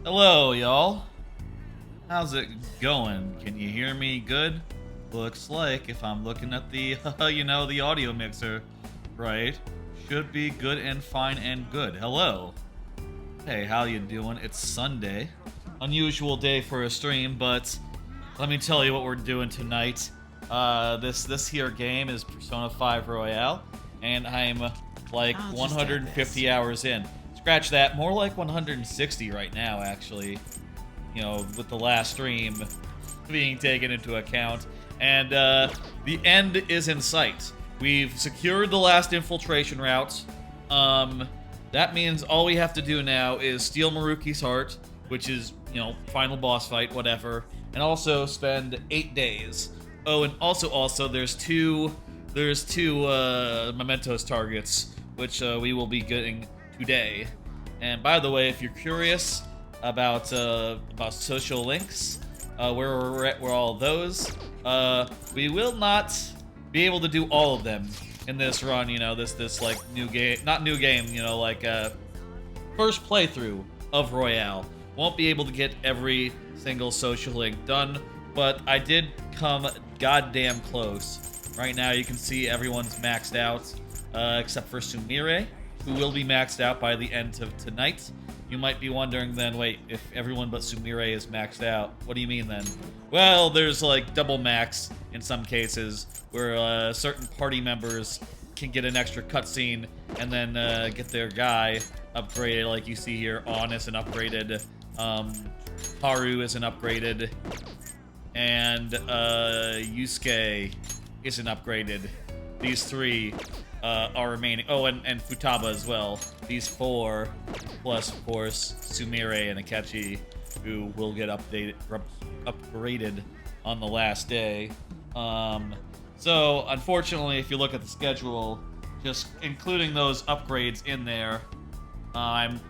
Hello, y'all. How's it going? Can you hear me good? Looks like if I'm looking at the, the audio mixer, right, should be good and fine and good. Hello. Hey, how you doing? It's Sunday. Unusual day for a stream, but let me tell you what we're doing tonight. This here game is Persona 5 Royale, and I'm like 150 hours in. Scratch that, more like 160 right now, actually. You know, with the last stream being taken into account. And the end is in sight. We've secured the last infiltration route. That means all we have to do now is steal Maruki's heart, which is, final boss fight, whatever. And also spend 8 days. Oh, and also, there's two Mementos targets, which we will be getting today. And by the way, if you're curious about social links, where we're at, where all of those, we will not be able to do all of them in this run. This like new game, not new game. First playthrough of Royale. Won't be able to get every single social link done, but I did come goddamn close. Right now, you can see everyone's maxed out, except for Sumire, who will be maxed out by the end of tonight. You might be wondering then, wait, if everyone but Sumire is maxed out, what do you mean then? Well, there's like double max in some cases, where certain party members can get an extra cutscene and then get their guy upgraded, like you see here. On is an upgraded, Haru is an upgraded, and Yusuke is an upgraded. These three are remaining. Oh, and Futaba as well. These four, plus of course Sumire and Akechi, who will get upgraded on the last day. So unfortunately, if you look at the schedule, just including those upgrades in there, I'm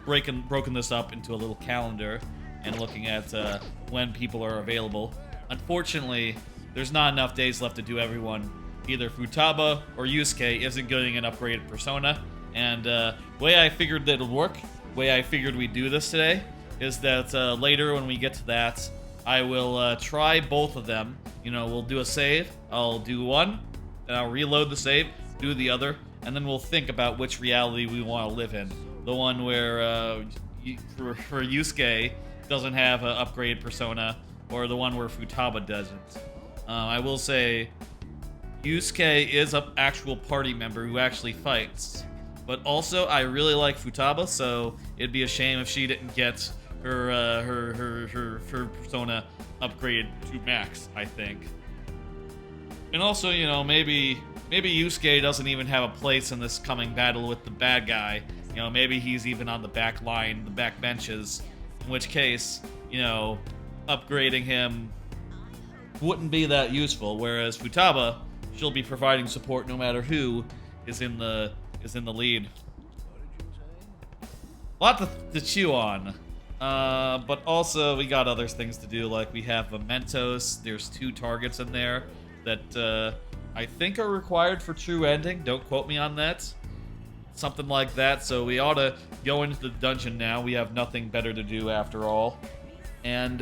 broken this up into a little calendar and looking at when people are available. Unfortunately, there's not enough days left to do everyone. Either Futaba or Yusuke isn't getting an upgraded persona, and way I figured that it would work, way I figured we'd do this today, is that later when we get to that, I will try both of them. We'll do a save, I'll do one, then I'll reload the save, do the other, and then we'll think about which reality we want to live in. The one where for Yusuke doesn't have an upgraded persona, or the one where Futaba doesn't. I will say Yusuke is an actual party member who actually fights, but also I really like Futaba, so it'd be a shame if she didn't get her persona upgraded to max, I think. And also, maybe Yusuke doesn't even have a place in this coming battle with the bad guy. Maybe he's even on the back line, the back benches, in which case, upgrading him wouldn't be that useful, whereas Futaba, she'll be providing support no matter who is in the lead. A lot to chew on. But also we got other things to do, like we have Mementos. There's 2 targets in there that I think are required for true ending. Don't quote me on that. Something like that. So we ought to go into the dungeon now. We have nothing better to do after all. And,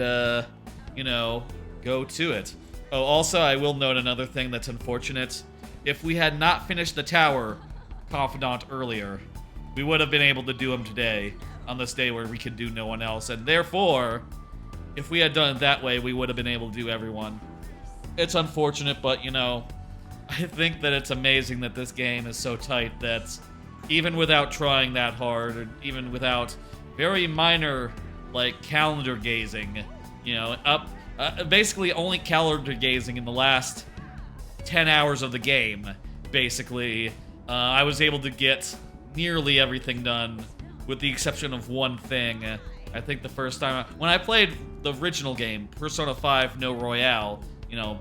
go to it. Oh, also, I will note another thing that's unfortunate. If we had not finished the tower confidant earlier, we would have been able to do him today, on this day where we could do no one else. And therefore, if we had done it that way, we would have been able to do everyone. It's unfortunate, but, I think that it's amazing that this game is so tight that even without trying that hard, or even without very minor, like, calendar gazing, basically only calendar gazing in the last 10 hours of the game, basically, I was able to get nearly everything done, with the exception of one thing. I think the first time, when I played the original game, Persona 5 No Royale,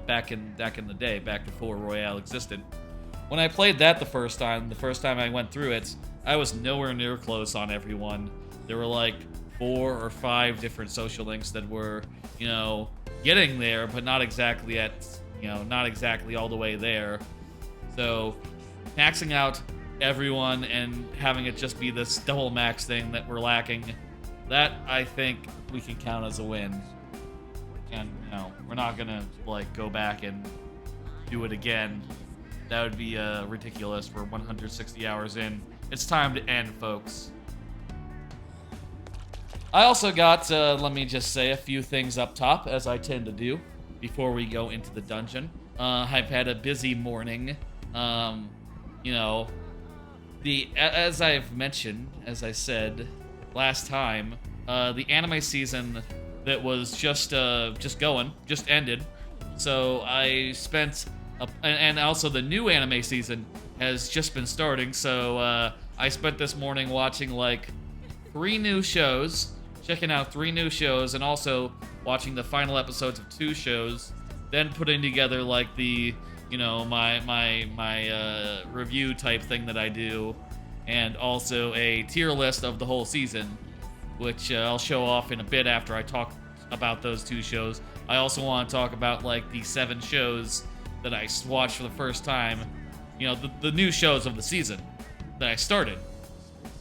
back in the day, back before Royale existed. When I played that the first time I went through it, I was nowhere near close on everyone. There were like 4 or 5 different social links that were, getting there, but not exactly not exactly all the way there. So, maxing out everyone and having it just be this double max thing that we're lacking that I think we can count as a win. And, you know, we're not gonna, like, go back and do it again. That would be ridiculous for 160 hours in. It's time to end, folks. I also got, let me just say, a few things up top, as I tend to do, before we go into the dungeon. I've had a busy morning. You know, as I've mentioned, as I said last time, the anime season that was just ended. So I spent, and also the new anime season has just been starting. So I spent this morning watching like 3 new shows, checking out 3 new shows, and also watching the final episodes of 2 shows. Then putting together like the, you know, my review type thing that I do, and also a tier list of the whole season, which I'll show off in a bit after I talk about those 2 shows. I also want to talk about like the 7 shows that I watched for the first time, you know, the new shows of the season that I started.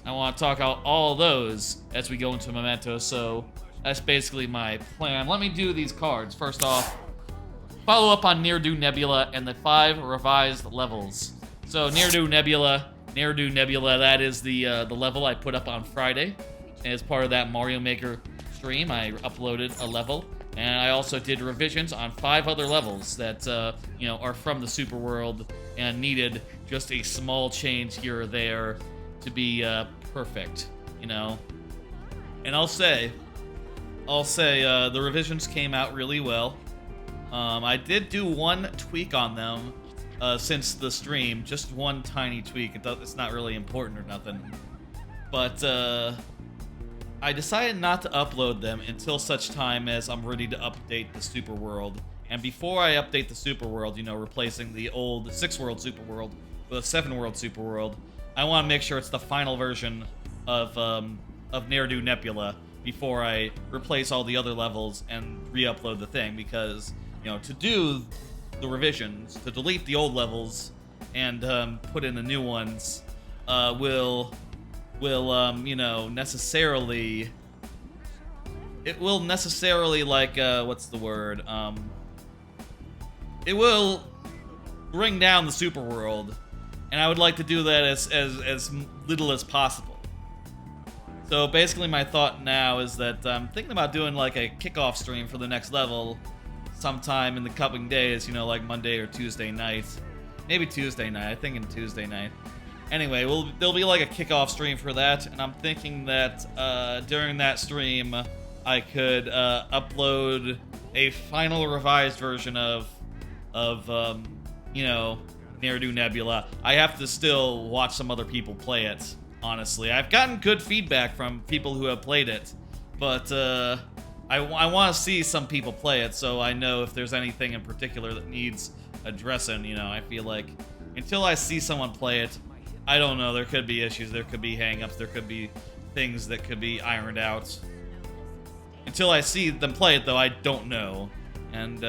I want to talk about all of those as we go into Mementos, so that's basically my plan. Let me do these cards. First off, follow up on Near-Do Nebula and the 5 revised levels. So Near-Do Nebula, that is the level I put up on Friday. As part of that Mario Maker stream, I uploaded a level, and I also did revisions on 5 other levels that you know, are from the Super World and needed just a small change here or there to be perfect, you know. And I'll say the revisions came out really well. I did do 1 tweak on them since the stream, just 1 tiny tweak. It's not really important or nothing, but I decided not to upload them until such time as I'm ready to update the Super World. And before I update the Super World, you know, replacing the old 6-world Super World with a 7-world Super World, I want to make sure it's the final version of Near-Do Nebula before I replace all the other levels and re-upload the thing, because, you know, to do the revisions, to delete the old levels and put in the new ones, will you know, necessarily, it will necessarily, like, what's the word, it will bring down the Super World, and I would like to do that as little as possible. So basically my thought now is that I'm thinking about doing like a kickoff stream for the next level sometime in the coming days, you know, like Monday or Tuesday night. Maybe Tuesday night, I think in Tuesday night. Anyway, there'll be like a kickoff stream for that, and I'm thinking that during that stream I could upload a final revised version of you know, Near-Do Nebula. I have to still watch some other people play it, honestly. I've gotten good feedback from people who have played it, but I want to see some people play it so I know if there's anything in particular that needs addressing, you know. I feel like until I see someone play it, I don't know, there could be issues, there could be hang-ups, there could be things that could be ironed out. Until I see them play it, though, I don't know. And,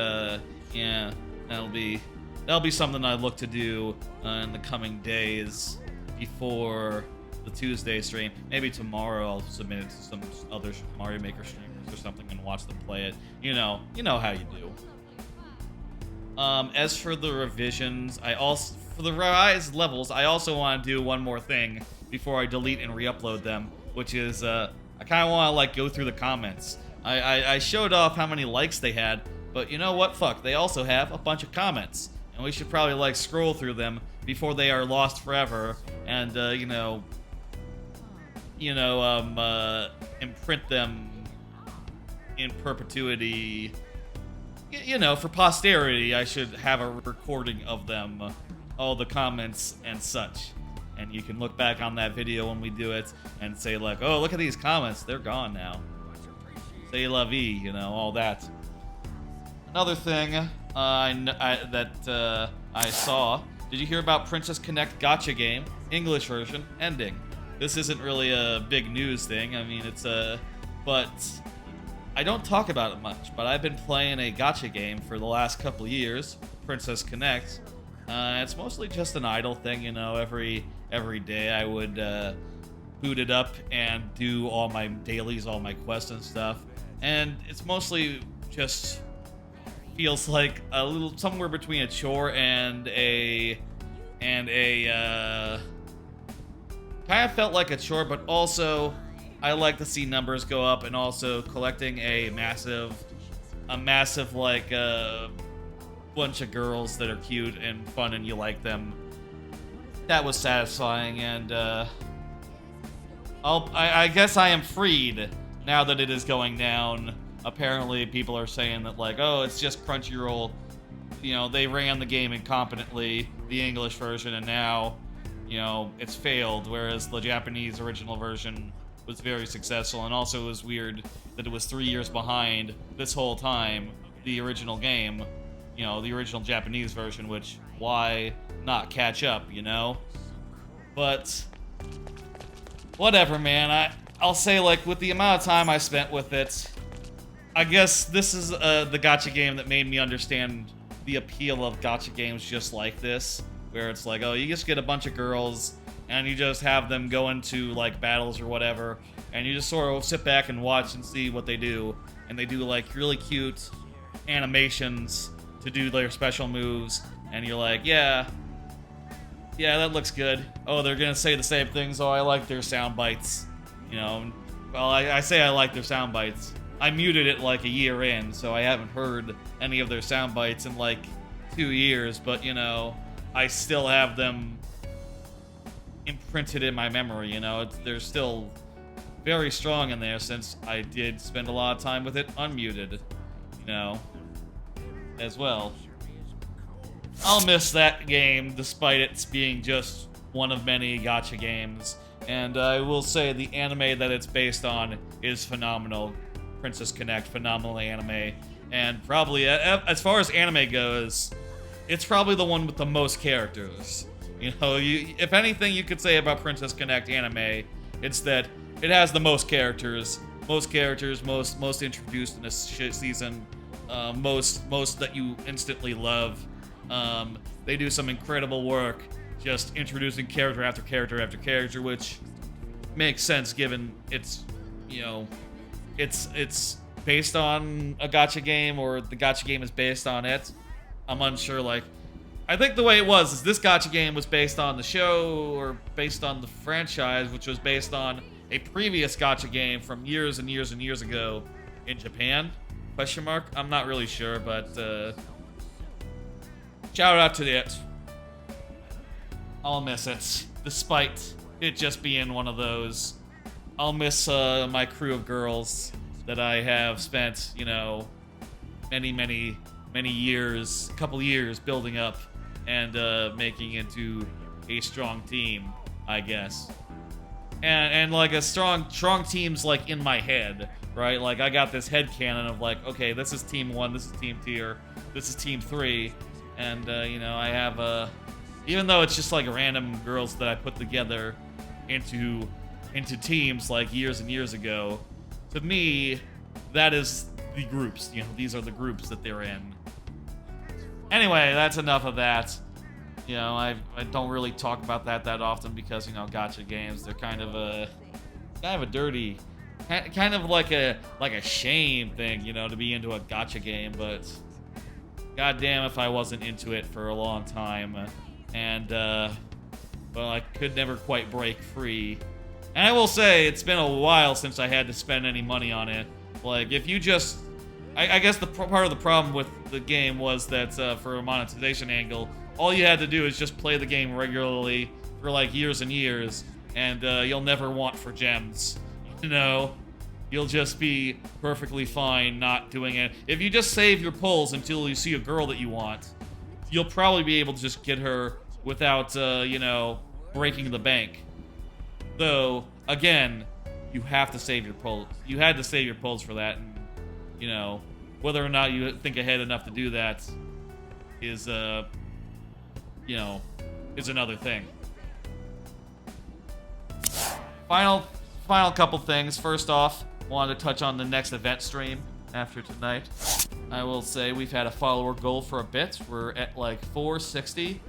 yeah, that'll be something I look to do in the coming days before the Tuesday stream. Maybe tomorrow I'll submit it to some other Mario Maker streamers or something and watch them play it. You know how you do. As for the revisions, for the revised levels, I also want to do one more thing before I delete and re-upload them, which is, I kind of want to, like, go through the comments. I showed off how many likes they had, but you know what? Fuck, they also have a bunch of comments, and we should probably, like, scroll through them before they are lost forever, and, imprint them in perpetuity. You know, for posterity, I should have a recording of them, all the comments and such. And you can look back on that video when we do it and say, like, oh, look at these comments, they're gone now. C'est la vie, you know, all that. Another thing that I saw, did you hear about Princess Connect Gacha game, English version, ending? This isn't really a big news thing, I mean, it's but I don't talk about it much, but I've been playing a gacha game for the last couple of years, Princess Connect. It's mostly just an idle thing, you know. Every day I would boot it up and do all my dailies, all my quests and stuff. And it's mostly just feels like a little somewhere between a chore and a kind of felt like a chore, but also I like to see numbers go up, and also collecting a massive like bunch of girls that are cute and fun and you like them. That was satisfying, and I guess I am freed now that it is going down. Apparently, people are saying that, like, oh, it's just Crunchyroll. You know, they ran the game incompetently, the English version, and now, you know, it's failed, whereas the Japanese original version was very successful. And also it was weird that it was 3 years behind this whole time, the original game, you know, the original Japanese version, which, why not catch up, you know? But whatever, man. I'll say, like, with the amount of time I spent with it, I guess this is the gacha game that made me understand the appeal of gacha games just like this, where it's like, oh, you just get a bunch of girls and you just have them go into, like, battles or whatever, and you just sort of sit back and watch and see what they do. And they do, like, really cute animations to do their special moves, and you're like, yeah, that looks good. Oh, they're gonna say the same things. Oh, I like their sound bites. You know, well, I say I like their sound bites. I muted it like a year in, so I haven't heard any of their sound bites in like 2 years, but, you know, I still have them imprinted in my memory, you know. They're still very strong in there, since I did spend a lot of time with it unmuted, you know, as well. I'll miss that game, despite it being just one of many gacha games. And I will say the anime that it's based on is phenomenal. Princess Connect, phenomenal anime. And probably, as far as anime goes, it's probably the one with the most characters. You know, if anything you could say about Princess Connect anime, it's that it has the most characters. Most introduced in this season. Most that you instantly love. They do some incredible work just introducing character after character after character, which makes sense given it's, you know, it's based on a gacha game, or the gacha game is based on it. I'm unsure. Like, I think the way it was is this gacha game was based on the show, or based on the franchise, which was based on a previous gacha game from years and years and years ago in Japan? Question mark? I'm not really sure, but shout out to it. I'll miss it, despite it just being one of those. I'll miss my crew of girls that I have spent, you know, many years, couple years building up and making into a strong team, I guess. And like a strong team's like in my head, right? Like I got this head canon of like, okay, this is team 1, this is team 2, this is team 3, and you know, I have even though it's just like random girls that I put together into teams like years and years ago, to me, that is the groups. You know, these are the groups that they're in. Anyway, that's enough of that. You know, I don't really talk about that often because, you know, gacha games, they're kind of a dirty, kind of like a shame thing, you know, to be into a gacha game, but goddamn if I wasn't into it for a long time, and well, I could never quite break free. And I will say, it's been a while since I had to spend any money on it. Like, if you just... I guess the part of the problem with the game was that, for a monetization angle, all you had to do is just play the game regularly for, like, years and years, and you'll never want for gems. You know? You'll just be perfectly fine not doing it. If you just save your pulls until you see a girl that you want, you'll probably be able to just get her without, you know, breaking the bank. Though, again, you have to save your pulls. You had to save your pulls for that, and, you know, whether or not you think ahead enough to do that is, you know, is another thing. Final couple things. First off, wanted to touch on the next event stream after tonight. I will say we've had a follower goal for a bit. We're at like 460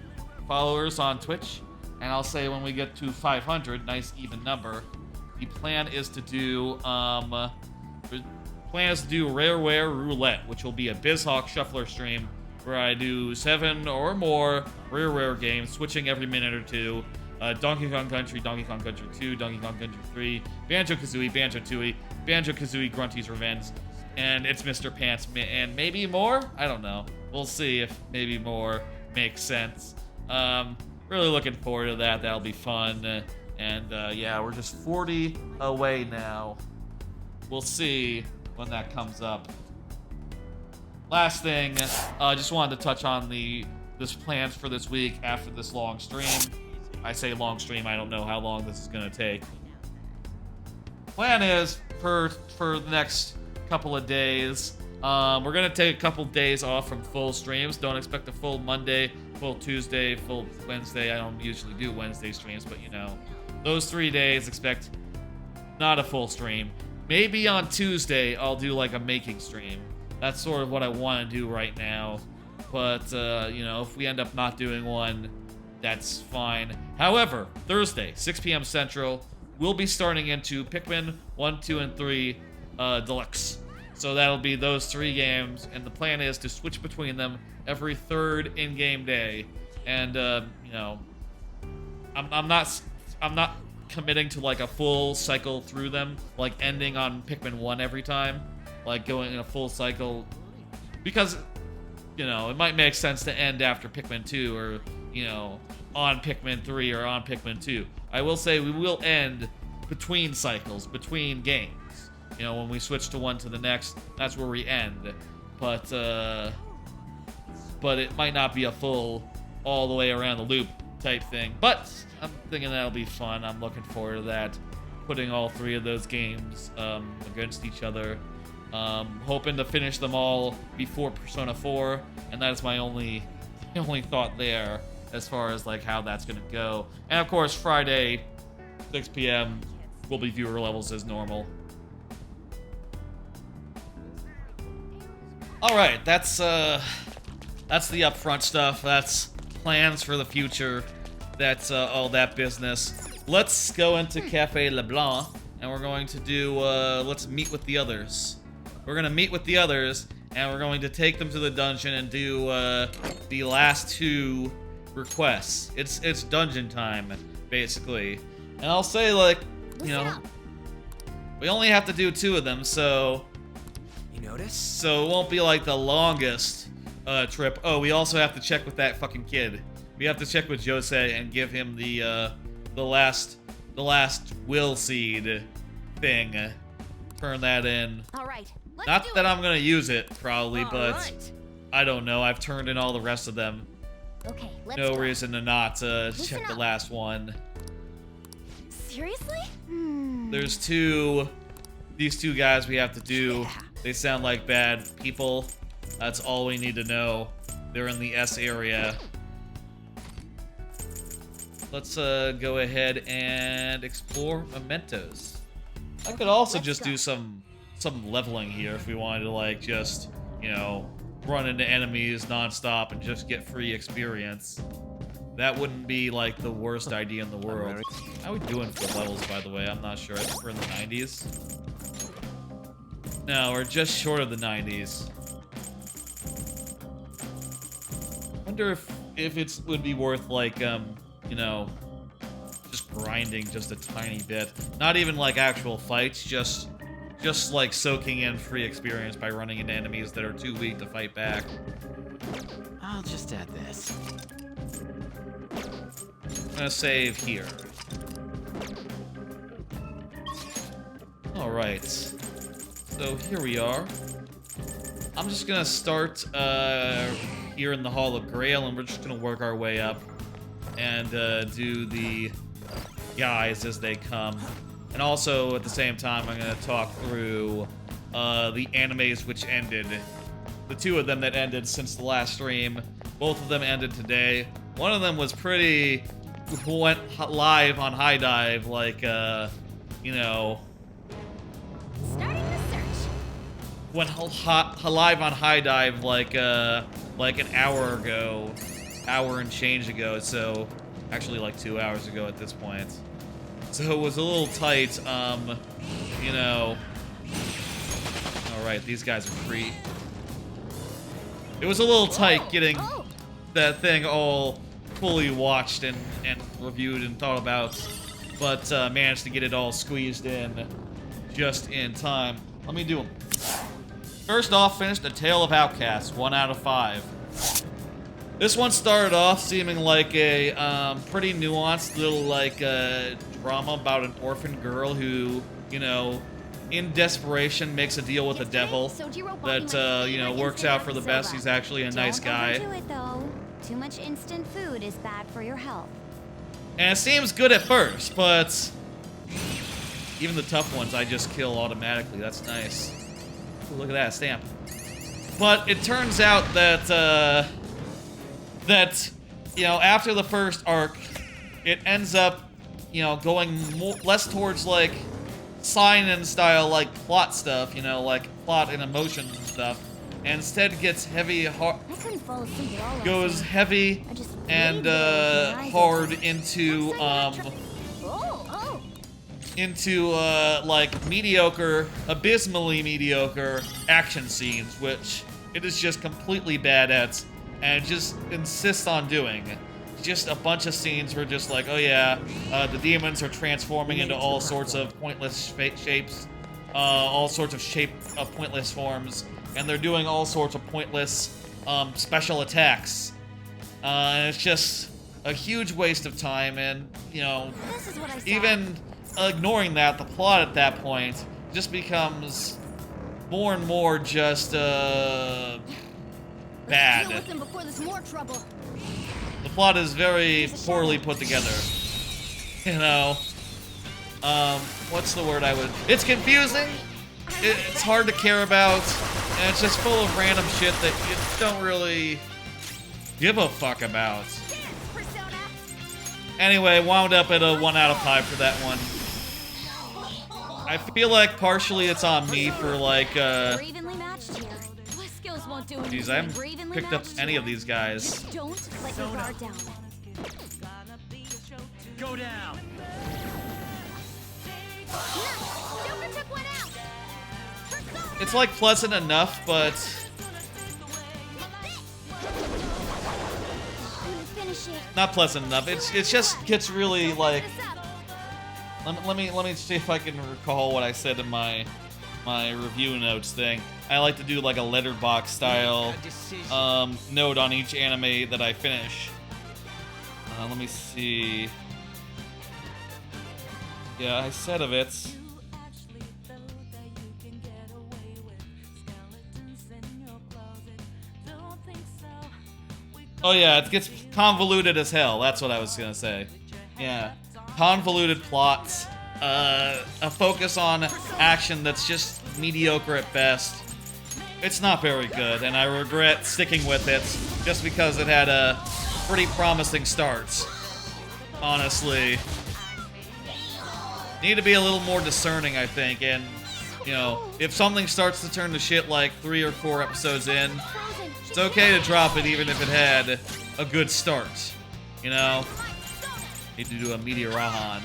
followers on Twitch. And I'll say when we get to 500, nice even number, the plan is to do Rareware Roulette, which will be a BizHawk Shuffler stream where I do 7 or more Rareware games, switching every minute or two. Donkey Kong Country, Donkey Kong Country 2, Donkey Kong Country 3, Banjo-Kazooie, Banjo-Tooie, Banjo-Kazooie Grunty's Revenge, and It's Mr. Pants, and maybe more? I don't know. We'll see if maybe more makes sense. Really looking forward to that. That'll be fun. Yeah, we're just 40 away now. We'll see when that comes up. Last thing, just wanted to touch on this plans for this week after this long stream. I say long stream, I don't know how long this is gonna take. Plan is for the next couple of days, we're gonna take a couple days off from full streams. Don't expect a full Monday, full Tuesday, full Wednesday. I don't usually do Wednesday streams, but you know, those 3 days, expect not a full stream. Maybe on Tuesday I'll do like a making stream. That's sort of what I want to do right now. But you know, if we end up not doing one, that's fine. However, Thursday, 6 p.m. Central, we'll be starting into Pikmin 1, 2, and 3 Deluxe. So that'll be those 3 games, and the plan is to switch between them every third in-game day. And you know, I'm not committing to like a full cycle through them, like ending on Pikmin 1 every time, like going in a full cycle, because you know, it might make sense to end after Pikmin 2, or you know, on Pikmin 3 or on Pikmin 2. I will say we will end between cycles, between games. You know, when we switch to one to the next, that's where we end. But it might not be a full all the way around the loop type thing. But I'm thinking that'll be fun. I'm looking forward to that. Putting all 3 of those games against each other. Hoping to finish them all before Persona 4, and that is my only thought there as far as like how that's gonna go. And of course, Friday, 6 p.m. will be viewer levels as normal. All right, that's the upfront stuff. That's plans for the future. That's all that business. Let's go into Cafe LeBlanc, and we're going to do let's meet with the others. We're gonna meet with the others, and we're going to take them to the dungeon and do the last 2 requests. It's dungeon time, basically. And I'll say, like, you know, we only have to do 2 of them, so you notice? So it won't be like the longest trip. Oh, we also have to check with that fucking kid. We have to check with Jose and give him the last will seed thing. Turn that in. All right. Not that I'm gonna use it, probably, but right. I don't know. I've turned in all the rest of them. Okay, let's No go. reason to not check the up. last one. Seriously? There's these 2 guys we have to do. They sound like bad people. That's all we need to know. They're in the S area. Let's go ahead and explore Mementos. I could also just do some leveling here if we wanted to, like, just, you know, run into enemies nonstop and just get free experience. That wouldn't be, like, the worst idea in the world. How are we doing for levels, by the way? I'm not sure. I think we're in the 90s. No, we're just short of the 90s. Wonder if it would be worth, like, you know, just grinding just a tiny bit. Not even, like, actual fights, just like soaking in free experience by running into enemies that are too weak to fight back. I'll just add this. I'm gonna save here. Alright. So here we are. I'm just gonna start here in the Hall of Grail, and we're just gonna work our way up and do the guys as they come. And also, at the same time, I'm going to talk through the animes which ended. The 2 of them that ended since the last stream. Both of them ended today. One of them was pretty... went live on High Dive, like, you know... Starting the search. Went live on High Dive, like an hour ago. Hour and change ago, so... Actually, like 2 hours ago at this point. So it was a little tight, you know. Alright, these guys are free. It was a little tight getting that thing all fully watched and reviewed and thought about, but managed to get it all squeezed in just in time. Let me do them. First off, finished A Tale of Outcasts, 1 out of 5. This one started off seeming like a pretty nuanced little like drama about an orphan girl who, you know, in desperation makes a deal with the devil that you know, works out for the best. He's actually a nice guy. Don't overdo it, though. Too much instant food is bad for your health. And it seems good at first, but even the tough ones I just kill automatically. That's nice. Ooh, look at that stamp. But it turns out that you know, after the first arc, it ends up, you know, going less towards like seinen style like plot stuff, you know, like plot and emotion and stuff, and instead gets heavy, goes heavy and hard into like mediocre, abysmally mediocre action scenes, which it is just completely bad at and just insists on doing. Just a bunch of scenes where just like, oh yeah, the demons are transforming into all sorts of pointless shapes, all sorts of pointless forms, and they're doing all sorts of pointless special attacks. And it's just a huge waste of time, and, you know, even ignoring that, the plot at that point just becomes more and more just, bad. The plot is very poorly put together. You know, what's the word I would... It's confusing, it's hard to care about, and it's just full of random shit that you don't really give a fuck about. Anyway, wound up at a 1 out of 5 for that one. I feel like partially it's on me for like, Jeez, I haven't picked up any of these guys. Don't let your guard down. Go down. Joker took one out. It's like pleasant enough, but not pleasant enough. It just gets really like. Let me see if I can recall what I said in my review notes thing. I like to do like a letterbox style note on each anime that I finish. Let me see. Yeah, I said of it. Oh yeah, it gets convoluted as hell. That's what I was gonna say. Yeah, convoluted plots. A focus on action that's just mediocre at best. It's not very good, and I regret sticking with it just because it had a pretty promising start. Honestly. Need to be a little more discerning, I think, and, you know, if something starts to turn to shit like 3 or 4 episodes in, it's okay to drop it even if it had a good start, you know? Need to do a Meteorahan.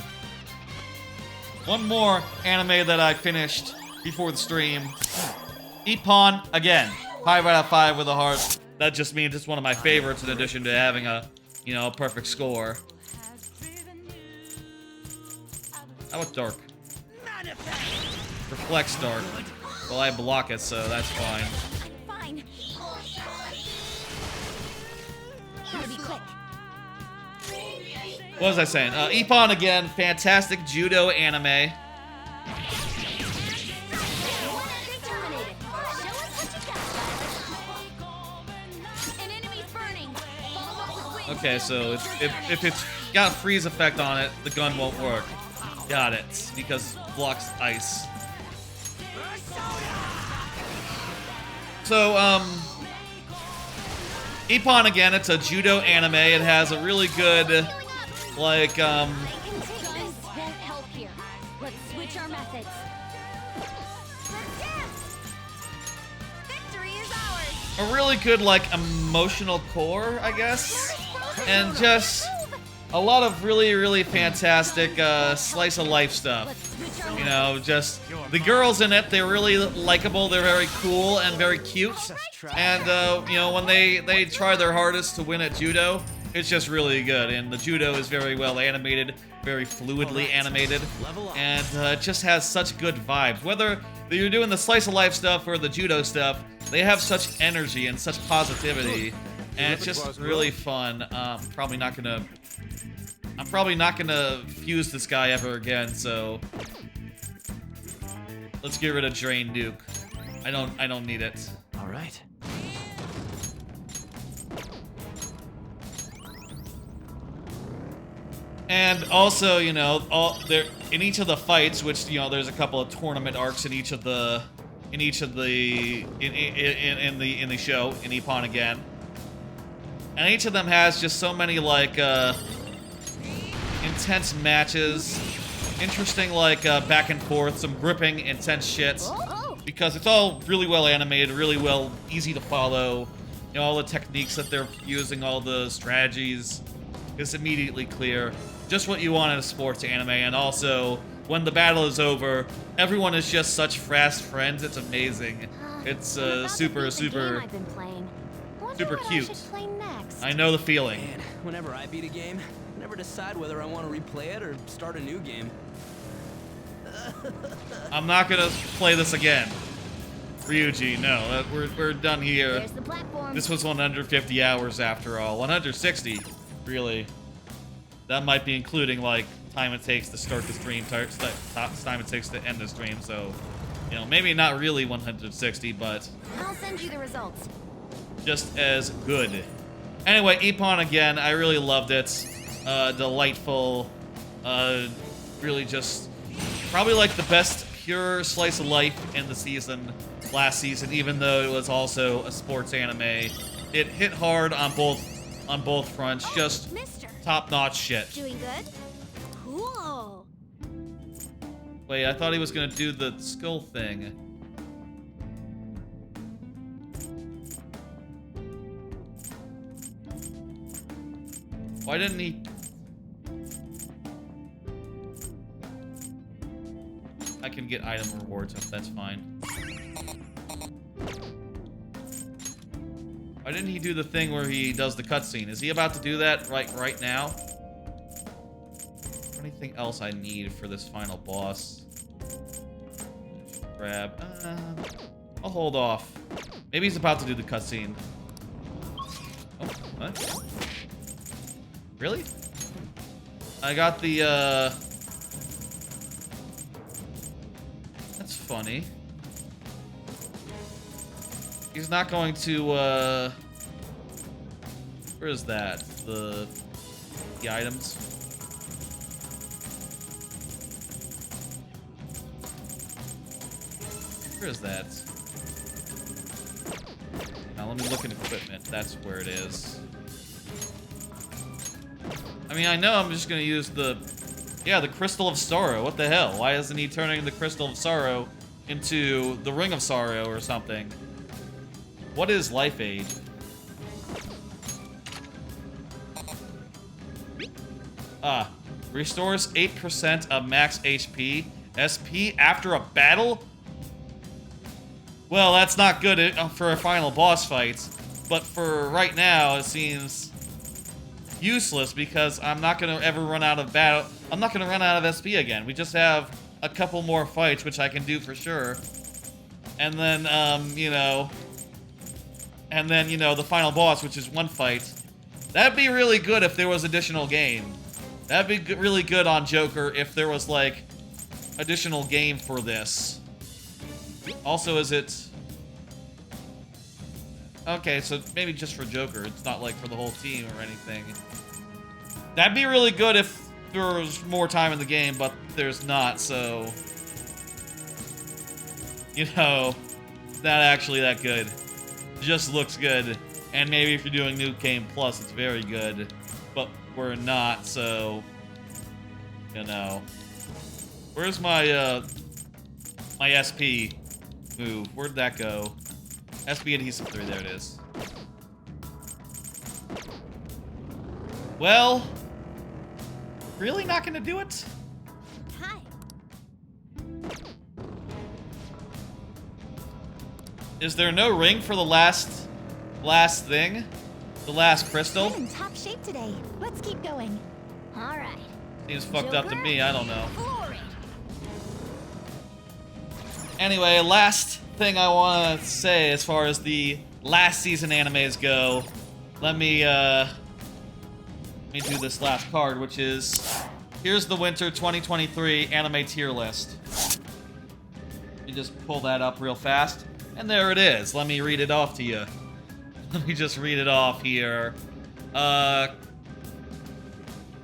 One more anime that I finished before the stream. Ippon, again, 5 out of 5 with a heart. That just means it's one of my favorites in addition to having a, you know, perfect score. How about Dark? Reflects Dark. Well, I block it, so that's fine. Fine. Gotta be quick. What was I saying? Ippon again, fantastic judo anime. Okay, so if it's got a freeze effect on it, the gun won't work. Got it, because it blocks ice. So, Ippon again, it's a judo anime. It has a really good, like, Guns won't help here. Let's switch our methods. Victory is ours. a really good, like, emotional core, I guess. And just a lot of really, really fantastic slice of life stuff. Let's switch our You know, just the girls in it, they're really likable, they're very cool and very cute. And, you know, when they try their hardest to win at judo, it's just really good. And the judo is very well animated, very fluidly animated, and it just has such good vibes. Whether you're doing the slice of life stuff or the judo stuff, they have such energy and such positivity, and it's just really fun. I'm probably not gonna fuse this guy ever again, so let's get rid of Drain Duke. I don't need it. All right. And also, you know, there in each of the fights, which, you know, there's a couple of tournament arcs in each of the in the show in Ippon again, and each of them has just so many like intense matches, interesting like back and forth, some gripping, intense shit, because it's all really well animated, really well, easy to follow. You know, all the techniques that they're using, all the strategies, it's immediately clear. Just what you want in a sports anime, and also when the battle is over, everyone is just such fast friends. It's amazing. It's super cute. I know the feeling. Man, whenever I beat a game, I never decide whether I want to replay it or start a new game. I'm not gonna play this again. Ryuji, no, we're done here. There's the platform. This was 150 hours after all. 160, really. That might be including like time it takes to start the stream, time it takes to end the stream. So, you know, maybe not really 160, but I'll send you the results. just as good. Anyway, Ippon again, I really loved it. Delightful. Really just probably like the best pure slice of life in the season last season, even though it was also a sports anime. It hit hard on both fronts. Just Mister. top-notch shit. Doing good? Cool. Wait, I thought he was gonna do the skull thing. Why didn't he? I can get item rewards if that's fine. Why didn't he do the thing where he does the cutscene? Is he about to do that right now? Anything else I need for this final boss? Grab. I'll hold off. Maybe he's about to do the cutscene. Oh, what? Really? I got the, That's funny. He's not going to, Where is that? The items? Where is that? Now let me look at equipment. That's where it is. I mean, I know I'm just gonna use the... Yeah, the Crystal of Sorrow. What the hell? Why isn't he turning the Crystal of Sorrow into the Ring of Sorrow or something? What is Life Aid? Restores 8% of max HP, SP after a battle? Well, that's not good for a final boss fight, but for right now, it seems useless because I'm not gonna ever run out of battle. I'm not gonna run out of SP again. We just have a couple more fights, which I can do for sure, and then you know, the final boss, which is one fight. That'd be really good if there was additional game. That'd be really good on Joker if there was like additional game for this. Also, is it... Okay, so maybe just for Joker. It's not like for the whole team or anything. That'd be really good if there was more time in the game, but there's not, so... You know, it's not actually that good. It just looks good. And maybe if you're doing New Game Plus, it's very good. But we're not, so... You know. Where's my, my SP move? Where'd that go? SP Adhesive 3, there it is. Well, Really not gonna do it? Hi. Is there no ring for the last thing? The last crystal? I'm in top shape today. Let's keep going. All right. Seems fucked up to me, I don't know. Glory. Anyway, last thing I want to say as far as the last season animes go, let me do this last card, which is, here's the winter 2023 anime tier list. Let me just pull that up real fast, and there it is. Let me read it off to you. Let me just read it off here.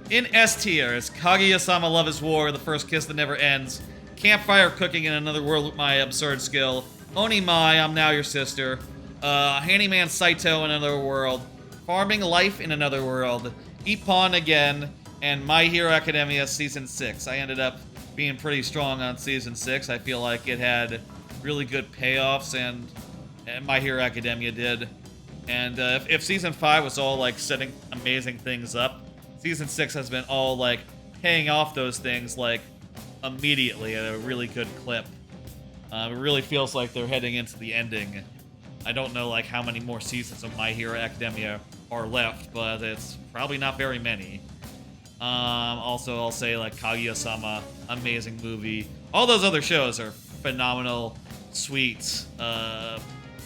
In S tier is Kaguya-sama Love is War, The First Kiss That Never Ends, Campfire Cooking in Another World with My Absurd Skill, Onimai, I'm Now Your Sister, Handyman Saito in Another World, Farming Life in Another World, Ippon Again, and My Hero Academia Season 6. I ended up being pretty strong on Season 6. I feel like it had really good payoffs, and My Hero Academia did. And if Season 5 was all, like, setting amazing things up, Season 6 has been all, like, paying off those things, like, immediately at a really good clip. It really feels like they're heading into the ending. I don't know, like, how many more seasons of My Hero Academia are left, but it's probably not very many. Also, I'll say, like, Kaguya-sama, amazing movie. All those other shows are phenomenal, sweet,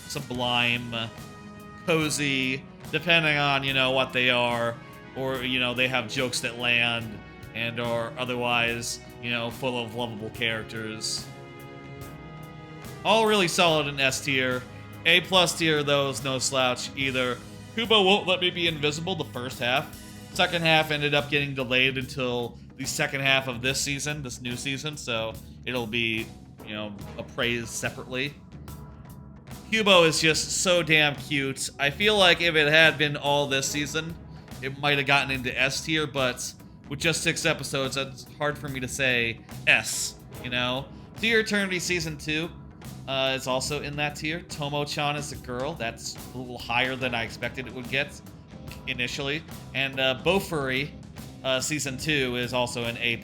sublime, cozy, depending on, you know, what they are. Or, you know, they have jokes that land and are otherwise, you know, full of lovable characters. All really solid in S tier. A+ tier, though, is no slouch either. Kubo Won't Let Me Be Invisible the first half. Second half ended up getting delayed until the second half of this season, this new season, so it'll be, you know, appraised separately. Kubo is just so damn cute. I feel like if it had been all this season, it might have gotten into S tier, but with just 6 episodes, it's hard for me to say S, you know? Dear Eternity Season 2 is also in that tier. Tomo-chan is a girl. That's a little higher than I expected it would get initially. And Bofuri Season 2 is also an A+.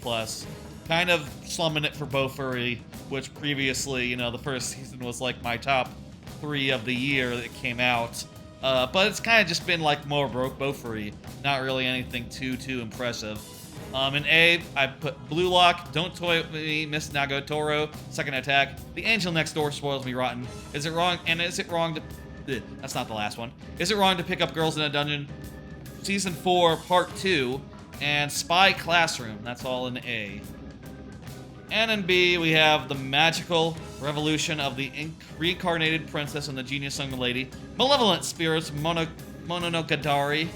Kind of slumming it for Bofuri, which previously, you know, the first season was like my top 3 of the year that came out. But it's kind of just been like more Bofuri, not really anything too impressive. In A, I put Blue Lock, Don't Toy With Me, Miss Nagatoro, Second Attack, The Angel Next Door Spoils Me Rotten. Is it wrong? And is it wrong to... That's not the last one. Is it wrong to pick up Girls in a Dungeon? Season 4, Part 2, and Spy Classroom. That's all in A. And in B, we have The Magical Revolution of the Reincarnated Princess and the Genius Young Lady, Malevolent Spirits, Mononogadari,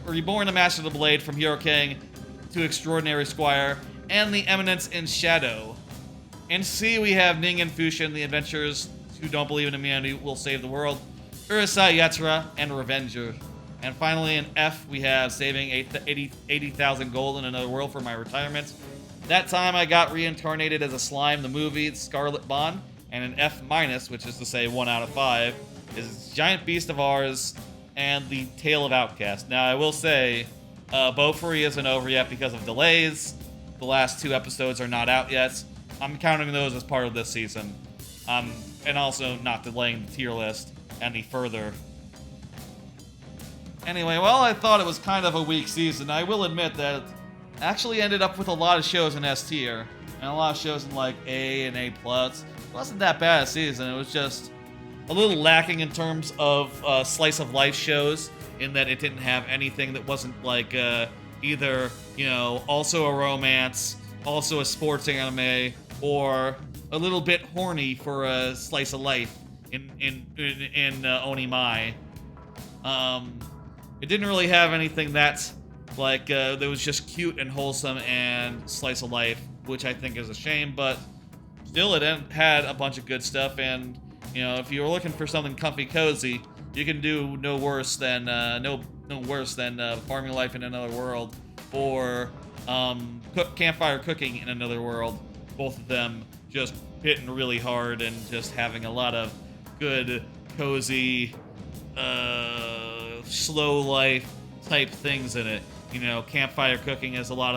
Reborn the Master of the Blade from Hero King to Extraordinary Squire, and The Eminence in Shadow. In C, we have Ning and Fushia, The Adventures Who Don't Believe in Humanity Will Save the World, Urusei Yatsura, and Revenger. And finally, in F, we have Saving 80,000 Gold in Another World for My Retirement. That time I got reincarnated as a slime, the movie Scarlet Bond, and an F-, which is to say 1 out of 5, is Giant Beast of Ours and The Tale of Outcast. Now, I will say, Bofuri isn't over yet because of delays. The last 2 episodes are not out yet. I'm counting those as part of this season. And also not delaying the tier list any further. Anyway, well, I thought it was kind of a weak season. I will admit that actually ended up with a lot of shows in S tier and a lot of shows in like A and A+. It wasn't that bad a season. It was just a little lacking in terms of slice of life shows, in that it didn't have anything that wasn't like either, you know, also a romance, also a sports anime, or a little bit horny for a slice of life in Onimai. It didn't really have anything that like that was just cute and wholesome and slice of life, which I think is a shame, but still it had a bunch of good stuff. And you know, if you were looking for something comfy cozy, you can do no worse than Farming Life in Another World, or Campfire Cooking in Another World. Both of them just hitting really hard and just having a lot of good, cozy, slow life type things in it. you know, campfire cooking is a lot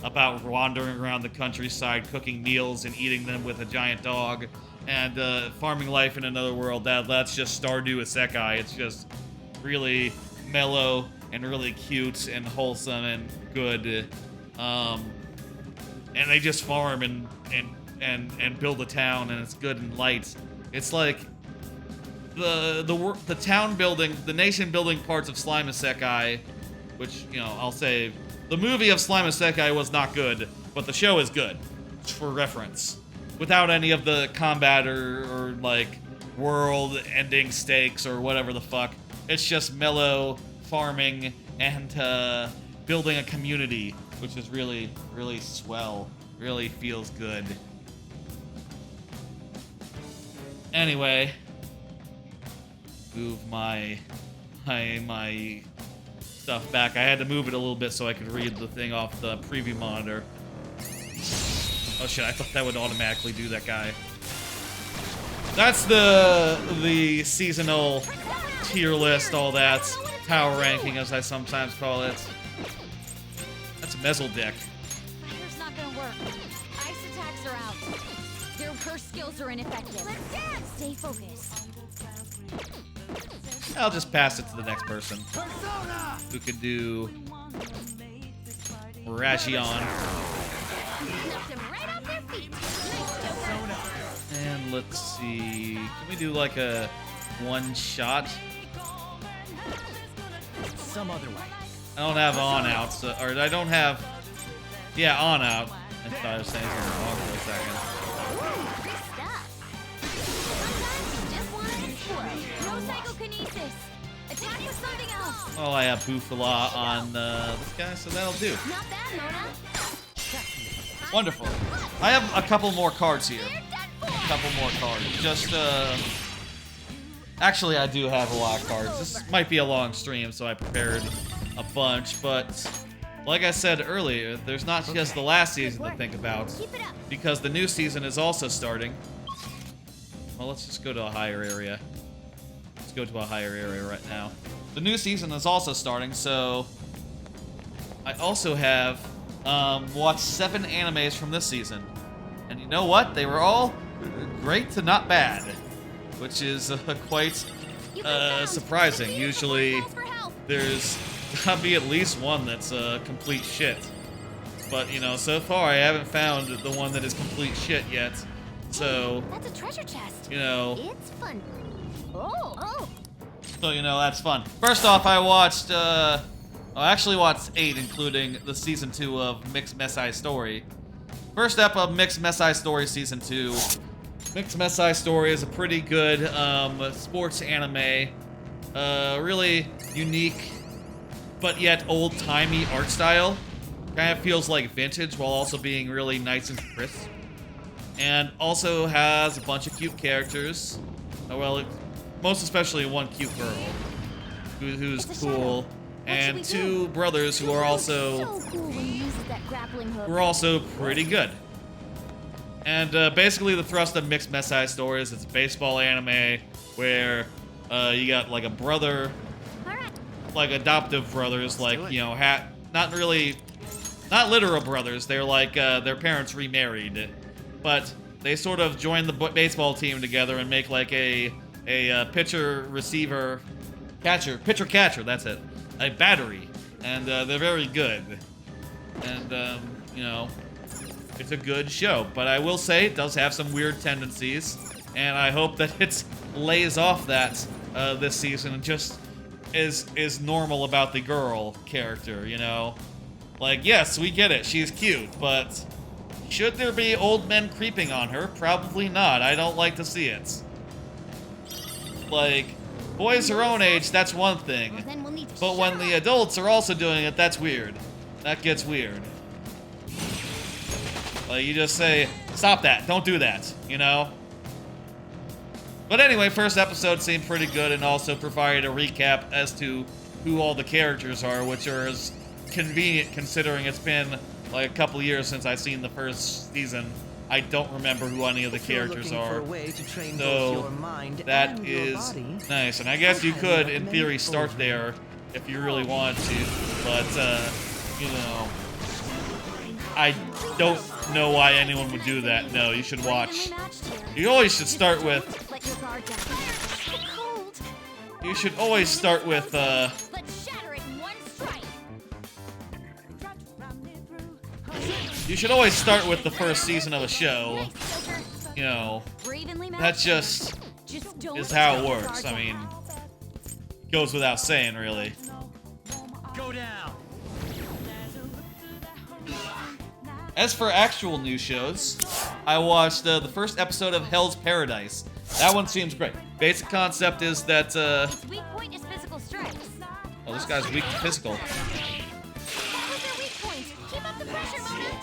about wandering around the countryside, cooking meals and eating them with a giant dog, and farming life in another world. That's just Stardew Isekai. It's just really mellow and really cute and wholesome and good. And they just farm and build a town, and it's good and light. It's like the town building, the nation building parts of Slime Isekai, which, you know, I'll say the movie of Slime Isekai was not good, but the show is good, for reference. Without any of the combat or like world-ending stakes or whatever the fuck. It's just mellow farming and building a community, which is really, really swell. Really feels good. Anyway, move my stuff back. I had to move it a little bit so I could read the thing off the preview monitor. Oh shit, I thought that would automatically do that guy. That's the seasonal tier list, all that. Power ranking, as I sometimes call it. That's a Mezzle deck. Fire's not gonna work. Ice attacks are out. Her skills are ineffective. Let's dance! Stay focused. I'll just pass it to the next person. Who can do Ragion. Knocked them right off their feet. Nice, Joker. And let's see. Can we do like a one shot? Some other way. I don't have on out, so, or I don't have. Yeah, on out. I thought I was saying something wrong for a second. Good stuff. Sometimes you just want to explode. No psychokinesis. Attack with something else. Oh, I have Bufala on this guy, so that'll do. Not bad, Mona. Wonderful. I have a couple more cards here. A couple more cards. Just, actually, I do have a lot of cards. This might be a long stream, so I prepared a bunch, but like I said earlier, there's not just the last season to think about, Keep it up. because the new season is also starting. Well, let's just go to a higher area. Let's go to a higher area right now. The new season is also starting, so I also have watched 7 animes from this season. And you know what? They were all great to not bad, which is quite surprising. Usually there's gotta be at least one that's complete shit. But, you know, so far I haven't found the one that is complete shit yet. So, That's a treasure chest. you know, It's fun. Oh. so, you know, that's fun. First off, I watched, I actually watched 8, including the season 2 of Mixed Messai Story. First ep of Mixed Messai Story season 2. Mixed Messai Story is a pretty good sports anime. Really unique, but yet old-timey art style. Kind of feels like vintage while also being really nice and crisp. And also has a bunch of cute characters. Well, most especially one cute girl who's cool. And 2 brothers who are also So cool when he uses that grappling hook. who are also pretty good. And basically the thrust of Mixed Messai Story is it's a baseball anime where you got like a brother, All right. like adoptive brothers, like, you know, not literal brothers. They're like their parents remarried, but they sort of join the baseball team together and make like a pitcher catcher. That's it, a battery, and they're very good. And you know, it's a good show. But I will say it does have some weird tendencies, and I hope that it lays off that this season and just is normal about the girl character, you know? Like, yes, we get it, she's cute, but should there be old men creeping on her? Probably not. I don't like to see it. Like, boys her own age, that's one Well, thing. then we'll need to But when shut the up. adults are also doing it, that's weird. That gets weird. Like, you just say, stop that, don't do that, you know? But anyway, first episode seemed pretty good and also provided a recap as to who all the characters are, which is convenient considering it's been like a couple years since I've seen the first season. I don't remember who any of the If you're characters looking for are. a way to train So both your mind that and your is body, nice. And I guess you I could, in recommend theory, start Overview. there if you really want to, but you know, I don't know why anyone would do that. No, you should watch. You always should start with. Let your guard down. So cold. You should always start with Let's shatter it in one strike. You should always start with the first season of a show. Nice, Joker. You know, Evenly that matched. just don't is how it let your works. guard I mean, down. goes without saying, really. Go down. As for actual new shows, I watched the first episode of Hell's Paradise. That one seems great. Basic concept is that, Its weak point is physical strikes. oh, this guy's weak to physical. That was their weak point. Keep up the pressure, Mona.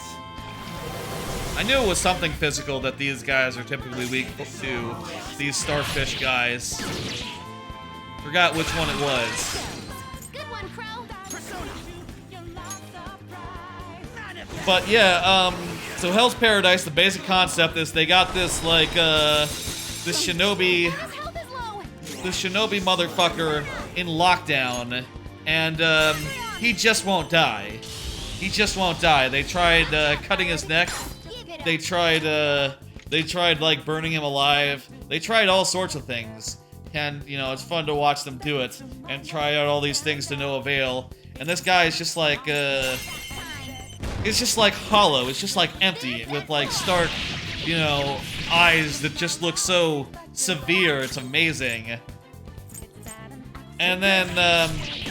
I knew it was something physical that these guys are typically weak to. These starfish guys. Forgot which one it was. Good one, Crow. But yeah, so Hell's Paradise, the basic concept is they got this, like, this shinobi, His health is low. the shinobi motherfucker in lockdown, and, he just won't die. He just won't die. They tried, cutting his neck. They tried, like, burning him alive. They tried all sorts of things. And, you know, it's fun to watch them do it and try out all these things to no avail. And this guy is just like, it's just like hollow. It's just like empty with like stark, you know, eyes that just look so severe. It's amazing. And then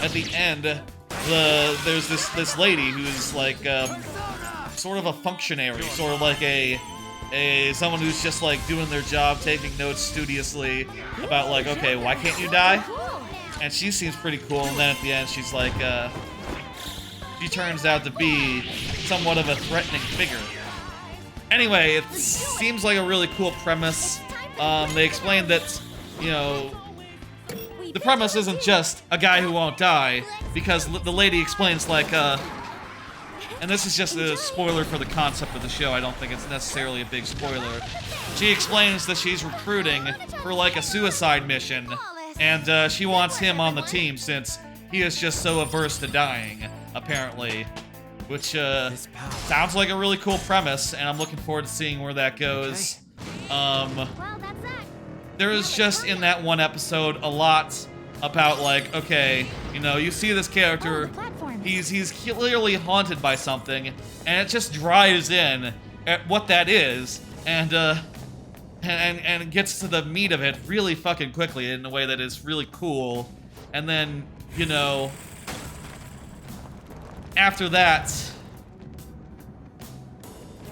at the end, there's this lady who's like sort of a functionary, sort of like a someone who's just like doing their job, taking notes studiously about like, okay, why can't you die? And she seems pretty cool. And then at the end, she's like, she turns out to be somewhat of a threatening figure. Anyway, it seems like a really cool premise. They explained that, you know, the premise isn't just a guy who won't die, because the lady explains like, and this is just a spoiler for the concept of the show. I don't think it's necessarily a big spoiler. She explains that she's recruiting for like a suicide mission, and she wants him on the team since he is just so averse to dying, apparently. Which sounds like a really cool premise, and I'm looking forward to seeing where that goes. Well, that's that. There is just in that one episode a lot about like, okay, you know, you see this character, he's clearly haunted by something, and it just drives in at what that is, and it gets to the meat of it really fucking quickly in a way that is really cool. And then, you know, after that,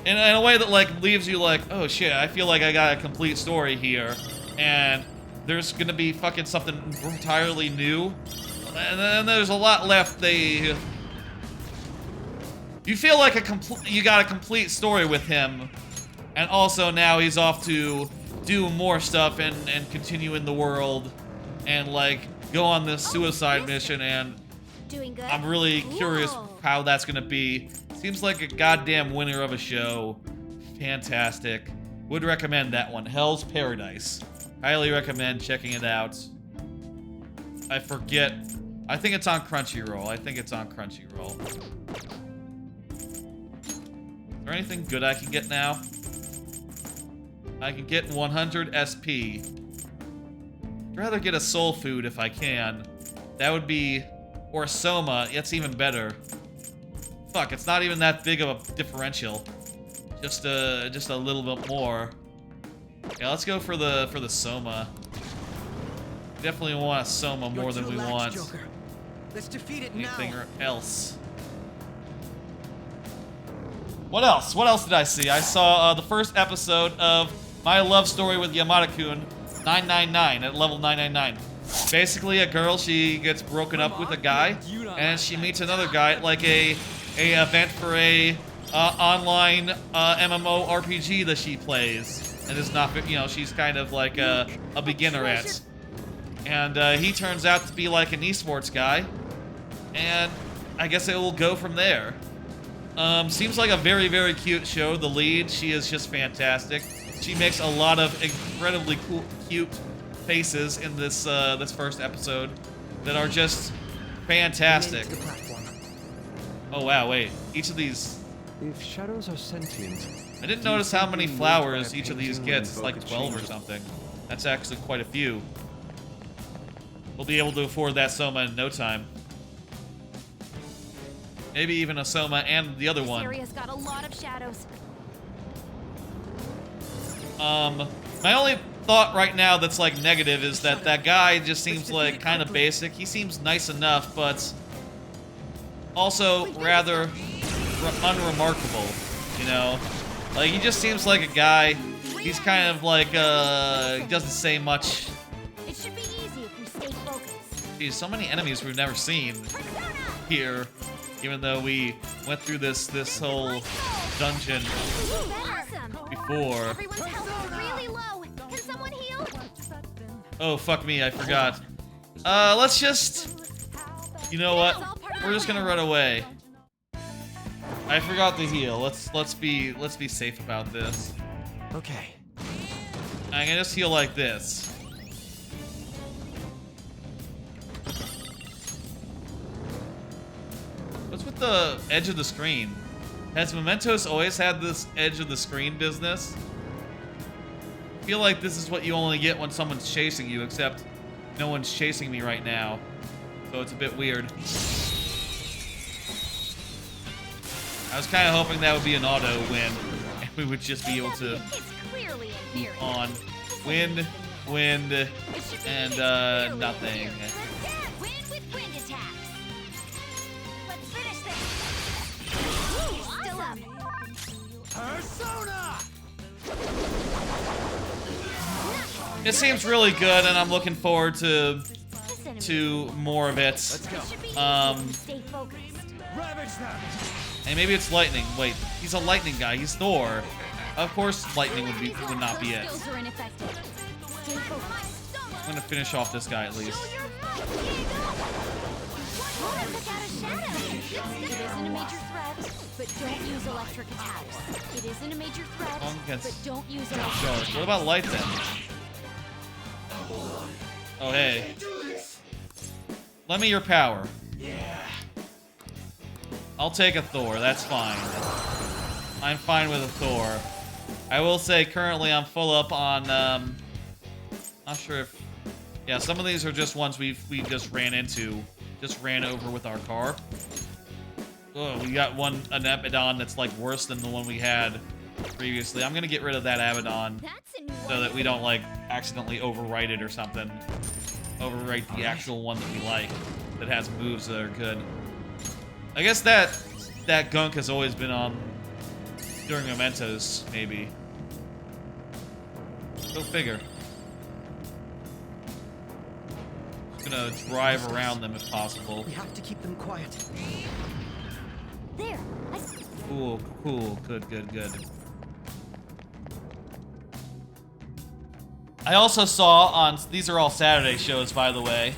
in a way that like leaves you like, oh shit, I feel like I got a complete story here, and there's gonna be fucking something entirely new, and then there's a lot left. You feel like you got a complete story with him, and also now he's off to do more stuff and continue in the world, and like go on this suicide mission, and Doing good. I'm really curious Cool. how that's gonna be. Seems like a goddamn winner of a show. Fantastic. Would recommend that one. Hell's Paradise. Highly recommend checking it out. I forget. I think it's on Crunchyroll. Is there anything good I can get now? I can get 100 SP. I'd rather get a soul food if I can. That would be... Or Soma. That's even better. Fuck, it's not even that big of a differential. Just a little bit more. Yeah, let's go for the Soma. Definitely want a Soma more than we want Joker. Let's defeat it anything now. else. What else? What else did I see? I saw the first episode of My Love Story with Yamada-kun 999 at level 999. Basically, a girl, she gets broken up with a guy, and she meets another guy at like a event for a online MMO RPG that she plays, and is not, you know, she's kind of like a beginner at. And he turns out to be like an esports guy, and I guess it will go from there. Seems like a very, very cute show. The lead, she is just fantastic. She makes a lot of incredibly cool, cute faces in this this first episode that are just Fantastic. We made it to the platform. Oh wow, wait. Each of these... If shadows are sentient, I didn't do you notice how think many we live flowers by each of these painting when gets. It's like invoke a 12 or change? something. That's actually quite a few. We'll be able to afford that Soma in no time. Maybe even a Soma and the other This one. area's got a lot of shadows. My only thought right now that's like negative is that that guy just seems like kind of basic. He seems nice enough, but also rather unremarkable, you know? Like, he just seems like a guy. He's kind of like, he doesn't say much. It should be easy if we stay focused. Geez, so many enemies we've never seen here, even though we went through this whole dungeon Awesome. before. Everyone's health is really low. Can someone heal? Oh, fuck me, I forgot. Let's just... You know what? We're just gonna run away. I forgot to heal. Let's be safe about this. Okay. I can just heal like this. What's with the edge of the screen? Has Mementos always had this edge of the screen business? I feel like this is what you only get when someone's chasing you, except no one's chasing me right now. So it's a bit weird. I was kind of hoping that would be an auto win, and we would just be able to It's clearly inferior. on win, and nothing. Win with wind attacks. Let's finish this. Ooh, still up. Persona! It seems really good, and I'm looking forward to This enemy more of it. Let's go. should be easy Um, if we stay focused. Ravage them! And maybe it's lightning. Wait, he's a lightning guy. He's Thor. Of course, lightning would not be it. Skills are ineffective. Stay focused. I'm gonna finish off this guy at least. Show your fight. Here you go. Took out a shadow. It isn't a major threat, but don't use electric attacks. It isn't a major threat, Long against but don't use electric Charge. attacks. What about light then? Oh hey. Lend me your power. I'll take a Thor, that's fine. I'm fine with a Thor. I will say currently I'm full up on, not sure if... Yeah, some of these are just ones we just ran over with our car. Oh, we got an Abaddon that's like worse than the one we had previously. I'm gonna get rid of that Abaddon That's a new so one. that we don't like accidentally overwrite it or something. Overwrite the actual one that we like that has moves that are good. I guess that gunk has always been on during Mementos, maybe. Go figure. Just gonna drive around them if possible. We have to keep them quiet. There. Cool, cool, good, good, good. I also saw on, these are all Saturday shows, by the way.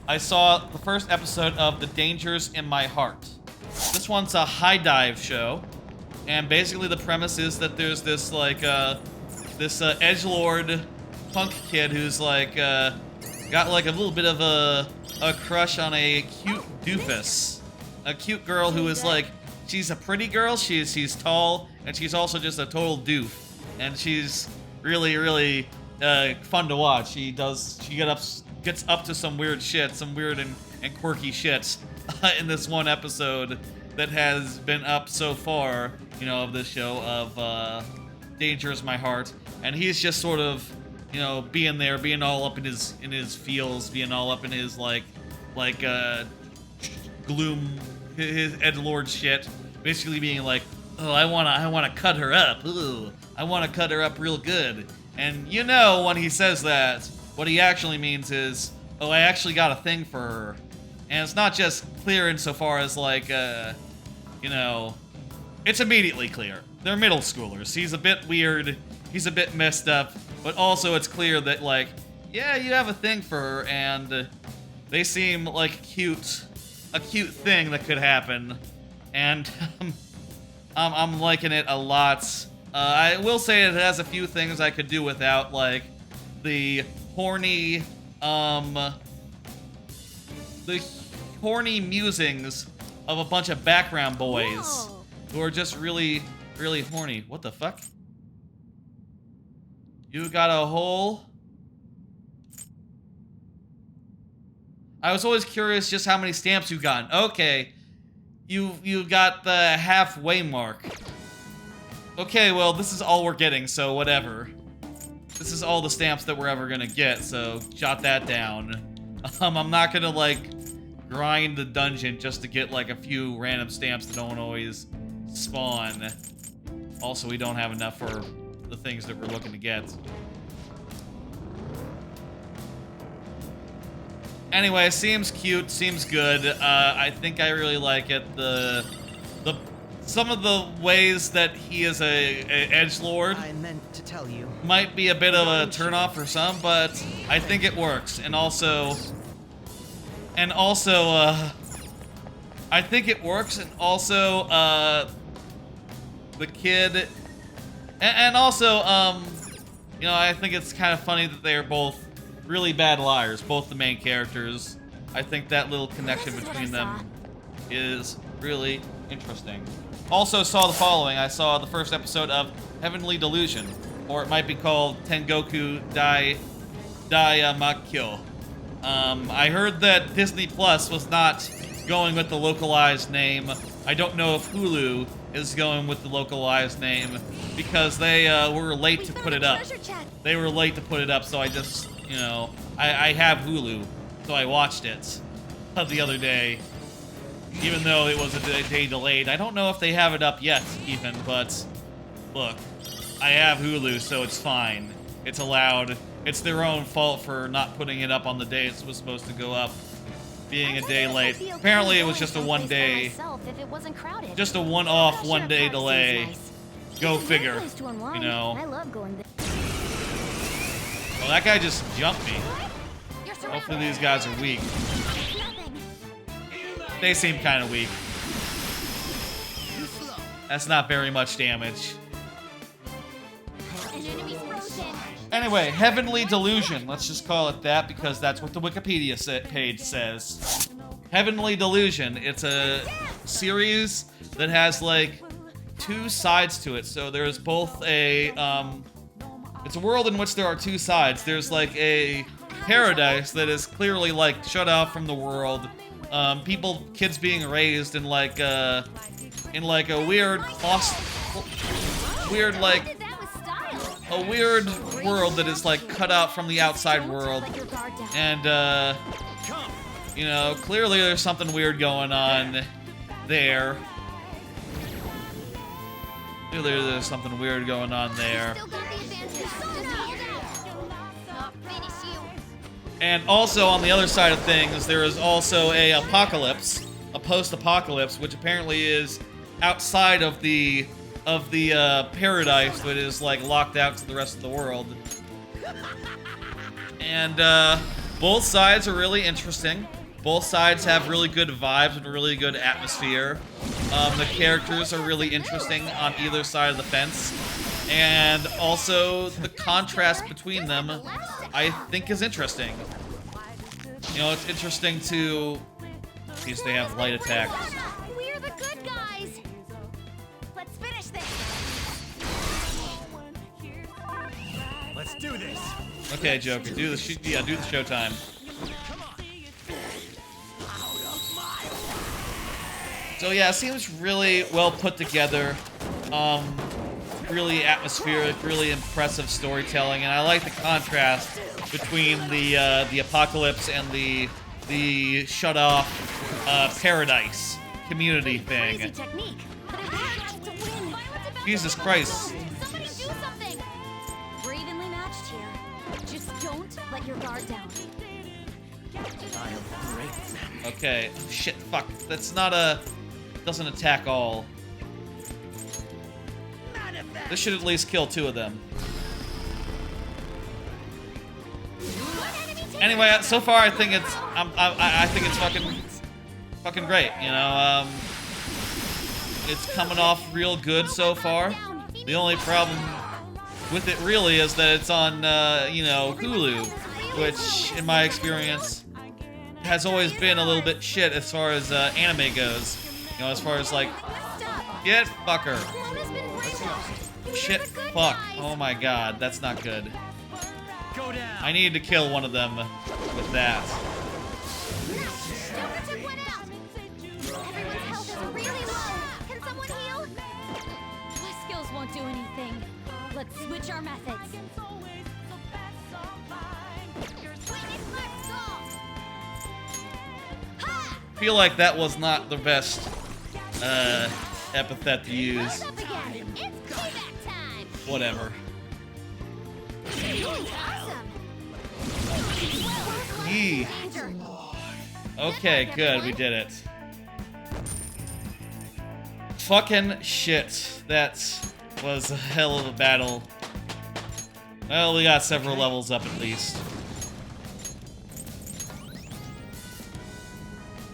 I saw the first episode of The Dangers in My Heart. This one's a high dive show, and basically the premise is that there's this like this edgelord punk kid who's like got like a little bit of a crush on a cute doofus, a cute girl who is like, she's a pretty girl, she's tall, and she's also just a total doof, and she's really fun to watch. She gets up to some weird shit, some weird and quirky shit in this one episode that has been up so far, you know, of this show of Danger is My Heart, and he's just sort of, you know, being there, being all up in his feels, being all up in his like gloom, his edgelord shit, basically being like, oh, I wanna cut her up, ooh, I wanna cut her up real good. And you know, when he says that, what he actually means is, oh, I actually got a thing for her. And it's not just clear insofar as like, you know, it's immediately clear. They're middle schoolers. He's a bit weird, he's a bit messed up, but also it's clear that like, yeah, you have a thing for her, and they seem like a cute thing that could happen. And I'm liking it a lot. I will say it has a few things I could do without, like the horny horny musings of a bunch of background boys Whoa. who are just really, really horny. What the fuck? You got a hole? I was always curious just how many stamps you got. Okay. You got the halfway mark. Okay, well, this is all we're getting, so whatever. This is all the stamps that we're ever gonna get, so jot that down. I'm not gonna, like, grind the dungeon just to get, like, a few random stamps that don't always spawn. Also, we don't have enough for the things that we're looking to get. Anyway, seems cute, seems good. I think I really like it. Some of the ways that he is a edgelord I meant to tell you. might be a bit of a turnoff for some, but I think it works. And also, I think it works. And also, the kid, and also, you know, I think it's kind of funny that they are both really bad liars, both the main characters. I think that little connection This is what between I them is really interesting. Also saw the following. I saw the first episode of Heavenly Delusion, or it might be called Tengoku Dai Makyo. I heard that Disney Plus was not going with the localized name. I don't know if Hulu is going with the localized name because they were late to put it up. They were late to put it up, so I just, you know, I have Hulu, so I watched it the other day, even though it was a day delayed. I don't know if they have it up yet, even, but look, I have Hulu, so it's fine. It's allowed. It's their own fault for not putting it up on the day it was supposed to go up, being a day late. Apparently, it was just a one-day, just a one-off, one-day delay. Go figure, you know. I love going there. Well, that guy just jumped me. Hopefully these guys are weak. They seem kind of weak. That's not very much damage. An enemy's frozen. Anyway, Heavenly Delusion. Let's just call it that because that's what the Wikipedia page says. Heavenly Delusion. It's a series that has, like, two sides to it. So there's both a, it's a world in which there are two sides. There's, like, a paradise that is clearly, like, shut out from the world. Kids being raised in, like, a weird, a weird world that is, like, cut out from the outside world. And, you know, clearly there's something weird going on there. Clearly there's something weird going on there. And also, on the other side of things, there is also a apocalypse, a post-apocalypse, which apparently is outside of the paradise that is, like, locked out to the rest of the world. And both sides are really interesting. Both sides have really good vibes and really good atmosphere. The characters are really interesting on either side of the fence. And also, the contrast between them, I think, is interesting. You know, it's interesting to... Geez, they have light attacks. We're the good guys. Let's finish this. Let's do this. Okay, Joker, do the showtime. So yeah, it seems really well put together. Really atmospheric, really impressive storytelling, and I like the contrast between the apocalypse and the shut off paradise community thing. Jesus Christ. Somebody do something. We're evenly matched here. Just don't let your guard down. I'll break them. Okay. Oh, shit. Fuck. That's not a. Doesn't attack all. This should at least kill two of them. Anyway, so far I think it's I think it's fucking great. You know, it's coming off real good so far. The only problem with it really is that it's on you know, Hulu, which in my experience has always been a little bit shit as far as anime goes. You know, as far as like, get fucker. Mona's been brainwashed. Shit, We're the good fuck. guys. Oh my god, that's not good. Go down. I needed to kill one of them with that. Joker took one out. Everyone's health is really low. Can someone heal? My skills won't do anything. Let's switch our methods. Feel like that was not the best epithet to use. Up again. It's payback time. Whatever. Awesome. Yee. Danger. Okay, good, we did it. Fucking shit. That was a hell of a battle. Well, we got several levels up at least.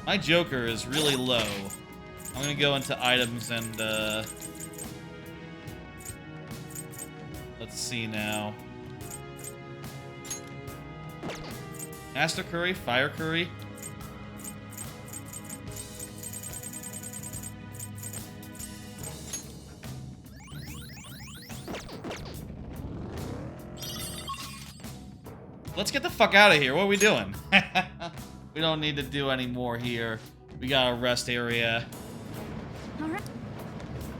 My Joker is really low. I'm gonna go into items and, let's see now. Master Curry, Fire Curry. Let's get the fuck out of here. What are we doing? We don't need to do any more here. We got a rest area.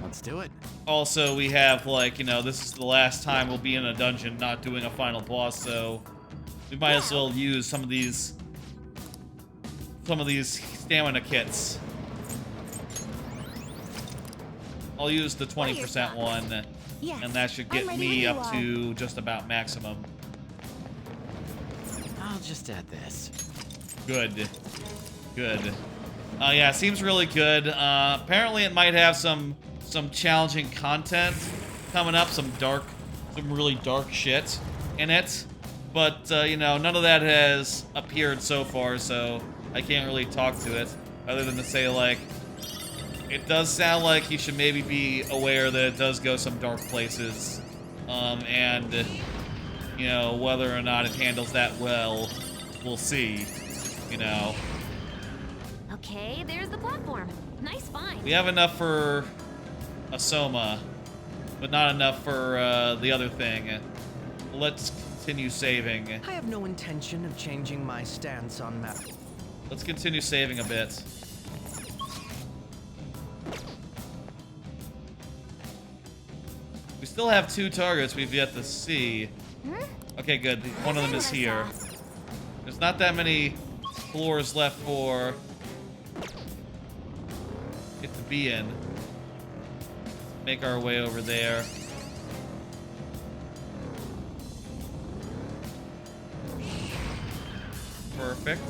Let's do it. Also, we have, like, you know, this is the last time we'll be in a dungeon not doing a final boss, so we might as well use some of these stamina kits. I'll use the 20% one, and that should get me up to just about maximum. I'll just add this. Good. Good. Yeah, it seems really good. Apparently it might have some challenging content coming up, some really dark shit in it. But, you know, none of that has appeared so far, so I can't really talk to it. Other than to say, like, it does sound like you should maybe be aware that it does go some dark places. And, you know, whether or not it handles that well, we'll see. You know. Okay, there's the platform. Nice find. We have enough for a Soma, but not enough for the other thing. Let's continue saving. I have no intention of changing my stance on map. Let's continue saving a bit. We still have 2 targets we've yet to see. Okay, good. One of them is here. There's not that many floors left for it to be in. Make our way over there. Perfect.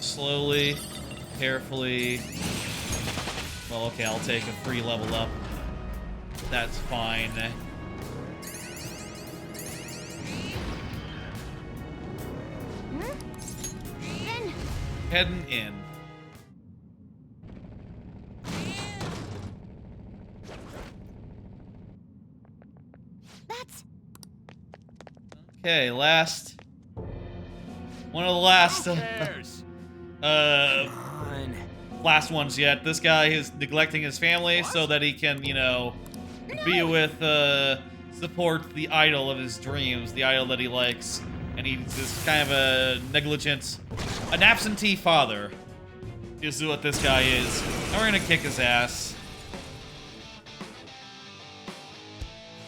Slowly, carefully. Well, okay, I'll take a free level up. That's fine. Heading in. That's Okay, last. One of the last. Cares? Last ones yet. This guy is neglecting his family so that he can, you know, be with, support the idol of his dreams, the idol that he likes. And he's just kind of a negligent, an absentee father is what this guy is. And we're gonna kick his ass.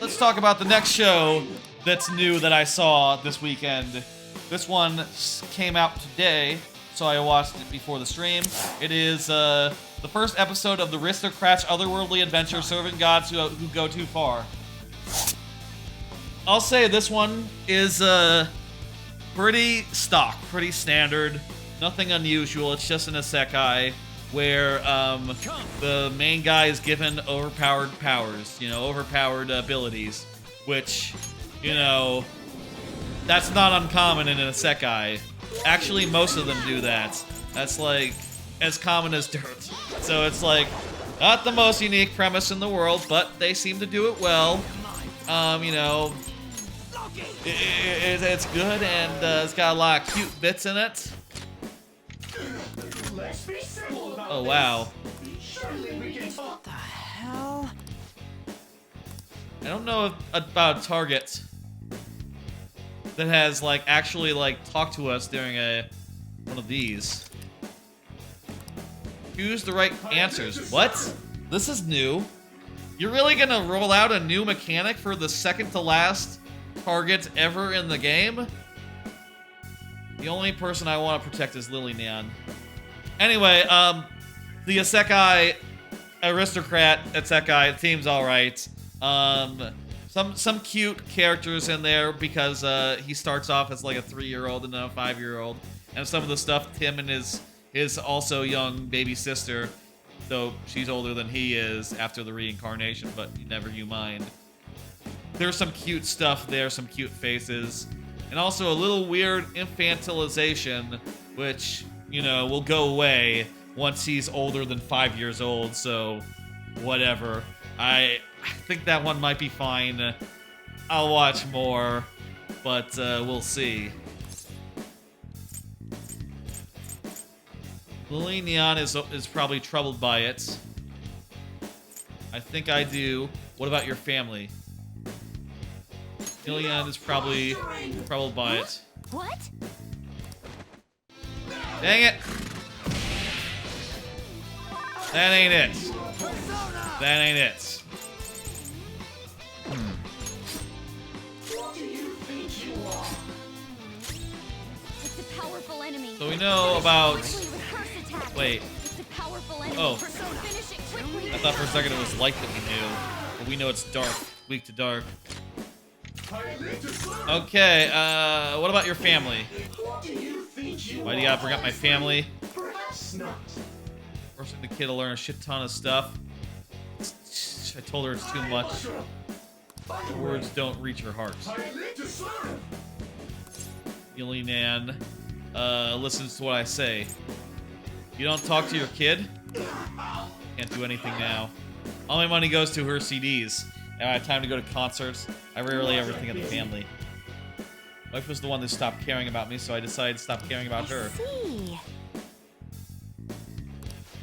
Let's talk about the next show that's new that I saw this weekend. This one came out today, so I watched it before the stream. It is the first episode of the Aristocrats' Otherworldly Adventure Serving Gods Who Go Too Far. I'll say this one is pretty stock, pretty standard, nothing unusual. It's just an isekai where the main guy is given overpowered powers, you know, overpowered abilities, which, you know, that's not uncommon in an isekai. Actually, most of them do that. That's like as common as dirt. So it's like not the most unique premise in the world, but they seem to do it well. You know, It's good, and it's got a lot of cute bits in it. Oh, wow. What the hell? I don't know about a target that has, like, actually, like, talked to us during one of these. Choose the right answers. What? This is new. You're really gonna roll out a new mechanic for the second to last target ever in the game? The only person I want to protect is Lily Neon. Anyway, the Isekai aristocrat Isekai team's alright. Some cute characters in there because he starts off as like a 3-year-old and then a 5-year-old. And some of the stuff, Tim and his also young baby sister, though she's older than he is after the reincarnation, but never you mind. There's some cute stuff there, some cute faces, and also a little weird infantilization, which, you know, will go away once he's older than 5 years old, so whatever. I think that one might be fine. I'll watch more, but we'll see. Lily Neon is probably troubled by it. I think I do. What about your family? Lillian is probably troubled by it. What? Dang it! That ain't it. That ain't it. It's a powerful enemy. So we know about... Quickly with curse attack. Wait. It's a powerful enemy. Oh. Finish it quickly. I thought for a second it was light that we knew. But we know it's dark. Weak to dark. Okay, what about your family? Why do you gotta bring up my family? Forcing the kid to learn a shit ton of stuff. I told her it's too much. The words don't reach her heart. Lily Nan listens to what I say. You don't talk to your kid? Can't do anything now. All my money goes to her CDs. And I have time to go to concerts. I rarely ever think of the family. Wife was the one that stopped caring about me, so I decided to stop caring about her. See.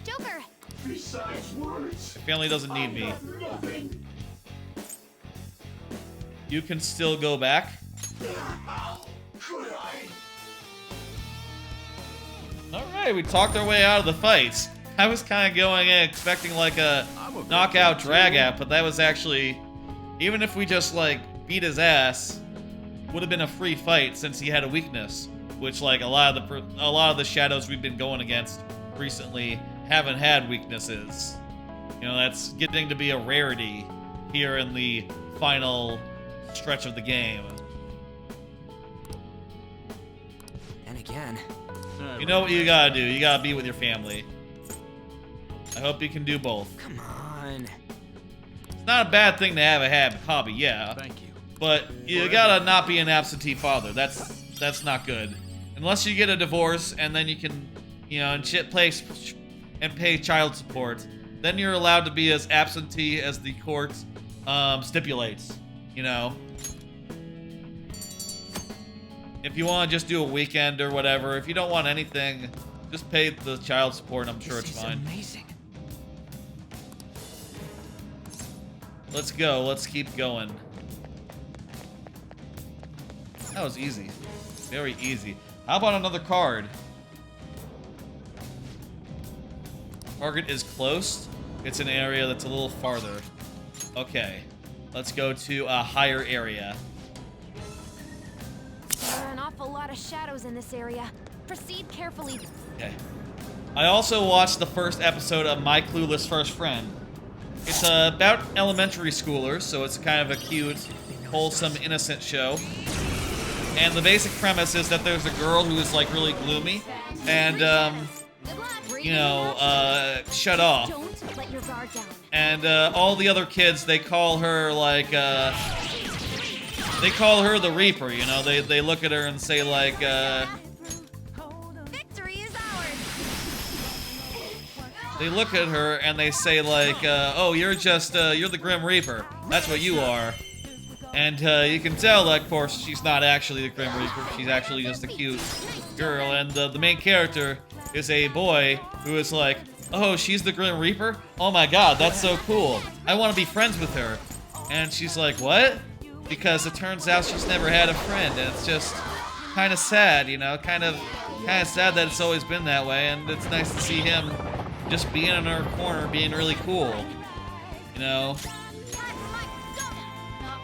Joker. My family doesn't need me. You can still go back? Alright, we talked our way out of the fight. I was kind of going in expecting like a knockout drag out, but that was actually... Even if we just, like, beat his ass, would have been a free fight since he had a weakness, which, like, a lot of the shadows we've been going against recently haven't had weaknesses. You know, that's getting to be a rarity here in the final stretch of the game. And again. You know what you gotta do. You gotta be with your family. I hope you can do both. Come on. It's not a bad thing to have a hobby, yeah. Thank you. But you gotta not be an absentee father. That's not good. Unless you get a divorce and then you can, you know, and pay child support. Then you're allowed to be as absentee as the court stipulates. You know. If you want to just do a weekend or whatever, if you don't want anything, just pay the child support. I'm sure it's fine. Amazing. Let's go. Let's keep going. That was easy. Very easy. How about another card? Target is close. It's an area that's a little farther. Okay. Let's go to a higher area. There are an awful lot of shadows in this area. Proceed carefully. Okay. I also watched the first episode of My Clueless First Friend. It's about elementary schoolers, so it's kind of a cute, wholesome, innocent show. And the basic premise is that there's a girl who is, like, really gloomy and, you know, shut off. Don't let your guard down. And all the other kids, they call her, like, they call her the Reaper, you know? They look at her and say, like, Victory is ours. they look at her and they say, like, oh, you're just, you're the Grim Reaper. That's what you are. And you can tell that, of course, she's not actually the Grim Reaper. She's actually just a cute girl. And the main character is a boy who is like, oh, she's the Grim Reaper? Oh my god, that's so cool. I want to be friends with her. And she's like, what? Because it turns out she's never had a friend. And it's just kind of sad, you know? Kind of sad that it's always been that way. And it's nice to see him just being in her corner, being really cool. You know?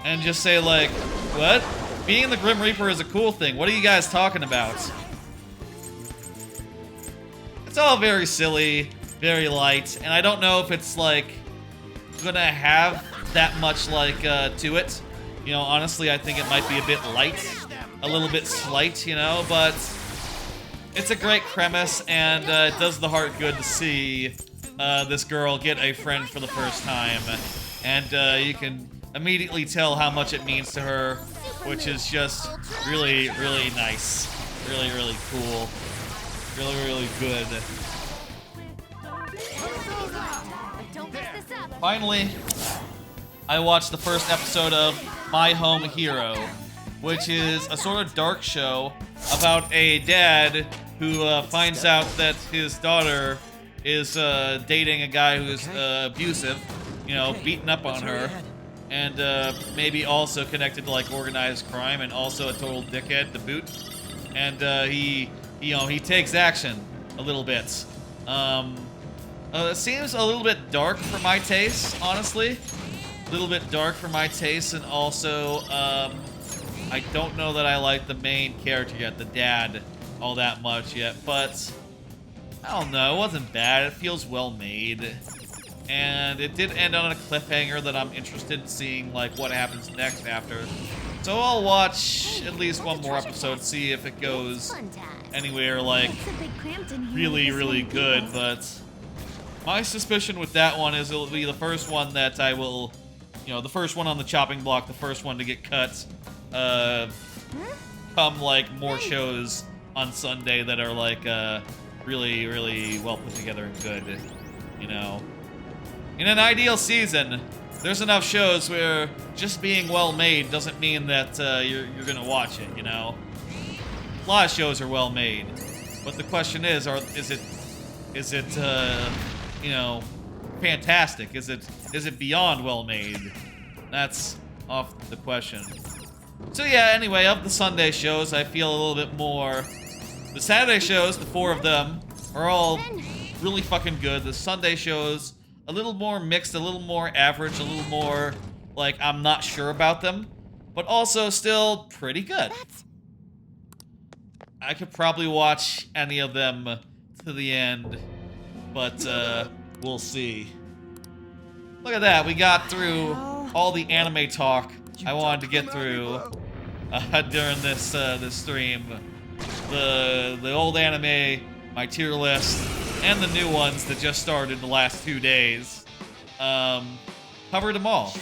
And just say like, what? Being the Grim Reaper is a cool thing. What are you guys talking about? It's all very silly, very light, and I don't know if it's like gonna have that much like to it. You know, honestly, I think it might be a bit light, a little bit slight, you know, but it's a great premise, and it does the heart good to see this girl get a friend for the first time, and you can immediately tell how much it means to her, which is just really, really nice. Really, really cool. Really, really good. Finally, I watched the first episode of My Home Hero, which is a sort of dark show about a dad who finds out that his daughter is dating a guy who's abusive, you know, beating up on her. And maybe also connected to like organized crime, and also a total dickhead to boot. And he takes action a little bit. It seems a little bit dark for my taste, honestly. A little bit dark for my taste, and also I don't know that I like the main character yet, the dad, all that much yet. But I don't know, it wasn't bad. It feels well made. And it did end on a cliffhanger that I'm interested in seeing, like, what happens next after. So I'll watch at least one more episode, see if it goes anywhere, like, really, really good. But my suspicion with that one is it'll be the first one that I will, you know, the first one on the chopping block, the first one to get cut, come, like, more shows on Sunday that are, like, really, really well put together and good, you know. In an ideal season, there's enough shows where just being well made doesn't mean that you're gonna watch it, you know? A lot of shows are well made, but the question is it you know, fantastic? Is it beyond well made? That's off the question. So yeah, anyway, of the Sunday shows, I feel a little bit more. The Saturday shows, the 4 of them, are all really fucking good. The Sunday shows, a little more mixed, a little more average, a little more, like, I'm not sure about them, but also still pretty good. I could probably watch any of them to the end, but we'll see. Look at that, we got through all the anime talk I wanted to get through during this this stream. The old anime, my tier list, and the new ones that just started in the last 2 days. Covered them all.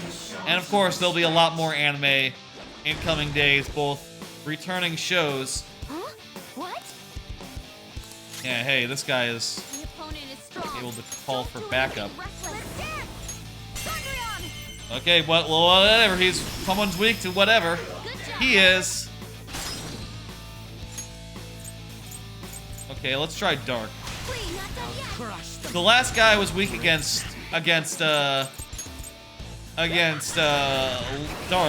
And of course, there'll be a lot more anime in coming days, both returning shows. Huh? What? Yeah, hey, this guy is able to call for backup. Okay, well, whatever. Someone's weak to whatever. He is. Okay, let's try Dark. The last guy was weak against Dark,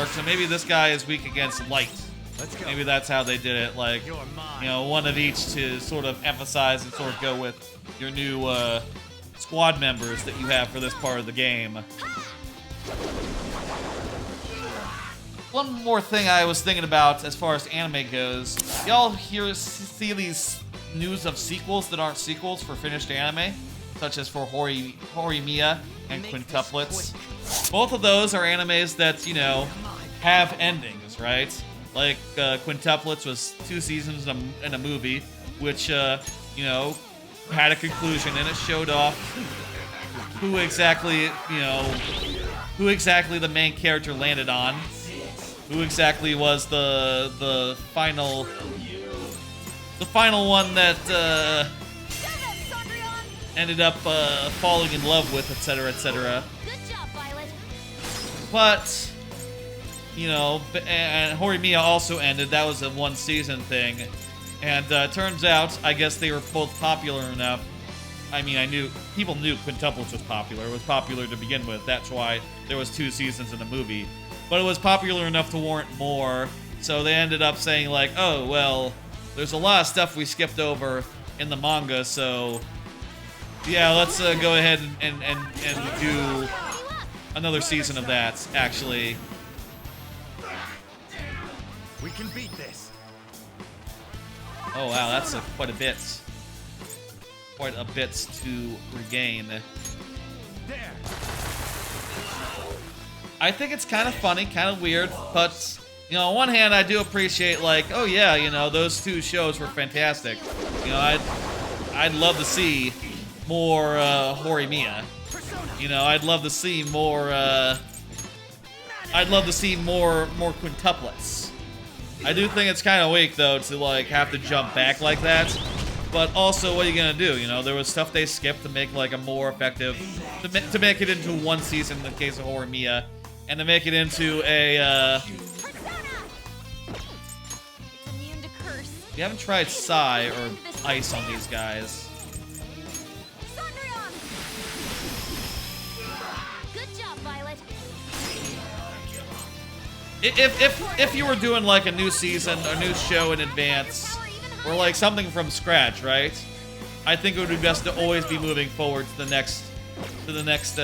so maybe this guy is weak against Light. Maybe that's how they did it, like, you know, one of each to sort of emphasize and sort of go with your new squad members that you have for this part of the game. One more thing I was thinking about as far as anime goes, y'all see these news of sequels that aren't sequels for finished anime, such as for Horimiya and Quintuplets. Both of those are animes that, you know, have endings, right? Like, Quintuplets was 2 seasons and a movie, which, you know, had a conclusion, and it showed off who exactly, you know, who exactly the main character landed on, who exactly was the final one that ended up falling in love with, etc., etc. Good job, Violet. But you know, and Horimiya also ended. That was a one-season thing. And turns out, I guess they were both popular enough. I mean, people knew Quintuplets was popular. It was popular to begin with. That's why there was 2 seasons in the movie. But it was popular enough to warrant more. So they ended up saying like, oh, well, there's a lot of stuff we skipped over in the manga, so yeah, let's go ahead and do another season of that, actually. We can beat this. Oh wow, that's quite a bit. Quite a bit to regain. There. I think it's kind of funny, kind of weird, but, you know, on one hand, I do appreciate, like, oh yeah, you know, those 2 shows were fantastic. You know, I'd love to see more Horimiya. You know, I'd love to see more Quintuplets. I do think it's kind of weak, though, to, like, have to jump back like that. But also, what are you gonna do? You know, there was stuff they skipped to make, like, a more effective... To make it into 1 season in the case of Horimiya. And to make it into a, You haven't tried Psy or Ice on these guys. Good job, Violet. If you were doing like a new season, a new show in advance, or like something from scratch, right? I think it would be best to always be moving forward to the next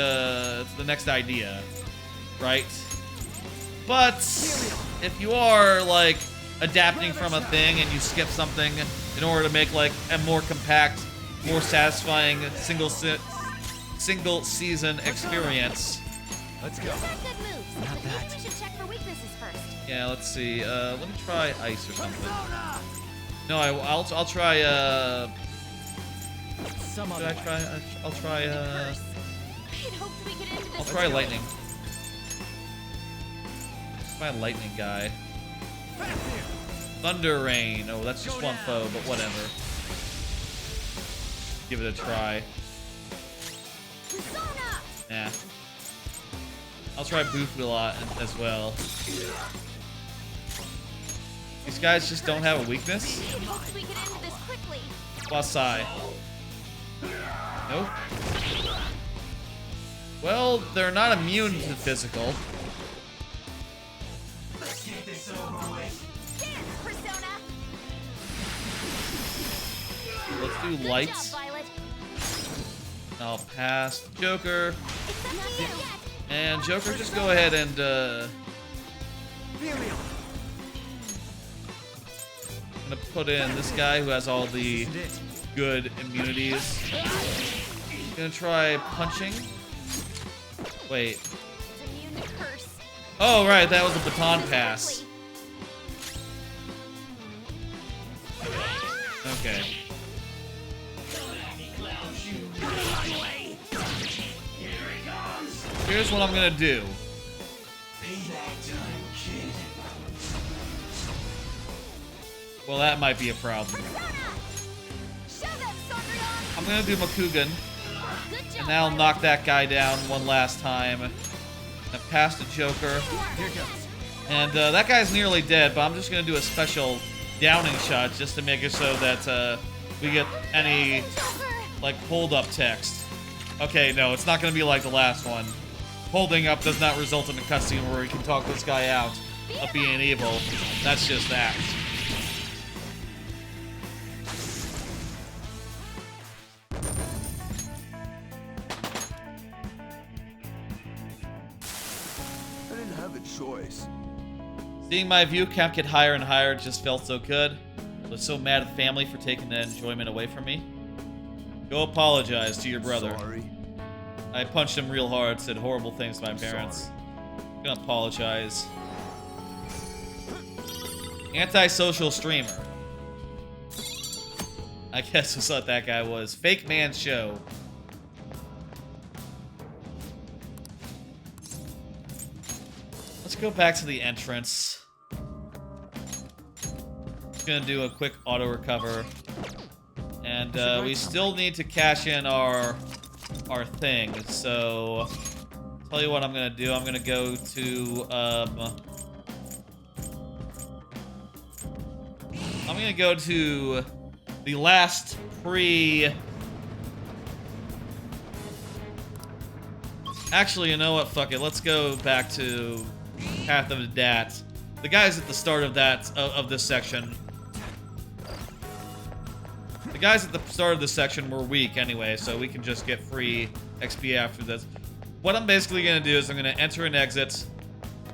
idea, right? But if you are like adapting from a thing and you skip something in order to make like a more compact, more satisfying single season experience. Let's go. Those are good moves. Not I think that. we should check for weaknesses first. Yeah, let's see. Let me try Ice or something. No, I'll try. Some Should other I way. try? I'll try. I'd hoped we could end I'll this. try Lightning. My Lightning guy. Thunder Rain. Oh, that's just one foe, but whatever. Give it a try. Persona! Yeah. I'll try Bufu a lot as well. These guys just don't have a weakness. I'd hoped we could end this quickly. Wasai. Nope. Well, they're not immune to physical. Dance, Persona! Let's do Good lights. job, Violet. I'll pass Joker. It's up to you. And Joker, just go ahead and, I'm gonna put in this guy who has all the good immunities. Gonna try punching. Wait. It's immune to curse. Oh, right, that was a baton pass. Okay. Here's what I'm gonna do. Well, that might be a problem. Show them, Sondrian! I'm gonna do Makugan, Good job, and that'll Violet. knock that guy down one last time. And pass the Joker. Here goes. And that guy's nearly dead, but I'm just gonna do a special downing shot just to make it so that we get any like hold up text. Okay, no, it's not gonna be like the last one. Holding up does not result in a cutscene where we can talk this guy out of being evil. That's just that. I didn't have a choice. Seeing my view count get higher and higher just felt so good. I was so mad at family for taking that enjoyment away from me. Go apologize to your brother. Sorry. I punched him real hard, said horrible things to my parents. I'm gonna apologize. Antisocial streamer. I guess that's what that guy was. Fake man show. Let's go back to the entrance. Just gonna do a quick auto recover. And we still need to cash in our thing. So tell you what I'm gonna do. I'm gonna go to I'm gonna go to the last Actually, you know what? Fuck it. Let's go back to Path of the Dat. The guys at the start of this section. The guys at the start of this section were weak anyway, so we can just get free XP after this. What I'm basically gonna do is I'm gonna enter and exit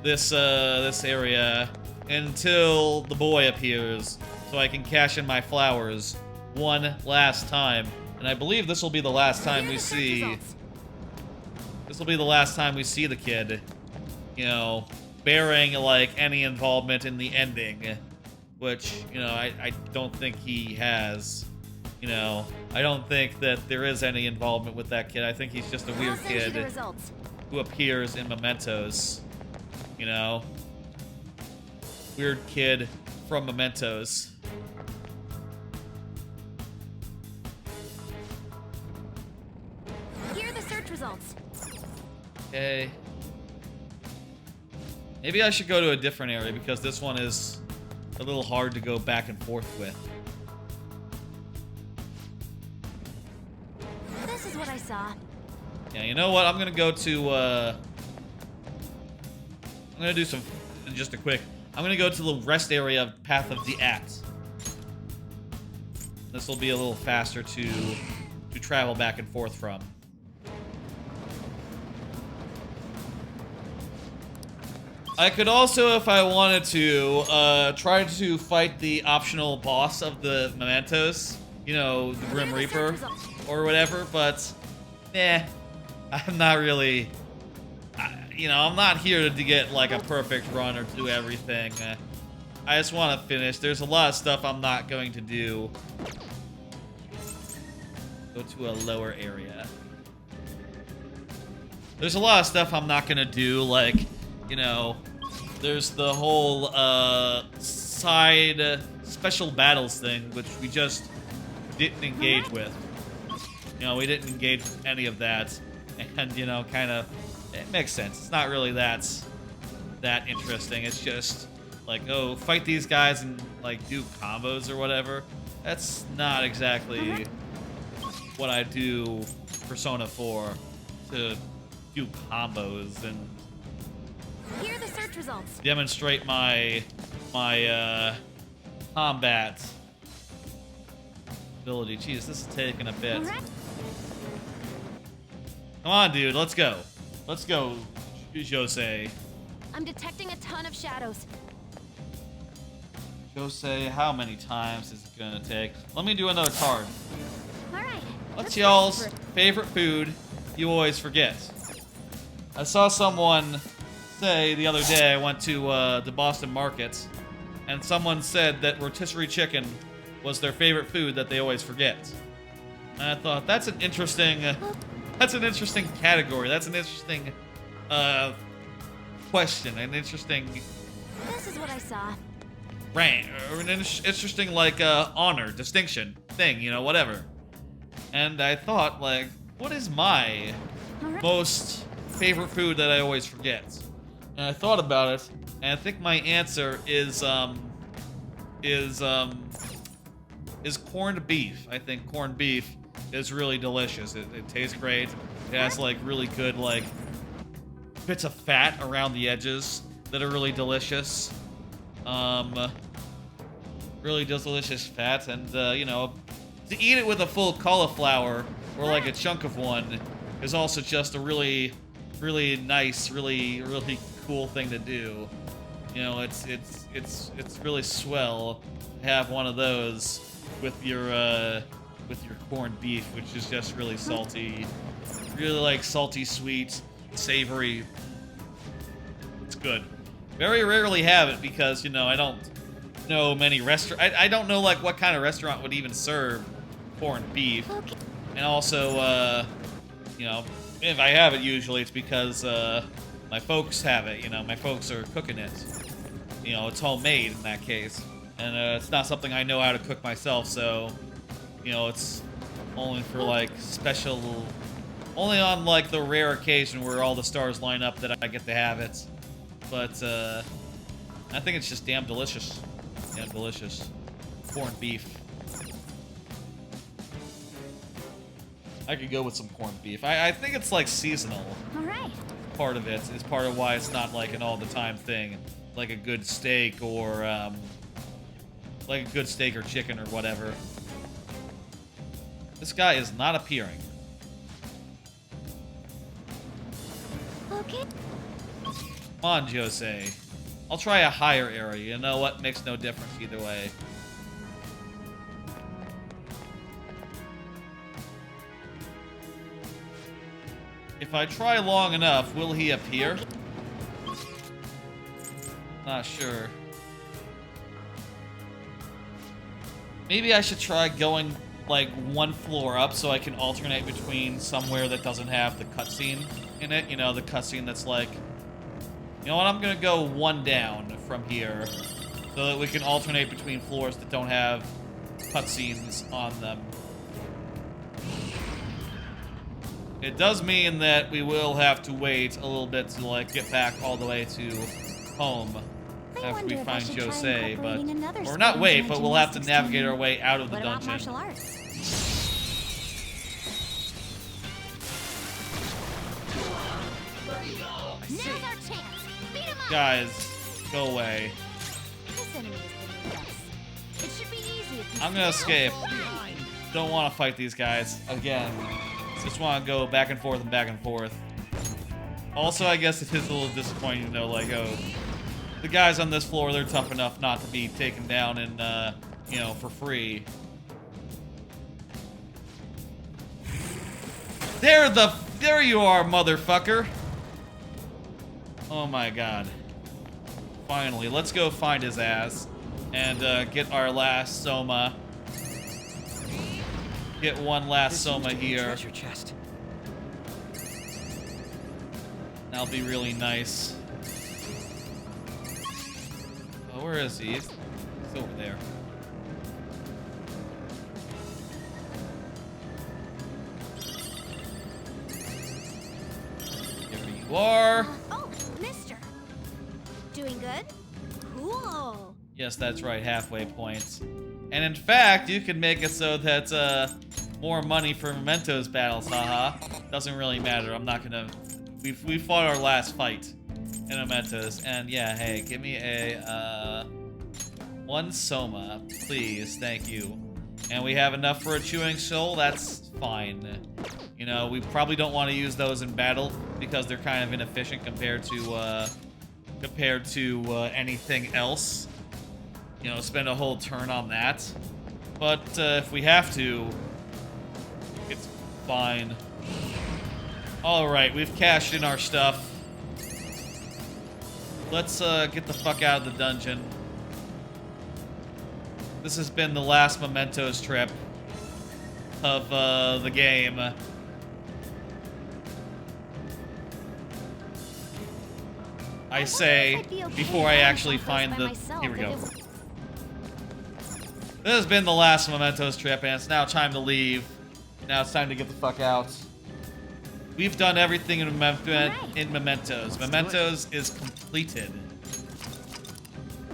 this area until the boy appears, so I can cash in my flowers one last time. And I believe this will be the last time we see. This will be the last time we see the kid, you know, bearing like any involvement in the ending, which, you know, I don't think he has. You know, I don't think that there is any involvement with that kid. I think he's just a weird kid who appears in Mementos. You know, weird kid from Mementos. Here are the search results. Okay. Maybe I should go to a different area because this one is a little hard to go back and forth with. This is what I saw. Yeah, you know what? I'm gonna go to, I'm gonna do some, just a quick, I'm gonna go to the rest area of Path of the Axe. This will be a little faster to travel back and forth from. I could also, if I wanted to, try to fight the optional boss of the Mementos, you know, the Grim Reaper, or whatever, but, I'm not really, you know, I'm not here to get, like, a perfect run or do everything. I just want to finish. There's a lot of stuff I'm not going to do. Go to a lower area. There's a lot of stuff I'm not going to do, like, you know, there's the whole side special battles thing, which we just didn't engage with. You know, we didn't engage with any of that. And, you know, kind of, it makes sense. It's not really that interesting. It's just like, oh, fight these guys and, like, do combos or whatever. That's not exactly what I do Persona 4, to do combos and Here are the search results. demonstrate my combat ability. Jeez, this is taking a bit. Come on, dude, let's go. Let's go, Jose. I'm detecting a ton of shadows. Jose, how many times is it gonna take? Let me do another card. All right. What's y'all's favorite food you always forget? I saw someone say the other day, I went to the Boston market, and someone said that rotisserie chicken was their favorite food that they always forget. And I thought, that's an interesting category. That's an interesting question. An interesting This is what I saw. rank, or an interesting, like, honor, distinction, thing, you know, whatever. And I thought, like, what is my most favorite food that I always forget? And I thought about it, and I think my answer is corned beef. I think corned beef is really delicious. It tastes great. It has, like, really good, like, bits of fat around the edges that are really delicious. Really delicious fat, and, you know, to eat it with a full cauliflower, or like a chunk of one, is also just a really, really nice, really cool thing to do. You know, it's really swell to have one of those with your corned beef, which is just really salty, really, like, salty, sweet, savory. It's good. Very rarely have it because, you know, I don't know many I don't know, like, what kind of restaurant would even serve corned beef. And also, you know, if I have it, usually it's because my folks have it. You know, my folks are cooking it. You know, it's homemade in that case, and it's not something I know how to cook myself. So, you know, it's only for, like, special, only on, like, the rare occasion where all the stars line up that I get to have it. But I think it's just damn delicious. Damn delicious. corned beef. I could go with some corned beef. I think it's like seasonal. All right. Part of it is part of why it's not like an all-the-time thing, like a good steak or chicken or whatever. This guy is not appearing. Okay. Come on, Jose. I'll try a higher area. You know what? Makes no difference either way. If I try long enough, will he appear? Not sure. Maybe I should try going like one floor up so I can alternate between somewhere that doesn't have the cutscene in it. You know, the cutscene that's like, you know what, I'm gonna go one down from here so that we can alternate between floors that don't have cutscenes on them. It does mean that we will have to wait a little bit to like get back all the way to home after we find Jose, but or not wait, but we'll have to navigate our way out of the dungeon. What about martial arts? Now's our chance. Beat him up. Guys, go away. This enemy is beneath us. It should be easy if you I'm gonna stay escape. offline. Don't want to fight these guys again. Just want to go back and forth and back and forth. Also, I guess it is a little disappointing to know, like, oh, the guys on this floor, they're tough enough not to be taken down and, you know, for free. There you are, motherfucker. Oh my god. Finally, let's go find his ass and get our last Soma. Get one last Soma here. Treasure chest. That'll be really nice. Oh, where is he? He's over there. Here you are. Oh, mister. Doing good? Cool. Yes, that's right, halfway points. And in fact, you can make it so that more money for Mementos battles, haha. Doesn't really matter. I'm not gonna. We fought our last fight in Mementos, and yeah, hey, give me a one Soma, please, thank you. And we have enough for a chewing soul. That's fine. You know, we probably don't want to use those in battle because they're kind of inefficient compared to anything else. You know, spend a whole turn on that. But if we have to, it's fine. Alright, we've cashed in our stuff. Let's get the fuck out of the dungeon. This has been the last Mementos trip of the game. I say, before I actually find the... Here we go. This has been the last Mementos trip, and it's now time to leave. Now it's time to get the fuck out. We've done everything in Mementos. Mementos is completed.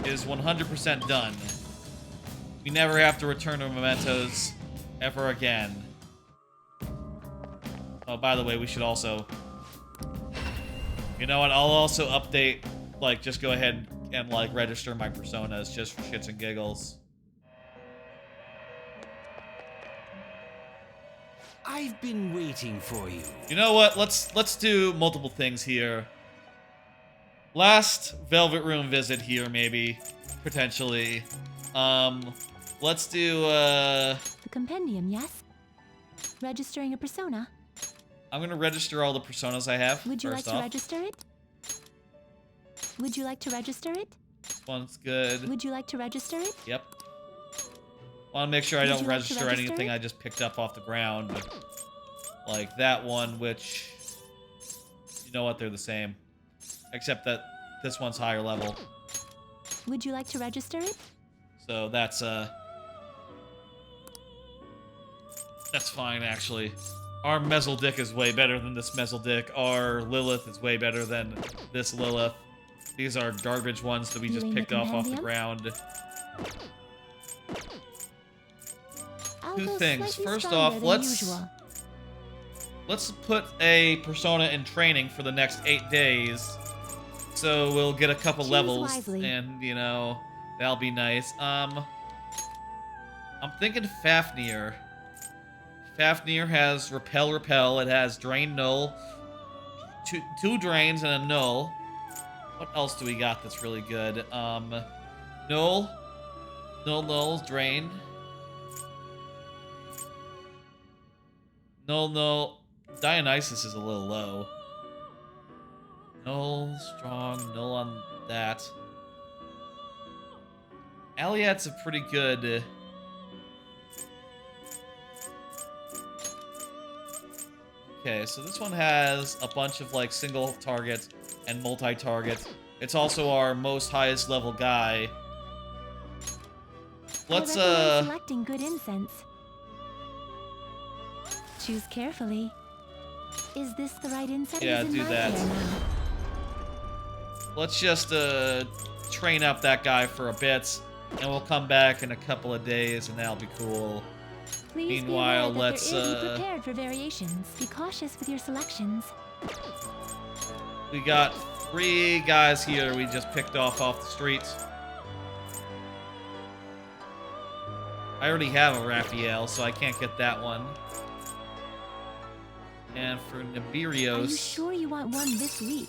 It is 100% done. We never have to return to Mementos ever again. Oh, by the way, we should also... You know what? I'll also update, like, just go ahead and, like, register my personas just for shits and giggles. I've been waiting for you. You know what? Let's do multiple things here. Last Velvet Room visit here, maybe. Potentially. Let's do, The compendium, yes? Registering a persona. I'm gonna register all the personas I have. Would you like first to off. register it? Would you like to register it? This one's good. Would you like to register it? Yep. Want to make sure I Would don't you like to register register anything it? I just picked up off the ground. Like that one, which... You know what? They're the same. Except that this one's higher level. Would you like to register it? So that's fine, actually. Our Mezzledick is way better than this Mezzledick. Our Lilith is way better than this Lilith. These are garbage ones that we just Viewing the picked off the compendium? ground. I'll two go things. slightly First stronger off, than usual. let's put a persona in training for the next 8 days. So we'll get a couple Choose levels, wisely. and you know, that'll be nice. I'm thinking Fafnir. Fafnir has repel, repel. It has drain, null, two drains and a null. What else do we got that's really good? Null, null, drain, null. Dionysus is a little low. Null, strong, null on that. Aliat's a pretty good. Okay, so this one has a bunch of like single target and multi-target. It's also our most highest level guy. Let's I recommend selecting good incense. Choose carefully. Is this the right incense? Yeah, do that. Let's just train up that guy for a bit, and we'll come back in a couple of days, and that'll be cool. Please Meanwhile, be aware that let's be prepared for variations. Be cautious with your selections. we got 3 guys here we just picked off the street. I already have a Raphael, so I can't get that one. And for Nibirios, Are you sure you want one this week?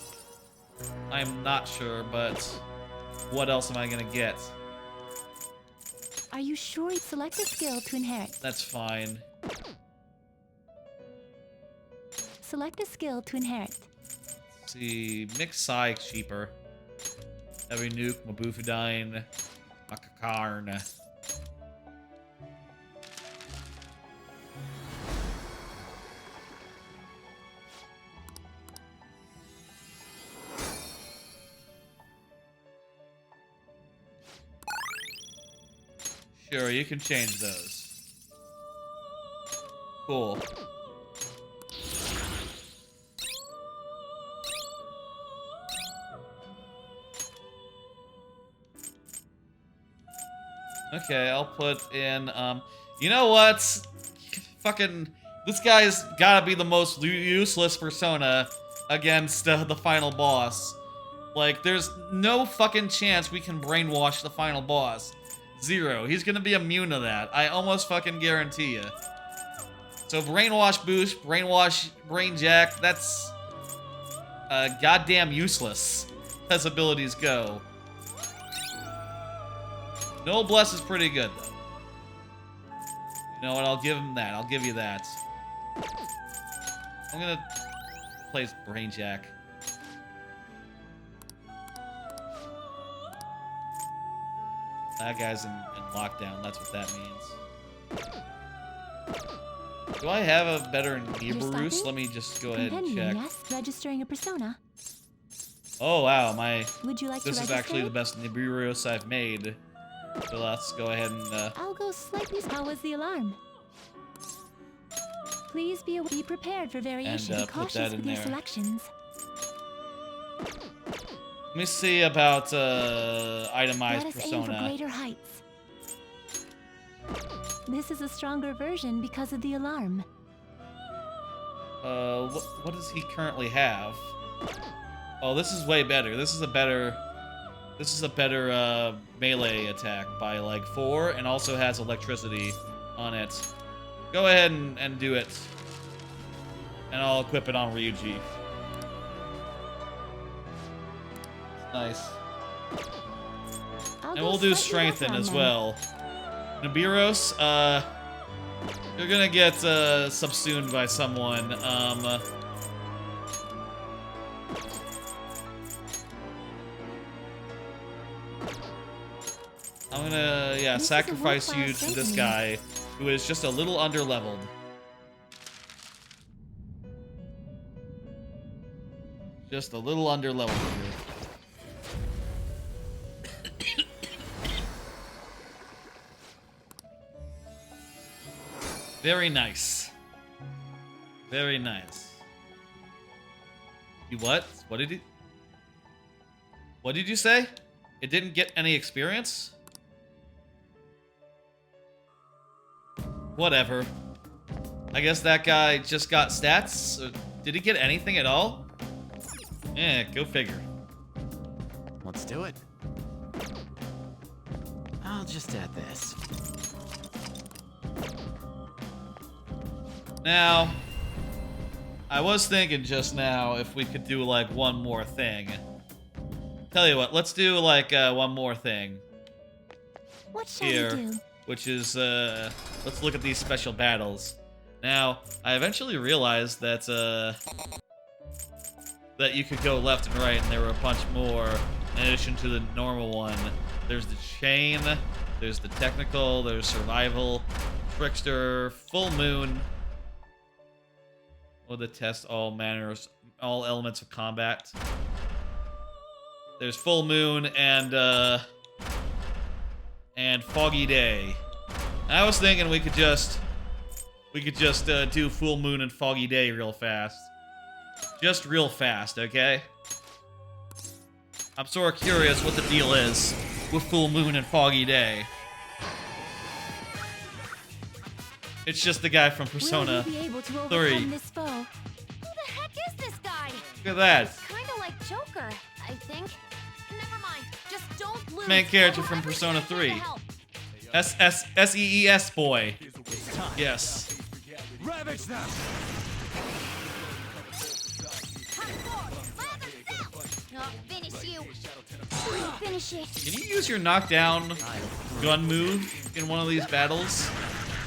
I'm not sure, but what else am I gonna get? Are you sure you select a skill to inherit? That's fine. Select a skill to inherit. Let's see, Mix Psy cheaper. Heavy Nuke, Mabufudine, Makakarn. Sure, you can change those. Cool. Okay, I'll put in, you know what? Fucking, this guy's gotta be the most useless persona against the final boss. Like, there's no fucking chance we can brainwash the final boss. 0. He's gonna be immune to that. I almost fucking guarantee you. So brainwash boost, brainwash brain jack, that's goddamn useless as abilities go. No bless is pretty good though. You know what? I'll give him that. I'll give you that. I'm gonna place brain jack. That guy's in lockdown, that's what that means. Do I have a better Nibiru's? Let me just go ahead and check. Yes, registering a persona. Oh wow, Would you like this to is register? actually the best Nibiru's I've made. So let's go ahead and I'll go slightly. How was the alarm? Please be prepared for variation. Be put cautious that in with your there. selections. let me see about Let itemized us aim for persona. greater heights. This is a stronger version because of the alarm. What does he currently have? Oh, this is way better. This is a better melee attack by like 4, and also has electricity on it. Go ahead and do it. And I'll equip it on Ryuji. Nice. I'll And go we'll do slightly lesser strengthen on as them. well. Nibiros, you're gonna get subsumed by someone. I'm gonna, This is a sacrifice worthwhile you to this strengthening. guy, who is just a little underleveled. Just a little underleveled here. Very nice. Very nice. You what? What did you say? It didn't get any experience? Whatever. I guess that guy just got stats. Did he get anything at all? Yeah, go figure. Let's do it. I'll just add this. Now, I was thinking just now if we could do like one more thing. Tell you what, let's do like one more thing What shall here, we do? which is let's look at these special battles. Now, I eventually realized that that you could go left and right, and there were a bunch more in addition to the normal one. There's the chain, there's the technical, there's survival, trickster, full moon. Or the test all elements of combat. There's full moon and foggy day. And I was thinking we could just do full moon and foggy day real fast. Just real fast, okay? I'm sort of curious what the deal is with full moon and foggy day. It's just the guy from Persona Will we be able to 3. overcome this foe? Who the heck is this guy? Look at that. Kind of like Joker, I think. Never mind. Just don't lose. Main character I'll from do Persona everything I 3. can to help. SEES boy. Yes. Ravage them! I'll finish you. Finish it. Can you use your knockdown gun move in one of these battles?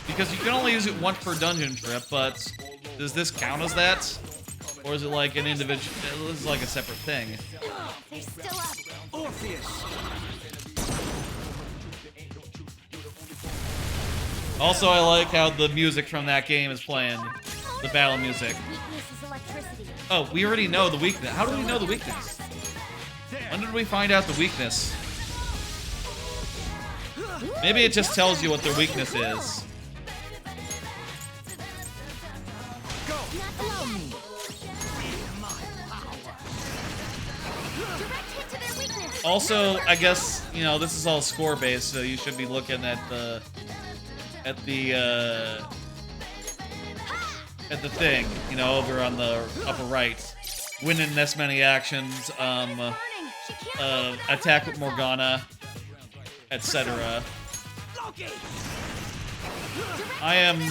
Because you can only use it once per dungeon trip, but does this count as that? Or is it like an individual? This is like a separate thing. They're still up. Orpheus! Also, I like how the music from that game is playing. The battle music. Weakness is electricity. Oh, we already know the weakness. How do we know the weakness? When did we find out the weakness? Maybe it just tells you what their weakness is. Also, I guess, you know, this is all score-based, so you should be looking at the thing, you know, over on the upper right. Winning this many actions, attack with Morgana, etc. I am,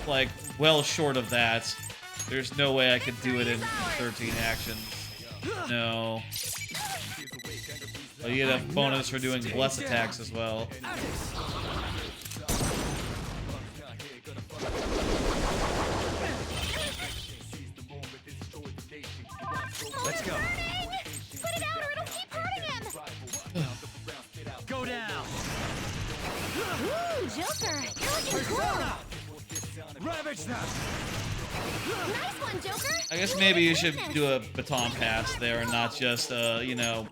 like, well short of that. There's no way I could do it in 13 actions. No. But you get a bonus for doing bless attacks as well. Let's go. Put it out or it'll keep hurting him. Go down! Ooh, Joker, you're looking cool. Ravage them! Nice one, Joker. I guess maybe you should do a baton pass there and not just, you know,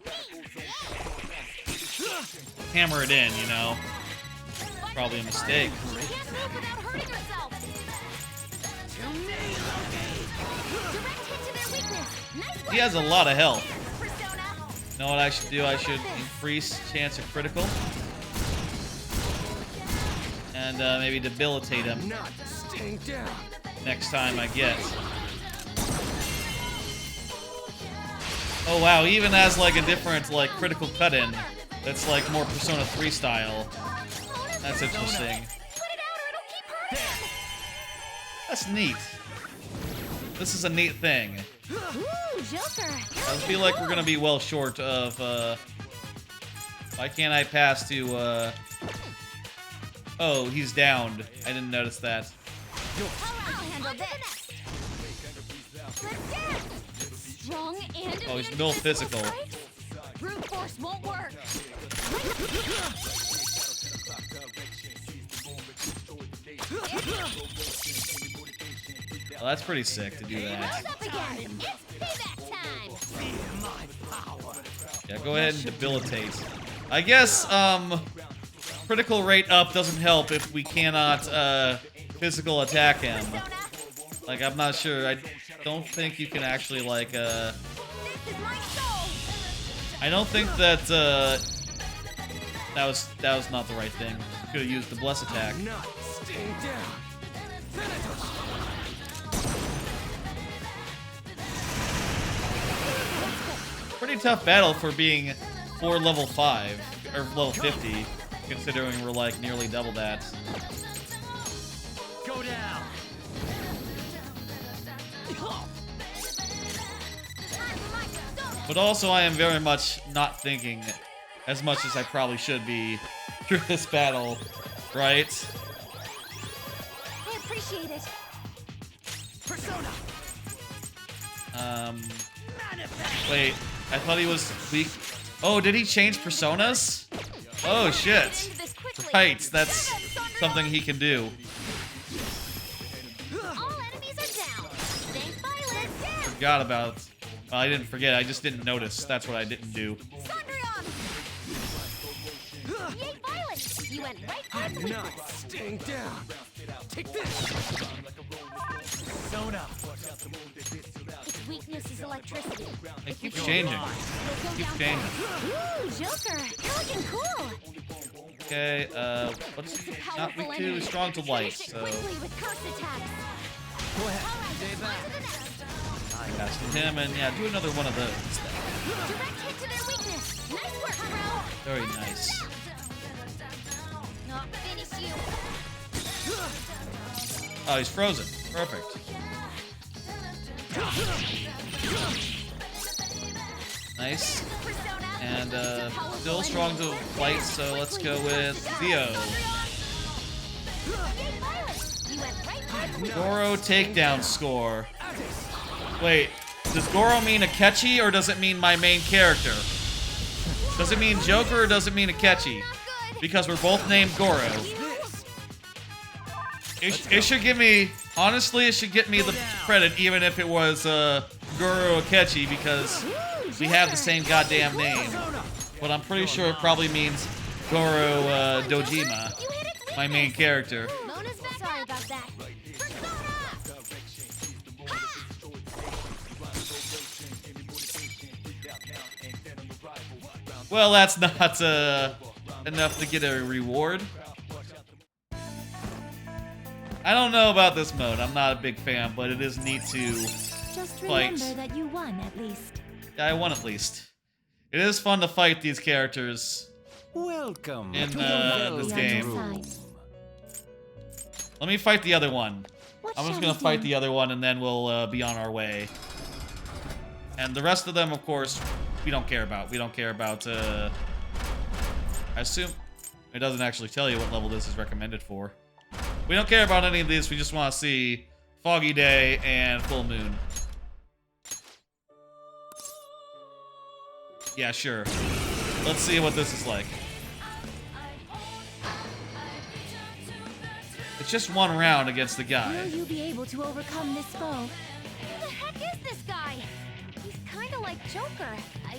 hammer it in, you know. Probably a mistake. You can't move without hurting yourself. Direct hit to their weakness. Nice He has a lot of health. Persona. You know what I should do? I should increase chance of critical. And maybe debilitate him Not staying down. next time I get. Oh wow, he even has like a different like critical cut-in that's like more Persona 3 style. That's interesting. Put it out or it'll keep hurting. That's neat. This is a neat thing. Ooh, Joker. I feel like we're gonna be well short of, why can't I pass to, oh, he's downed. I didn't notice that. I'll handle this. Let's dance. Strong and Oh, he's immune mill to physical. strikes? Brute force won't work. Well, that's pretty sick to do that. Up again. It's payback time. Yeah, go ahead and debilitate. I guess, critical rate up doesn't help if we cannot, physical attack him. Like, I'm not sure. I don't think you can actually, like, This is my soul. I don't think that, that was not the right thing. Could have used the bless attack. Not staying down. Mementos. Pretty tough battle for being for level 5 or level 50, considering we're like nearly double that. Go down. But also, I am very much not thinking as much as I probably should be through this battle, right? I appreciate it. Persona. Wait, I thought he was weak. Oh, did he change personas? Oh shit. Right, that's something he can do. All enemies are down. Thank violence. Forgot about it. Well, I didn't forget, I just didn't notice. That's what I didn't do. Sundrion. Yay, violence. You went right past I'm not staying down. Take this. Persona. Its weakness is electricity. It keeps changing. Keeps changing. Ooh, Joker. You're looking cool. Okay, what's It's a not powerful weak to? enemy. Strong to light, Finish it so quickly with curse attacks. Go ahead. All right, Stay on back. to the next. casted him, and yeah, do another one of those. Direct hit to their weakness. Nice work, bro. Very nice. Not finish you. Oh, he's frozen. Perfect. Nice. Persona. And It's a powerful still strong to enemy. light, so let's go with Theo. Yay, violence. You went right past me. Goro takedown score. Wait, does Goro mean Akechi or does it mean my main character? Does it mean Joker or does it mean Akechi? Not good. Because we're both named Goro. It should give me, honestly, it should get me the credit even if it was Goro Akechi because we have the same goddamn name. But I'm pretty sure it probably means Goro Dojima, You hit its my main weakness. character. Mona's back. Sorry about that. Persona. Well, that's not enough to get a reward. I don't know about this mode. I'm not a big fan, but it is neat to Just fight. remember that you won at least. Yeah, I won at least. It is fun to fight these characters. Welcome In, to this the game. room. Let me fight the other one. What I'm just shall gonna we fight do? the other one and then we'll be on our way. And the rest of them, of course, we don't care about. We don't care about, I assume it doesn't actually tell you what level this is recommended for. We don't care about any of these, we just want to see Foggy Day and Full Moon. Yeah, sure. Let's see what this is like. It's just one round against the Will guy. you be able to overcome this foe? Who the heck is this guy? He's kind of like Joker.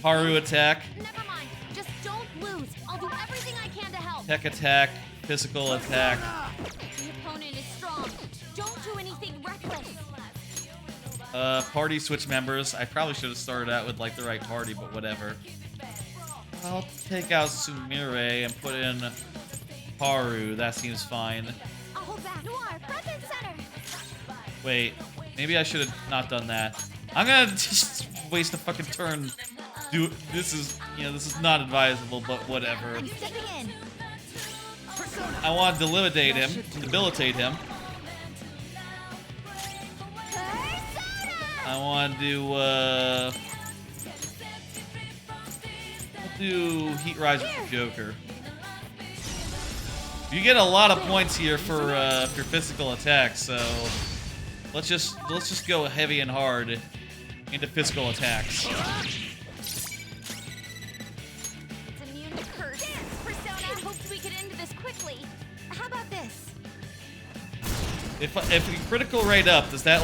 Haru attack, Never mind. Just don't lose. I'll do everything I can to help. tech attack, physical attack. The opponent is strong. Don't do anything reckless. Party switch members. I probably should have started out with like the right party, but whatever. I'll take out Sumire and put in Haru. That seems fine. I'll hold back. Noir, front and center. Wait, maybe I should have not done that. I'm gonna just waste a fucking turn. This is not advisable, but whatever. I'm stepping in. I want to debilitate him. I want to, I'll do Heat Rise with Joker. You get a lot of points here for physical attacks, so let's just go heavy and hard into physical attacks. It's immune to curse. Persona hoped we could end this quickly. How about this? If you critical rate up, is that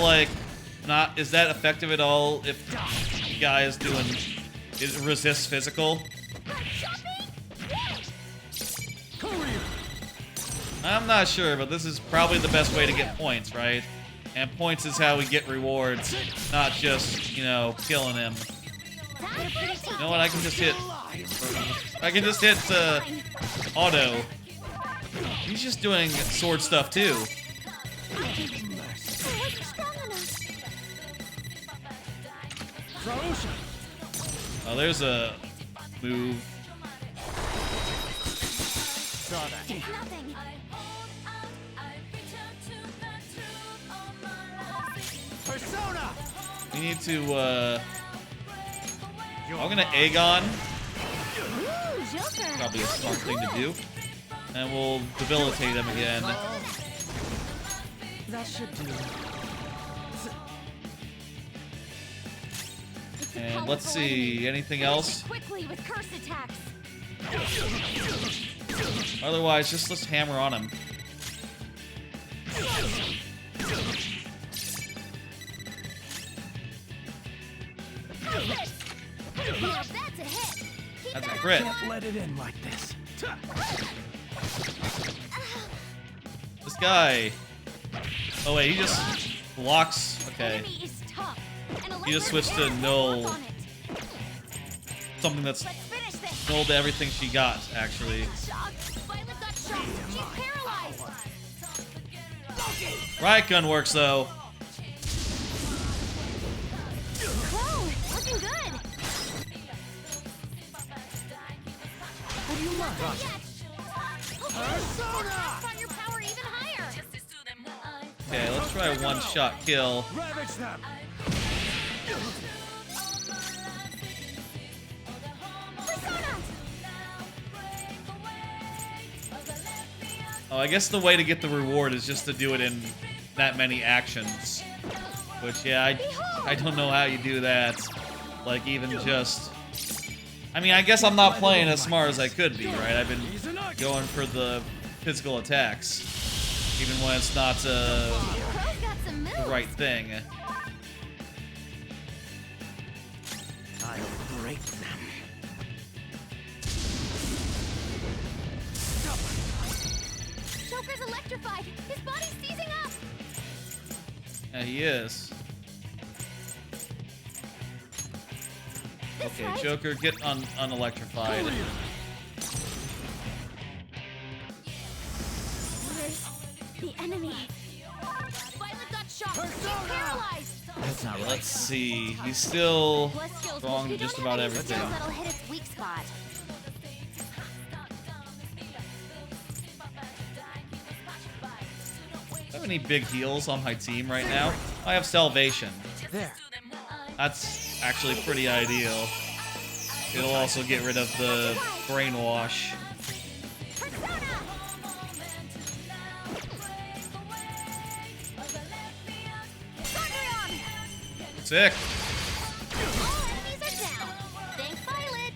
effective at all? If the guy is resists physical? I'm not sure, but this is probably the best way to get points, right? And points is how we get rewards, not just, killing him. You know what, I can just hit auto. He's just doing sword stuff too. I wasn't strong enough. Oh, there's a move. Nothing. Persona! We need to, I'm gonna Aegon. Ooh, Joker. Probably a smart thing to do. And we'll debilitate him again. That should do. It's a And let's powerful see, enemy. anything Finish else? it quickly with curse attacks. Otherwise, just let's hammer on him. Now that's a hit. Keep That's a that crit. Can't let it in like this. This guy. Oh wait, he just blocks. Okay. enemy is tough. And He just Electric switched to Air null. work on it. Something that's Let's finish this. null to everything she got, actually. Shock. Violet got shocked. She's paralyzed. Riot gun works though. Whoa, looking good. What do you want? Persona! On your power even higher. Okay, let's try a one-shot kill. Ravage them! Persona! Oh, I guess the way to get the reward is just to do it in that many actions. Which, yeah, I don't know how you do that. Like, even just... I mean, I guess I'm not playing as smart as I could be, right? I've been going for the physical attacks. Even when it's not Crow's got some moves. the right thing. I'll break them. Joker's electrified. His body's seizing up. Yeah, he is. Okay, right? Joker, get unelectrified. Where's the enemy? Violet got shocked. She's paralyzed. That's not right. Let's see. He's still Plus skills strong will to just don't about have any everything. skills that'll hit its weak spot. Do I have any big heals on my team right now? I have Salvation. There. That's actually pretty ideal. It'll also get rid of the brainwash. Persona! Thunderdome! Sick. All enemies are down. Thanks, Violet.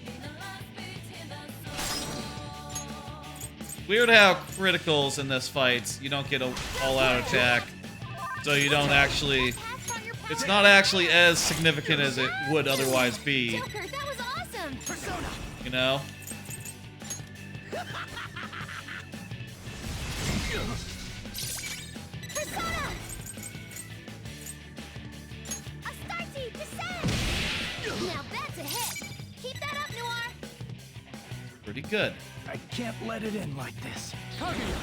Weird how criticals in this fight, you don't get a all-out attack. So you don't actually... Passed on your power. It's not actually as significant as it would otherwise be, Joker, that was awesome. Persona! you know? Persona! Astarte, descend! Now that's a hit. Keep that up, Noir. Pretty good. I can't let it in like this. Kaguya!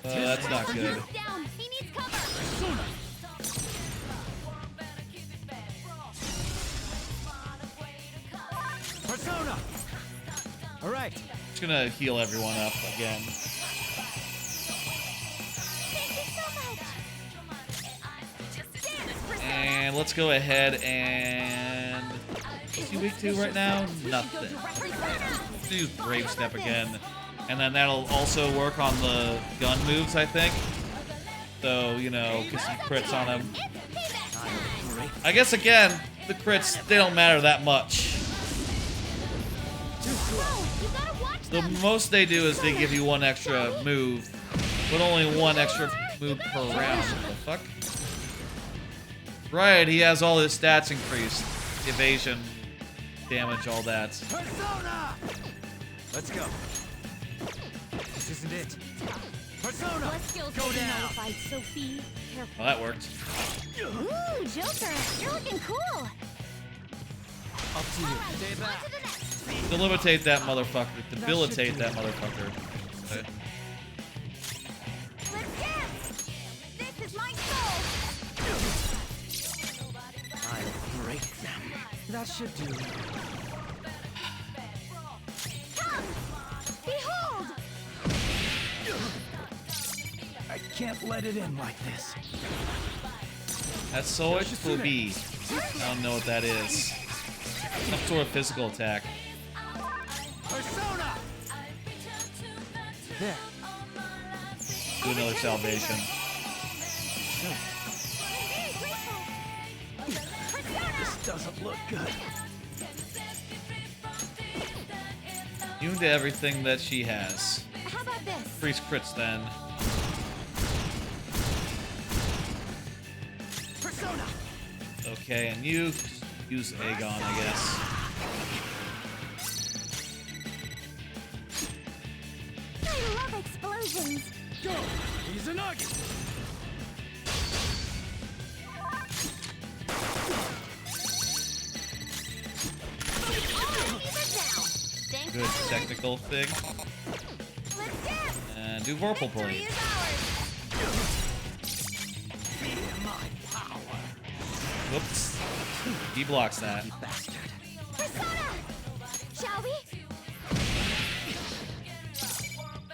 That's not good. He's down. He needs cover. Persona! Persona! All right. Just gonna heal everyone up again. Thank you so much. Dance, Persona. And let's go ahead and... What's he weak to right now? Nothing. Let's use Brave Step again. And then that'll also work on the gun moves, I think. So, you know, get some crits on him. It's payback time. I guess, again, the crits, they don't matter that much. Whoa, you gotta watch The them. most they do is they give you one extra move, but only one extra move per round. What the fuck? Right, he has all his stats increased. Evasion, damage, all that. Persona! Let's go. This isn't it. Persona! Plus skills Go will be down! notified, Sophie. Careful. Well, that worked. Ooh, Joker, you're looking cool. Up to you. Stay back. On to the next. Delimitate that motherfucker. Debilitate that motherfucker. Okay. Let's dance. This is my soul. I'll break them. That should do. Come. Behold. I can't let it in like this. That's so it will be. I don't know what that is. Some sort of physical attack. Persona! There. Do another salvation. This doesn't look good. Immune to everything that she has. How about this? Priest crits then. Persona! Okay, and you use Aegon, I guess. I love explosions. Go! Izanagi! Thanks Good for technical thing. Let's dance. And do Vorpal Victory Blade. is ours. Whoops. He blocks that. Persona. Shall we?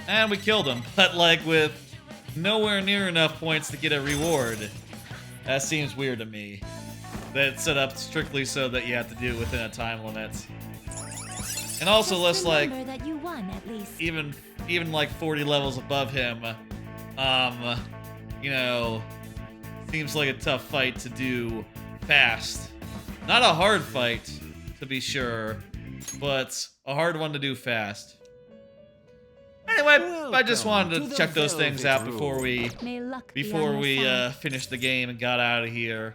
And we killed him, but like with nowhere near enough points to get a reward. That seems weird to me. That it's set up strictly so that you have to do it within a time limit. And also less Just like remember that you won at least. even like 40 levels above him, you know, seems like a tough fight to do fast. Not a hard fight, to be sure, but a hard one to do fast. Anyway, I just wanted Welcome to to check the those things out Velvet before we May luck be on your side. finished the game and got out of here.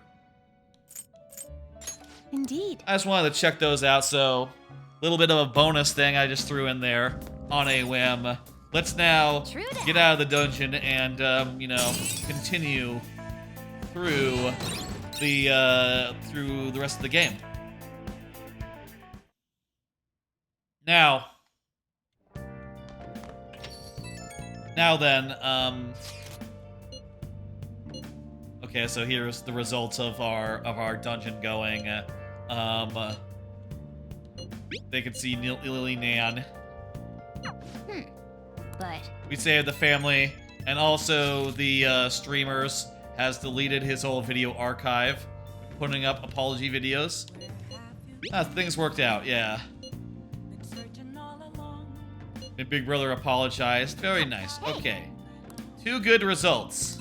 Indeed. I just wanted to check those out, so a little bit of a bonus thing I just threw in there on a whim. Let's now True that. get out of the dungeon and, you know, continue through the rest of the game. Now then, okay, so here's the results of our dungeon going. They can see Lily Nan. But We saved the family, and also the streamers has deleted his whole video archive, putting up apology videos. Things worked out, yeah. And Big Brother apologized. Very nice. Okay. 2 good results.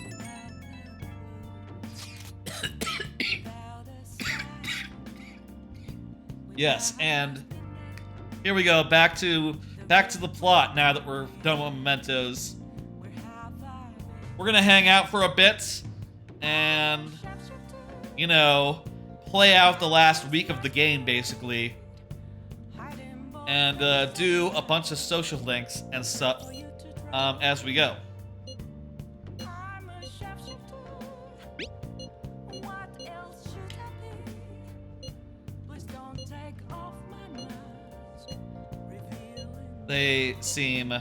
Yes, and here we go. Back to the plot now that we're done with Mementos. We're gonna hang out for a bit and, you know, play out the last week of the game, basically. And do a bunch of social links and stuff as we go. They seem...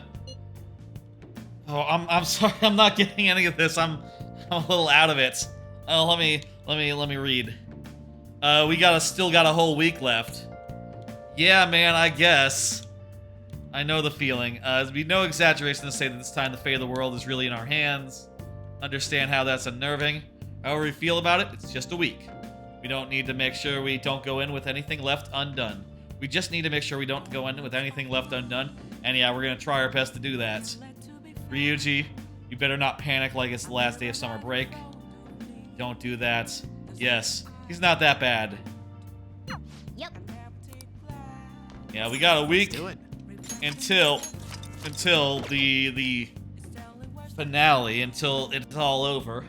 Oh, I'm sorry. I'm not getting any of this. I'm a little out of it. Oh, let me read. We still got a whole week left. Yeah, man, I guess. I know the feeling. It'd be no exaggeration to say that this time the fate of the world is really in our hands. Understand how that's unnerving. However we feel about it, it's just a week. We don't need to make sure we don't go in with anything left undone. We just need to make sure we don't go in with anything left undone. And yeah, we're gonna try our best to do that. Ryuji, you better not panic like it's the last day of summer break. Don't do that. Yes, he's not that bad. yep. Yeah, we got a week until the finale, until it's all over,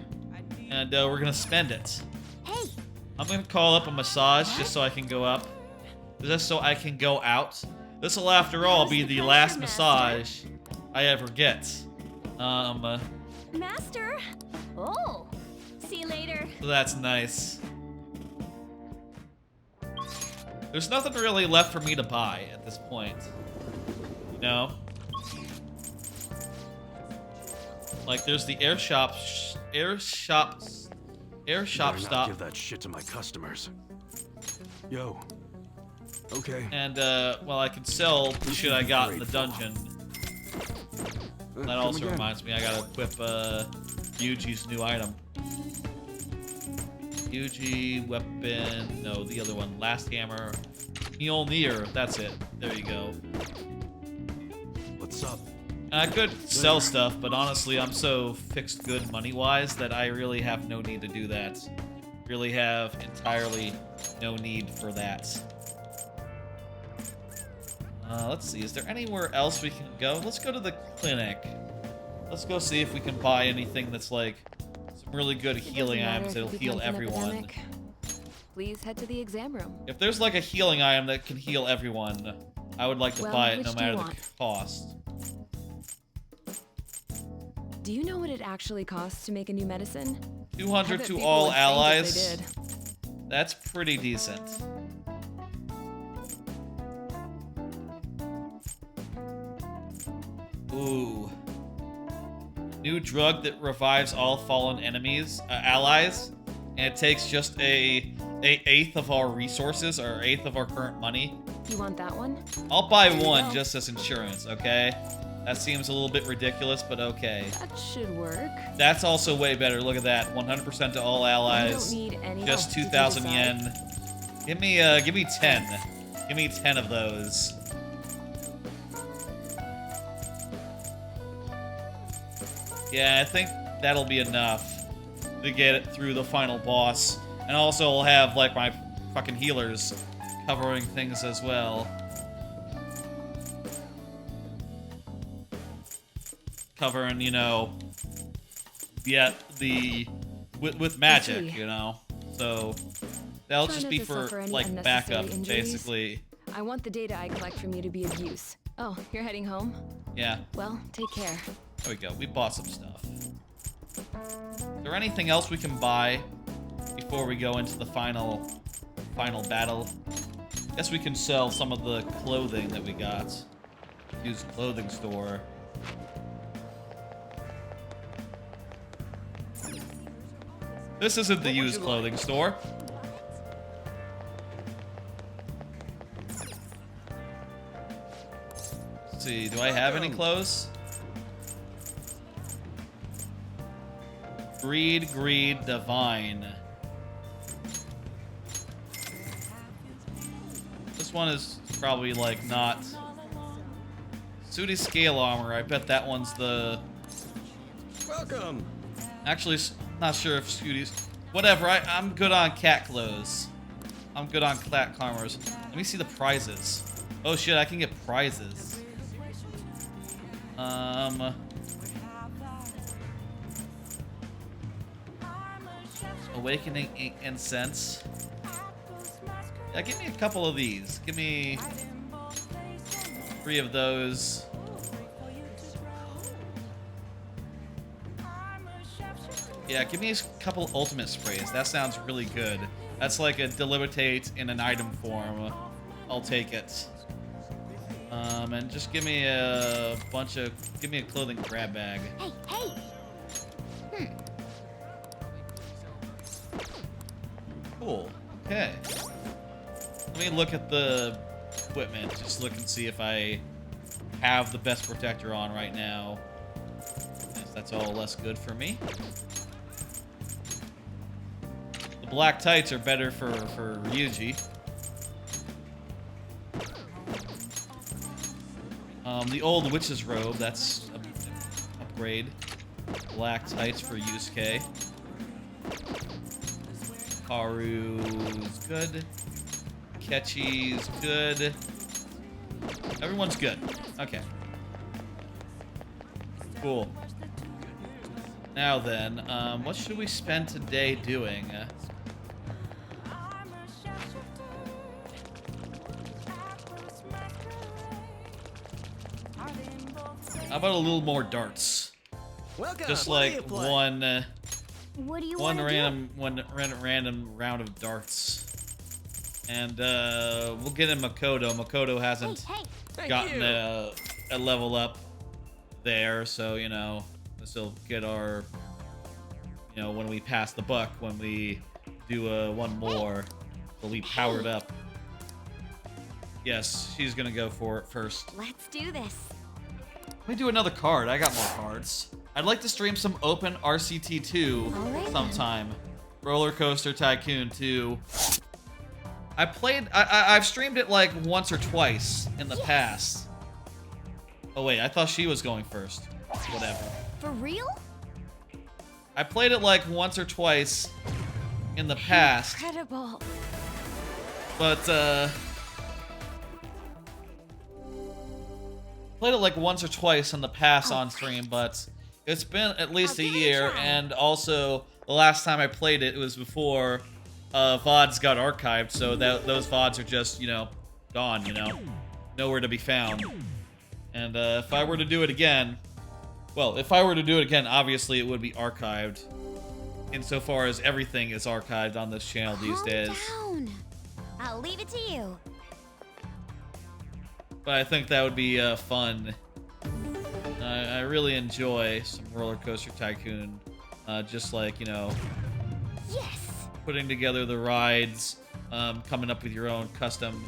and we're gonna spend it. Hey, I'm gonna call up a massage just so I can go up, just so I can go out. This will, after all, be the last massage I ever get. Master. Oh, see you later. So that's nice. There's nothing really left for me to buy at this point. You know? Like, there's the air shop Better not stop. give that shit to my customers. Yo. Okay. And, well, I can sell the shit I got in the dungeon. That also reminds me, I gotta equip, Yuji's new item. Yuji, weapon, no, the other one, last hammer. Mjolnir, that's it. There you go. What's up? I could sell stuff, but honestly, I'm so fixed good money-wise that I really have no need to do that. Really have entirely no need for that. Let's see, is there anywhere else we can go? Let's go to the clinic. Let's go see if we can buy anything that's like some really good healing items that'll heal everyone. Please head to the exam room. If there's like a healing item that can heal everyone, I would like to buy it no matter the cost. Do you know what it actually costs to make a new medicine? 200 to all allies. That's pretty decent. Ooh. New drug that revives all fallen enemies, allies, and it takes just a eighth of our resources or eighth of our current money. You want that one? I'll buy one just as insurance, okay? That seems a little bit ridiculous, but okay. That should work. That's also way better. Look at that. 100% to all allies. You don't need any just 2,000 yen. Give me 10. Give me 10 of those. Yeah, I think that'll be enough to get it through the final boss. And also I'll have, like, my fucking healers covering things as well. Covering, you know, with magic, you know. So that'll just be for like backup, basically. I want the data I collect from you to be of use. Oh, you're heading home? Yeah. Well, take care. There we go. We bought some stuff. Is there anything else we can buy before we go into the final battle? Guess we can sell some of the clothing that we got. Used clothing store. This isn't the used clothing store. Let's see, do I have any clothes? Greed, divine. This one is probably like not. Sooty scale armor, I bet that one's the. Welcome. Actually, not sure if Scooty's. Whatever, I'm good on cat clothes. I'm good on cat armors. Let me see the prizes. Oh shit, I can get prizes. Awakening Ink Incense. Yeah, give me a couple of these. Give me 3 of those. Yeah, give me a couple ultimate sprays. That sounds really good. That's like a delimitate in an item form. I'll take it. And just give me a give me a clothing grab bag. Hey! Cool. Okay. Let me look at the equipment. Just look and see if I have the best protector on right now. Yes, that's all less good for me. The black tights are better for Ryuji. The old witch's robe, that's an upgrade. Black tights for Yusuke. Haru's good. Kechi's good. Everyone's good. Okay. Cool. Now then, what should we spend today doing? How about a little more darts? Welcome. Just What do you like play? What do you one want to do? random round of darts. And we'll get in Makoto. Makoto hasn't Hey, gotten a level up there, so, you know, this will get our, you know, when we pass the buck, when we do one more, we'll be powered up. Yes, she's gonna go for it first. let's do this. Let me do another card. I got more cards. I'd like to stream some open RCT2 All right, then. sometime. Roller Coaster Tycoon 2. I've streamed it like once or twice in the past. Oh wait, I thought she was going first. Whatever. For real? I played it like once or twice in the past, Incredible. but played it like once or twice in the past on stream, but it's been at least I'll a give it a year, try. and also the last time I played it, it was before VODs got archived, so that those VODs are just, you know, gone, you know, nowhere to be found. And if I were to do it again, well, if I were to do it again, obviously it would be archived, insofar as everything is archived on this channel these Calm days. down. I'll leave it to you. But I think that would be fun. I really enjoy some Roller Coaster Tycoon, just like, you know, Yes. putting together the rides, coming up with your own custom,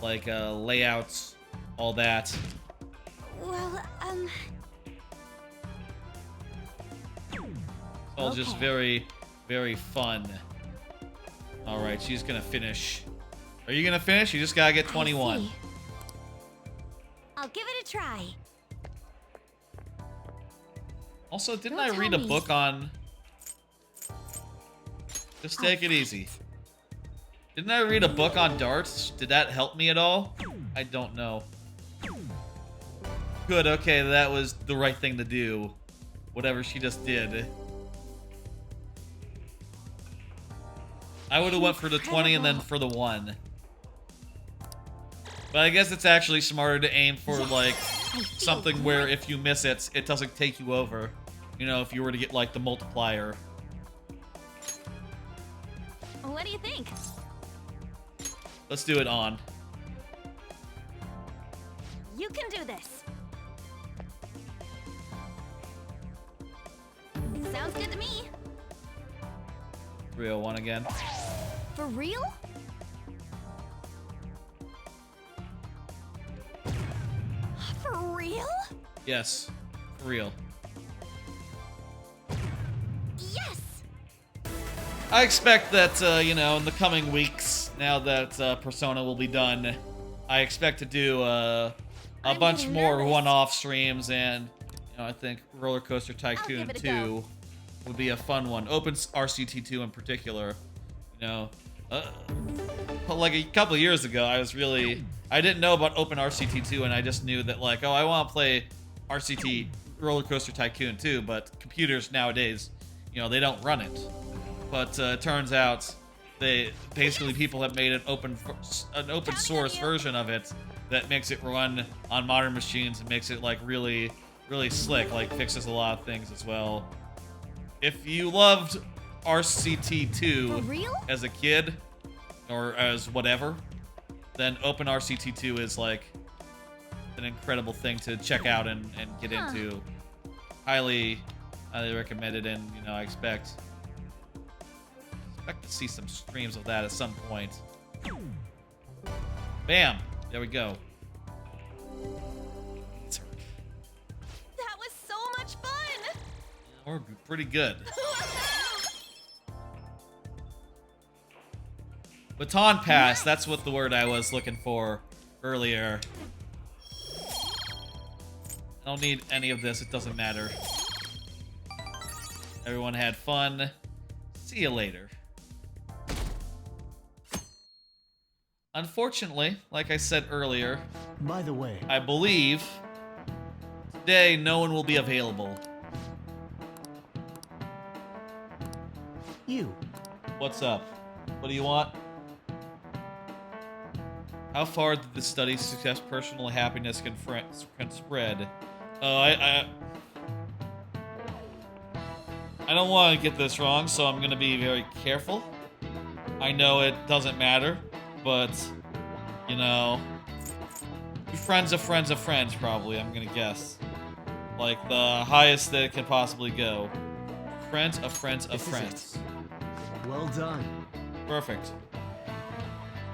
like, layouts, all that. Well, All just Okay. very, very fun. Alright, she's gonna finish. Are you gonna finish? You just gotta get 21. I see. I'll give it a try. Also, didn't Don't I read a tell me. book on... Just take it easy. Didn't I read a book on darts? Did that help me at all? I don't know. Good, okay, that was the right thing to do. Whatever she just did. I would have went for the 20 and then for the 1. But I guess it's actually smarter to aim for, like, something where if you miss it, it doesn't take you over. You know, if you were to get, like, the multiplier. What do you think? Let's do it on. You can do this. Sounds good to me. 301 again. For real? For real? Yes. For real. Yes! I expect that, you know, in the coming weeks, now that Persona will be done, I expect to do a I'm bunch getting more nervous. one-off streams, and, you know, I think Roller Coaster give Tycoon it a 2 go. would be a fun one. Open RCT2 in particular, you know. Like a couple of years ago, I didn't know about Open RCT2, and I just knew that, like, oh, I want to play RCT Roller Coaster Tycoon 2, but computers nowadays, you know, they don't run it. But it turns out people have made an open source version of it that makes it run on modern machines and makes it like really, really slick, like fixes a lot of things as well. If you loved For RCT2 real? as a kid or as whatever, then Open RCT2 is like an incredible thing to check out and get Huh. into. Highly recommended, and you know, I expect to see some streams of that at some point. Bam! There we go. That was so much fun! We're pretty good. Baton pass, that's what the word I was looking for earlier. I don't need any of this, it doesn't matter. Everyone had fun. See you later. Unfortunately, like I said earlier, By the way, I believe today no one will be available. you. What's up? What do you want? How far did the study suggest personal happiness can spread? Oh, I don't want to get this wrong, so I'm going to be very careful. I know it doesn't matter, but, you know, friends of friends of friends, probably, I'm gonna guess. Like, the highest that it can possibly go. Friends of friends of friends. Well done. Perfect.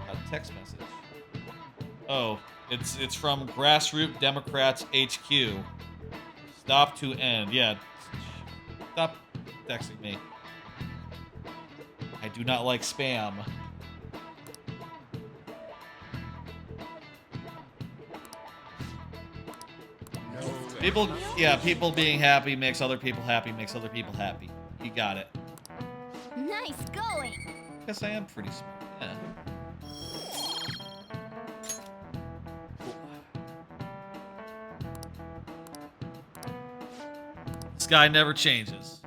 A text message. Oh, it's from Grassroots Democrats HQ. Stop to end. Yeah. Stop texting me. I do not like spam. People being happy makes other people happy, makes other people happy. You got it. Nice going. Guess I am pretty smart. Yeah. This guy never changes.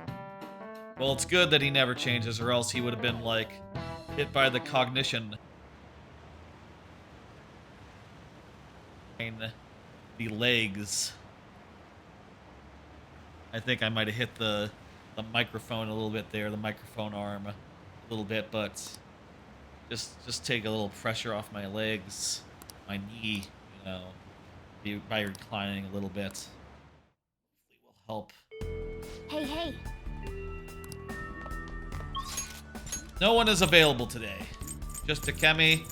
Well, it's good that he never changes, or else he would have been, like, hit by the cognition. The legs. I think I might have hit the microphone a little bit there, the microphone arm a little bit, but just take a little pressure off my legs, my knee, you know, by reclining a little bit. Hopefully will help. Hey, hey. No one is available today. Just Takemi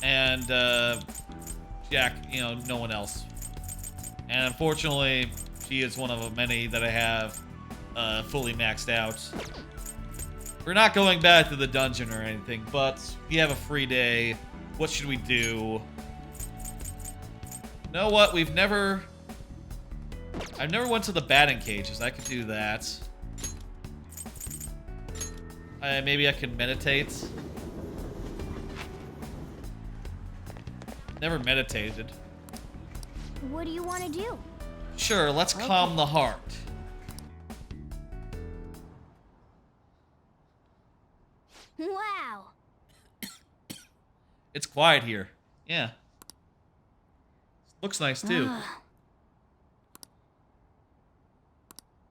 and Jack, you know, no one else. And unfortunately, she is one of many that I have fully maxed out. We're not going back to the dungeon or anything, but we have a free day. What should we do? You know what? I've never went to the batting cages. I could do that. Maybe I can meditate. Never meditated. What do you want to do? Sure, let's calm the heart. Wow. It's quiet here. Yeah. Looks nice too.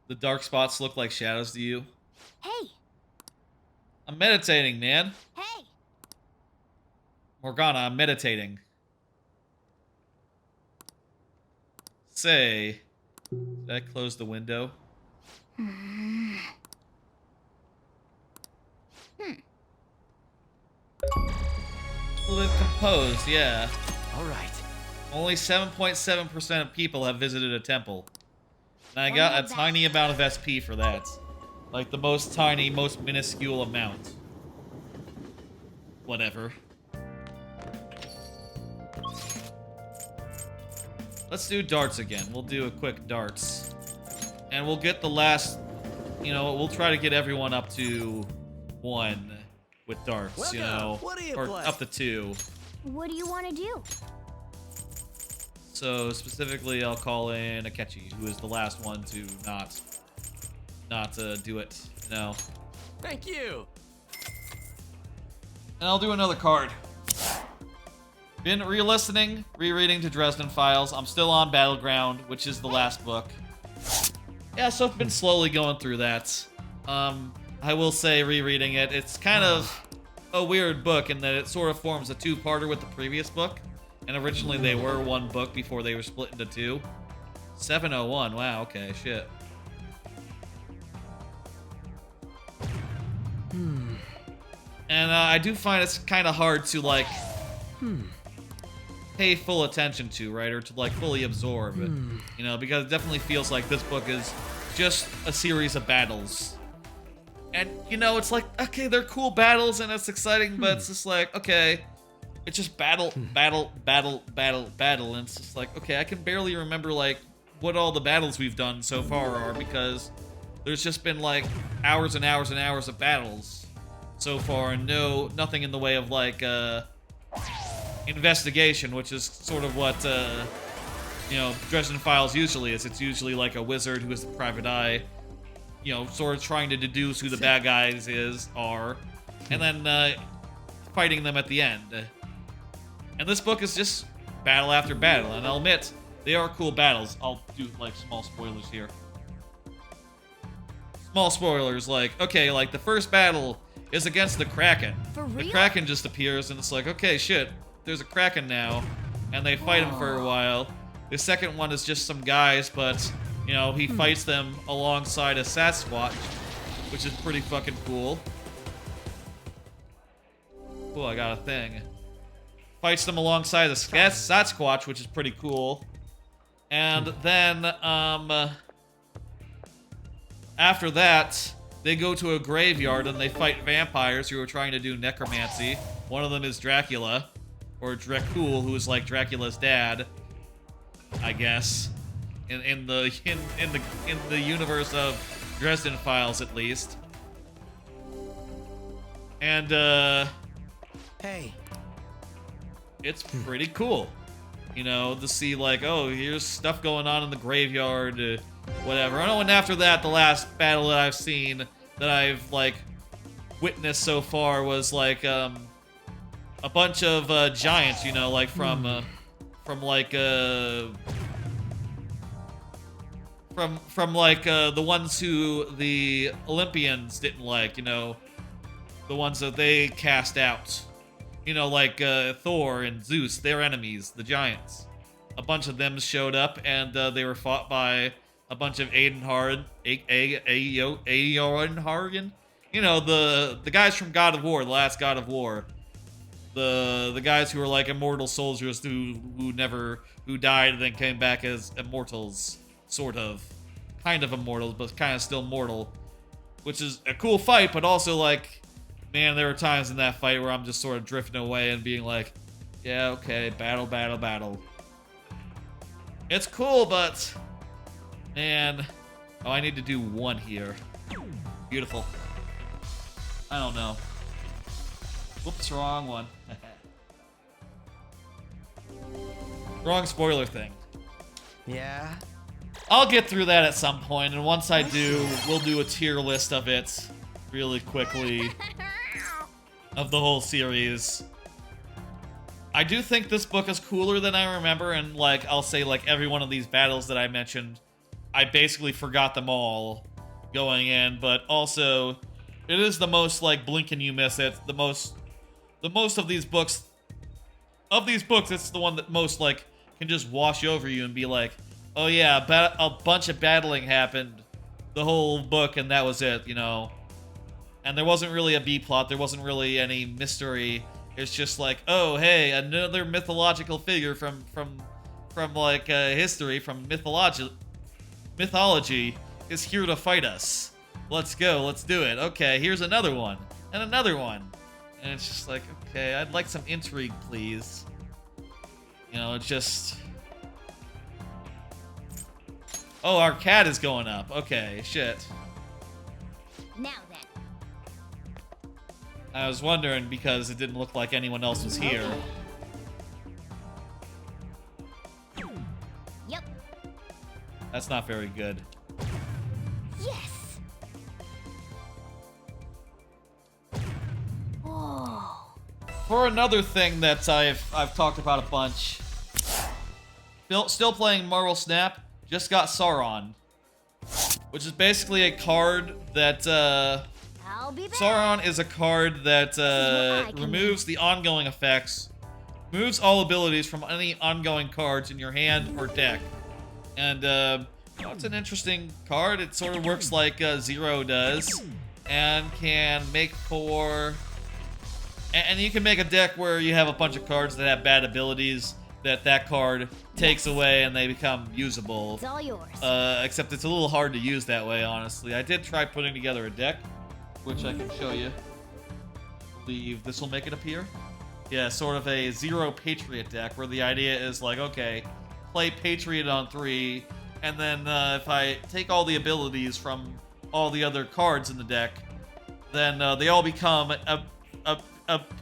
The dark spots look like shadows to you. Hey. I'm meditating, man. Hey. Morgana, I'm meditating. Say, did I close the window? A little bit composed, yeah. All right. Only 7.7% of people have visited a temple. And I got a tiny amount of SP for that. Like the most tiny, most minuscule amount. Whatever. Let's do darts again. We'll do a quick darts. And we'll get the last, you know, we'll try to get everyone up to 1 with darts, you know. What do you or play? up to 2. What do you want to do? So specifically, I'll call in Akechi, who is the last one to not do it. No. Thank you. And I'll do another card. Been re-listening, rereading to Dresden Files. I'm still on Battleground, which is the last book. Yeah, so I've been slowly going through that. I will say, rereading it, it's kind of a weird book in that it sort of forms a two-parter with the previous book. And originally they were one book before they were split into 2. 701, wow, okay, shit. And I do find it's kind of hard to, like, pay full attention to, right? Or to, like, fully absorb it. You know, because it definitely feels like this book is just a series of battles. And, you know, it's like, okay, they're cool battles and it's exciting, but it's just like, okay, it's just battle, battle, battle, battle, battle. And it's just like, okay, I can barely remember, like, what all the battles we've done so far are because there's just been, like, hours and hours and hours of battles so far, and nothing in the way of, like, investigation, which is sort of what, you know, Dresden Files usually is. It's usually like a wizard who is the private eye, you know, sort of trying to deduce who the bad guys are, and then fighting them at the end. And this book is just battle after battle, and I'll admit, they are cool battles. I'll do, like, small spoilers here. Small spoilers, like, okay, like, the first battle is against the Kraken. For The real? Kraken just appears and it's like, okay, shit, there's a Kraken now. And they fight him for a while. The second one is just some guys, but, you know, he fights them alongside a Sasquatch, which is pretty fucking cool. Cool, I got a thing. Fights them alongside the Sasquatch, which is pretty cool. And then, after that, they go to a graveyard and they fight vampires who are trying to do necromancy. One of them is Dracula, or Dracul, who is like Dracula's dad, I guess, in the universe of Dresden Files, at least. And Hey. it's pretty cool, you know, to see like, oh, here's stuff going on in the graveyard, whatever. Oh, and after that, the last battle that I've seen, that I've like witnessed so far, was like a bunch of giants, you know, like from like the ones who the Olympians didn't like, you know, the ones that they cast out. You know, like Thor and Zeus, their enemies, the giants. A bunch of them showed up, and they were fought by a bunch of Aeonhargen. You know, the guys from God of War, the last God of War. The guys who were like immortal soldiers who died and then came back as immortals, sort of. Kind of immortals, but kind of still mortal. Which is a cool fight, but also like, man, there were times in that fight where I'm just sort of drifting away and being like, yeah, okay, battle, battle, battle. It's cool, but, man, oh, I need to do one here. Beautiful. I don't know. Whoops, wrong one. Wrong spoiler thing. Yeah? I'll get through that at some point, and once I do, we'll do a tier list of it really quickly. Of the whole series. I do think this book is cooler than I remember, and like I'll say like every one of these battles that I mentioned, I basically forgot them all going in, but also it is the most like blink and you miss it. The most of these books, it's the one that most like can just wash over you and be like, oh yeah, a bunch of battling happened the whole book and that was it, you know. And there wasn't really a B-plot, there wasn't really any mystery. It's just like, oh, hey, another mythological figure from like history, from mythology is here to fight us. Let's go, let's do it. Okay, here's another one, and another one. And it's just like, okay, I'd like some intrigue, please. You know, it's just... Oh, our cat is going up. Okay, shit. Now then. I was wondering because it didn't look like anyone else was here. Yep. That's not very good. Yes. Oh. For another thing that I've talked about a bunch. Still playing Marvel Snap. Just got Sauron, which is basically a card that I'll be back. Sauron is a card that I can removes the ongoing effects, removes all abilities from any ongoing cards in your hand or deck. And you know, it's an interesting card. It sort of works like Zero does, and can make for... And you can make a deck where you have a bunch of cards that have bad abilities that card takes away and they become usable. It's all yours. Except it's a little hard to use that way, honestly. I did try putting together a deck, which I can show you. I believe this will make it appear. Yeah, sort of a Zero Patriot deck, where the idea is like, okay, play Patriot on 3, and then if I take all the abilities from all the other cards in the deck, then they all become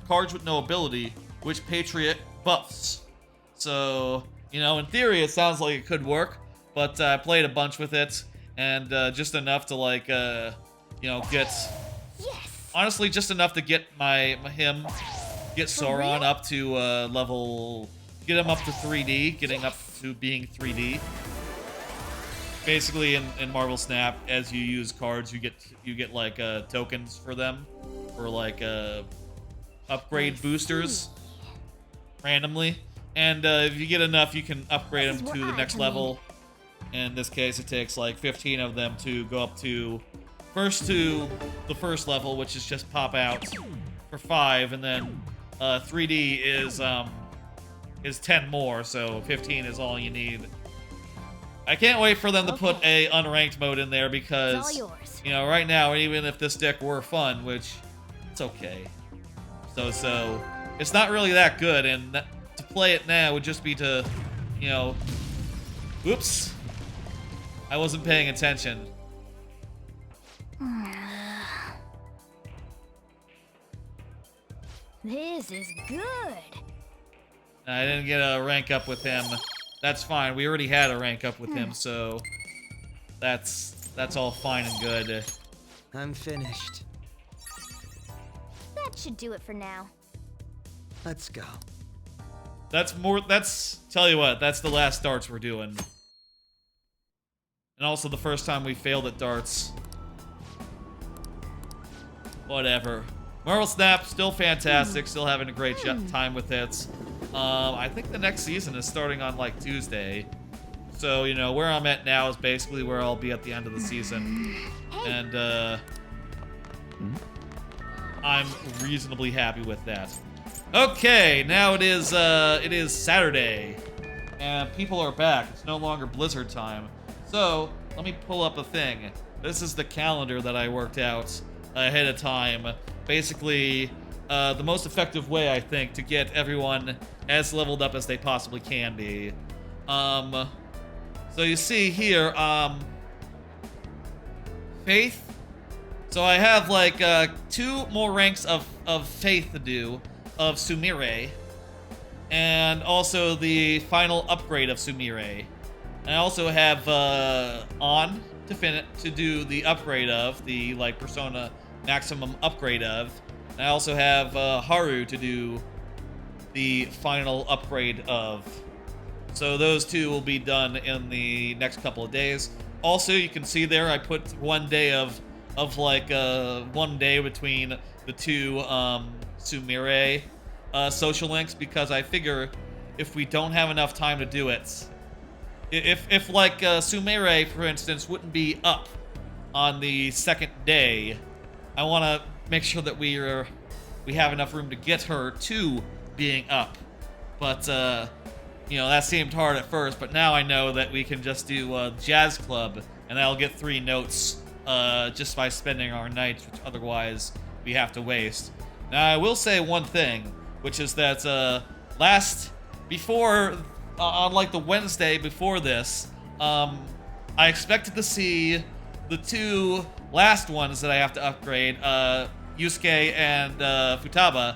cards with no ability, which Patriot buffs. So, you know, in theory, it sounds like it could work, but I played a bunch with it, and just enough to, like, you know, get... Yes. Honestly, just enough to get get Sauron up to level... Get him up to 3D, getting up to being 3D. basically in Marvel Snap, as you use cards, you get like tokens for them, for like upgrade boosters randomly, and if you get enough, you can upgrade them to the next level. In this case, it takes like 15 of them to go up to the first level, which is just pop out for 5, and then 3D is 10 more, so 15 is all you need. I can't wait for them to put a unranked mode in there because, you know, right now, even if this deck were fun, which it's okay, so it's not really that good, and to play it now would just be to, you know, oops, I wasn't paying attention. This is good. I didn't get a rank up with him. That's fine. We already had a rank up with him, so that's all fine and good. I'm finished. That should do it for now. Let's go. Tell you what, that's the last darts we're doing. And also the first time we failed at darts. Whatever. Marvel Snap, still fantastic, still having a great time with it. I think the next season is starting on like Tuesday. So, you know, where I'm at now is basically where I'll be at the end of the season. And I'm reasonably happy with that. Okay, now it is Saturday. And people are back. It's no longer Blizzard time. So, let me pull up a thing. This is the calendar that I worked out ahead of time. Basically, the most effective way, I think, to get everyone as leveled up as they possibly can be. So you see here, Faith. So I have like 2 more ranks of Faith to do, of Sumire, and also the final upgrade of Sumire. I also have On to do the upgrade of the like Persona maximum upgrade of. I also have Haru to do the final upgrade of. So those 2 will be done in the next couple of days. Also, you can see there I put 1 day of like 1 day between the 2 Sumire social links, because I figure if we don't have enough time to do it, if like Sumire, for instance, wouldn't be up on the 2nd day, I want to make sure that we have enough room to get her to being up. But you know, that seemed hard at first, but now I know that we can just do Jazz Club, and I'll get 3 notes just by spending our nights, which otherwise we have to waste. Now, I will say one thing, which is that on like the Wednesday before this, I expected to see the 2 last ones that I have to upgrade, Yusuke and Futaba,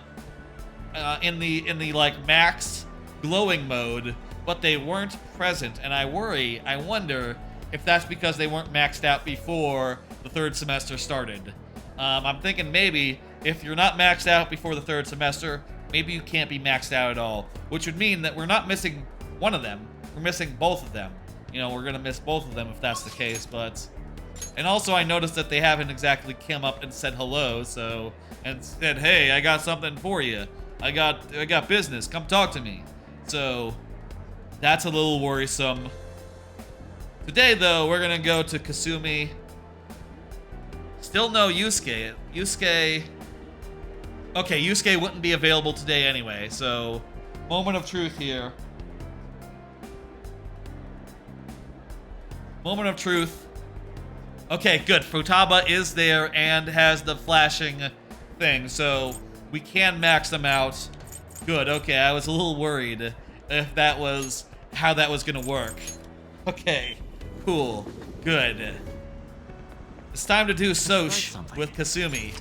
in the like max glowing mode, but they weren't present, and I wonder if that's because they weren't maxed out before the 3rd semester started. I'm thinking maybe if you're not maxed out before the 3rd semester, maybe you can't be maxed out at all, which would mean that we're not missing one of them, we're missing both of them. You know, we're gonna miss both of them if that's the case, but... And also I noticed that they haven't exactly come up and said hello, so... And said, hey, I got something for you. I got business, come talk to me. So, that's a little worrisome. Today, though, we're gonna go to Kasumi. Still no Yusuke. Okay, Yusuke wouldn't be available today anyway, so... Moment of truth here. Moment of truth. Okay, good. Futaba is there and has the flashing thing, so we can max them out. Good, okay, I was a little worried if that was how that was gonna work. Okay, cool, good. It's time to do Soch with Kasumi.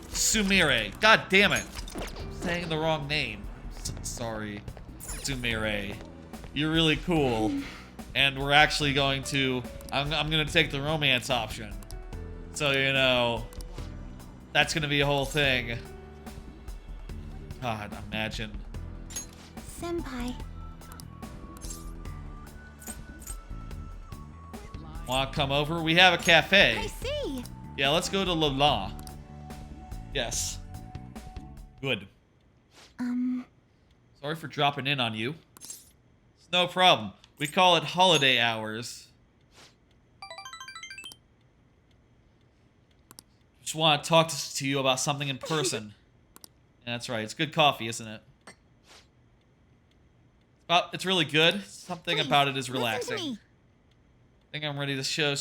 Sumire. God damn it. I'm saying the wrong name. Sorry, Sumire. You're really cool. And we're actually going to... I'm going to take the romance option. So, you know... That's going to be a whole thing. God, imagine. Senpai. Want to come over? We have a cafe. I see. Yeah, let's go to La. Yes. Good. Sorry for dropping in on you. It's no problem. We call it holiday hours. Just want to talk to you about something in person. Yeah, that's right. It's good coffee, isn't it? It's really good. Something Please, about it is listen to relaxing. me. I think I'm ready to show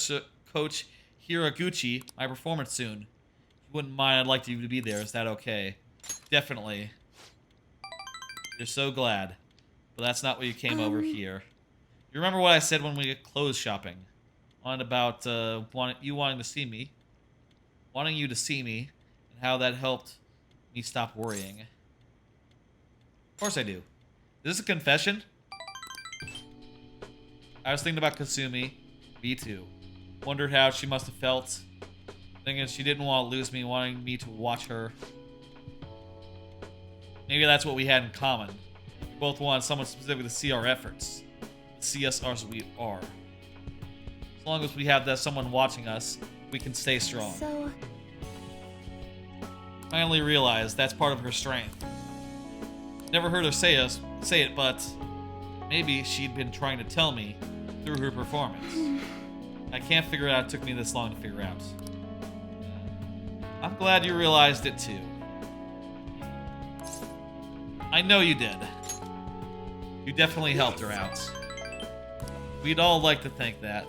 Coach Hiraguchi my performance soon. If you wouldn't mind, I'd like you to be there. Is that okay? Definitely. You're so glad. But that's not what you came over here. You remember what I said when we get clothes shopping? On about wanting to see me. Wanting you to see me. And how that helped me stop worrying. Of course I do. Is this a confession? I was thinking about Kasumi. Me too. Wondered how she must have felt. Thinking she didn't want to lose me, wanting me to watch her. Maybe that's what we had in common. We both wanted someone specific to see our efforts. See us as we are. As long as we have that someone watching us, we can stay strong. So, Finally realized that's part of her strength. Never heard her say it, but maybe she'd been trying to tell me through her performance. I can't figure it out. It took me this long to figure out. I'm glad you realized it too. I know you did. You definitely helped her out. We'd all like to think that.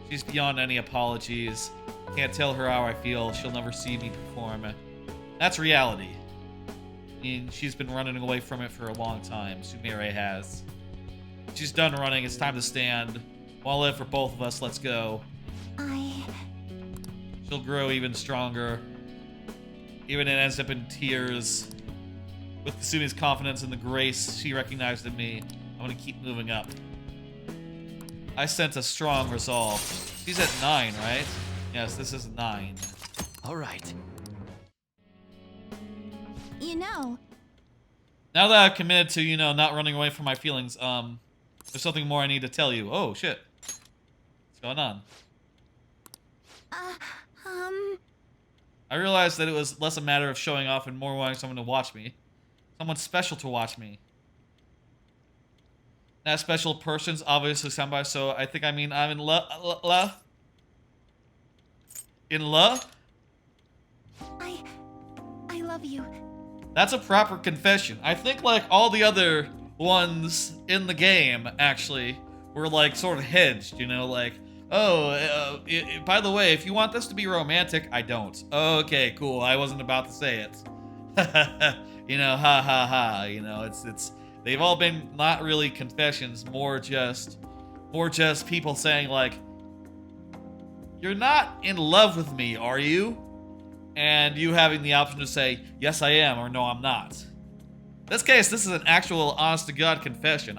She's beyond any apologies. Can't tell her how I feel. She'll never see me perform. That's reality. I mean, she's been running away from it for a long time. Sumire has. She's done running. It's time to stand. While live for both of us. Let's go. She'll grow even stronger. Even it ends up in tears. With Kasumi's confidence and the grace she recognized in me, I'm gonna keep moving up. I sense a strong resolve. She's at 9, right? Yes, this is 9. All right. you know. Now that I've committed to, not running away from my feelings, there's something more I need to tell you. Oh, shit. What's going on? I realized that it was less a matter of showing off and more wanting someone to watch me. Someone special to watch me. That special person's obviously somebody, so I think I'm in love. In love? I love you. That's a proper confession. I think like all the other ones in the game actually were like sort of hedged, like, oh, by the way, if you want this to be romantic, I don't. Okay, cool. I wasn't about to say it. Ha ha ha. It's they've all been not really confessions, more just people saying like, you're not in love with me, are you? And you having the option to say, yes, I am, or no, I'm not. In this case, this is an actual honest-to-God confession.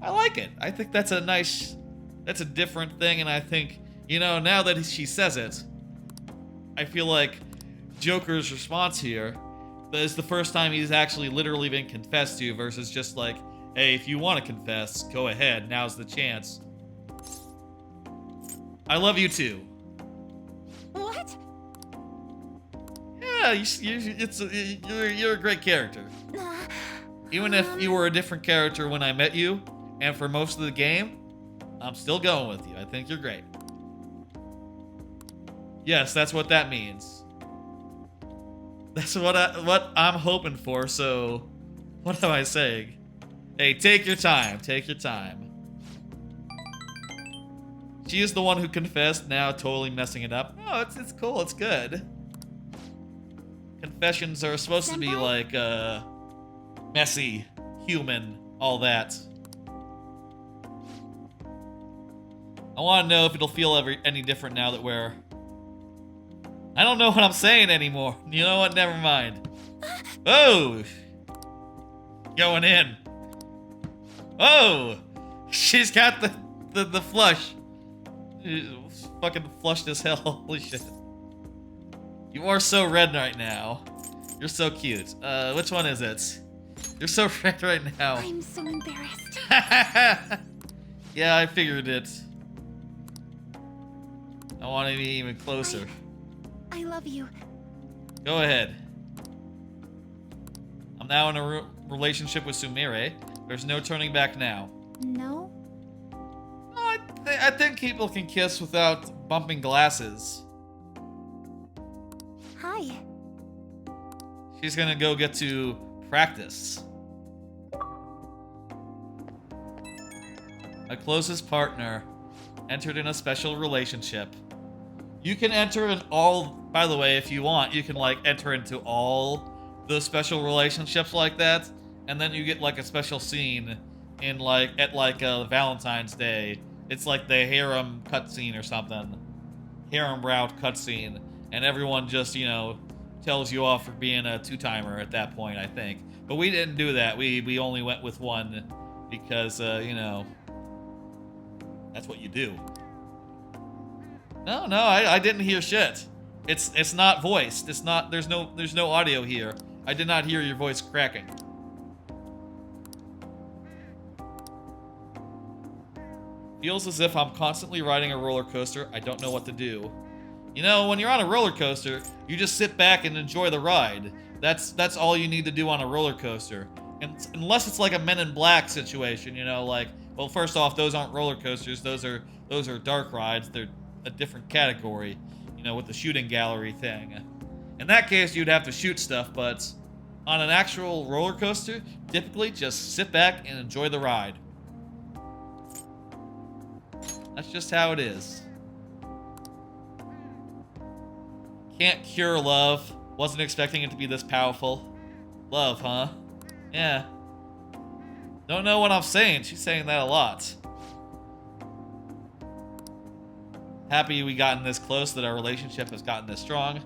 I like it. I think that's a different thing, and I think, now that she says it, I feel like Joker's response here is the first time he's actually literally been confessed to versus just like, hey, if you want to confess, go ahead, now's the chance. I love you too. What? Yeah, you're a great character. Even if you were a different character when I met you, and for most of the game, I'm still going with you. I think you're great. Yes, that's what that means. That's what I'm hoping for, so what am I saying? Hey, take your time. Take your time. She is the one who confessed, now totally messing it up. No, it's cool. It's good. Confessions are supposed to be like, messy, human, all that. I want to know if it'll feel any different now that we're... I don't know what I'm saying anymore. You know what? Never mind. Oh! Going in. Oh! She's got the flush. She's fucking flushed as hell. Holy shit. You are so red right now. You're so cute. Which one is it? You're so red right now. I'm so embarrassed. Yeah, I figured it. I want to be even closer. I love you. Go ahead. I'm now in a relationship with Sumire. There's no turning back now. No? I think people can kiss without bumping glasses. Hi. She's gonna go get to practice. My closest partner entered in a special relationship. You can enter in all, by the way, if you want, you can like enter into all the special relationships like that, and then you get like a special scene in like at like Valentine's Day. It's like the harem cutscene or something. Harem route cutscene, and everyone just, you know, tells you off for being a two-timer at that point, I think. But we didn't do that. We only went with one because you know, that's what you do. No, I didn't hear shit. It's not voiced. It's not. There's no audio here. I did not hear your voice cracking. Feels as if I'm constantly riding a roller coaster. I don't know what to do. You know, when you're on a roller coaster, you just sit back and enjoy the ride. That's all you need to do on a roller coaster. And unless it's like a Men in Black situation, you know, like, well, first off, those aren't roller coasters. Those are dark rides. They're a different category, you know, with the shooting gallery thing. In that case, you'd have to shoot stuff, but on an actual roller coaster, typically just sit back and enjoy the ride. That's just how it is. Can't cure love. Wasn't expecting it to be this powerful. Love, huh? Yeah. Don't know what I'm saying. She's saying that a lot. Happy we gotten this close, that our relationship has gotten this strong.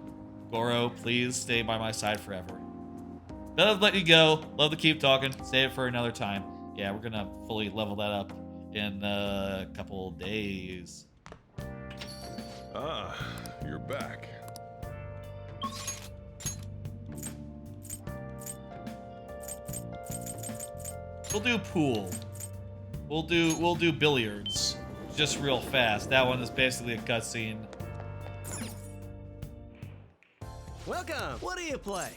Goro, please stay by my side forever. Better let you go. Love to keep talking. Save it for another time. Yeah, we're gonna fully level that up in a couple days. Ah, you're back. We'll do pool. We'll do billiards. Just real fast. That one is basically a cutscene. Welcome. What do you play?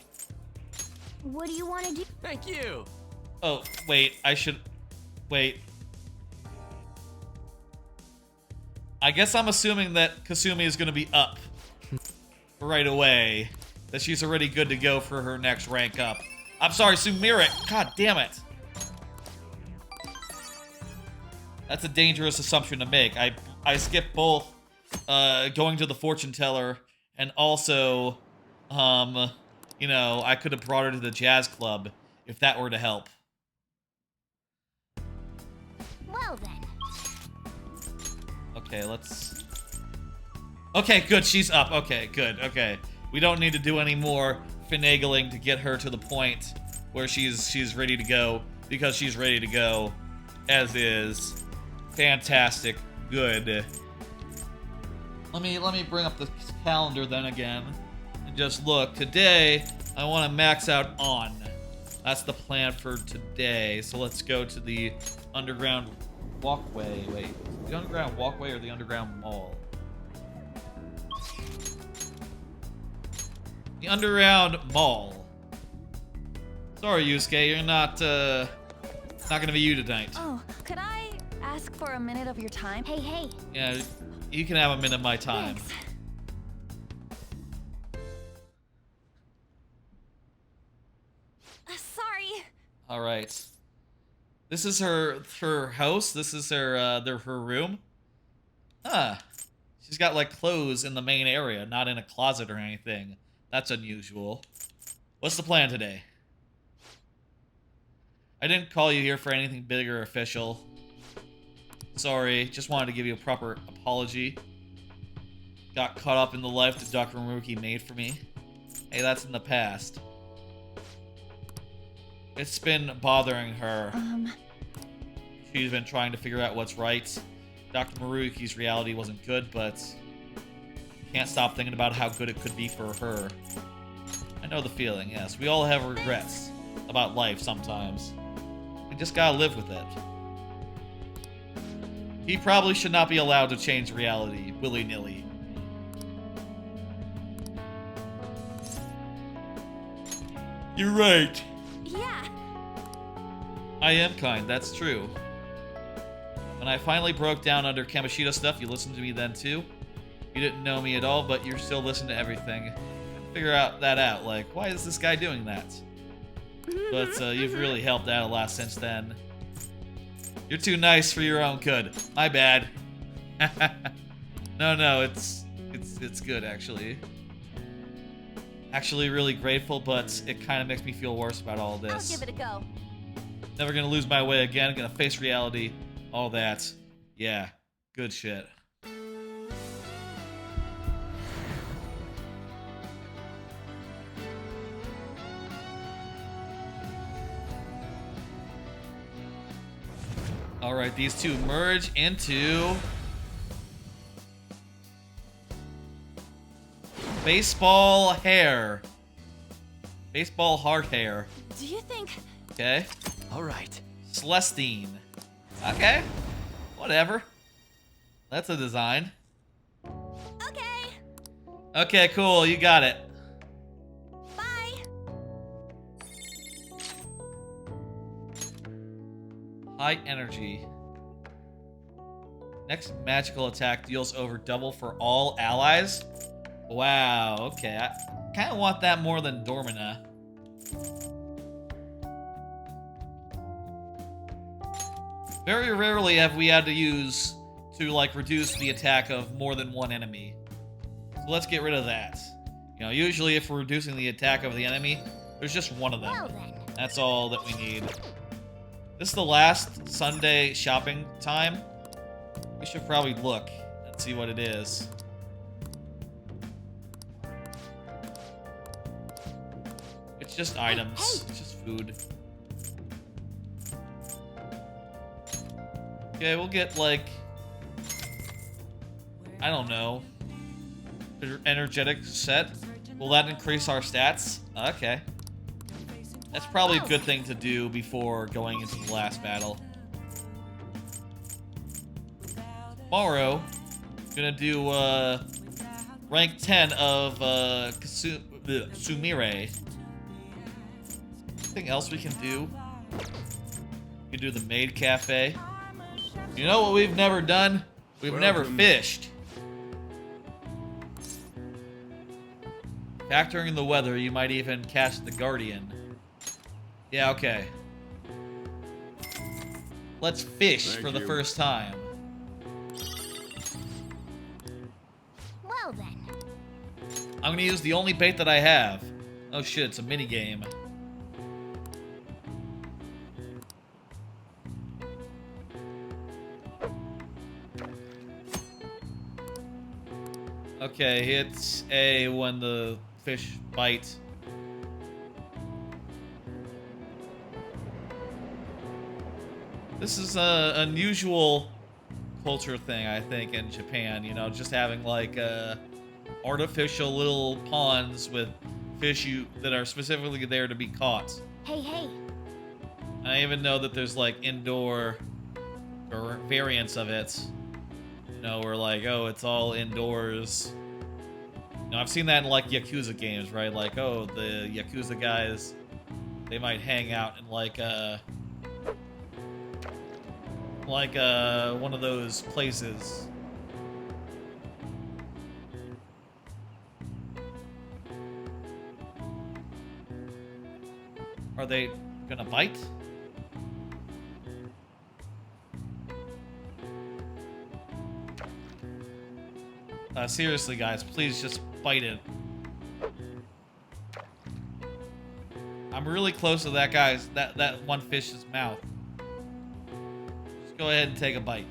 What do you want to do? Thank you. Oh, wait. I should... Wait. I guess I'm assuming that Kasumi is going to be up right away. That she's already good to go for her next rank up. I'm sorry, Sumire. God damn it. That's a dangerous assumption to make. I skipped both going to the fortune teller and also, you know, I could have brought her to the jazz club if that were to help. Well then. Okay, let's... Okay, good, she's up. Okay, good, okay. We don't need to do any more finagling to get her to the point where she's ready to go, because she's ready to go as is. Fantastic. Good. Let me bring up the calendar then again and just look. Today, I want to max out on. That's the plan for today. So let's go to the underground walkway. Wait, the underground walkway or the underground mall? The underground mall. Sorry, Yusuke, you're not gonna be you tonight. Oh, could I ask for a minute of your time? Hey. Yeah, you can have a minute of my time. Thanks. Sorry. All right. This is her house. This is her room. Huh. She's got like clothes in the main area, not in a closet or anything. That's unusual. What's the plan today? I didn't call you here for anything big or official. Sorry, just wanted to give you a proper apology. Got caught up in the life that Dr. Maruki made for me. Hey, that's in the past. It's been bothering her. She's been trying to figure out what's right. Dr. Maruki's reality wasn't good, but can't stop thinking about how good it could be for her. I know the feeling, yes. We all have regrets about life sometimes. We just gotta live with it. He probably should not be allowed to change reality willy-nilly. You're right. Yeah. I am kind, that's true. When I finally broke down under Kamoshida stuff, you listened to me then too. You didn't know me at all, but you're still listening to everything. Figure that out, like, why is this guy doing that? But you've really helped out a lot since then. You're too nice for your own good. My bad. No, it's good actually. Actually really grateful, but it kind of makes me feel worse about all this. I'll give it a go. Never gonna lose my way again, gonna face reality, all that. Yeah, good shit. Alright, these two merge into baseball hair. Baseball heart hair. Do you think? Okay. All right. Celestine. Okay. Whatever. That's a design. Okay. Okay, cool. You got it. Bye. High energy. Next magical attack deals over double for all allies. Wow, okay. I kind of want that more than Dormina. Very rarely have we had to use to, like, reduce the attack of more than one enemy. So let's get rid of that. You know, usually if we're reducing the attack of the enemy, there's just one of them. Well then. That's all that we need. This is the last Sunday shopping time. We should probably look and see what it is. It's just items. It's just food. Okay, we'll get, like, I don't know, energetic set. Will that increase our stats? Okay. That's probably a good thing to do before going into the last battle. Tomorrow, I'm gonna do rank 10 of Sumire. Anything else we can do? We can do the maid cafe. You know what we've never done? We've never fished. Factoring the weather, you might even catch the Guardian. Yeah, okay. Let's fish for the first time. Well then. I'm gonna use the only bait that I have. Oh shit, it's a mini game. Okay, hits A when the fish bite. This is a unusual culture thing, I think, in Japan. You know, just having like artificial little ponds with fish that are specifically there to be caught. Hey, hey. And I even know that there's like indoor variants of it. You know, where like, oh, it's all indoors. You know, I've seen that in like Yakuza games, right? Like, oh, the Yakuza guys, they might hang out in like one of those places. Are they gonna bite? Seriously, guys, please just bite it. I'm really close to that guy's, that one fish's mouth. Just go ahead and take a bite.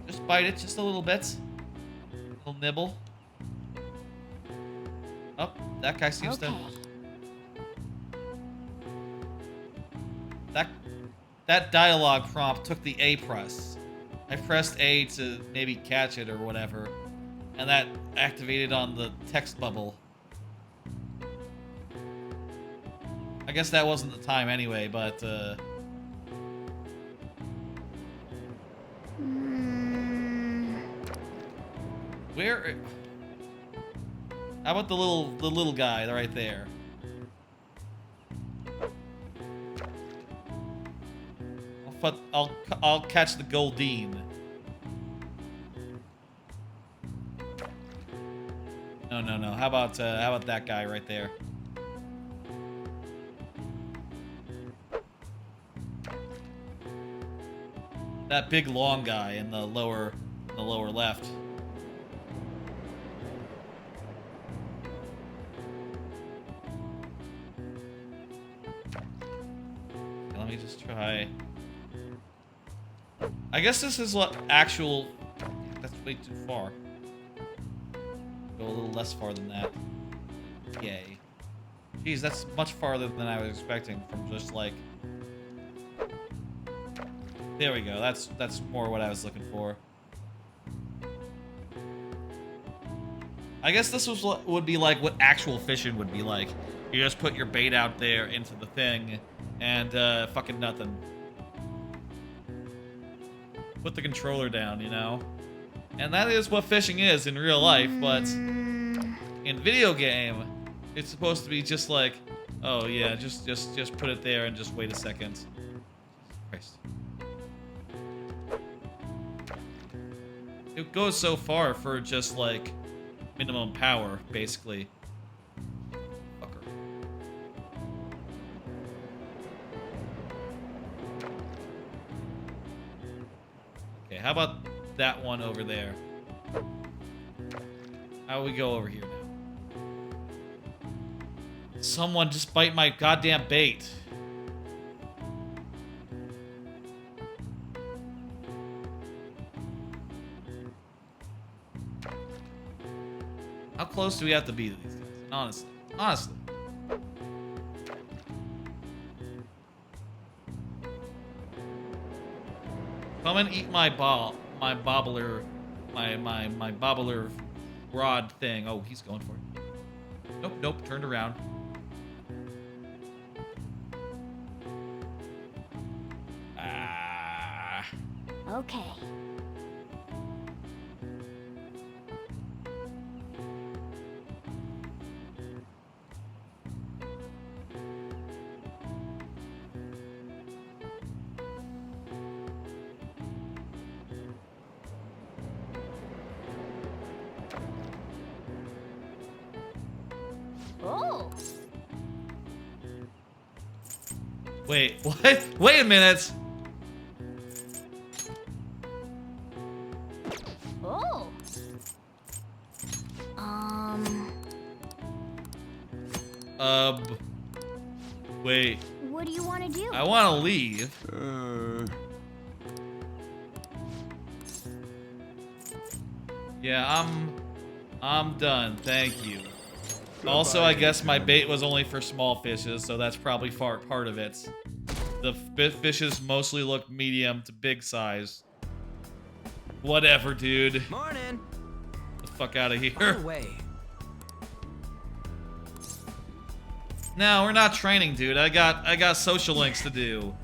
Just bite it, just a little bit. A little nibble. Oh, that guy seems to... That dialogue prompt took the A press. I pressed A to maybe catch it or whatever, and that activated on the text bubble. I guess that wasn't the time anyway, but Where? How about the little guy right there? I'll catch the Goldine. No. How about that guy right there? That big long guy in the lower left. Okay, let me just try. I guess this is what actual. That's way too far. Go a little less far than that. Yay. Jeez, that's much farther than I was expecting from just like. There we go. That's more what I was looking for. I guess this was what would be like what actual fishing would be like. You just put your bait out there into the thing, and fucking nothing. Put the controller down, you know? And that is what fishing is in real life, but in video game, it's supposed to be just like, oh yeah, just put it there and just wait a second. Christ. It goes so far for just like minimum power, basically. Fucker. Okay, how about that one over there? How do we go over here now? Someone just bite my goddamn bait. How close do we have to be to these guys? Honestly. Come and eat my bobbler rod thing. Oh, he's going for it. Nope, turned around. Okay. Oh. Wait, what? Wait a minute. Oh. Wait. What do you want to do? I want to leave. Yeah, I'm done. Thank you. Also, I guess my bait was only for small fishes, so that's probably part of it. The fishes mostly look medium to big size. Whatever, dude. Morning. The fuck out of By here. the way, No, we're not training, dude. I got social links to do.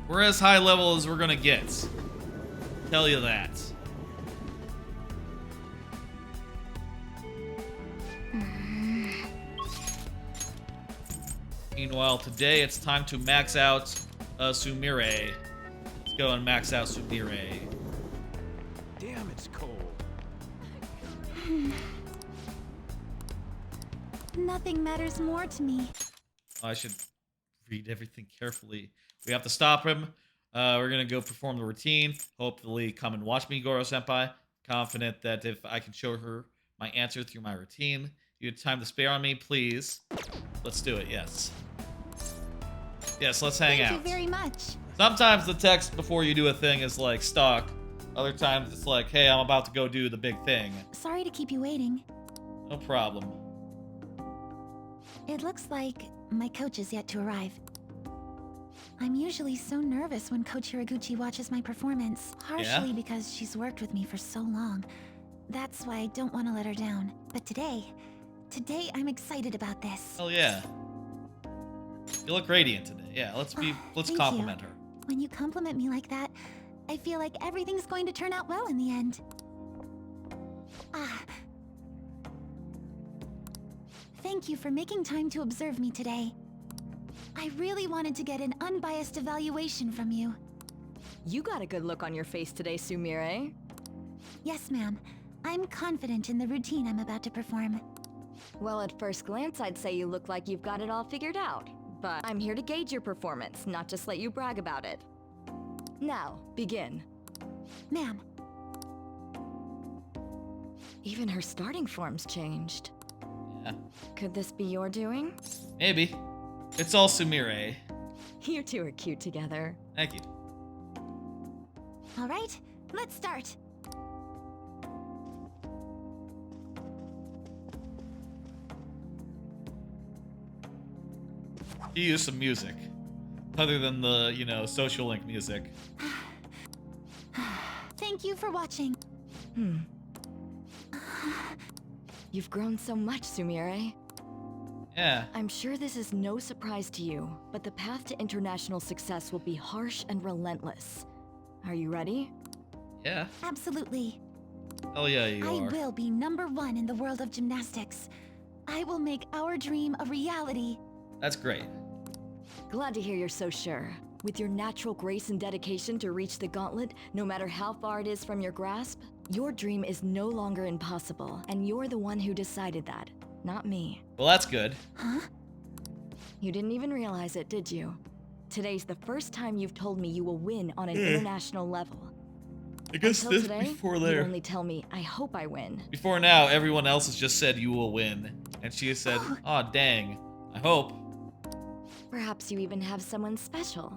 We're as high level as we're gonna get. Tell you that. Meanwhile, today it's time to max out Sumire. Let's go and max out Sumire. Damn, it's cold. Nothing matters more to me. I should read everything carefully. We have to stop him. We're gonna go perform the routine. Hopefully come and watch me, Goro-senpai. Confident that if I can show her my answer through my routine. You have time to spare on me, please. Let's do it, yes. Yes, let's hang out. Thank you very much. Sometimes the text before you do a thing is like stock. Other times it's like, hey, I'm about to go do the big thing. Sorry to keep you waiting. No problem. It looks like my coach is yet to arrive. I'm usually so nervous when Coach Hiraguchi watches my performance, partially because she's worked with me for so long. That's why I don't want to let her down. But today I'm excited about this. Hell yeah. You look radiant today. Yeah, let's Thank compliment you. her. When you compliment me like that, I feel like everything's going to turn out well in the end. Thank you for making time to observe me today. I really wanted to get an unbiased evaluation from you. You got a good look on your face today, Sumire. Yes, ma'am. I'm confident in the routine I'm about to perform. Well, at first glance, I'd say you look like you've got it all figured out. But I'm here to gauge your performance, not just let you brag about it. Now, begin. Ma'am. Even her starting form's changed. Yeah. Could this be your doing? Maybe. It's all Sumire. You two are cute together. Thank you. All right, let's start. You use some music. Other than the, social link music. Thank you for watching. You've grown so much, Sumire. Yeah. I'm sure this is no surprise to you, but the path to international success will be harsh and relentless. Are you ready? Yeah. Absolutely. Hell yeah, you I are. will be #1 in the world of gymnastics. I will make our dream a reality. That's great. Glad to hear you're so sure. With your natural grace and dedication to reach the gauntlet, no matter how far it is from your grasp, your dream is no longer impossible, and you're the one who decided that, not me. Well, that's good. Huh? You didn't even realize it, did you? Today's the first time you've told me you will win on an international level. I guess Until this today, before you there. only tell me, I hope I win. Before now, everyone else has just said you will win. And she has said, aw, dang. I hope. Perhaps you even have someone special.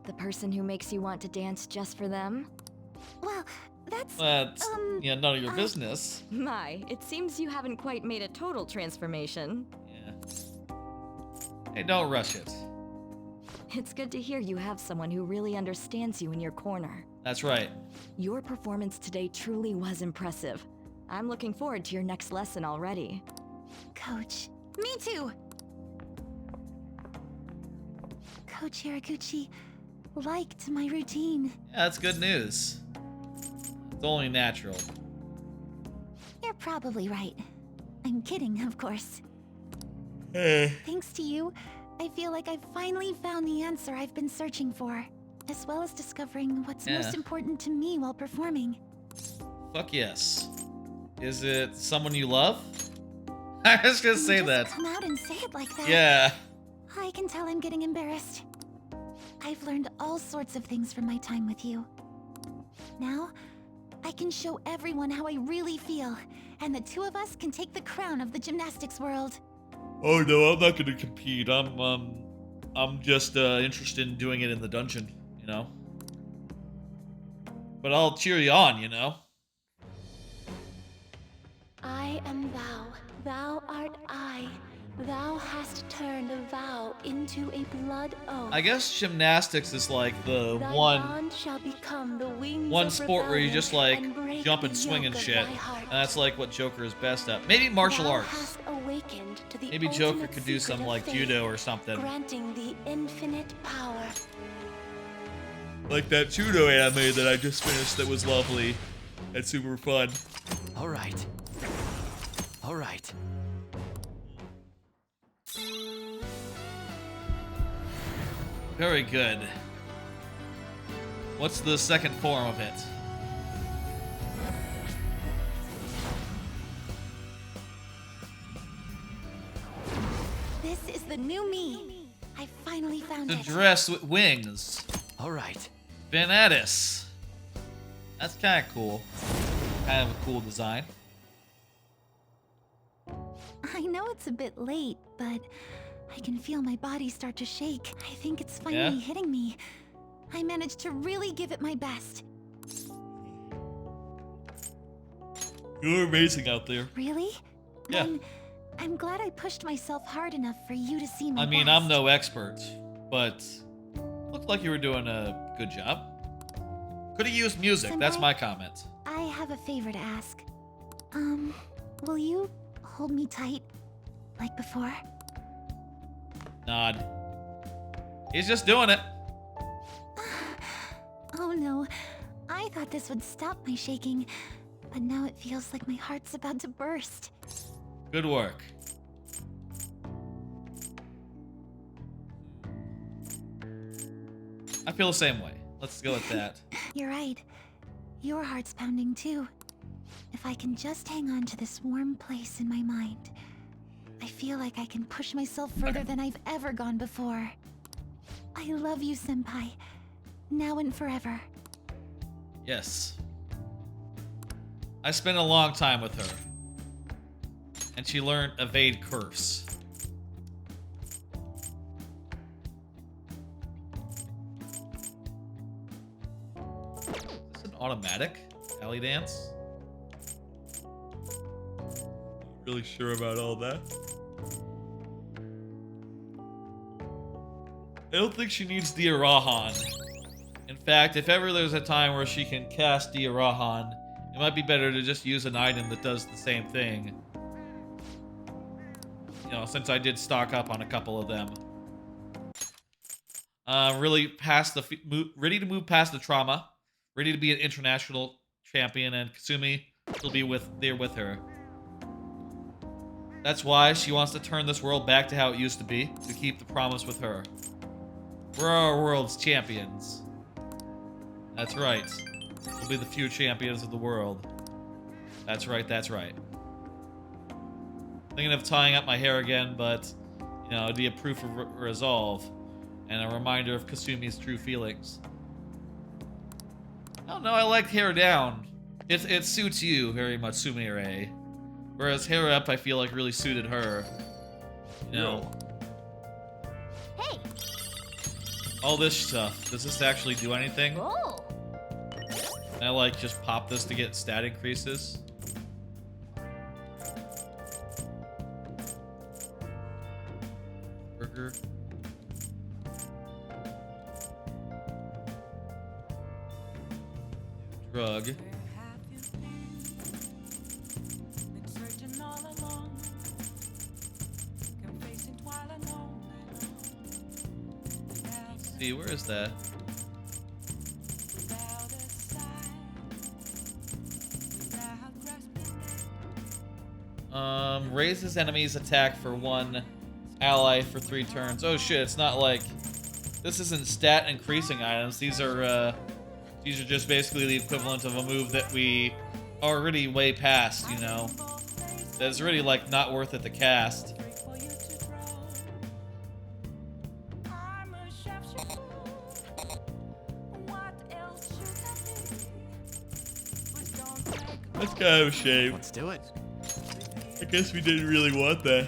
The person who makes you want to dance just for them? Well, that's... That's, none of your business. My, it seems you haven't quite made a total transformation. Yeah. Hey, don't rush it. It's good to hear you have someone who really understands you in your corner. That's right. Your performance today truly was impressive. I'm looking forward to your next lesson already. Coach. Me too! Coach Hiraguchi liked my routine. Yeah, that's good news. It's only natural. You're probably right. I'm kidding, of course. Thanks to you, I feel like I've finally found the answer I've been searching for, as well as discovering what's most important to me while performing. Fuck yes. Is it someone you love? I was gonna say Just that. come out and say it like that. Yeah. I can tell I'm getting embarrassed. I've learned all sorts of things from my time with you. Now, I can show everyone how I really feel, and the two of us can take the crown of the gymnastics world. Oh no, I'm not gonna compete. I'm just interested in doing it in the dungeon, But I'll cheer you on, I am thou, thou art I. Thou hast turned a vow into a blood oath. I guess gymnastics is like the Thy one bond shall become the wings of sport where you rebellion just like and break jump and the swing and yoke of shit. thy heart. And that's like what Joker is best at. Maybe martial Thou arts. hast awakened to the Maybe Joker ultimate could do secret some of like fate, judo or something. granting the infinite power. Like that judo anime that I just finished that was lovely and super fun. All right. All right. Very good. What's the second form of it? This is the new me. I finally found The it. dress with wings. All right. Vanetis. That's kind of cool. Kind of a cool design. I know it's a bit late, but I can feel my body start to shake. I think it's finally hitting me. I managed to really give it my best. You're amazing out there. Really? Yeah. Then I'm glad I pushed myself hard enough for you to see my I mean, best. I'm no expert, but looked like you were doing a good job. Could have used music. That's Senpai? my comment. I have a favor to ask. Will you hold me tight, like before? Nod. He's just doing it. Oh no, thought this would stop my shaking, but now it feels like my heart's about to burst. Good work. I feel the same way. Let's go with that. You're right. Your heart's pounding too. If I can just hang on to this warm place in my mind, I feel like I can push myself further than I've ever gone before. I love you, Senpai. Now and forever. Yes. I spent a long time with her. And she learned evade curse. Is this an automatic alley dance? Really sure about all that? I don't think she needs Diarahan. In fact, if ever there's a time where she can cast Diarahan, it might be better to just use an item that does the same thing. You know, since I did stock up on a couple of them. Really past the ready to move past the trauma, ready to be an international champion, and Kasumi will be there with her. That's why she wants to turn this world back to how it used to be, to keep the promise with her. We're our world's champions. That's right. We'll be the few champions of the world. That's right, that's right. Thinking of tying up my hair again, but, you know, it'd be a proof of resolve and a reminder of Kasumi's true feelings. I don't know, I like hair down. It suits you very much, Sumire. Whereas hair up, I feel like really suited her. You know. Hey! All this stuff. Does this actually do anything? Oh! Can I, like, just pop this to get stat increases? Burger. Drug. Let's see, where is that? Raises enemies attack for 1, ally for 3 turns. Oh shit, it's not like... This isn't stat increasing items. These are just basically the equivalent of a move that we are already way past, you know? That's really, like, not worth it to cast. That's kind of a shame. Let's do it. I guess we didn't really want that.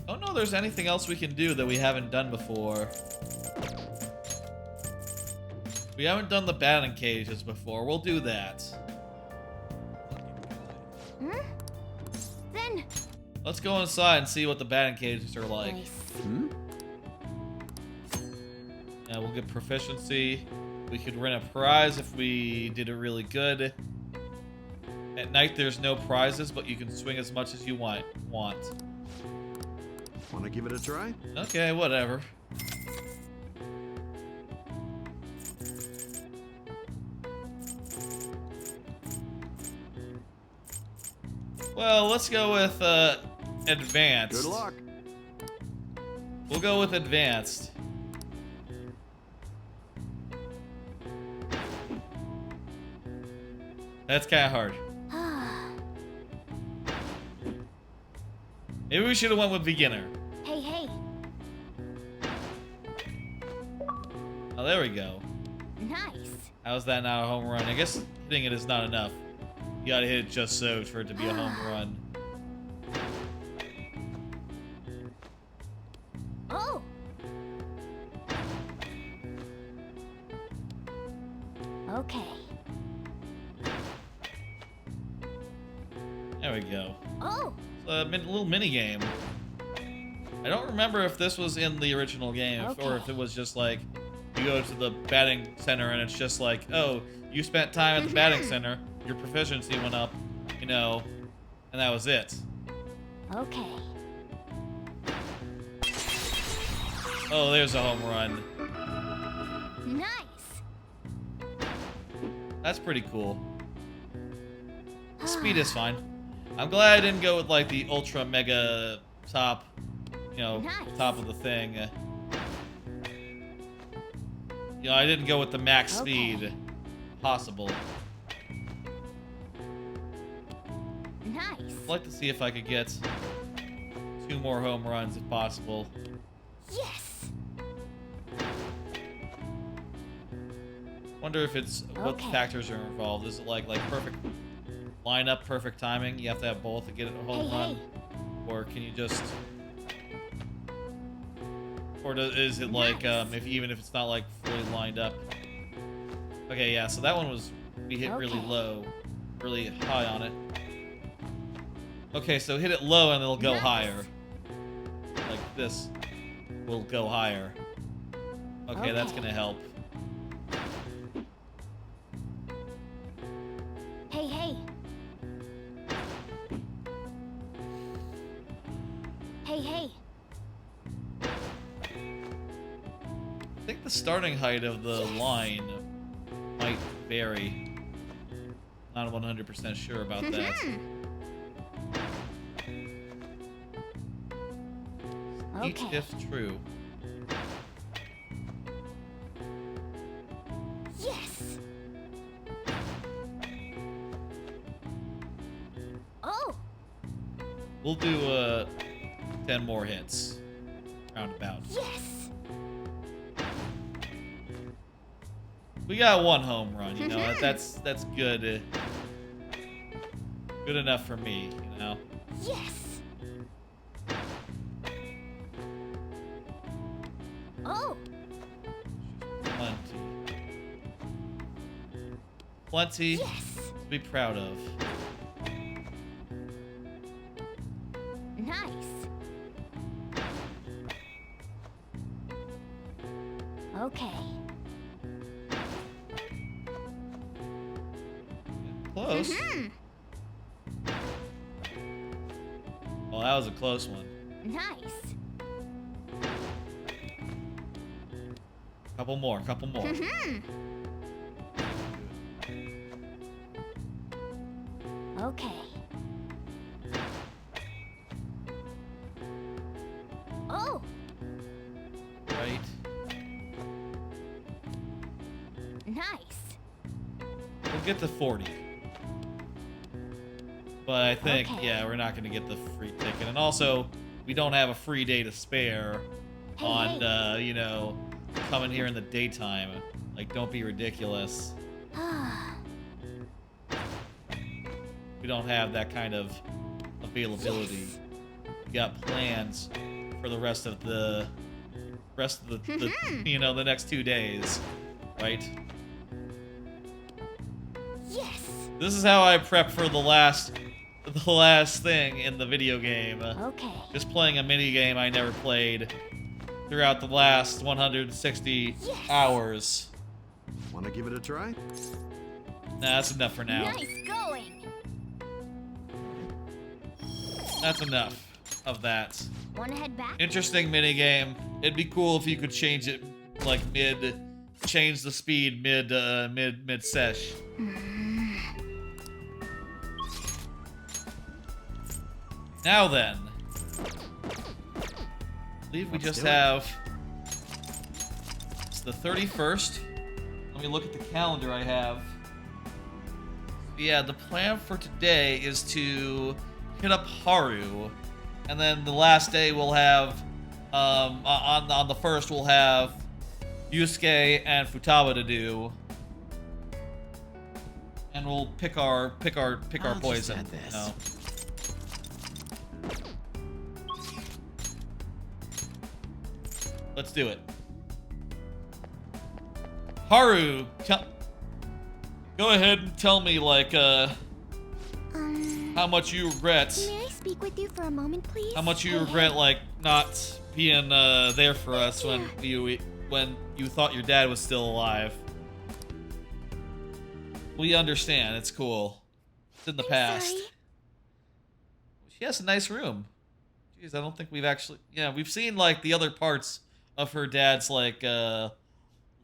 I don't know if there's anything else we can do that we haven't done before. We haven't done the batting cages before. We'll do that. Then... Let's go inside and see what the batting cages are like. Nice. Yeah, we'll get proficiency. We could win a prize if we did it really good. At night, there's no prizes, but you can swing as much as you want. Want to give it a try? Okay, whatever. Well, let's go with advanced. Good luck. We'll go with advanced. That's kind of hard. Maybe we should have went with beginner. Hey, hey. Oh, there we go. Nice. How's that not a home run? I guess hitting it is not enough. You gotta hit it just so for it to be a home run. Oh. Okay. There we go. Oh. It's a little mini game. I don't remember if this was in the original game or if it was just like you go to the batting center and it's just like, oh, you spent time at the batting center, your proficiency went up, you know, and that was it. Okay. Oh, there's a home run. Nice. That's pretty cool. Speed is fine. I'm glad I didn't go with like the ultra mega top, you know, Nice. top of the thing. You know, I didn't go with the max speed possible. Nice. I'd like to see if I could get 2 more home runs if possible. Yes. Wonder if it's what Okay. factors are involved. Is it like perfect lineup, perfect timing? You have to have both to get a home Hey, run, hey. or can you just, or is it like if even if it's not like fully lined up? Okay, yeah. So that one was we hit really Okay. low, really high on it. Okay, so hit it low and it'll go Nice. higher. Like this will go higher. Okay, that's Okay. gonna help. Hey, hey. Hey, hey. I think the starting height of the line might vary. Not 100% sure about that. Each Okay. if true. Yes. Oh. We'll do 10 more hits. Roundabout. Yes. We got 1 home run, you know. That's good. Good enough for me, you know. Yes. Oh. Plenty Yes. to be proud of. Nice. Okay. Close. Well, that was a close one. Nice. Couple more. Okay. Oh. Right. Nice. We'll get to 40. But I think, Okay. yeah, we're not going to get the free ticket. And also, we don't have a free day to spare Hey, on, hey. you know, coming here in the daytime. Like, don't be ridiculous. We don't have that kind of availability. We got plans for the rest of the you know, the next 2 days, right? Yes. This is how I prep for the last thing in the video game. Okay. Just playing a mini game I never played throughout the last 160 Yes. hours. Want to give it a try? Nah, that's enough for now. Nice going. That's enough of that. Wanna head back? Interesting mini game. It'd be cool if you could change it like change the speed mid sesh. Now then, I believe we just do it. have. It's the 31st. Let me look at the calendar I have. Yeah, the plan for today is to hit up Haru, and then the last day we'll have on the first we'll have Yusuke and Futaba to do, and we'll pick our I'll just poison. add this. You know. Let's do it. Haru, go ahead and tell me like how much you regret. May I speak with you for a moment, please? How much you Hey, regret hey. like not being there for us when you thought your dad was still alive. We understand. It's cool. It's in the past. Sorry. She has a nice room. Jeez, I don't think we've actually. Yeah, we've seen like the other parts of her dad's like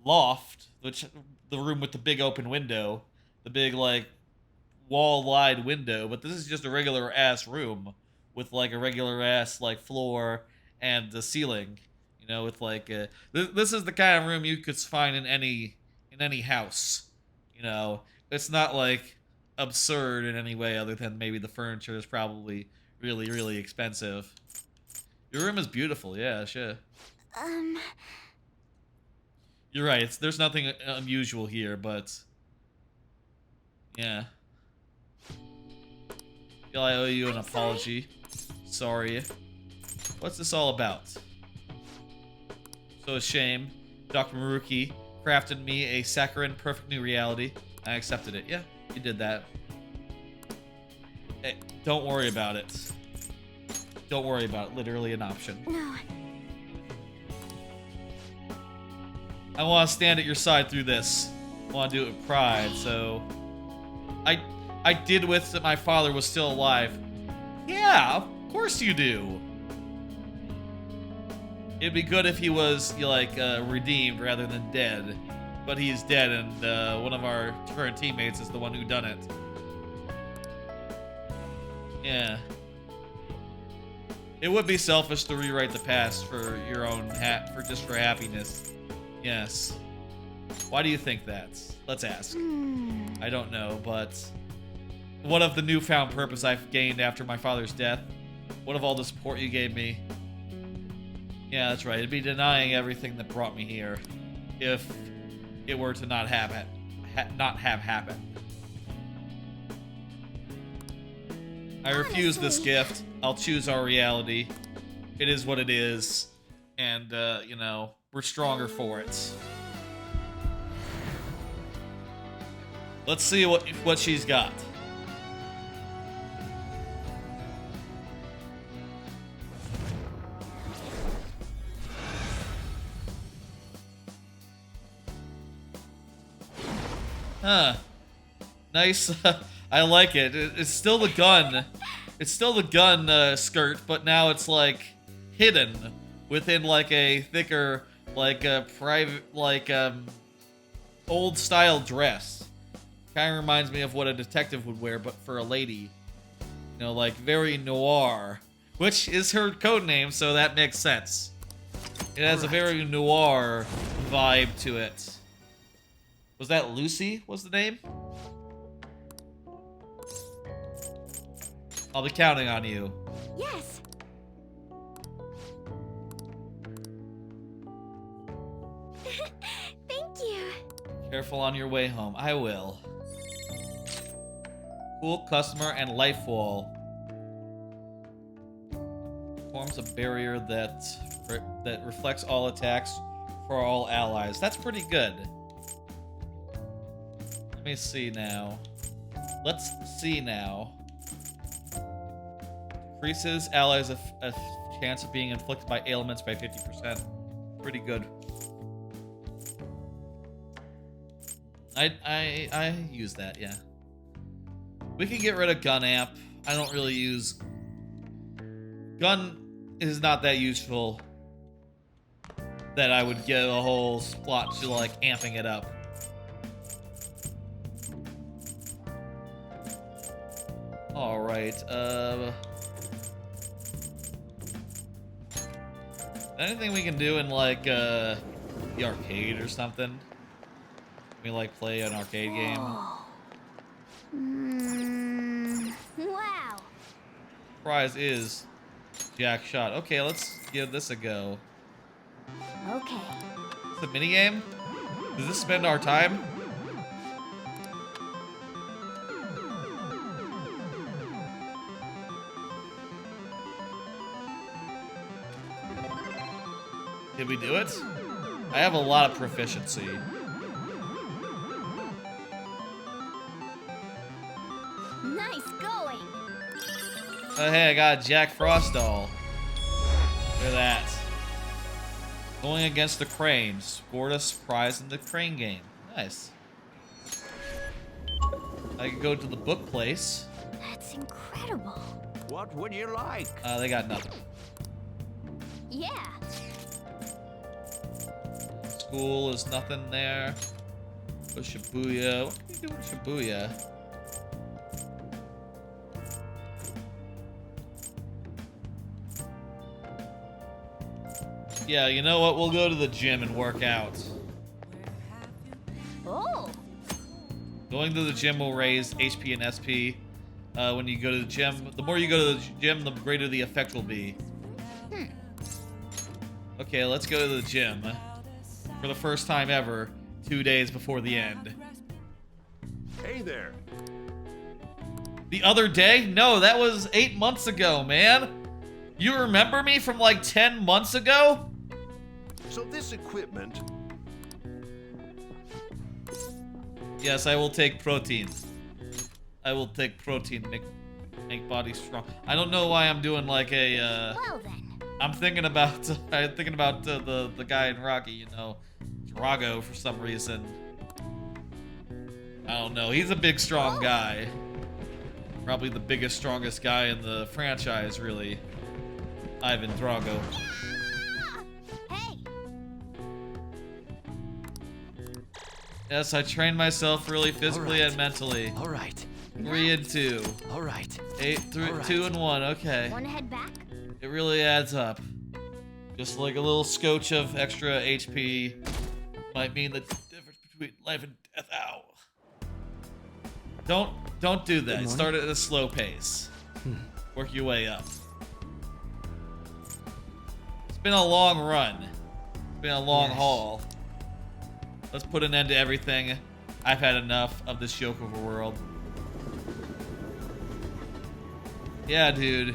loft, which the room with the big open window, the big like wall-wide window, but this is just a regular ass room with like a regular ass like floor and the ceiling, you know, with like this is the kind of room you could find in any house, you know. It's not like absurd in any way other than maybe the furniture is probably really, really expensive. Your room is beautiful, yeah, sure. You're right, there's nothing unusual here, but yeah. Feel I owe you an apology. Sorry. What's this all about? So a shame. Dr. Maruki crafted me a saccharine perfect new reality. I accepted it. Yeah, you did that. Hey, don't worry about it. Don't worry about it. Literally an option. No. I want to stand at your side through this. I want to do it with pride, so... I did with that my father was still alive. Yeah, of course you do. It'd be good if he was, like, redeemed rather than dead. But he's dead, and one of our current teammates is the one who done it. Yeah. It would be selfish to rewrite the past for your own for happiness. Yes. Why do you think that? Let's ask. I don't know, but what of the newfound purpose I've gained after my father's death? What of all the support you gave me? Yeah, that's right. It'd be denying everything that brought me here if it were to not have happened. I refuse this gift. I'll choose our reality. It is what it is, and you know, we're stronger for it. Let's see what she's got. Huh. Nice. I like it. It's still the gun. It's still the gun skirt, but now it's like hidden within like a thicker, like a private, like old style dress. Kind of reminds me of what a detective would wear, but for a lady. You know, like very noir, which is her code name, so that makes sense. It has a very noir vibe to it. Was that Lucy was the name? I'll be counting on you. Yes. Thank you. Careful on your way home. I will. Cool customer and life wall. Forms a barrier that reflects all attacks for all allies. That's pretty good. Let me see now. Let's see now. Increases allies a chance of being inflicted by ailments by 50%. Pretty good. I use that, yeah. We can get rid of gun amp. I don't really use... Gun is not that useful that I would give a whole plot to, like, amping it up. Alright, anything we can do in, like, the arcade or something? Can we, like, play an arcade game? Wow. Prize is Jack Shot. Okay, let's give this a go. Okay. It's a minigame? Does this spend our time? Did we do it? I have a lot of proficiency. Nice going. Oh, hey, I got a Jack Frost doll. Look at that. Going against the crane. Scored us prize in the crane game. Nice. I can go to the book place. That's incredible. What would you like? They got nothing. Yeah. school is nothing there. Go Shibuya. What can we do in Shibuya? Yeah, you know what? We'll go to the gym and work out. Oh. Going to the gym will raise HP and SP. When you go to the gym, the more you go to the gym, the greater the effect will be. Okay, let's go to the gym. For the first time ever, 2 days before the end. Hey there. The other day? No, that was 8 months ago, man. You remember me from like 10 months ago? So this equipment. Yes, I will take protein. I will take protein, make body strong. I don't know why I'm doing like a, Well then. I'm thinking about the guy in Rocky, you know, Drago for some reason. I don't know. He's a big, strong guy. Probably the biggest, strongest guy in the franchise, really. Ivan Drago. Hey. Yes, I trained myself really physically Alright. and mentally. All right. 3 and 2. All right. 2 and 1. Okay. Wanna head back? It really adds up. Just like a little scotch of extra HP might mean the difference between life and death. Ow. Don't do that. Start at a slow pace. Work your way up. It's been a long run. It's been a long haul. Let's put an end to everything. I've had enough of this joke of a world. Yeah, dude.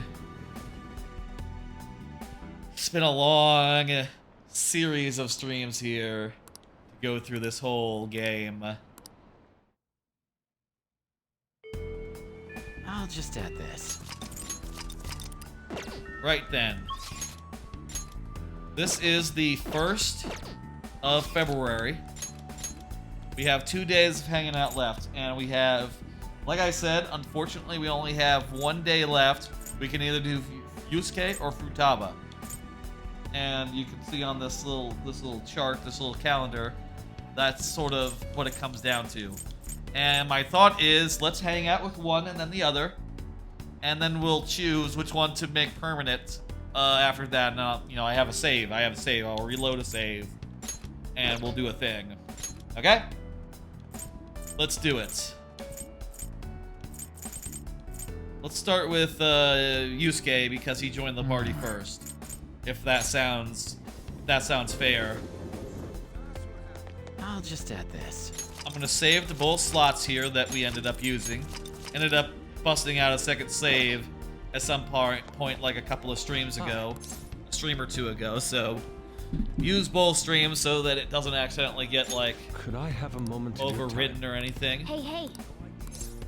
It's been a long series of streams here to go through this whole game. I'll just add this. Right then. This is the 1st of February. We have 2 days of hanging out left, and we have, like I said, unfortunately we only have 1 day left. We can either do Yusukes or Futaba. And you can see on this little chart, this little calendar, that's sort of what it comes down to. And my thought is, let's hang out with one and then the other, and then we'll choose which one to make permanent after that. Now, you know, I have a save. I'll reload a save, and we'll do a thing. Okay? Let's do it. Let's start with Yusuke because he joined the party first. If that sounds fair. I'll just add this. I'm gonna save the both slots here that we ended up using. Ended up busting out a second save at some point like a couple of streams ago. A stream or two ago, so use both streams so that it doesn't accidentally get like Could I have a moment of your overridden time? or anything. Hey, hey.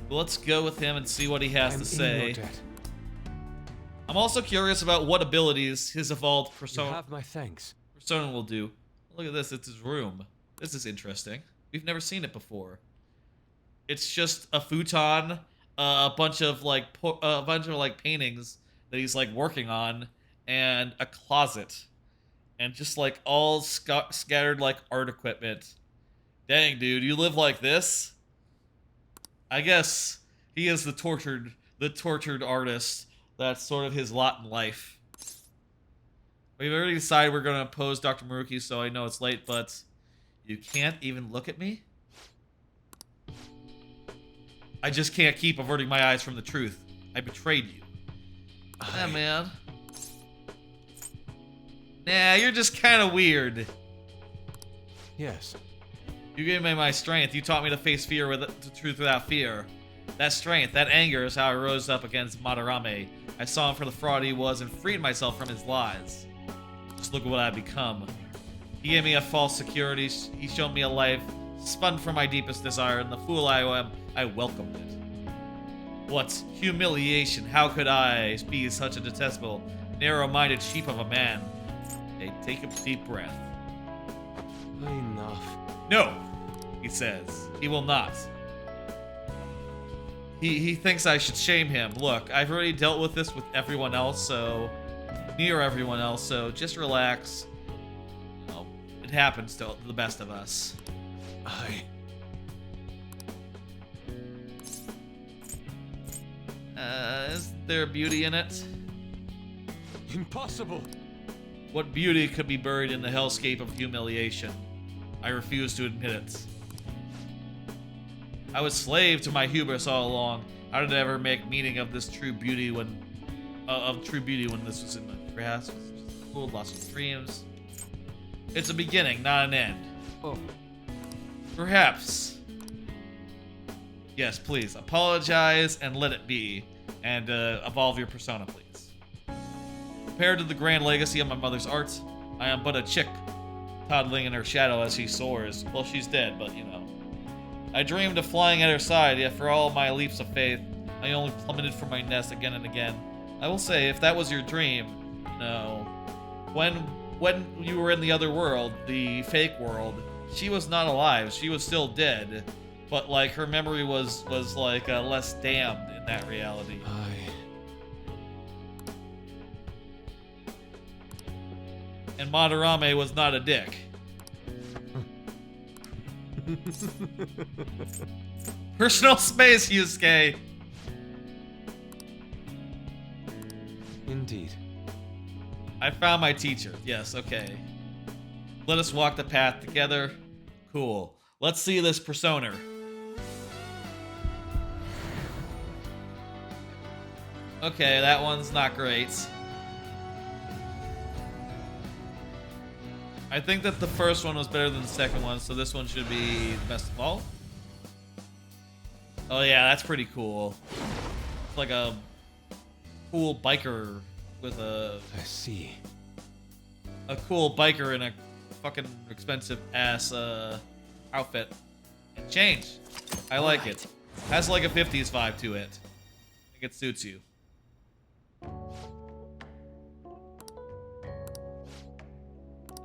Let's go with him and see what he has I'm to in say. your debt. I'm also curious about what abilities his evolved You persona have my thanks. will do. Look at this, it's his room. This is interesting. We've never seen it before. It's just a futon, a bunch of like paintings that he's like working on, and a closet, and just like all scattered like art equipment. Dang, dude, you live like this? I guess he is the tortured artist. That's sort of his lot in life. We've already decided we're going to oppose Dr. Maruki, so I know it's late, but you can't even look at me? I just can't keep averting my eyes from the truth. I betrayed you. Yeah, man. Nah, you're just kind of weird. Yes. You gave me my strength. You taught me to face fear with the truth without fear. That strength, that anger is how I rose up against Madarame. I saw him for the fraud he was and freed myself from his lies. Just look at what I've become. He gave me a false security. He showed me a life spun from my deepest desire, and the fool I am, I welcomed it. What humiliation! How could I be such a detestable, narrow-minded sheep of a man? Hey, take a deep breath. Enough. No, he says. He will not. He thinks I should shame him. Look, I've already dealt with this with everyone else, so... near everyone else, so just relax. You know, happens to the best of us. Is there beauty in it? Impossible! What beauty could be buried in the hellscape of humiliation? I refuse to admit it. I was slave to my hubris all along. How did I ever make meaning of this true beauty when this was in my grasp? Fooled, lost in dreams. It's a beginning, not an end. Oh. Perhaps. Yes, please. Apologize and let it be. And evolve your persona, please. Compared to the grand legacy of my mother's art, I am but a chick, toddling in her shadow as she soars. Well, she's dead, but you know. I dreamed of flying at her side, yet for all my leaps of faith, I only plummeted from my nest again and again. I will say, if that was your dream, no. When you were in the other world, the fake world, she was not alive. She was still dead, but like her memory was like less damned in that reality. And Madarame was not a dick. Personal space, Yusuke. Indeed. I found my teacher. Yes, okay. Let us walk the path together. Cool. Let's see this persona. Okay, that one's not great. I think that the first one was better than the second one, so this one should be the best of all. Oh yeah, that's pretty cool. It's like a cool biker with a... I see. A cool biker in a fucking expensive ass outfit. And change. I like it. Has like a 50s vibe to it. I think it suits you.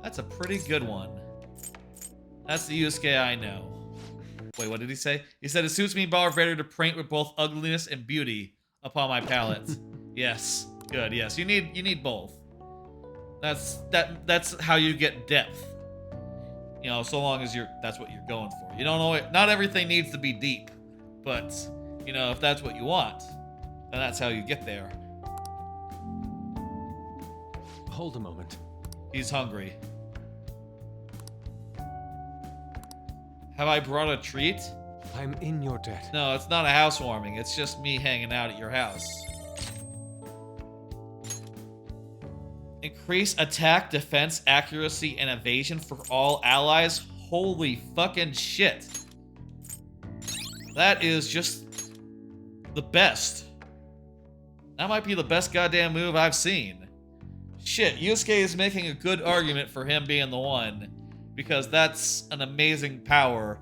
That's a pretty good one. That's the Yusuke I know. Wait, what did he say? He said, it suits me better to paint with both ugliness and beauty upon my palette. Yes. Good, yes. You need both. That's how you get depth. You know, so long as that's what you're going for. You don't know not everything needs to be deep, but you know, if that's what you want, then that's how you get there. Hold a moment. He's hungry. Have I brought a treat? I'm in your debt. No, it's not a housewarming. It's just me hanging out at your house. Increase attack, defense, accuracy, and evasion for all allies. Holy fucking shit. That is just the best. That might be the best goddamn move I've seen. Shit, Yusuke is making a good argument for him being the one, because that's an amazing power.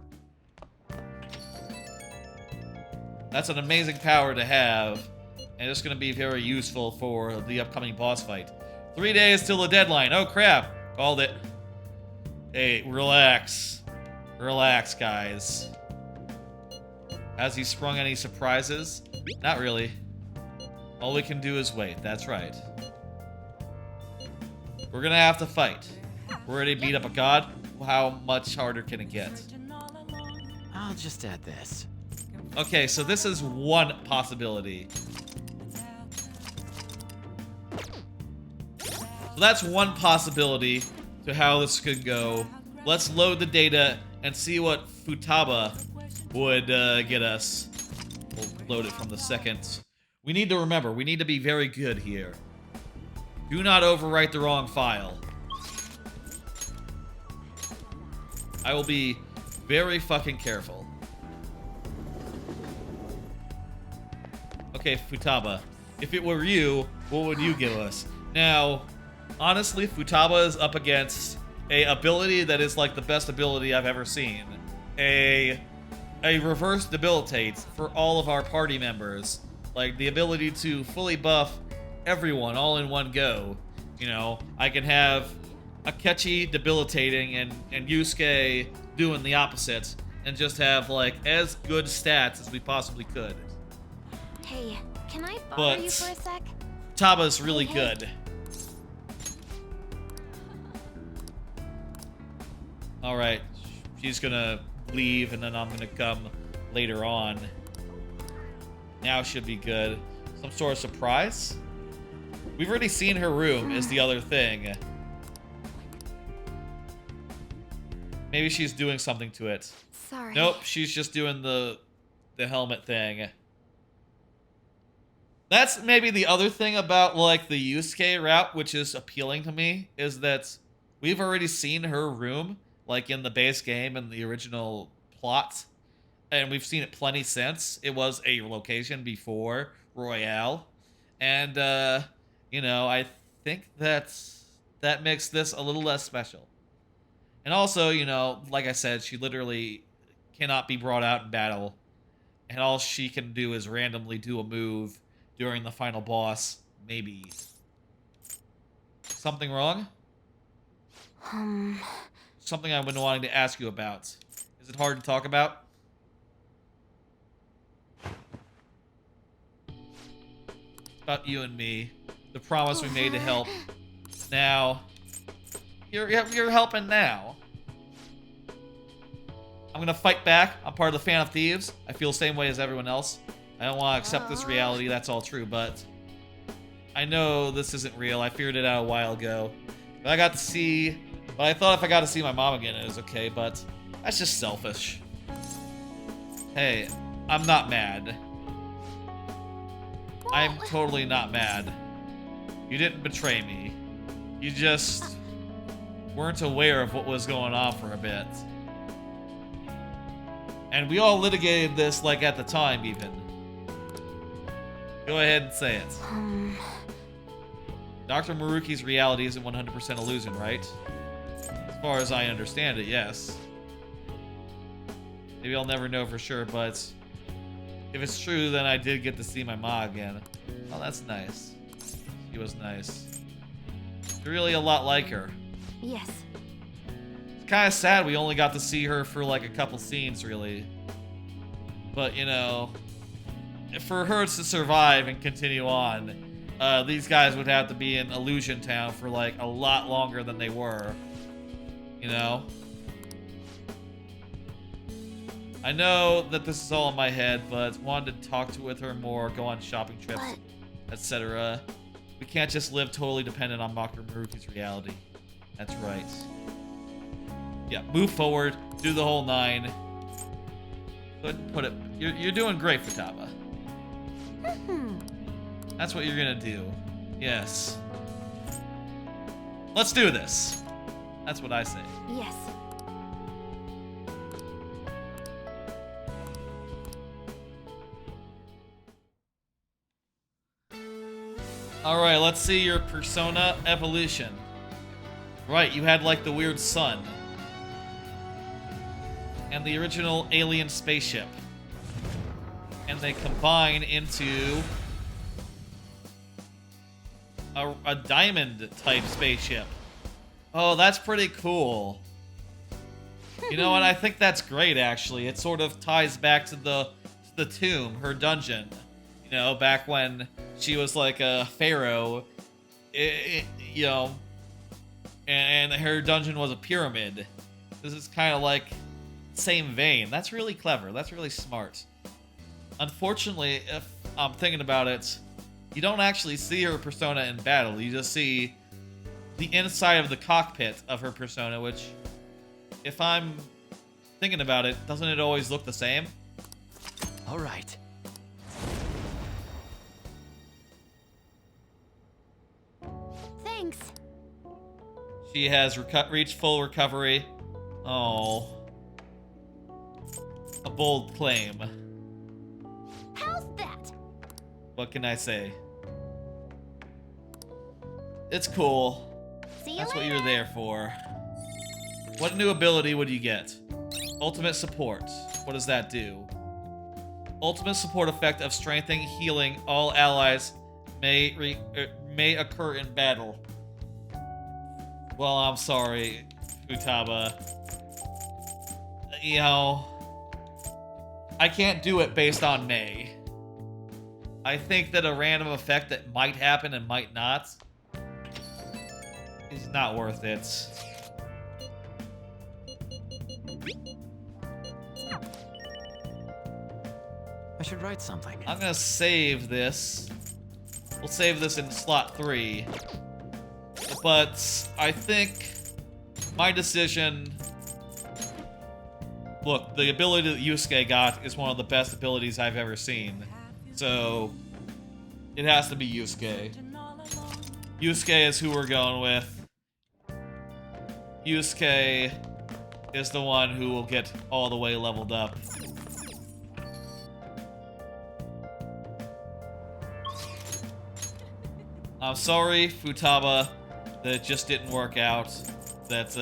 That's an amazing power to have, and it's going to be very useful for the upcoming boss fight. 3 days till the deadline. Oh crap, called it. Hey, relax. Relax, guys. Has he sprung any surprises? Not really. All we can do is wait, that's right. We're gonna have to fight. We're ready to beat up a god. How much harder can it get? I'll just add this. Okay, so this is one possibility. So that's one possibility to how this could go. Let's load the data and see what Futaba would get us. We'll load it from the second. We need to remember, we need to be very good here. Do not overwrite the wrong file. I will be very fucking careful. Okay, Futaba. If it were you, what would you give us? Now, honestly, Futaba is up against a ability that is like the best ability I've ever seen. A reverse debilitate for all of our party members. Like the ability to fully buff everyone all in one go. You know, I can have Akechi debilitating and Yusuke doing the opposite and just have like as good stats as we possibly could. Hey, can I bother But you for a sec? Taba's really Hey. good. Alright. She's gonna leave, and then I'm gonna come later on. Now should be good. Some sort of surprise? We've already seen her room, is the other thing. Maybe she's doing something to it. Sorry. Nope, she's just doing the helmet thing. That's maybe the other thing about, like, the Yusuke route, which is appealing to me, is that we've already seen her room, like, in the base game and the original plot. And we've seen it plenty since. It was a location before Royale. And, you know, I think that makes this a little less special. And also, you know, like I said, she literally cannot be brought out in battle. And all she can do is randomly do a move during the final boss. Maybe. Something wrong? Something I've been wanting to ask you about. Is it hard to talk about? About you and me. The promise we made to help. Now, you're helping now. I'm gonna fight back. I'm part of the fan of Thieves. I feel the same way as everyone else. I don't want to accept this reality. That's all true, but I know this isn't real. I figured it out a while ago. But I got to see. But I thought if I got to see my mom again, it was okay. But that's just selfish. Hey, I'm not mad. I'm totally not mad. You didn't betray me. You just weren't aware of what was going on for a bit. And we all litigated this, like, at the time, even. Go ahead and say it. Dr. Maruki's reality isn't 100% illusion, right? As far as I understand it, yes. Maybe I'll never know for sure, but if it's true, then I did get to see my ma again. Oh, that's nice. She was nice. You're really a lot like her. Yes. It's kind of sad we only got to see her for like a couple scenes, really. But, you know, for her to survive and continue on, these guys would have to be in Illusion Town for like a lot longer than they were. You know? I know that this is all in my head, but wanted to talk with her more, go on shopping trips, etc. We can't just live totally dependent on Dr. Maruki's reality. That's right. Yeah, move forward, do the whole 9. Go ahead and put it. You're doing great, Futaba. That's what you're gonna do. Yes. Let's do this. That's what I say. Yes. Alright, let's see your persona evolution. Right, you had like the weird sun. And the original alien spaceship. And they combine into a diamond type spaceship. Oh, that's pretty cool. You know what? I think that's great, actually. It sort of ties back to the tomb, her dungeon. You know, back when she was like a pharaoh, you know, and her dungeon was a pyramid. This is kind of like same vein. That's really clever. That's really smart. Unfortunately, if I'm thinking about it, you don't actually see her persona in battle. You just see the inside of the cockpit of her persona, which, if I'm thinking about it, doesn't it always look the same? All right. Thanks. She has reached full recovery. Oh. A bold claim. How's that? What can I say? It's cool. See you That's later. what you're there for. What new ability would you get? Ultimate support. What does that do? Ultimate support effect of strengthening, healing all allies may occur in battle. Well, I'm sorry, Futaba. You know, I can't do it based on May. I think that a random effect that might happen and might not is not worth it. should write something. I'm gonna save this. We'll save this in slot 3. But I think my decision... Look, the ability that Yusuke got is one of the best abilities I've ever seen. So, it has to be Yusuke. Yusuke is who we're going with. Yusuke is the one who will get all the way leveled up. I'm sorry, Futaba, that it just didn't work out. That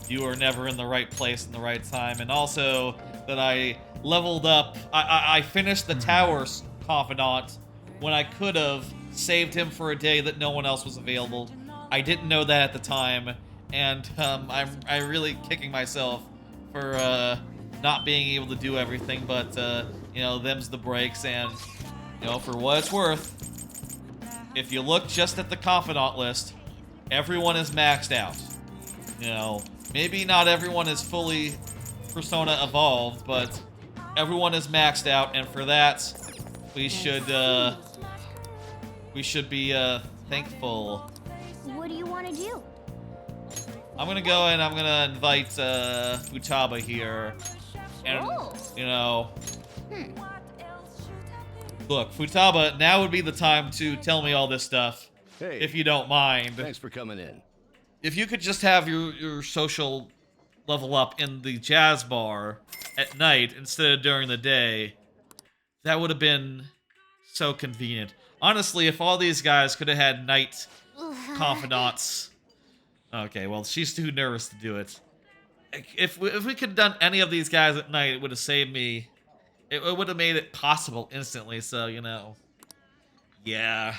you were never in the right place in the right time, and also that I leveled up. I finished the Tower's Confidant when I could have saved him for a day that no one else was available. I didn't know that at the time, and I'm really kicking myself for not being able to do everything. But you know, them's the breaks, and you know, for what it's worth, if you look just at the Confidant list, everyone is maxed out. You know, maybe not everyone is fully Persona evolved, but everyone is maxed out, and for that, we should be thankful. What do you want to do? I'm gonna go and I'm gonna invite Futaba here, and you know, look, Futaba, now would be the time to tell me all this stuff, Hey, if you don't mind. thanks for coming in. If you could just have your social level up in the jazz bar at night instead of during the day, that would have been so convenient. Honestly, if all these guys could have had night confidants. Okay, well, she's too nervous to do it. If we could have done any of these guys at night, it would have saved me. It would have made it possible instantly, so, you know. Yeah.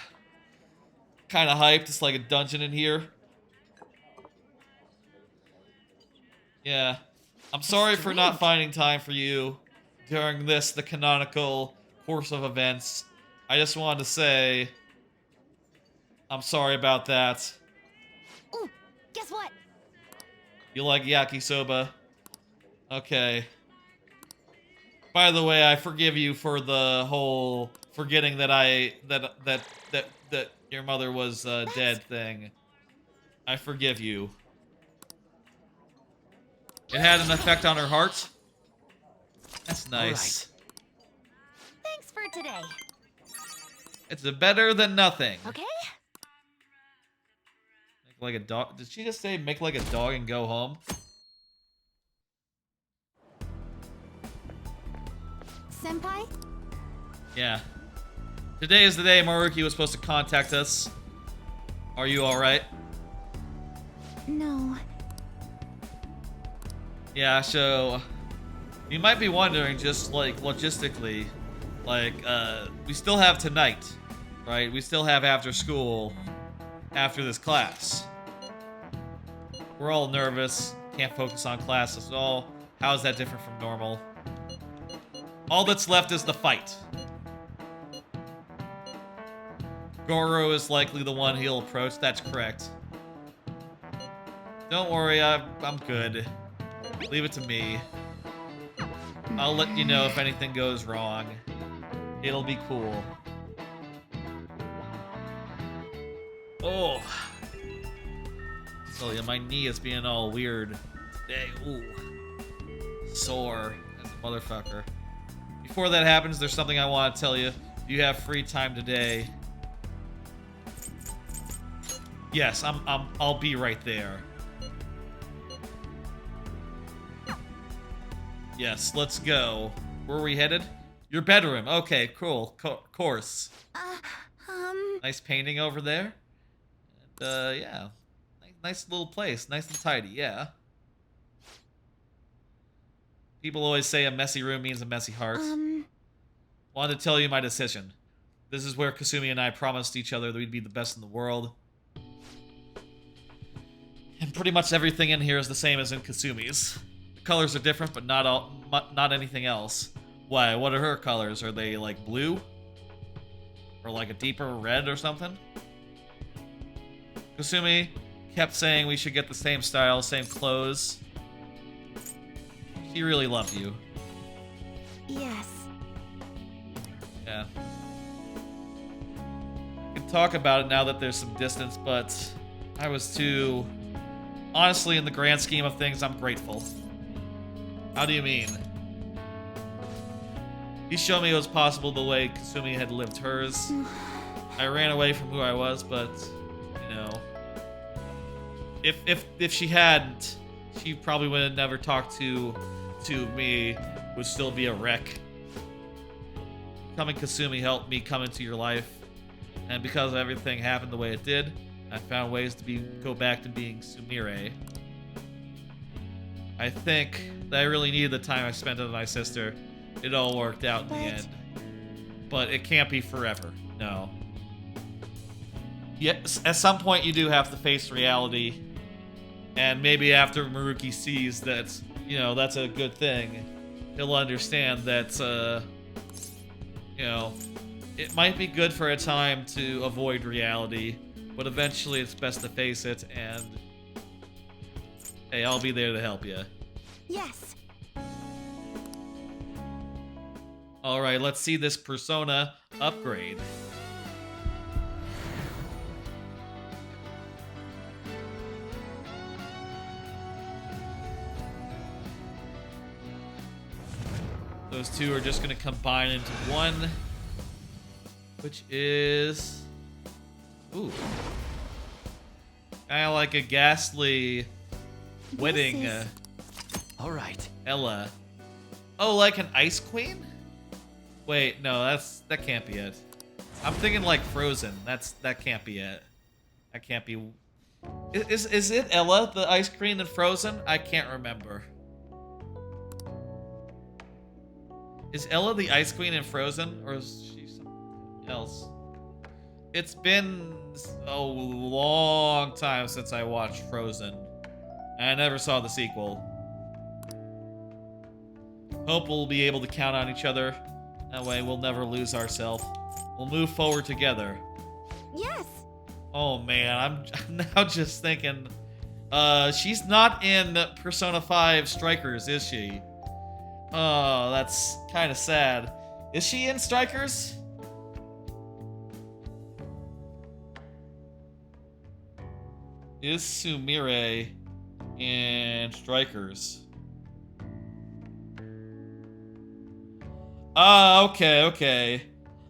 Kind of hyped. It's like a dungeon in here. Yeah. I'm sorry for not finding time for you during the canonical course of events. I just wanted to say I'm sorry about that. Ooh, guess what? You like yakisoba? Okay. By the way, I forgive you for the whole forgetting that that your mother was dead thing. I forgive you. It had an effect on her heart. That's nice. Thanks for today. It's better than nothing. Okay? Make like a dog. Did she just say make like a dog and go home? Senpai? Yeah. Today is the day Maruki was supposed to contact us. Are you alright? No. Yeah, so you might be wondering, just like logistically, like we still have tonight, right? We still have after school after this class. We're all nervous, can't focus on classes at all. How is that different from normal? All that's left is the fight. Goro is likely the one he'll approach. That's correct. Don't worry, I'm good. Leave it to me. I'll let you know if anything goes wrong. It'll be cool. Oh. Oh yeah, my knee is being all weird today. Ooh. Sore as a motherfucker. Before that happens, there's something I want to tell you. Do you have free time today? Yes, I'll be right there. Yes, let's go. Where are we headed? Your bedroom. Okay, cool. Course. Nice painting over there. And, yeah. Nice little place. Nice and tidy, yeah. People always say a messy room means a messy heart. Wanted to tell you my decision. This is where Kasumi and I promised each other that we'd be the best in the world. And pretty much everything in here is the same as in Kasumi's. The colors are different, but not anything else. Why? What are her colors? Are they like blue? Or like a deeper red or something? Kasumi kept saying we should get the same style, same clothes. She really loved you. Yes. Yeah. I can talk about it now that there's some distance, but I was too... Honestly, in the grand scheme of things, I'm grateful. How do you mean? He showed me it was possible the way Kasumi had lived hers. I ran away from who I was, but, you know... If she hadn't, she probably would have never talked to me, would still be a wreck. Becoming Kasumi helped me come into your life, and because everything happened the way it did, I found ways to go back to being Sumire. I think that I really needed the time I spent with my sister. It all worked out in the end. But it can't be forever, no. Yes, at some point you do have to face reality. And maybe after Maruki sees that, you know, that's a good thing, he'll understand that, you know, it might be good for a time to avoid reality, but eventually it's best to face it, and hey, I'll be there to help you. Yes. Alright, let's see this persona upgrade. Those two are just going to combine into one, which is... Ooh. Kind of like a ghastly wedding All right. Ella. Oh, like an ice queen? Wait, no, that can't be it. I'm thinking like Frozen. That can't be it. That can't be... Is it Ella, the ice queen in Frozen? I can't remember. Is Ella the Ice Queen in Frozen, or is she something else? It's been a long time since I watched Frozen. And I never saw the sequel. Hope we'll be able to count on each other. That way we'll never lose ourselves. We'll move forward together. Yes. Oh man, I'm now just thinking... she's not in Persona 5 Strikers, is she? Oh, that's kind of sad. Is she in Strikers? Is Sumire in Strikers? Okay.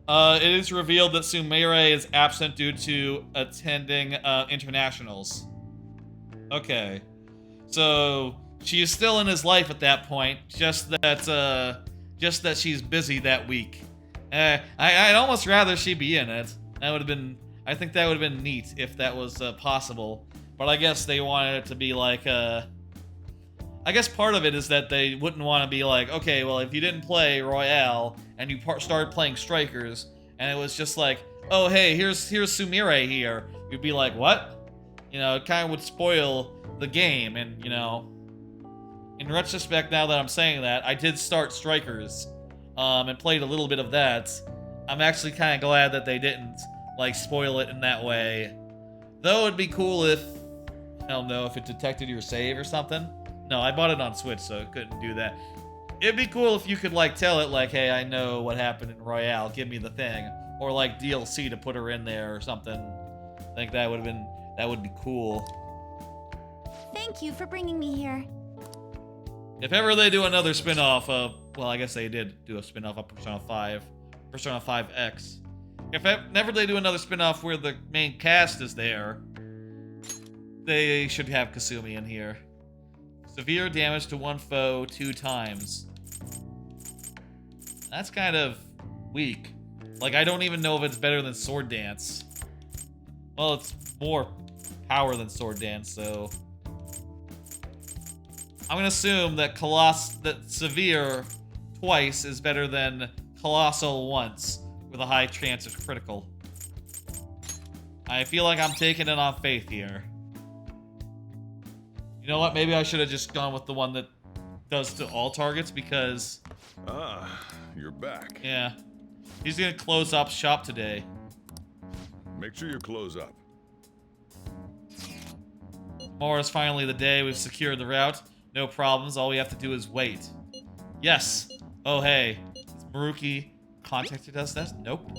It is revealed that Sumire is absent due to attending internationals. Okay. So... she is still in his life at that point, just that she's busy that week. I'd almost rather she be in it. That would have been, I think that would have been neat if that was possible. But I guess they wanted it to be like, I guess part of it is that they wouldn't want to be like, okay, well, if you didn't play Royale and you started playing Strikers, and it was just like, oh, hey, here's Sumire here, you'd be like, what? You know, it kind of would spoil the game, and, you know... In retrospect, now that I'm saying that, I did start Strikers, and played a little bit of that. I'm actually kind of glad that they didn't, like, spoil it in that way. Though it'd be cool if, I don't know, if it detected your save or something. No, I bought it on Switch, so it couldn't do that. It'd be cool if you could, like, tell it, like, hey, I know what happened in Royale, give me the thing. Or, like, DLC to put her in there or something. I think that would be cool. Thank you for bringing me here. If ever they do another spin-off of... Well, I guess they did do a spin-off of Persona 5. Persona 5X. If ever they do another spin-off where the main cast is there, they should have Kasumi in here. Severe damage to one foe 2 times. That's kind of weak. Like, I don't even know if it's better than Sword Dance. Well, it's more power than Sword Dance, so... I'm gonna assume that Severe twice is better than Colossal once, with a high chance of critical. I feel like I'm taking it on faith here. You know what? Maybe I should have just gone with the one that does to all targets, because... Ah, you're back. Yeah. He's gonna close up shop today. Make sure you close up. Tomorrow is finally the day we've secured the route. No problems, all we have to do is wait. Yes! Oh hey, it's Maruki, contacted us? Nope.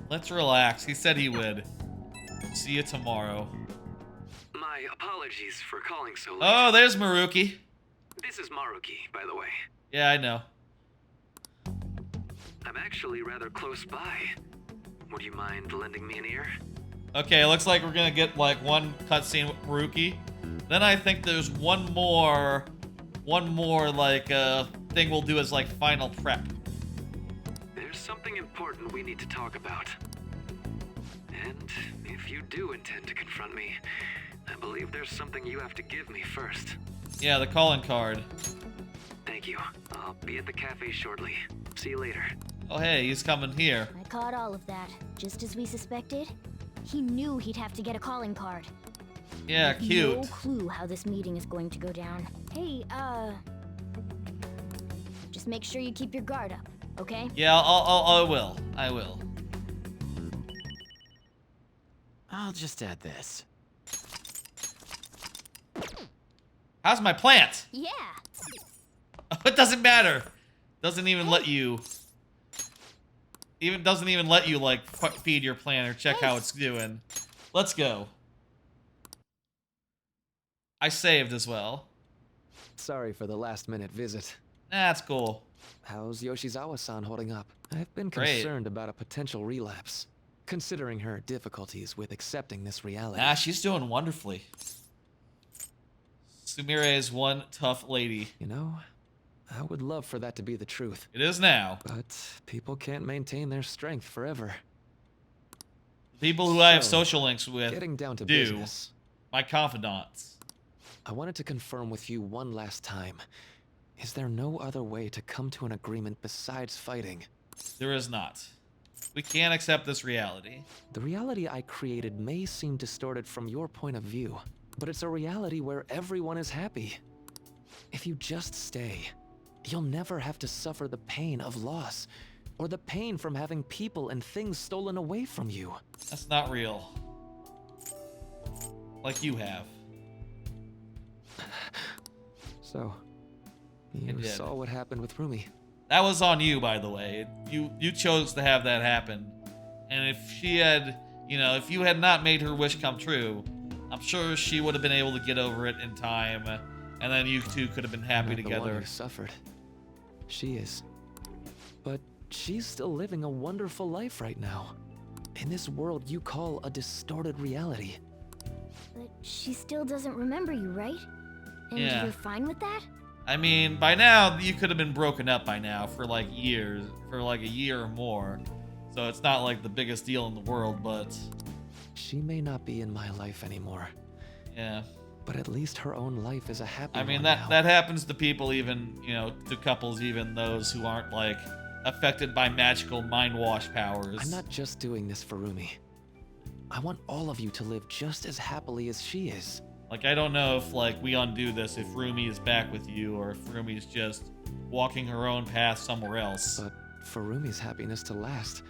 Let's relax. He said he would. See you tomorrow. My apologies for calling so late. Oh, there's Maruki. This is Maruki, by the way. Yeah, I know. I'm actually rather close by. Would you mind lending me an ear? Okay, looks like we're gonna get like one cutscene with Maruki. Then I think there's one more like thing we'll do as like final prep. There's something important we need to talk about. And if you do intend to confront me, I believe there's something you have to give me first. Yeah, the calling card. Thank you. I'll be at the cafe shortly. See you later. Oh hey, he's coming here. I caught all of that, just as we suspected. He knew he'd have to get a calling card. Yeah, cute. No clue how this meeting is going to go down. Hey, just make sure you keep your guard up, okay? Yeah, I will. I will. I'll just add this. How's my plant? Yeah. It doesn't matter. Doesn't even let you. Doesn't even let you like feed your plant or check how it's doing. Let's go. I saved as well. Sorry for the last-minute visit. That's cool. How's Yoshizawa-san holding up? I've been Great. concerned about a potential relapse, considering her difficulties with accepting this reality. Ah, she's doing wonderfully. Sumire is one tough lady. You know, I would love for that to be the truth. It is now. But people can't maintain their strength forever. People who I have So, social links with Getting down to do. business, My confidants. I wanted to confirm with you one last time. Is there no other way to come to an agreement besides fighting? There is not. We can't accept this reality. The reality I created may seem distorted from your point of view, but it's a reality where everyone is happy. If you just stay, you'll never have to suffer the pain of loss, or the pain from having people and things stolen away from you. That's not real. Like you have. So, you did. saw what happened with Rumi. That was on you, by the way. You chose to have that happen. And if she had, if you had not made her wish come true, I'm sure she would have been able to get over it in time, and then you two could have been happy Not the one together. who suffered. She is. But she's still living a wonderful life right now. In this world you call a distorted reality. But she still doesn't remember you, right? And Yeah. you're fine with that? I mean, by now you could have been broken up by now for like years, for like a year or more. So it's not like the biggest deal in the world, but She may not be in my life anymore, yeah. but at least her own life is a happy I mean one that now. that happens to people, even to couples, even those who aren't like affected by magical mind wash powers. I'm not just doing this for Rumi. I want all of you to live just as happily as she is. Like, I don't know if like we undo this if Rumi is back with you or if Rumi's just walking her own path somewhere else. But for Rumi's happiness to last,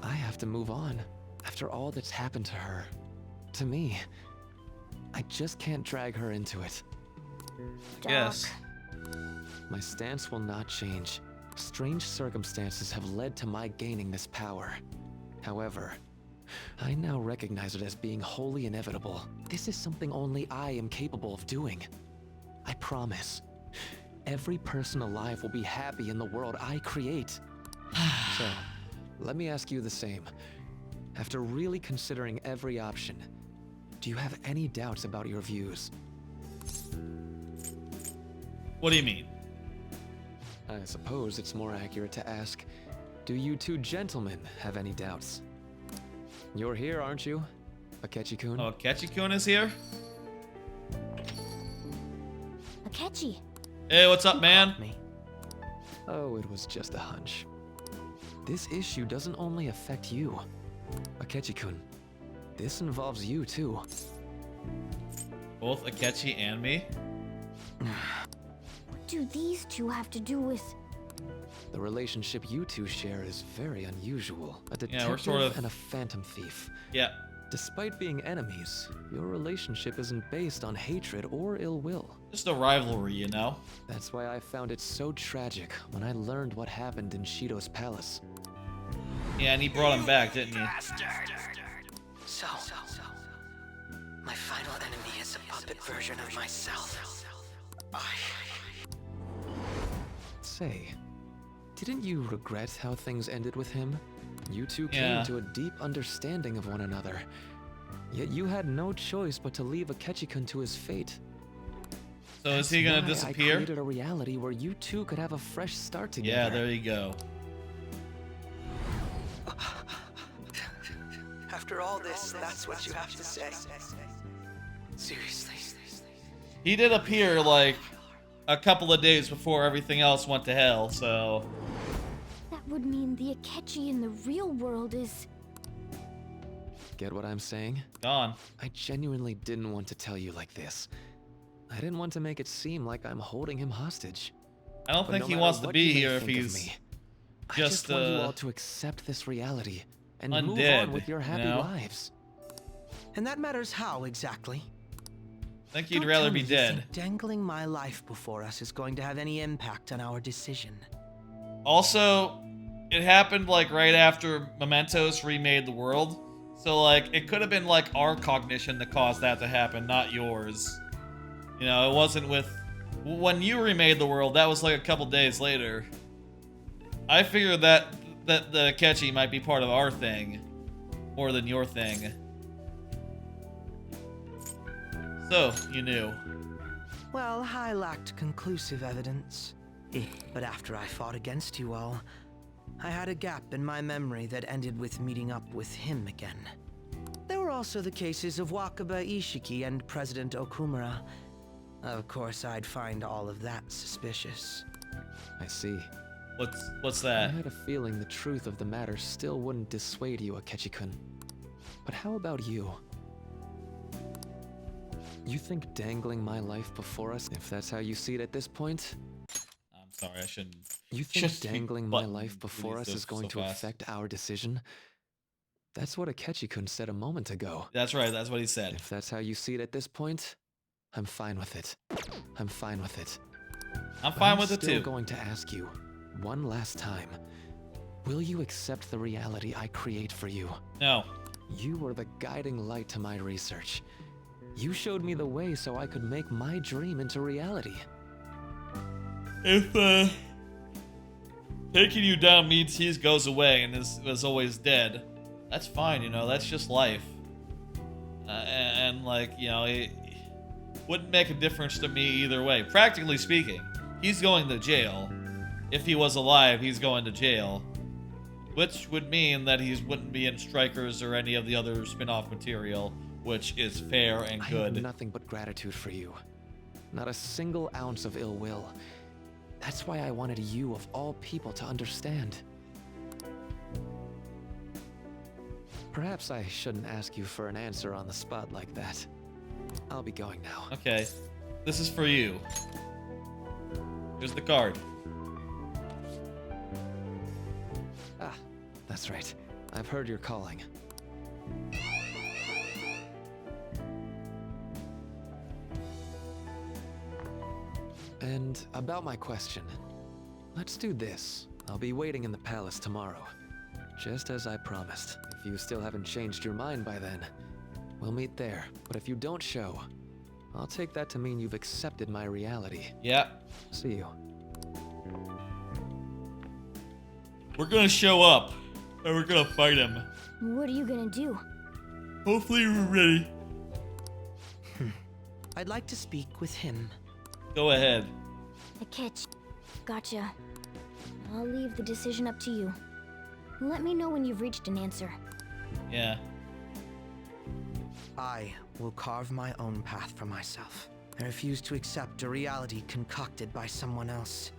I have to move on. After all that's happened to her, to me, I just can't drag her into it. Yes. My stance will not change. Strange circumstances have led to my gaining this power. However, I now recognize it as being wholly inevitable. This is something only I am capable of doing. I promise. Every person alive will be happy in the world I create. So, let me ask you the same. After really considering every option, do you have any doubts about your views? What do you mean? I suppose it's more accurate to ask, do you two gentlemen have any doubts? You're here, aren't you, Akechi-kun? Oh, Akechi-kun is here? Akechi. Hey, what's up, man? Oh, it was just a hunch. This issue doesn't only affect you. Akechi-kun, this involves you too. Both Akechi and me? What do these two have to do with... The relationship you two share is very unusual. A detective we're sort of... and a phantom thief. Yeah. Despite being enemies, your relationship isn't based on hatred or ill will. Just a rivalry, you know? That's why I found it so tragic when I learned what happened in Shido's palace. Yeah, and he brought him back, didn't he? So, my final enemy is a puppet version of myself. Say, didn't you regret how things ended with him? You two Yeah. came to a deep understanding of one another. Yet you had no choice but to leave Akechi-kun to his fate. So is he gonna That's why I disappear? created a reality where you two could have a fresh start together. Yeah, there you go. After all this, that's what you have to say. Seriously. He did appear like a couple of days before everything else went to hell, so That would mean the Akechi in the real world is... Get what I'm saying? gone. I genuinely didn't want to tell you like this. I didn't want to make it seem like I'm holding him hostage. I don't But think no he matter wants to what be you may here if think of he's me, I just, just want you all to accept this reality and move undead, on with your happy you know? lives. And that matters how exactly? I think he'd Don't rather tell be me you dead. think dangling my life before us is going to have any impact on our decision. Also, it happened like right after Mementos remade the world. So like it could have been like our cognition that caused that to happen, not yours. You know, it wasn't with when you remade the world, that was like a couple days later. I figured that the Akechi might be part of our thing more than your thing. So, you knew. Well, I lacked conclusive evidence. But after I fought against you all, I had a gap in my memory that ended with meeting up with him again. There were also the cases of Wakaba Ishiki and President Okumura. Of course, I'd find all of that suspicious. I see. What's I that? had a feeling the truth of the matter still wouldn't dissuade you, Akechi-kun. But how about you? You think dangling my life before us, if that's how you see it at this point? I'm sorry, I shouldn't. You think Just dangling my life before us is going so to fast. affect our decision? That's what Akechi-kun said a moment ago. That's right, that's what he said. If that's how you see it at this point, I'm fine with it. I'm fine with it. I'm But fine with it still too. going to ask you, one last time, will you accept the reality I create for you? No. You were the guiding light to my research. You showed me the way so I could make my dream into reality. If taking you down means he goes away and is always dead, that's fine, you know, that's just life. And like, you know, it wouldn't make a difference to me either way. Practically speaking, he's going to jail. If he was alive, he's going to jail. Which would mean that he wouldn't be in Strikers or any of the other spin-off material, which is fair and I good. have nothing but gratitude for you. Not a single ounce of ill will. That's why I wanted you, of all people, to understand. Perhaps I shouldn't ask you for an answer on the spot like that. I'll be going now. Okay, this is for you. Here's the card. Ah, that's right. I've heard you're calling. And about my question. Let's do this. I'll be waiting in the palace tomorrow. Just as I promised. If you still haven't changed your mind by then, we'll meet there. But if you don't show, I'll take that to mean you've accepted my reality. Yeah. See you. We're gonna show up, and we're gonna fight him. What are you gonna do? Hopefully we're ready. I'd like to speak with him. Go ahead. Akechi. Gotcha. I'll leave the decision up to you. Let me know when you've reached an answer. Yeah. I will carve my own path for myself. I refuse to accept a reality concocted by someone else,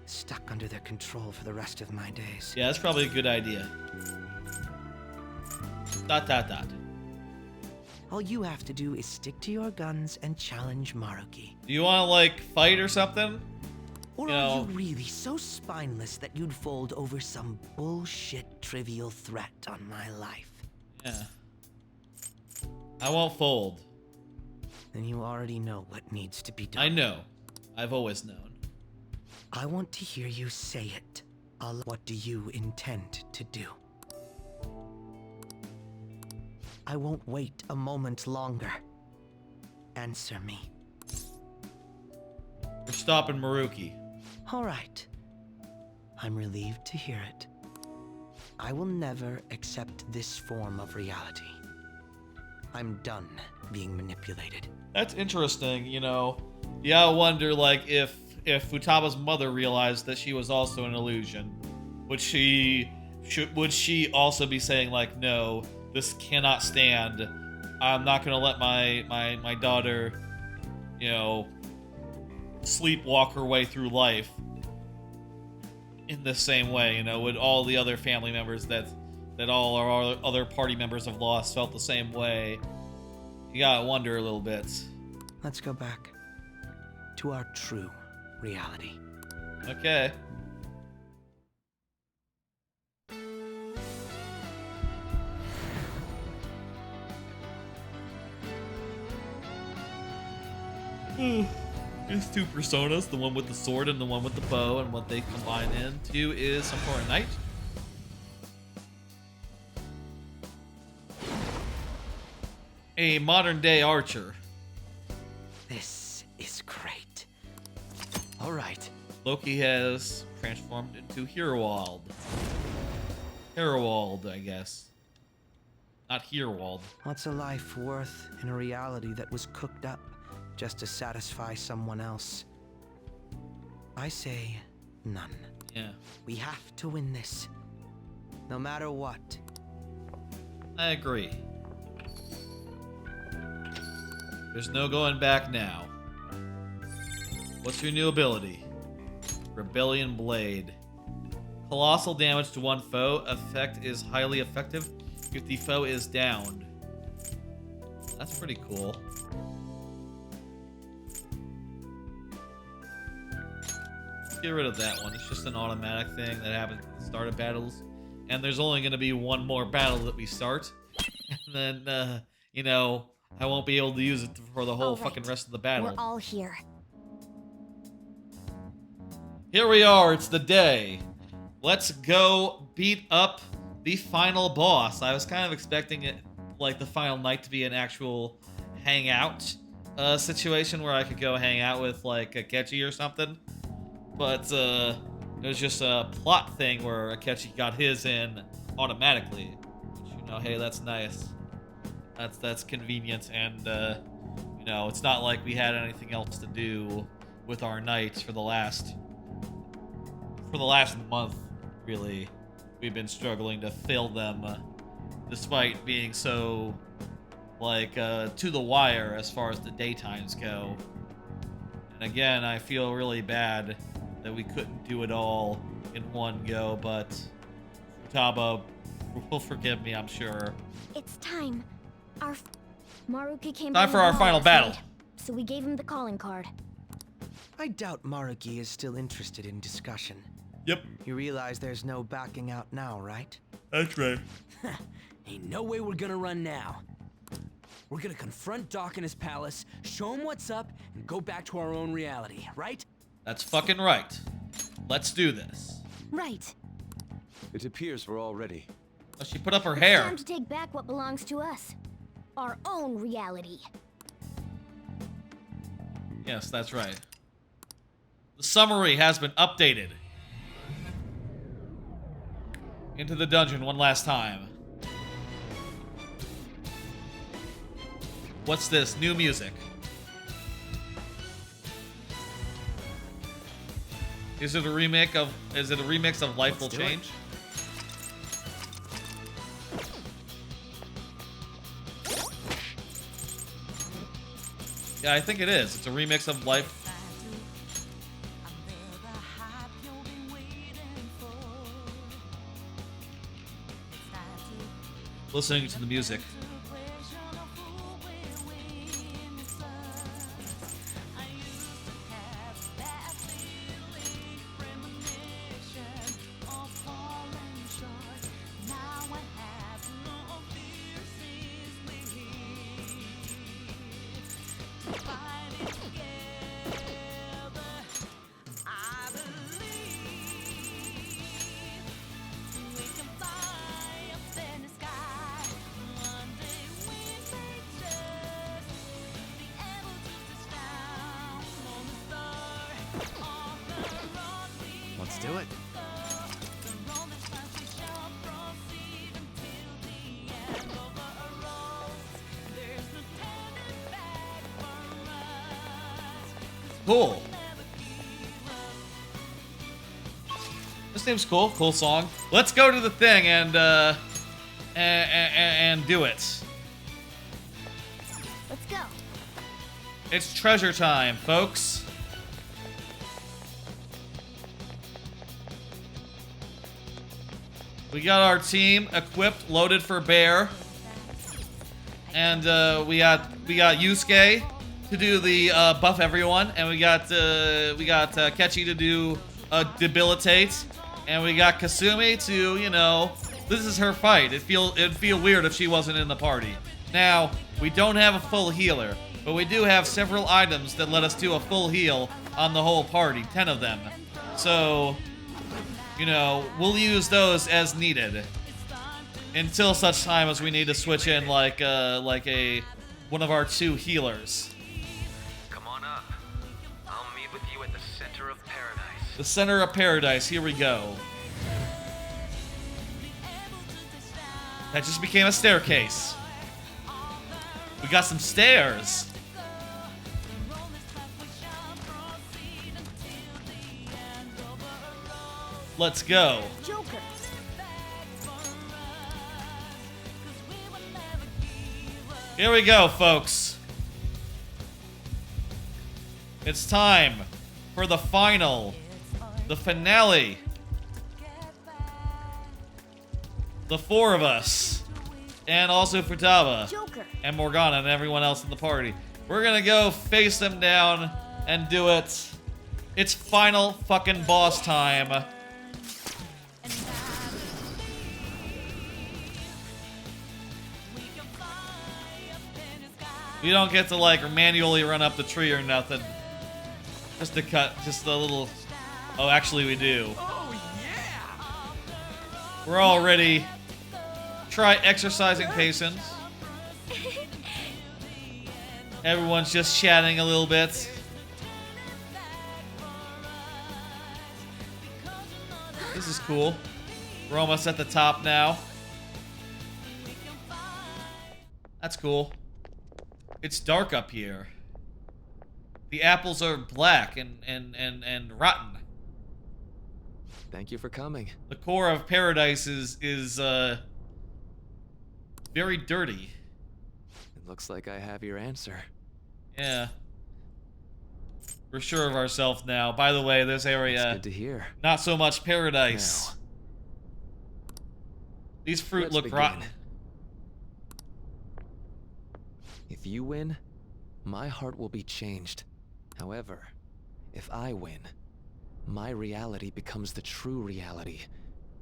stuck under their control for the rest of my days. Yeah, that's probably a good idea. ... All you have to do is stick to your guns and challenge Maruki. Do you want to, like, fight or something? Or You are know- you really so spineless that you'd fold over some bullshit trivial threat on my life? Yeah. I won't fold. Then you already know what needs to be done. I know. I've always known. I want to hear you say it. What do you intend to do? I won't wait a moment longer. Answer me. We're stopping Maruki. All right. I'm relieved to hear it. I will never accept this form of reality. I'm done being manipulated. That's interesting, you know. Yeah, I wonder, like, if Futaba's mother realized that she was also an illusion, would she also be saying, like, no, this cannot stand. I'm not gonna let my daughter, you know, sleepwalk her way through life in the same way, you know, would all the other family members that all our other party members have lost felt the same way? You gotta wonder a little bit. Let's go back to our true reality. Okay. There's two personas, the one with the sword and the one with the bow, and what they combine into is some sort of knight. A modern day archer. This is great. All right. Loki has transformed into Herwald. Herwald, I guess. Not Herwald. What's a life worth in a reality that was cooked up just to satisfy someone else? I say none. Yeah. We have to win this, no matter what. I agree. There's no going back now. What's your new ability? Rebellion Blade. Colossal damage to one foe. Effect is highly effective if the foe is downed. That's pretty cool. Let's get rid of that one. It's just an automatic thing that happens at the start of battles. And there's only going to be one more battle that we start. And then, you know, I won't be able to use it for the whole fucking rest of the battle. We're all here. Here we are, it's the day. Let's go beat up the final boss. I was kind of expecting it, like, the final night to be an actual hangout situation where I could go hang out with, like, Akechi or something. But it was just a plot thing where Akechi got his in automatically. Which, you know, hey, that's nice. That's convenient, and you know, it's not like we had anything else to do with our nights for the last month. Really, we've been struggling to fill them, despite being so like to the wire as far as the daytimes go. And again, I feel really bad that we couldn't do it all in one go, but Futaba will forgive me, I'm sure. It's time. Maruki came time for our final battle. So we gave him the calling card. I doubt Maruki is still interested in discussion. Yep. You realize there's no backing out now, right? That's right. Ain't no way we're gonna run now. We're gonna confront Doc in his palace, show him what's up, and go back to our own reality, right? That's fucking right. Let's do this. Right. It appears we're all ready. Oh, she put up her It's hair. time to take back what belongs to us. Our own reality. Yes, that's right. The summary has been updated. Into the dungeon one last time. What's this? New music. Is it a remake of Life Will Change? Yeah, I think it is. It's a remix of Life. Listening to the music. Cool. This name's cool. Cool song. Let's go to the thing and do it. Let's go. It's treasure time, folks. We got our team equipped, loaded for bear, and we got Yusuke to do the buff everyone, and we got Kechi to do debilitate, and we got Kasumi to, you know, this is her fight. It'd feel weird if she wasn't in the party. Now we don't have a full healer, but we do have several items that let us do a full heal on the whole party, 10 of them. So, you know, we'll use those as needed until such time as we need to switch in like one of our 2 healers. Come on up. I'll meet with you at the center of paradise. The center of paradise. Here we go. That just became a staircase. We got some stairs. Let's go. Joker. Here we go, folks. It's time for the final, the finale. The 4 of us, and also Futaba, Joker. and Morgana, and everyone else in the party. We're gonna go face them down and do it. It's final fucking boss time. We don't get to like manually run up the tree or nothing. Just to cut, just a little. Oh, actually we do. Oh yeah! We're all ready. Try exercising patience. Everyone's just chatting a little bit. This is cool. We're almost at the top now. That's cool. It's dark up here. The apples are black and rotten. Thank you for coming. The core of paradise is very dirty. It looks like I have your answer. Yeah. We're sure of ourselves now. By the way, this area, That's good to hear. not so much paradise. Now, These fruit let's look begin. rotten. If you win, my heart will be changed. However, if I win, my reality becomes the true reality.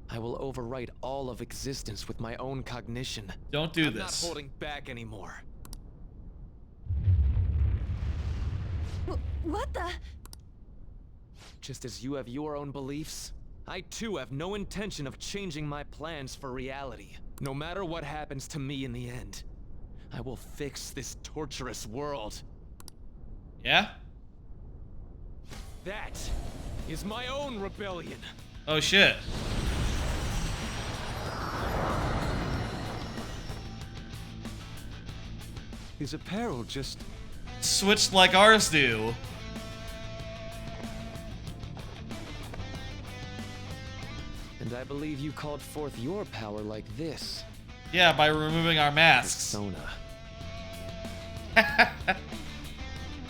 I will overwrite all of existence with my own cognition. Don't do I'm this. not holding back anymore. What the? Just as you have your own beliefs, I too have no intention of changing my plans for reality. No matter what happens to me in the end, I will fix this torturous world. Yeah? That is my own rebellion. Oh shit. His apparel just... Switched like ours do. And I believe you called forth your power like this. Yeah, by removing our masks. Persona.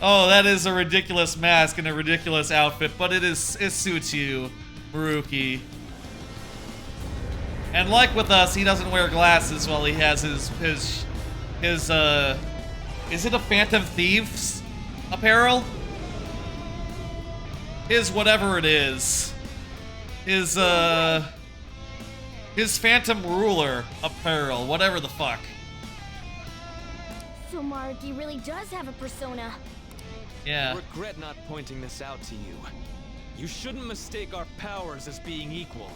Oh, that is a ridiculous mask and a ridiculous outfit, but it suits you, Maruki. And like with us, he doesn't wear glasses while he has his is it a Phantom Thieves apparel? His whatever it is. His Phantom Ruler apparel, whatever the fuck. So Maruki really does have a persona. Yeah. I regret not pointing this out to you. You shouldn't mistake our powers as being equal.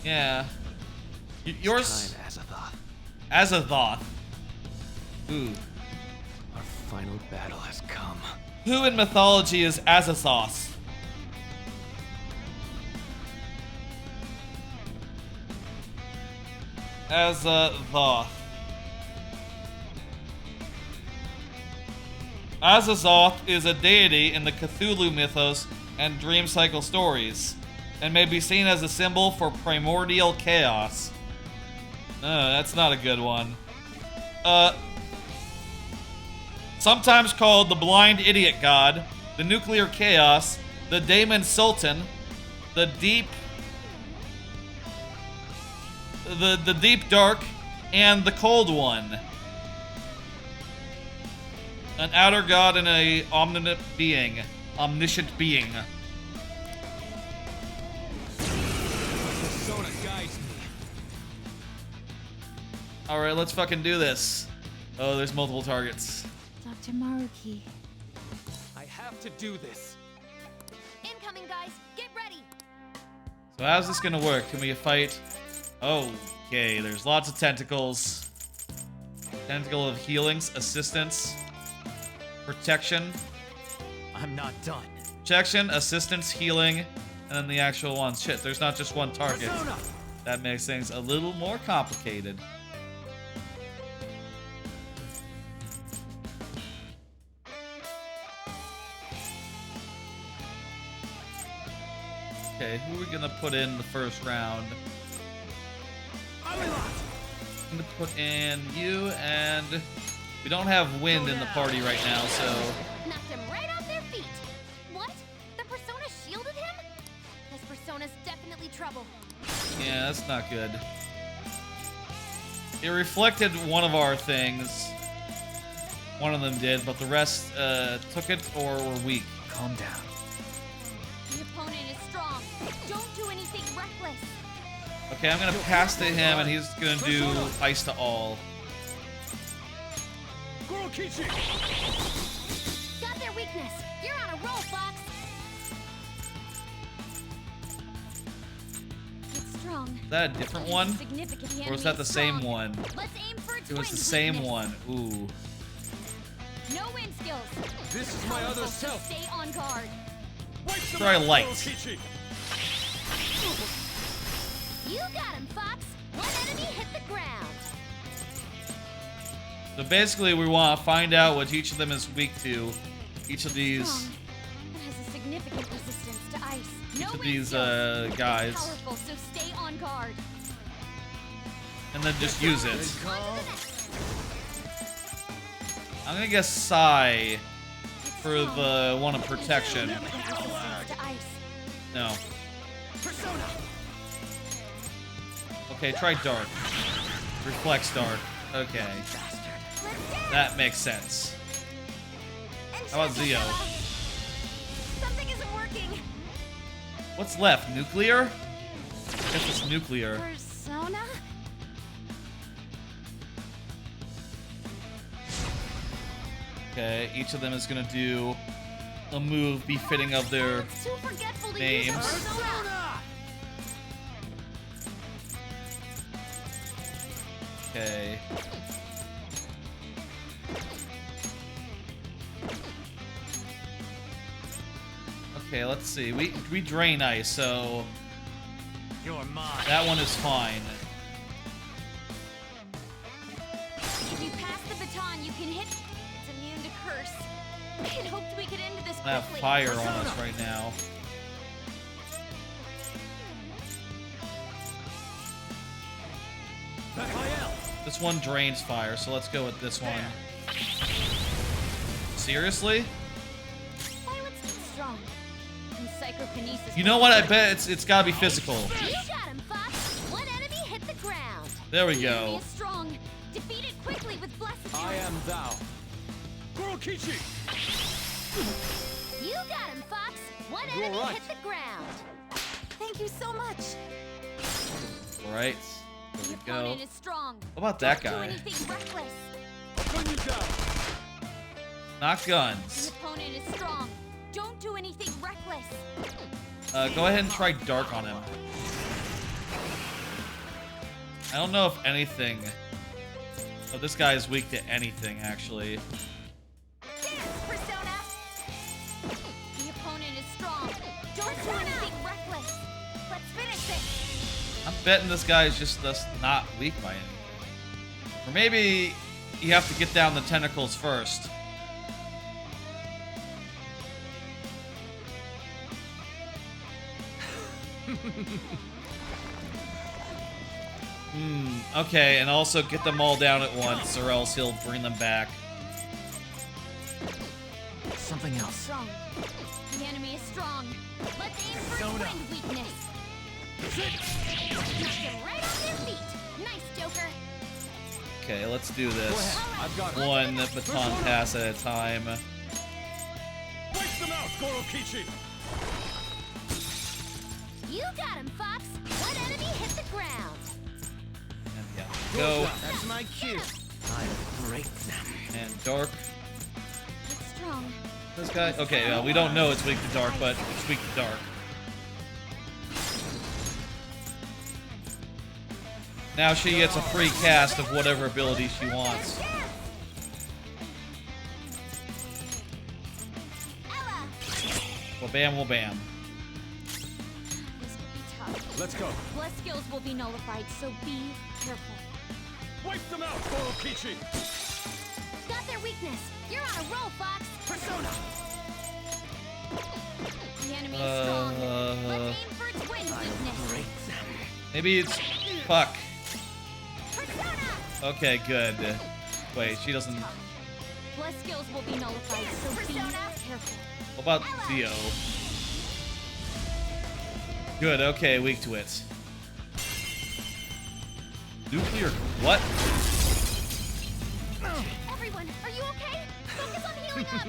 Yeah. Yours... Time, Azathoth. Azathoth. Ooh. Our final battle has come. Who in mythology is Azathoth? Azathoth. Azazoth is a deity in the Cthulhu mythos and dream cycle stories, and may be seen as a symbol for primordial chaos. That's not a good one. Sometimes called the blind idiot god, the nuclear chaos, the daemon sultan, the deep dark, and the cold one. An outer god and a omniscient being. Persona guides me. Alright, let's fucking do this. Oh, there's multiple targets. Dr. Maruki. I have to do this. Incoming, guys. Get ready. So how's this gonna work? Can we fight? Okay, there's lots of tentacles. Tentacle of healings, assistance, protection. I'm not done. Protection, assistance, healing, and then the actual ones. Shit, there's not just one target. That makes things a little more complicated. Okay, who are we gonna put in the first round? I'm gonna put in you, and we don't have wind in the party right now, so Knocked him right off their feet. What? The persona shielded him? This persona's definitely trouble. yeah, that's not good. It reflected one of our things. One of them did, but the rest took it or were weak. Calm down. The opponent is strong. Don't do anything reckless. Okay, I'm gonna pass to him, and he's gonna do ice to all. Got their weakness. You're on a roll, Fox. It's strong. Is that a different one? Significant Or was that the same strong. one? Let's aim for It was the twins same weakness. one. Ooh. No wind skills. This is my other Powerful, so self. Stay on guard. Try light. You got him, Fox. One enemy hit the ground. So basically, we want to find out what each of them is weak to. Each of these, Strong. It has a significant resistance to ice. No of wind these skills. guys, Powerful, so stay on guard. and then just use it. On to the next. I'm gonna guess Psy for the one of protection. Significant resistance to ice. No. Okay, try dark. Reflex dark. Okay. That makes sense. How about Zio? Something isn't working. What's left? Nuclear? I guess it's nuclear. Persona? Okay, each of them is gonna do a move befitting of their Too forgetful to use names. persona. Okay. Okay, let's see. We drain ice, so You're mine. that one is fine. If you pass the baton, you can hit. It's immune to curse. I had hoped we could end this I have quickly. fire on us right now. This one drains fire, so let's go with this one. Seriously? Pilot's too strong. And psychokinesis. You know what? I bet it's gotta be physical. You got him, Fox. One enemy hit the ground. There we The enemy go. is strong. Defeat it quickly with blessed. I am thou. You got him, Fox. One You're enemy right. hit the ground. Thank you so much. Alright. There The we go. opponent is strong. What about that Don't do guy? anything reckless. Not The guns. opponent is strong. Don't do anything reckless. Go ahead and try dark on him. I don't know if anything. Oh, this guy is weak to anything, actually. Persona. The opponent is strong. Don't do anything reckless. Let's finish this. I'm betting this guy is just thus not weak by anything. Or maybe you have to get down the tentacles first. Okay, and also get them all down at once, or else he'll bring them back. Something else. Strong. The enemy is strong. Let's aim for his wind weakness. Knock him right off their feet. Nice, Joker. Okay, let's do this. I've got One baton pass at a time. Wipe them out, Gorokichi! You got him, Fox. One enemy hit the ground. And yeah, go. That's my cue. I'll break them. And dark. It's strong. This guy? Okay, we don't know it's weak to dark, but it's weak to dark. Now she gets a free cast of whatever ability she wants. Well, bam, well, bam. This could be tough. Let's go. Bless skills will be nullified, so be careful. Wipe them out, Gorokichi! Got their weakness. You're on a roll, Fox. Persona! The enemy is strong. Let's aim for its wind weakness. Break them. Maybe it's... Fuck. Persona! Okay, good. Wait, she doesn't... Bless skills will be nullified, so be careful. What about Theo? Good, okay, weak to it. Nuclear... What? Everyone, are you okay? Focus on healing up.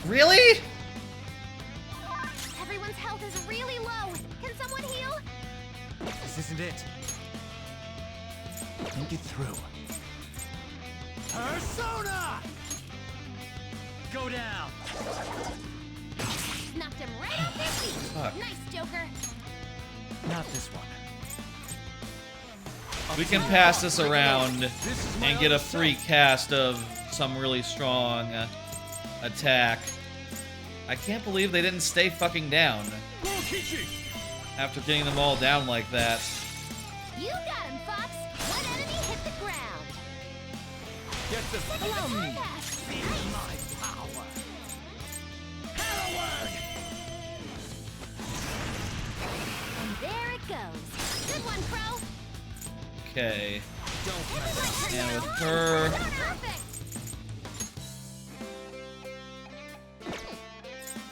Really? Everyone's health is really low. Can someone heal? This isn't it. Think it through. Persona! Go down. Knocked him right off their feet. Fuck. Nice, Joker. Not this one. We can pass this around and get a free cast of some really strong attack. I can't believe they didn't stay fucking down after getting them all down like that. You got him, Fox. One enemy hit the ground. Get them from me. Feel my power. Hallowed! And there it goes. Good one, Crow. Okay. Don't and with her... Perfect.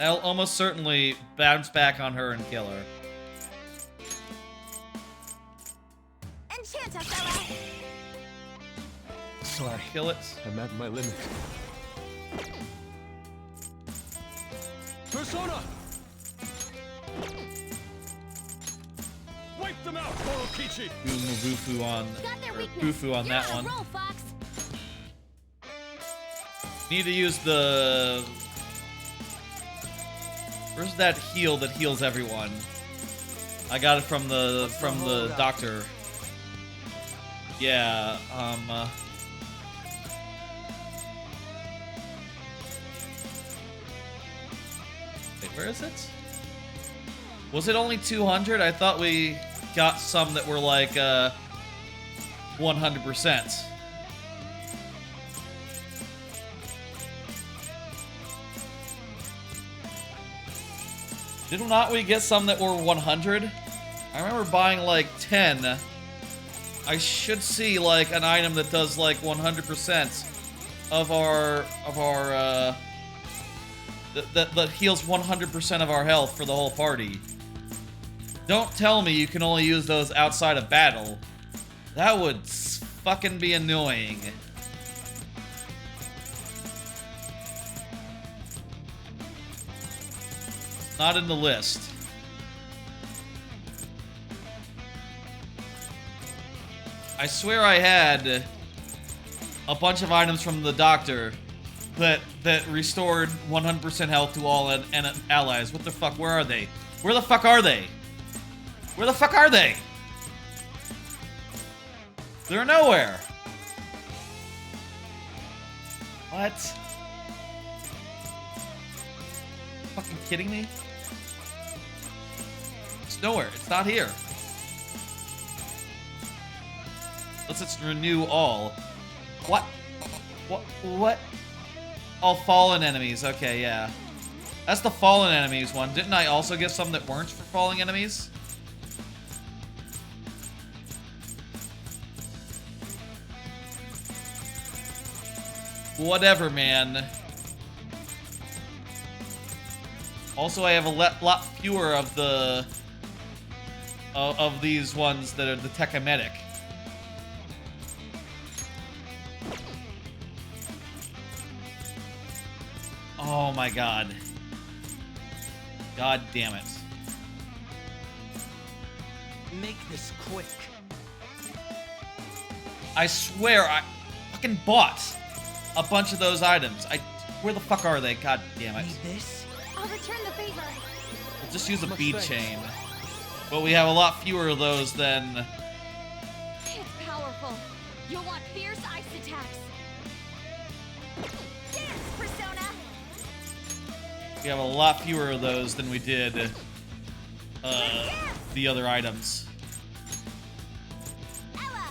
I'll almost certainly bounce back on her and kill her. Enchant us, fella. Sorry. Kill it. I'm at my limit. Persona! Wipe them out, Gorokichi! Bufu on, Bufu on that one. Roll, Fox. Need to use the... Where's that heal that heals everyone? I got it from the doctor. Yeah, Wait, where is it? Was it only 200? I thought we got some that were like, 100%. Did not we get some that were 100? I remember buying like 10. I should see like an item that does like 100% of our that heals 100% of our health for the whole party. Don't tell me you can only use those outside of battle. That would fucking be annoying. Not in the list. I swear I had a bunch of items from the doctor that restored 100% health to all allies. What the fuck? Where are they? Where the fuck are they? Where the fuck are they? They're nowhere. What? Fucking kidding me? It's nowhere. It's not here. Let's renew all. What? What? All fallen enemies. Okay, yeah. That's the fallen enemies one. Didn't I also get some that weren't for falling enemies? Whatever, man. Also, I have a lot fewer of the of these ones that are the Tekamatic. Oh my god. God damn it. Make this quick. I swear I fucking bought a bunch of those items. Where the fuck are they? God damn it. Need this? I'll return the favor. We'll just use a bead thanks. chain. But we have a lot fewer of those than... It's powerful. You'll want fierce ice attacks. Dance, Persona! We have a lot fewer of those than we did the other items. Ella!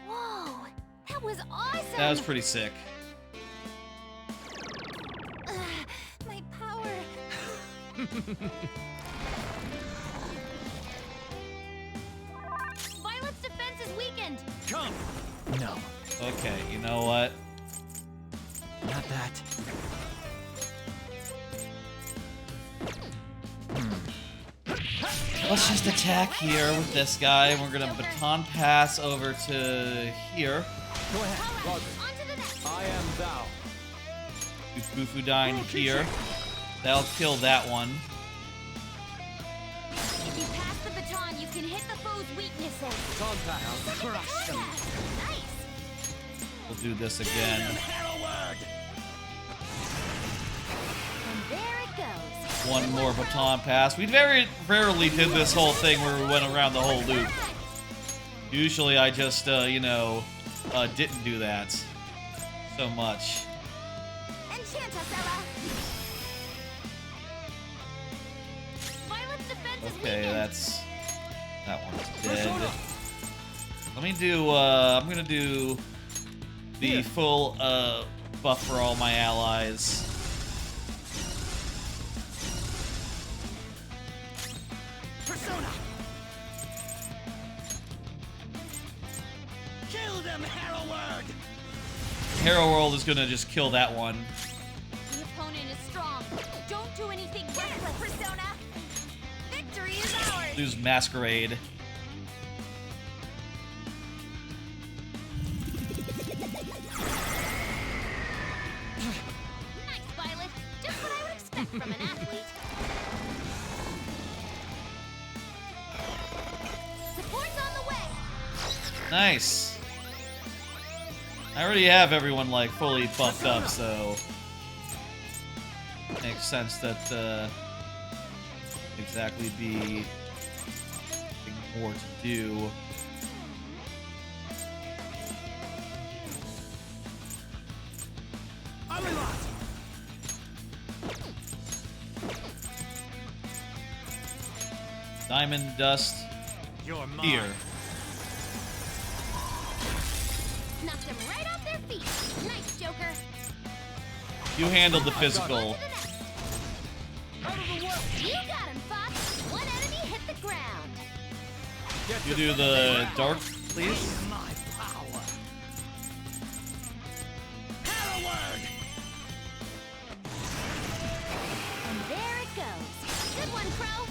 Whoa! That was awesome! That was pretty sick. My power. Violet's defense is weakened. Come. No, Okay, you know what? not that. Let's just attack here with this guy. We're gonna baton pass over to here. Go ahead, Roger. On to the next. I am thou. Do Fufudyne here. That'll kill that one. If you pass the baton, you can hit the foe's weaknesses. Contact. Crush them. Nice. We'll do this again. And there it goes. One more baton pass. We very rarely did this whole thing where we went around the whole loop. Usually I just, you know, didn't do that so much. Enchant us, Ella. Violet's defense is Okay, weakened. that's... that one's dead. Let me do, I'm gonna do the full, buff for all my allies. Persona. Kill them, Harrowward. Hero World is gonna just kill that one. The opponent is strong. Don't do anything reckless, Persona. Victory is ours. Lose Masquerade. Nice, Violet. Just what I would expect from an athlete. Support's on the way. Nice. I already have everyone like fully buffed up, so makes sense that exactly be something more to do. Diamond Dust You're mine. here. Knocked them right off their feet. Nice, Joker. You handled the physical. You got him, Fox. One enemy hit the ground. You do the dark, please. My power. Harrowward. And there it goes. Good one, Crow.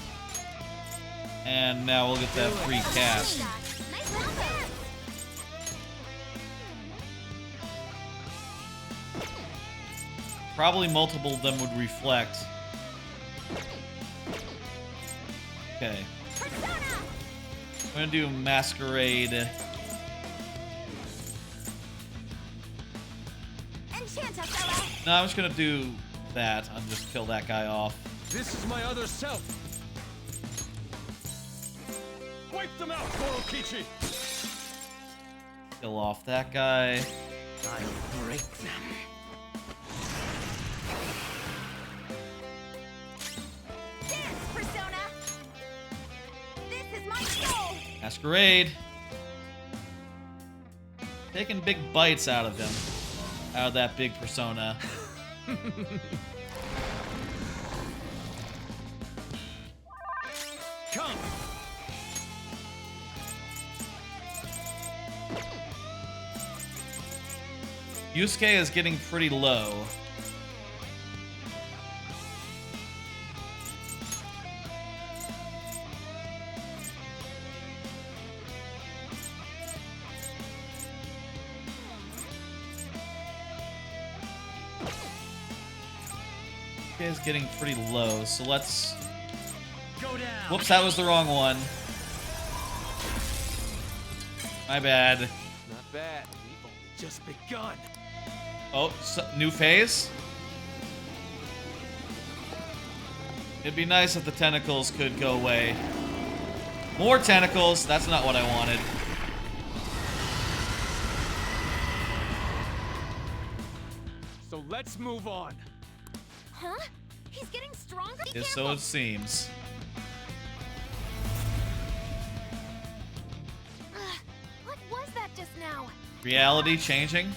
And now we'll get that free cast. Nice combo. Probably multiple of them would reflect. Okay. Persona. I'm gonna do Masquerade. Enchant us, Ella. No, I'm just gonna do that. I'll just kill that guy off. This is my other self. Wipe them out, Korokichi. Kill off that guy. I'll break them. Dance, Persona. This is my soul. Masquerade. Taking big bites out of him. Out of that big persona. Come! Yusuke is getting pretty low. Yusuke is getting pretty low, so let's... Go down. Whoops, that was the wrong one. My bad. Not bad. We've only Just begun. Oh, so, new phase? It'd be nice if the tentacles could go away. More tentacles! That's not what I wanted. So let's move on. Huh? He's getting stronger? Be Yes, so careful. it seems. What was that just now? Reality changing?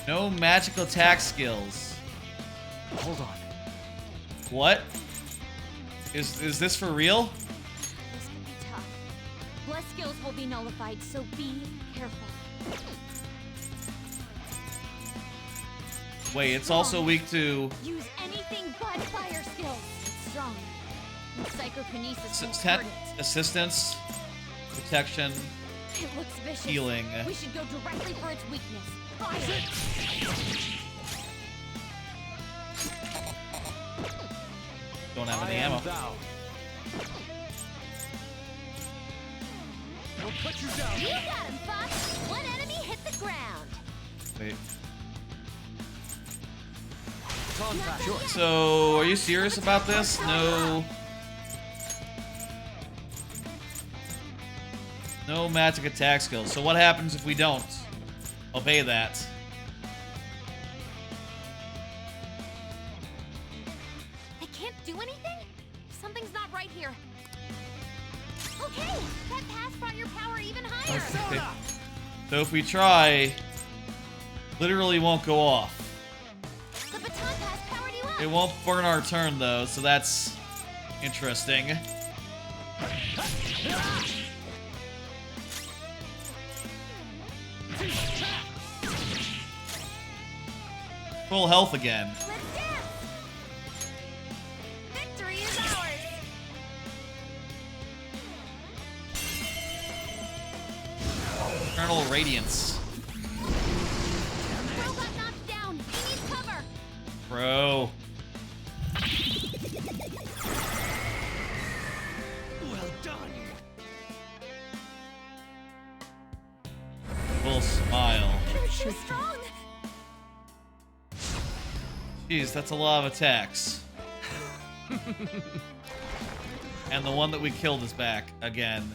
No magical attack skills. Hold on. What? Is this for real? This could be tough. Bless skills will be nullified, so be careful. Wait, it's also weak to Use anything but fire skills. It's strong. And psychokinesis won't hurt it. assistance, protection, It looks vicious. healing. We should go directly for its weakness. Fire! Don't have any I am ammo. thou. We'll put you down. You got him, Fox! One enemy hit the ground. Wait. Contact. Sure. So, are you serious about this? No. No magic attack skills. So what happens if we don't obey that? I can't do anything? Something's not right here. Okay, that pass brought your power even higher. Okay. So if we try, literally won't go off. The baton pass powered you up. It won't burn our turn though, so that's interesting. Full health again. Let's dance. Victory is ours. Eternal Radiance. Robot knocked down. He needs cover. Bro. Well done. Full smile. You're too strong. Jeez, that's a lot of attacks. And the one that we killed is back again.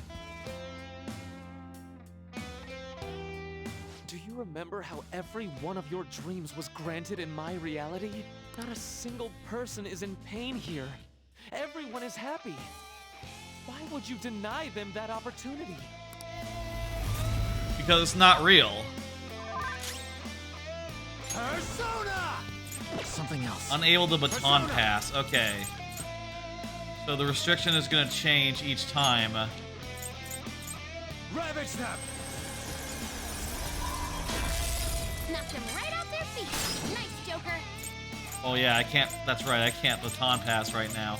Do you remember how every one of your dreams was granted in my reality? Not a single person is in pain here. Everyone is happy. Why would you deny them that opportunity? Because it's not real. Persona! Something else. Unable to baton pass. Okay. So the restriction is going to change each time. Ravage them! Knocked them right off their feet. Nice, Joker. Oh yeah, I can't. That's right. I can't baton pass right now.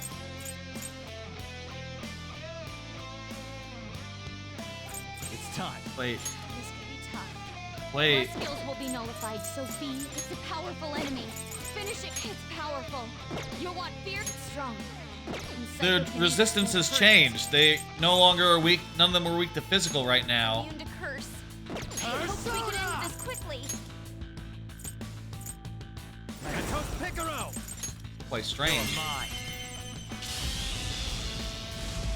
It's time. Wait. This could be tough. Wait. Bless skills will be nullified, so be. It's a powerful enemy. Finish it. It's powerful. You'll want fear. It's strong. Their Psychokinesis resistance won't has hurt it. changed. They no longer are weak. None of them are weak to physical right now. Immune to curse. Hopefully we can end this quickly. Mementos Picaro! Quite strange. Mine.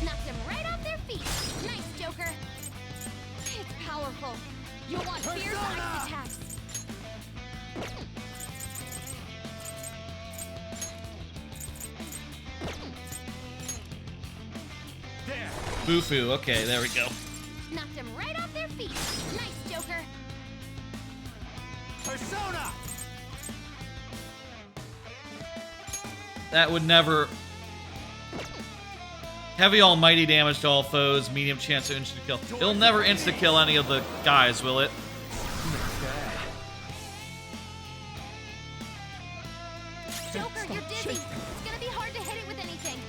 Knocked them right off their feet. Nice, Joker. It's powerful. You'll want fierce ice attacks. There. Boo-foo. Okay, there we go. Knocked them right off their feet. Nice, Joker. Persona! That would never... Heavy almighty damage to all foes, medium chance of instant kill. It'll never insta-kill any of the guys, will it? Joker, you're dizzy. It's gonna be hard to hit it with anything.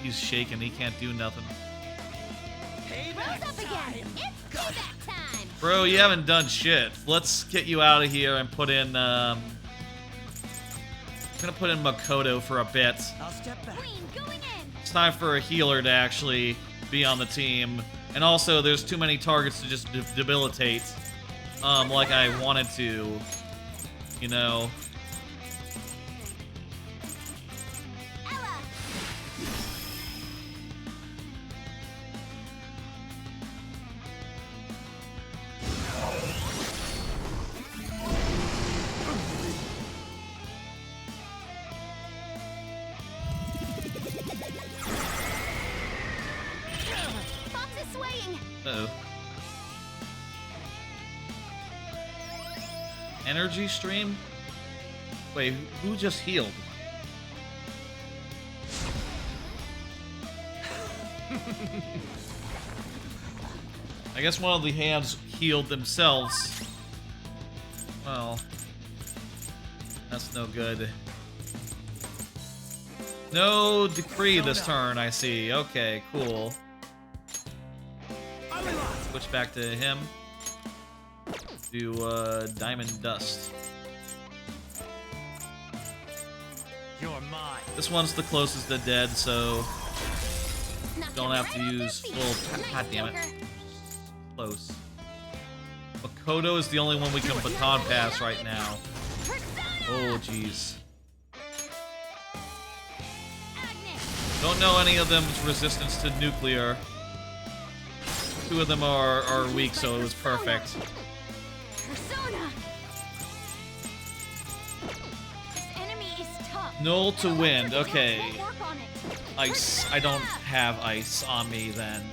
He's shaking. He can't do nothing. Rose up again. It's payback time. Bro, you haven't done shit. Let's get you out of here and put in, I'm gonna put in Makoto for a bit. I'll step back. Queen going in. It's time for a healer to actually be on the team. And also, there's too many targets to just debilitate, like I wanted to, you know. Ella. Fox is swaying. Uh-oh. Energy stream? Wait, who just healed? I guess one of the hands healed themselves. Well, that's no good. No decree this turn, I see. Okay, cool. Switch back to him. Do Diamond Dust. You're mine. This one's the closest to dead, so don't have to use full. God damn it. Close. Makoto is the only one we can baton pass right now. Oh, jeez. Don't know any of them's resistance to nuclear. Two of them are weak, so it was perfect. Persona. This enemy is tough. Null to wind. Okay. Won't work on it. Ice. I don't have ice on me then.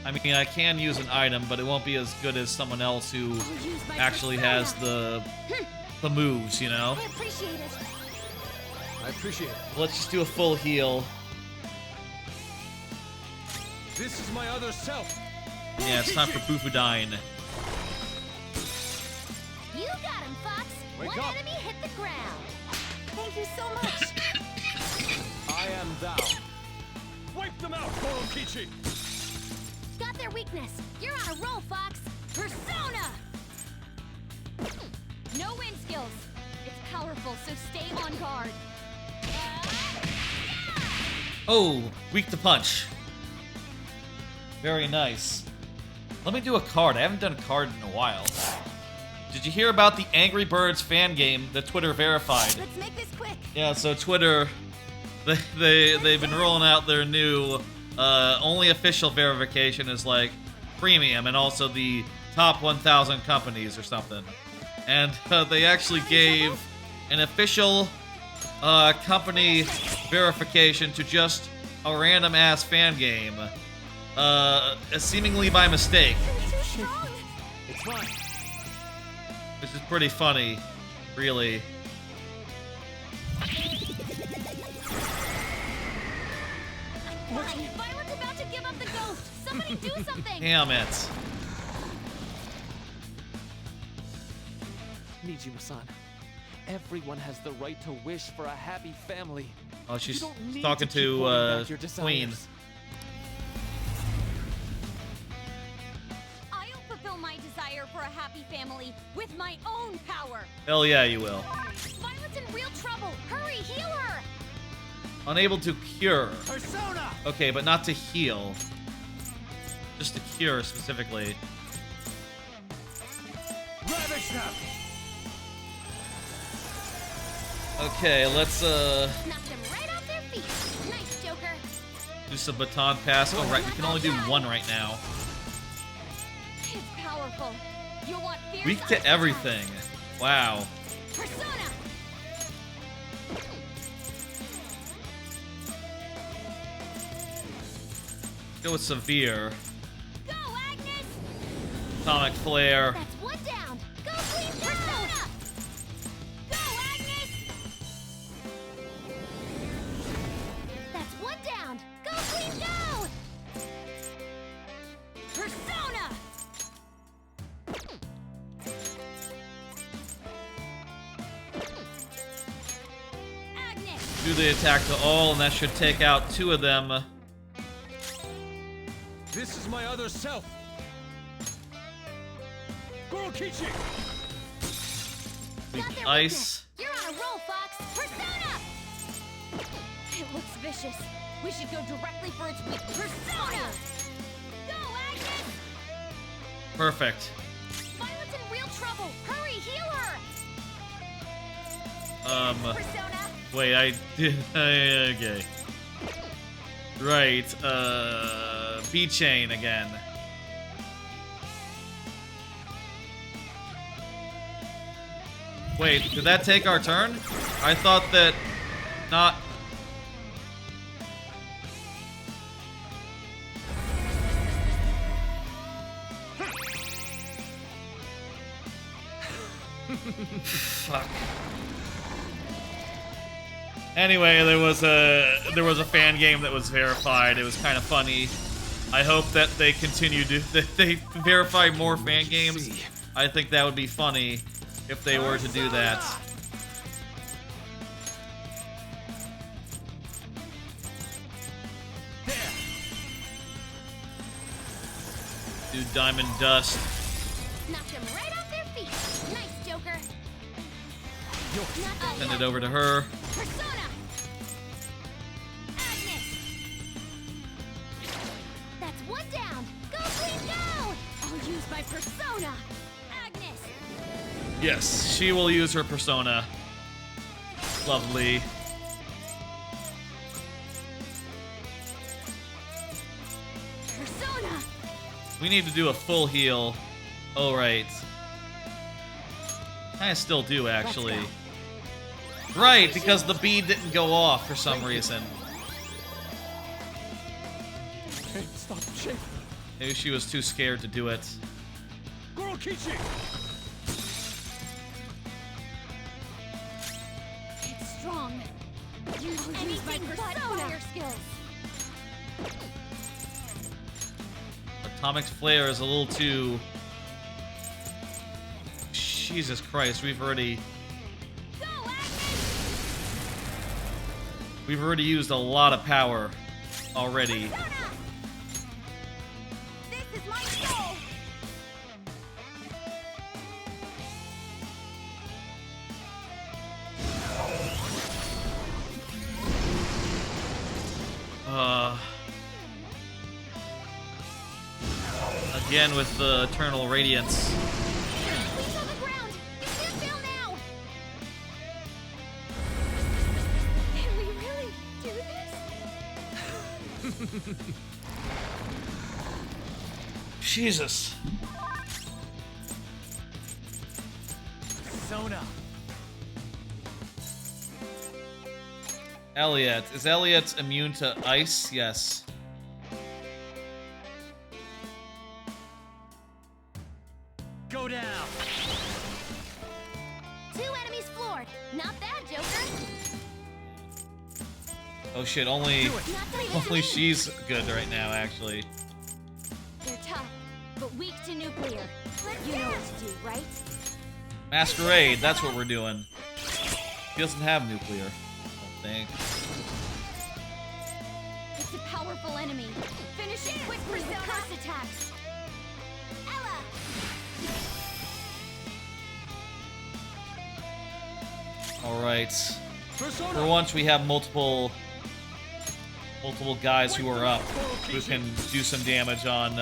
I mean, I can use an item, but it won't be as good as someone else who actually has the moves, you know? I appreciate it. I appreciate it. Let's just do a full heal. This is my other self. Yeah, it's time for Bufudyne. You got him, Fox. Wake One up. enemy hit the ground. Thank you so much. I am thou. Wipe them out, Korokichi. Got their weakness. You're on a roll, Fox. Persona. No wind skills. It's powerful, so stay on guard. Oh, weak to punch. Very nice. Let me do a card. I haven't done a card in a while. Did you hear about the Angry Birds fan game that Twitter verified? Let's make this quick. Yeah, so Twitter, they've been rolling out their new only official verification is like premium and also the top 1,000 companies or something. And they actually gave an official company verification to just a random ass fan game, seemingly by mistake. It's mine. Which is pretty funny, really. Violet's about to give up the ghost. Somebody do something. Damn it. Nijima-san, everyone has the right to wish for a happy family. Oh, she's You don't need talking to keep to holding back your Queen. desires. I'll fulfill my desire for a happy family with my own power. Hell yeah, you will. Violet's in real trouble. Hurry, heal her. Unable to cure. Persona. Okay, but not to heal. Just to cure specifically. Ravage them. Okay, let's Knocked them right off their feet. Nice, Joker. do some baton pass. Oh right, we can only do one right now. It's powerful. You'll want fierce Weak to eyes everything. Wow. Persona. Go with severe. Go, Agnes. Atomic Flare. That's one down. Go Queen, go! Persona! Go Agnes! That's one down. Go Queen, go! Persona! Agnes! Do the attack to all, and that should take out 2 of them. This is my other self. Gorokichi! Weak Got their ice. weakness. You're on a roll, Fox. Persona! It looks vicious. We should go directly for its weak Persona! Go, Agnes! Perfect. Violet's in real trouble. Hurry, heal her! Persona! Wait, I did. Okay. Right, B-Chain again. Wait, did that take our turn? I thought that not. Fuck. Anyway, there was a fan game that was verified. It was kind of funny. I hope that they continue to that they verify more fan games. I think that would be funny if they were to do that. Do Diamond Dust. Knocked him right off their feet. Nice, Joker. Send it over to her. Persona! Agnes! That's one down. Go, Queen, go! I'll use my Persona. Agnes! Yes, she will use her persona. Lovely. Persona! We need to do a full heal. Oh, right. I still do, actually. Right, because the bead didn't go off for some reason. Hey, stop, shake. Maybe she was too scared to do it. Gorokichi! It's strong. Use my Persona skills. Atomic Flare is a little too... Jesus Christ, we've already used a lot of power already. This is my soul. Again with the Eternal Radiance. Please on the ground. You can't fail now. Can we really do this? Jesus. Persona. Elliot. Is Elliot immune to ice? Yes. Go down. 2 enemies floored. Not bad, Joker. Oh shit, only Not great. she's good right now, actually. They're tough, but weak to nuclear. You know what to do, right? Masquerade, that's what we're doing. He doesn't have nuclear, I don't think. It's a powerful enemy. Finish it quickly with curse attacks. Ella! Alright. Persona. For once we have multiple guys who are up who can do some damage on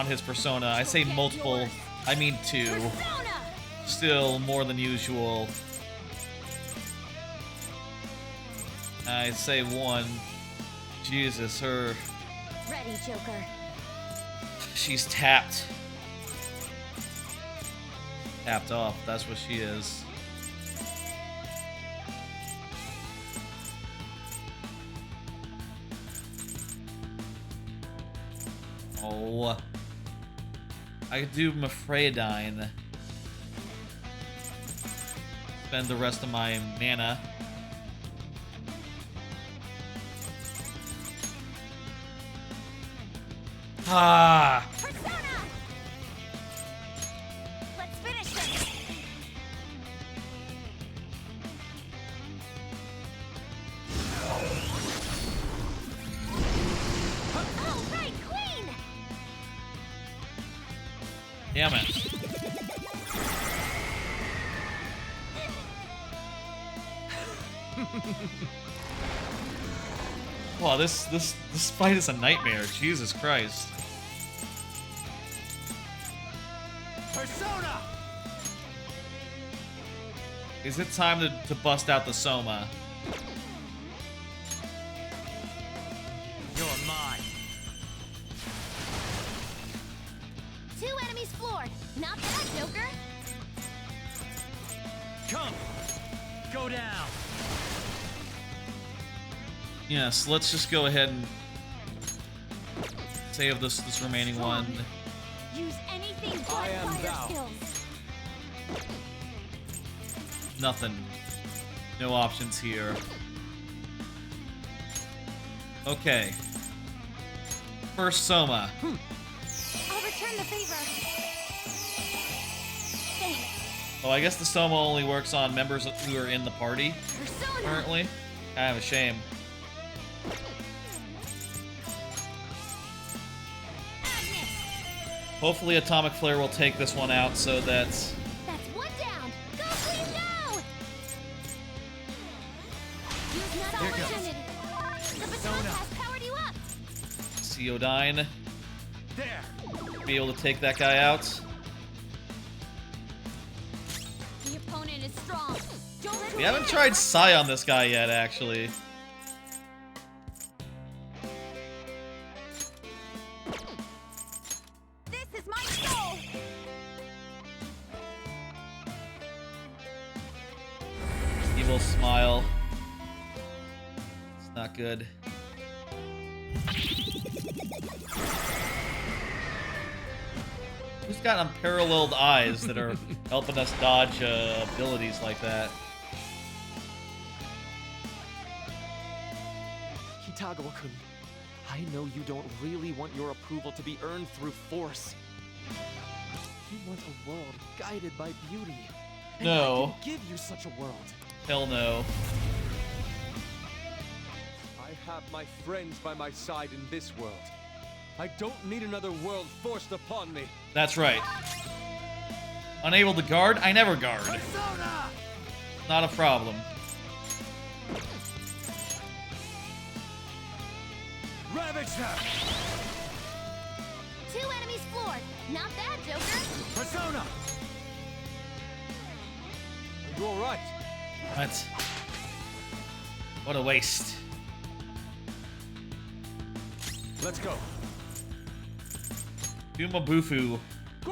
his persona. I say multiple, I mean 2. Persona! Still more than usual. I say 1. Jesus, her. Ready, Joker. She's tapped. Tapped off, that's what she is. Oh. I could do Mephrayadine. Spend the rest of my mana. Ah! Persona! Let's finish this! Oh, right, Queen! Damn it. Wow, this fight is a nightmare. Jesus Christ. Persona! Is it time to bust out the Soma? You're mine. 2 enemies floored. Not bad, Joker. Come. Go down. Yes, let's just go ahead and save this remaining one. Use anything but I am fire thou. skills. Nothing. No options here. Okay. First Soma. I'll return the favor. Thanks. Oh, I guess the Soma only works on members who are in the party Persona! currently. Kind of a shame. Hopefully Atomic Flare will take this one out so that... That's one down. Go, Queen, go! Use that opportunity. The baton has powered you up. Theodine There. be able to take that guy out. The opponent is strong. Don't let We haven't tried Psy on this guy yet, actually. This is my soul. Evil Smile. It's not good. Who's got unparalleled eyes that are helping us dodge abilities like that? Kitagawa-kun, I know you don't really want your approval to be earned through force. You want a world guided by beauty. And No. I can give you such a world. Hell no. I have my friends by my side in this world. I don't need another world forced upon me. That's right. Unable to guard? I never guard. Persona! Not a problem. Ravage them! 2 enemies floored. Not bad, Joker. Persona! Are you alright? What? What a waste. Let's go. Do Mabufu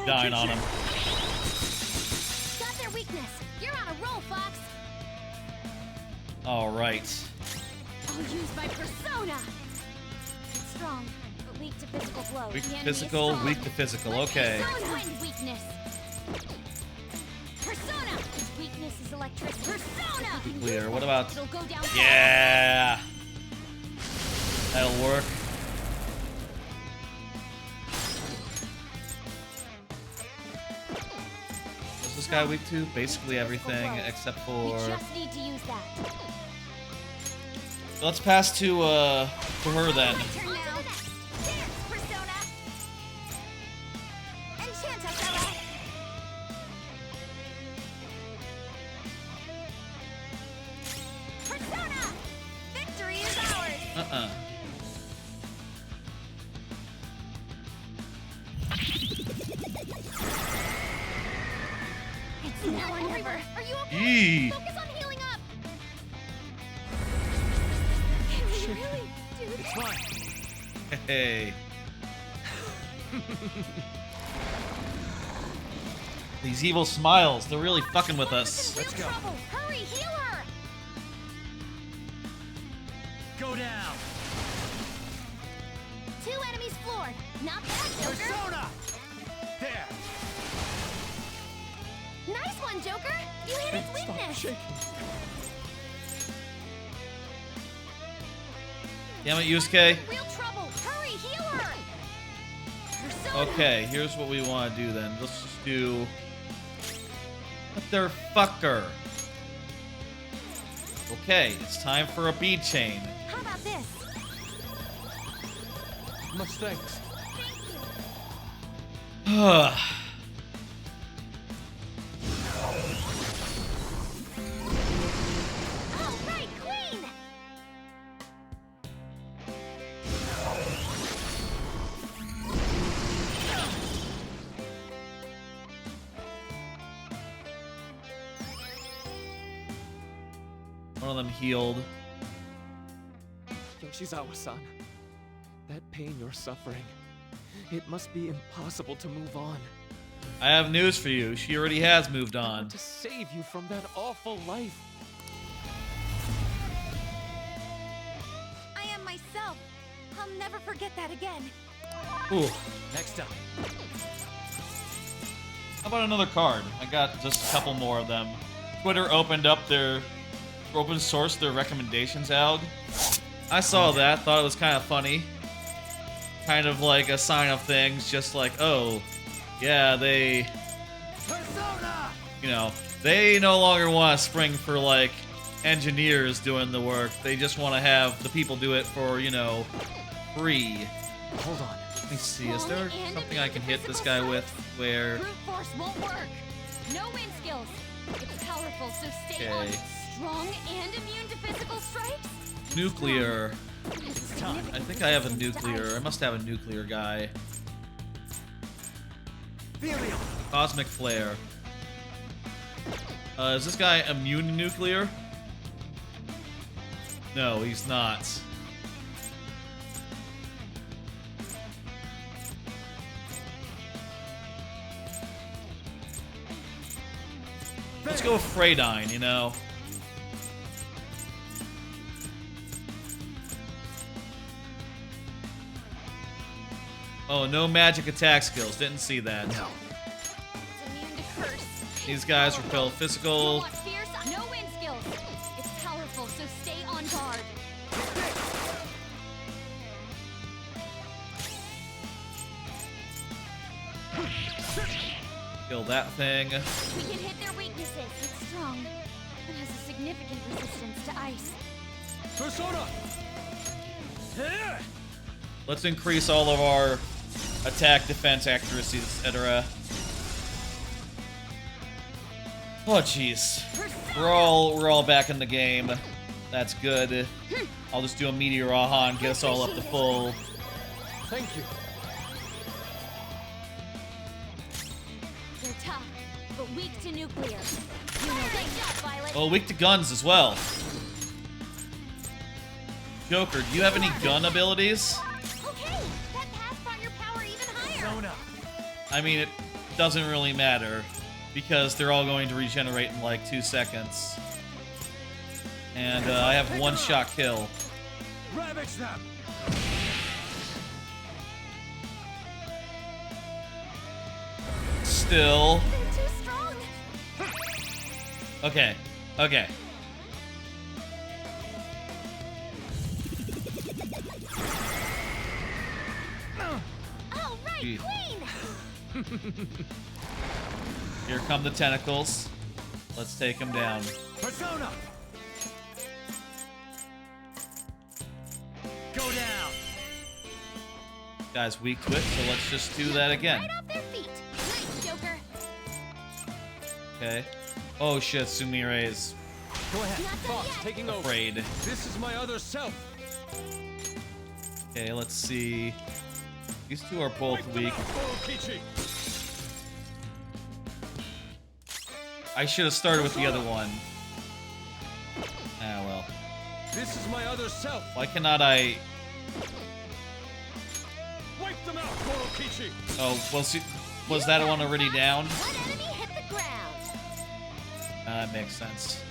dying on him. Got their weakness. You're on a roll, Fox. Alright. I'll use my persona. It's strong, but weak to physical blows. Weak The to enemy is physical, strong. weak to physical. Let Okay. Persona wind weakness. Persona. Its weakness is electricity. Persona. Clear. What about... It'll go down. Yeah! That'll work. What's this guy weak to? Basically everything except We for... just need to use that. Let's pass to her then. My turn now. Dance, Persona. Enchant us, Ella. Persona. Victory is ours. It's now or never. Are you okay? Yee. Focus on healing up. Can we really do this? It's fine. Hey. These evil smiles, they're really fucking with us. Let's go. Trouble. Hurry, heal her. Go down. 2 enemies floored. Not bad, Joker. Persona! There. Nice one, Joker! You hit its weakness! Damn it, Yusuke. Real trouble! Hurry, heal her! Persona. Okay, here's what we want to do then. Let's just do... Motherfucker. Okay, it's time for a bead chain. How about this? Much thanks. All right, Queen! One of them healed. Yoshizawa-san, that pain you're suffering, it must be impossible to move on. I have news for you. She already has moved I on. want to save you from that awful life. I am myself. I'll never forget that again. Ooh. Next up. How about another card? I got just a couple more of them. Twitter opened up their open source their recommendations alg. I saw that, thought it was kind of funny. Kind of like a sign of things, just like, oh, yeah, they, Persona! you know, they no longer want to spring for like engineers doing the work. They just want to have the people do it for, you know, free. Hold on. Let me see, is there something I can hit this guy with where... Brute force won't work. No wind skills. It's powerful, so stay on. Okay. Strong and immune to physical strikes. Nuclear. It's I think I have a nuclear. I must have a nuclear guy. Cosmic Flare. Is this guy immune to nuclear? No, he's not. Let's go with Freydine, you know. Oh, no magic attack skills. Didn't see that. immune to curse. These guys repel physical. Somewhat fierce. No wind skills. It's powerful, so stay on guard. Kill that thing. We can hit their weaknesses. It's strong. It has a significant resistance to ice. Persona! Let's increase all of our attack, defense, accuracy, etc. Oh jeez. We're all back in the game. That's good. I'll just do a Meteor Aha and get us all up to full. Thank you. They're tough, but weak to nuclear. You know, great job, Violet. Oh, weak to guns as well. Joker, do you have any gun abilities? Okay, that path brought your power even higher. I mean, it doesn't really matter because they're all going to regenerate in like 2 seconds. And I have one-shot kill. Ravage them! Still. They're too strong. Okay. Okay. All right, Gee. Queen. Here come the tentacles. Let's take them down. Persona! Go down! Guy's weak to it, so let's just do that again. Right off their feet. Nice, Joker. Okay. Oh shit, Sumire's Go ahead. Not done Fox, yet. taking over. afraid. This is my other self. Okay, let's see. These two are both weak. Kichi! I should have started with the other one. Ah, well. This is my other self. Why cannot I... Wipe them out, Kichi. Oh, was that one already down? One enemy hit the ground. That makes sense.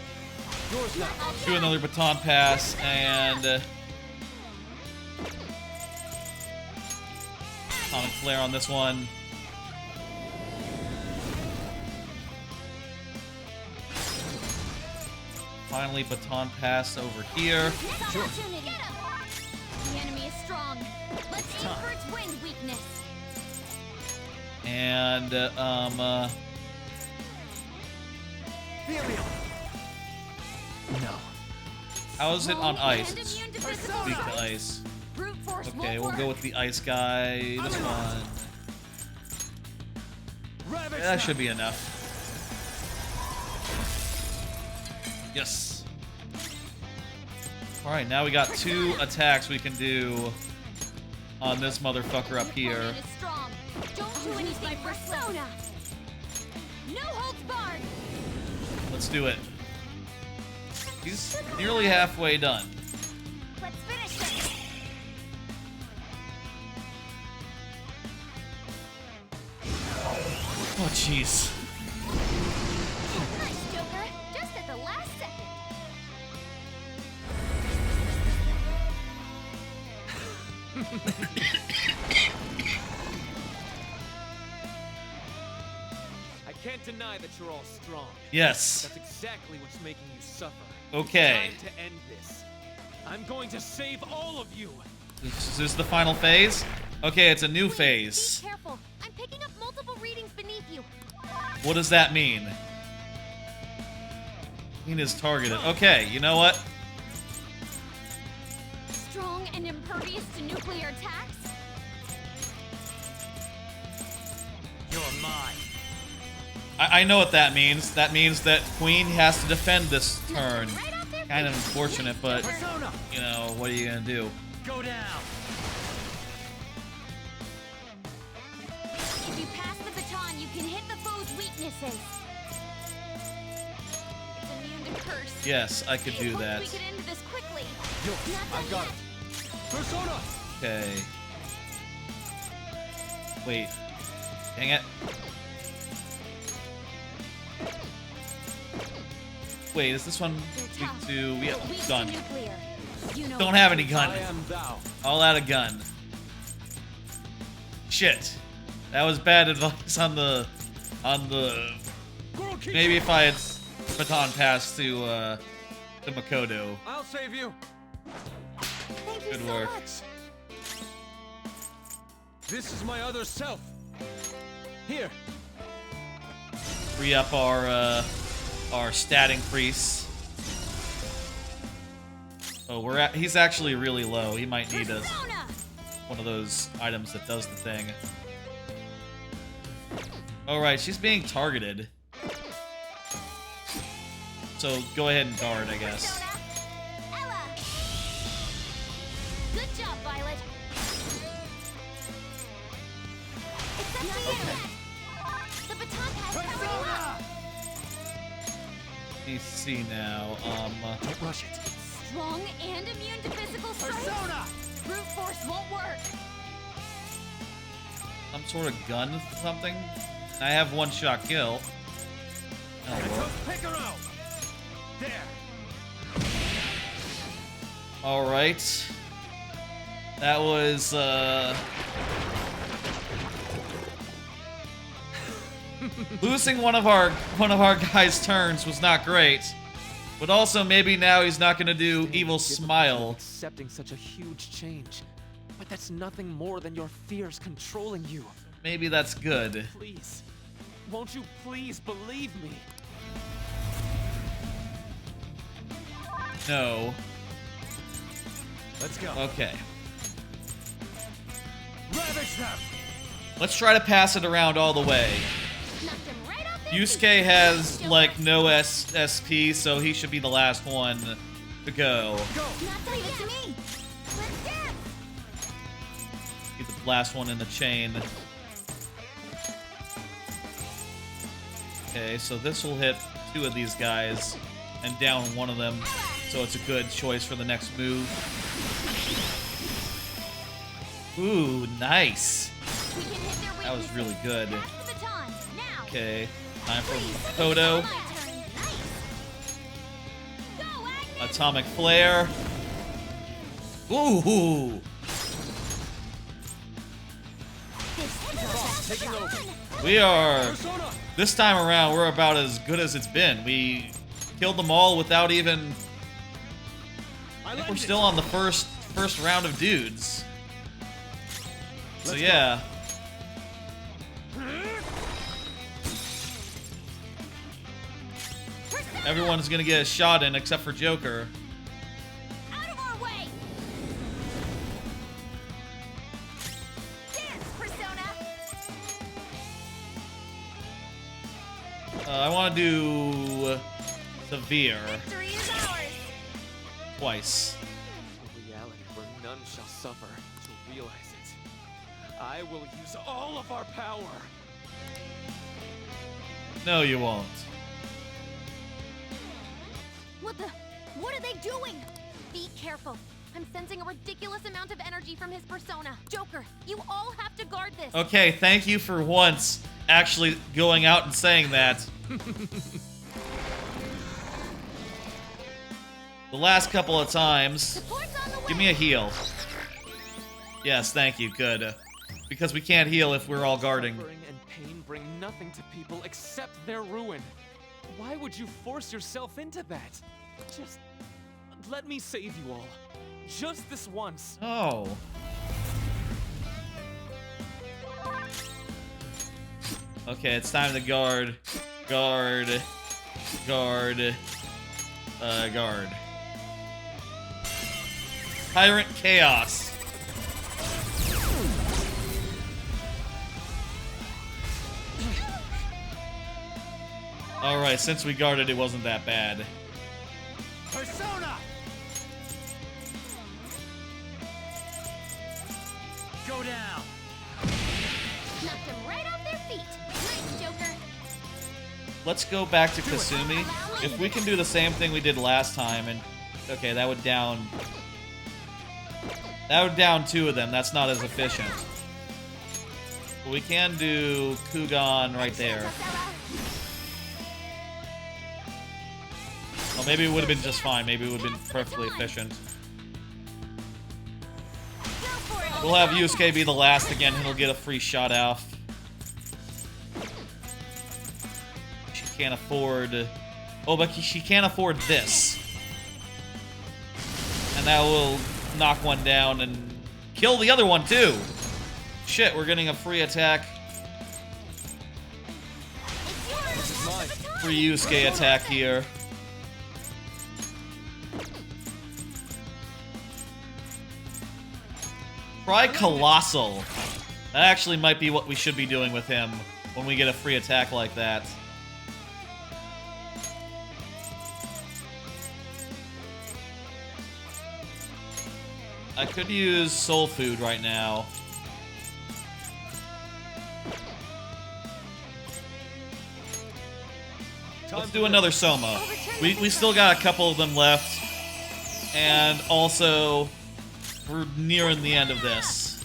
Yours now. Do another baton pass, and... Atomic Flare on this one. finally baton pass over here. Next opportunity. Get him. The enemy is strong. Let's aim for its wind weakness. And, No. how is it on ice? And It's immune to physical weak to strikes. ice. Brute force Okay, won't we'll go work. with the ice guy. This one. Ravage That them. should be enough. Yes. Alright, now we got 2 attacks we can do on this motherfucker up here. Opponent is strong. Don't do anything persona. No holds barred. Let's do it. He's nearly halfway done. Let's finish this. Oh, jeez. Nice, Joker. Just at the last second. I can't deny that you're all strong. Yes. That's exactly what's making you suffer. Okay. It's time to end this. I'm going to save all of you. Is this the final phase? Okay, it's a new phase. Be careful. I'm picking up multiple readings beneath you. What does that mean? Mean is targeted. Okay, you know what? Strong and impervious to nuclear attacks. You're mine. I know what that means. That means that Queen has to defend this turn. Kind of unfortunate, but, Persona. you know, what are you gonna do? Go down. If you pass the baton, you can hit the foe's weaknesses. It's immune to curse. Yes, I could do Hope that. we get into this quickly. Yo, Not I've done got yet. it. Persona. Okay. Wait. Dang it. Wait, is this one weak to... Yeah, Weak to gun. nuclear. You know Don't have any gun. I am thou. All out of gun. Shit. That was bad advice on the... Maybe if I had baton pass to Makoto. I'll save you. Thank you Good so work. much. This is my other self. Here. Free up our stat increase. Oh, he's actually really low. He might need Persona. one of those items that does the thing. Alright, she's being targeted. So go ahead and guard, I guess. Persona. Ella. Good job, Violet. It's up to you. The baton pass is already up. Let me see now. Don't rush it. Strong and immune to physical strikes. Persona. Brute force won't work. Some sort of gun something? I have one shot kill. That'll work. Pick her out. There. Alright. That was losing one of our guys' turns was not great. But also maybe now he's not gonna do evil smile. Accepting such a huge change. But that's nothing more than your fears controlling you. Maybe that's good. Please. Won't you please believe me? No. Let's go. Okay. Ravage them. Let's try to pass it around all the way. Knocked him right off their Yusuke feet. has, like, no SP, so he should be the last one to go. Go. Not done yet. To me. Let's dance. Be the last one in the chain. Okay, so this will hit 2 of these guys and down one of them, so it's a good choice for the next move. Ooh, nice. We can hit their That was weaknesses. really good. Pass the baton. Now. Okay, time for Please, Kodo. my turn. Nice. Go, Agnes. Atomic Flare. Ooh. Taking over. We are... Persona. This time around, we're about as good as it's been. We killed them all without even... I think we're still on the first round of dudes. So yeah. Everyone's gonna get a shot in except for Joker. Out of our way! Dance, Persona! I want to do Severe. Victory is ours! Twice. A reality where none shall suffer. To realize it, I will use all of our power. No, you won't. What are they doing? Be careful. I'm sensing a ridiculous amount of energy from his persona. Joker, you all have to guard this. Okay, thank you for once actually going out and saying that. The last couple of times, give me a heal. Yes, thank you, good. Because we can't heal if we're all guarding. Suffering and pain bring nothing to people except their ruin. Why would you force yourself into that? Just let me save you all. Just this once. Oh. Okay, it's time to guard. Guard. Tyrant Chaos. Alright, since we guarded, it wasn't that bad. Persona! Go down! Knocked them right off their feet. Nice, Joker. Let's go back to Kasumi. If we can do the same thing we did last time, and okay, that would down two of them. That's not as efficient. But we can do Kugan right there. Well, maybe it would have been just fine. Maybe it would have been perfectly efficient. We'll have Yusuke be the last again. He'll get a free shot off. She can't afford... Oh, but she can't afford this. And that will knock one down and kill the other one, too. Shit, we're getting a free attack. Free Yusuke attack here. Try Colossal. That actually might be what we should be doing with him when we get a free attack like that. I could use Soul Food right now. Let's do another Soma. We still got a couple of them left. And also... we're nearing the end of this.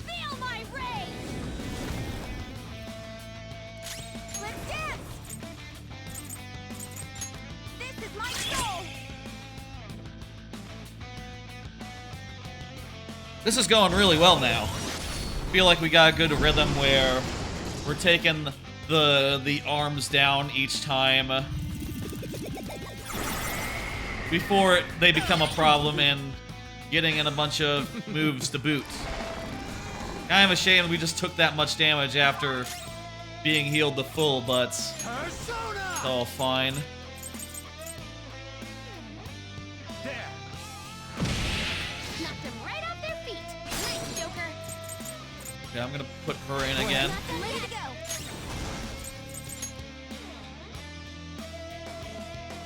Feel my ray! Let's dance! This is my soul! This is going really well now. I feel like we got a good rhythm where we're taking the arms down each time before they become a problem and getting in a bunch of moves to boot. I am ashamed we just took that much damage after being healed to full, but it's all fine. There! Knocked them right off their feet. Nice, Joker. Okay, I'm gonna put her in again. Ready to go.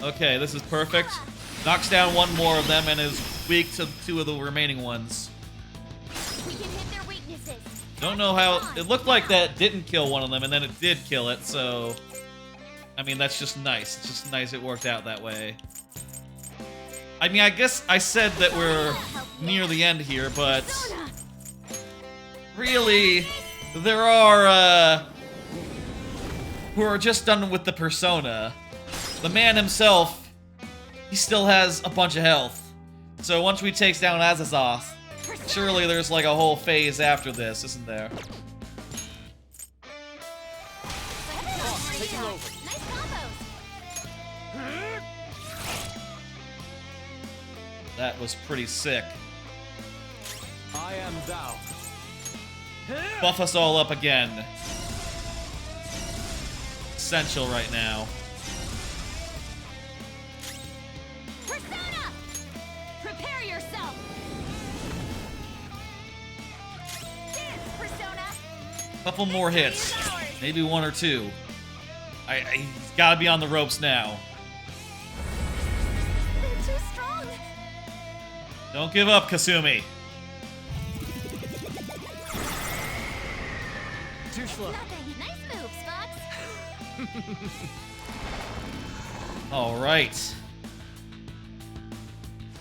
Okay, this is perfect. Knocks down one more of them and is weak to two of the remaining ones. We can hit their weaknesses. Don't know how... it looked like that didn't kill one of them, and then it did kill it, so... I mean, that's just nice. It's just nice it worked out that way. I mean, I guess I said that we're near the end here, but... really, there are, who are just done with the persona. The man himself... he still has a bunch of health. So once we take down Azazoth, surely there's like a whole phase after this, isn't there? Nice combo. That was pretty sick. I am thou. Buff us all up again. Essential right now. Persona! Prepare yourself! Dance, Persona! Couple more hits. Maybe one or two. He's gotta be on the ropes now. They're too strong! Don't give up, Kasumi. Too slow. Nothing. Nice moves, Fox! Alright.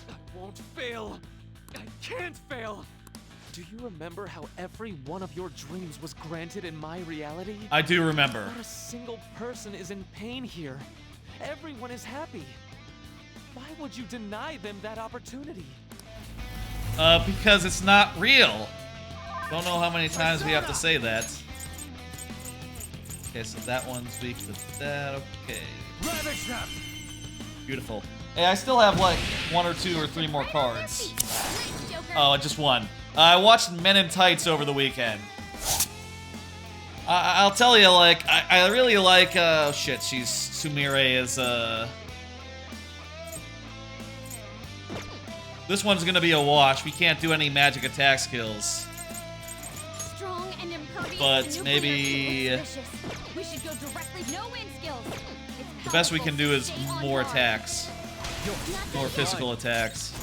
I won't fail. I can't fail. Do you remember how every one of your dreams was granted in my reality? I do remember. Not a single person is in pain here. Everyone is happy. Why would you deny them that opportunity? Because it's not real. Don't know how many times we have to say that. Okay, so that one's weak to that. Okay. Ravage them! Beautiful. Hey, I still have like 1 or 2 or 3 more cards. Oh, just one. I watched Men in Tights over the weekend. I'll tell you, like, I really like, oh shit, Sumire is, this one's gonna be a wash. We can't do any magic attack skills. Strong and impervious But to nuclear maybe vicious. We should go directly. No wind skills. It's the best we can do is powerful. Stay more on guard. attacks. More physical attacks.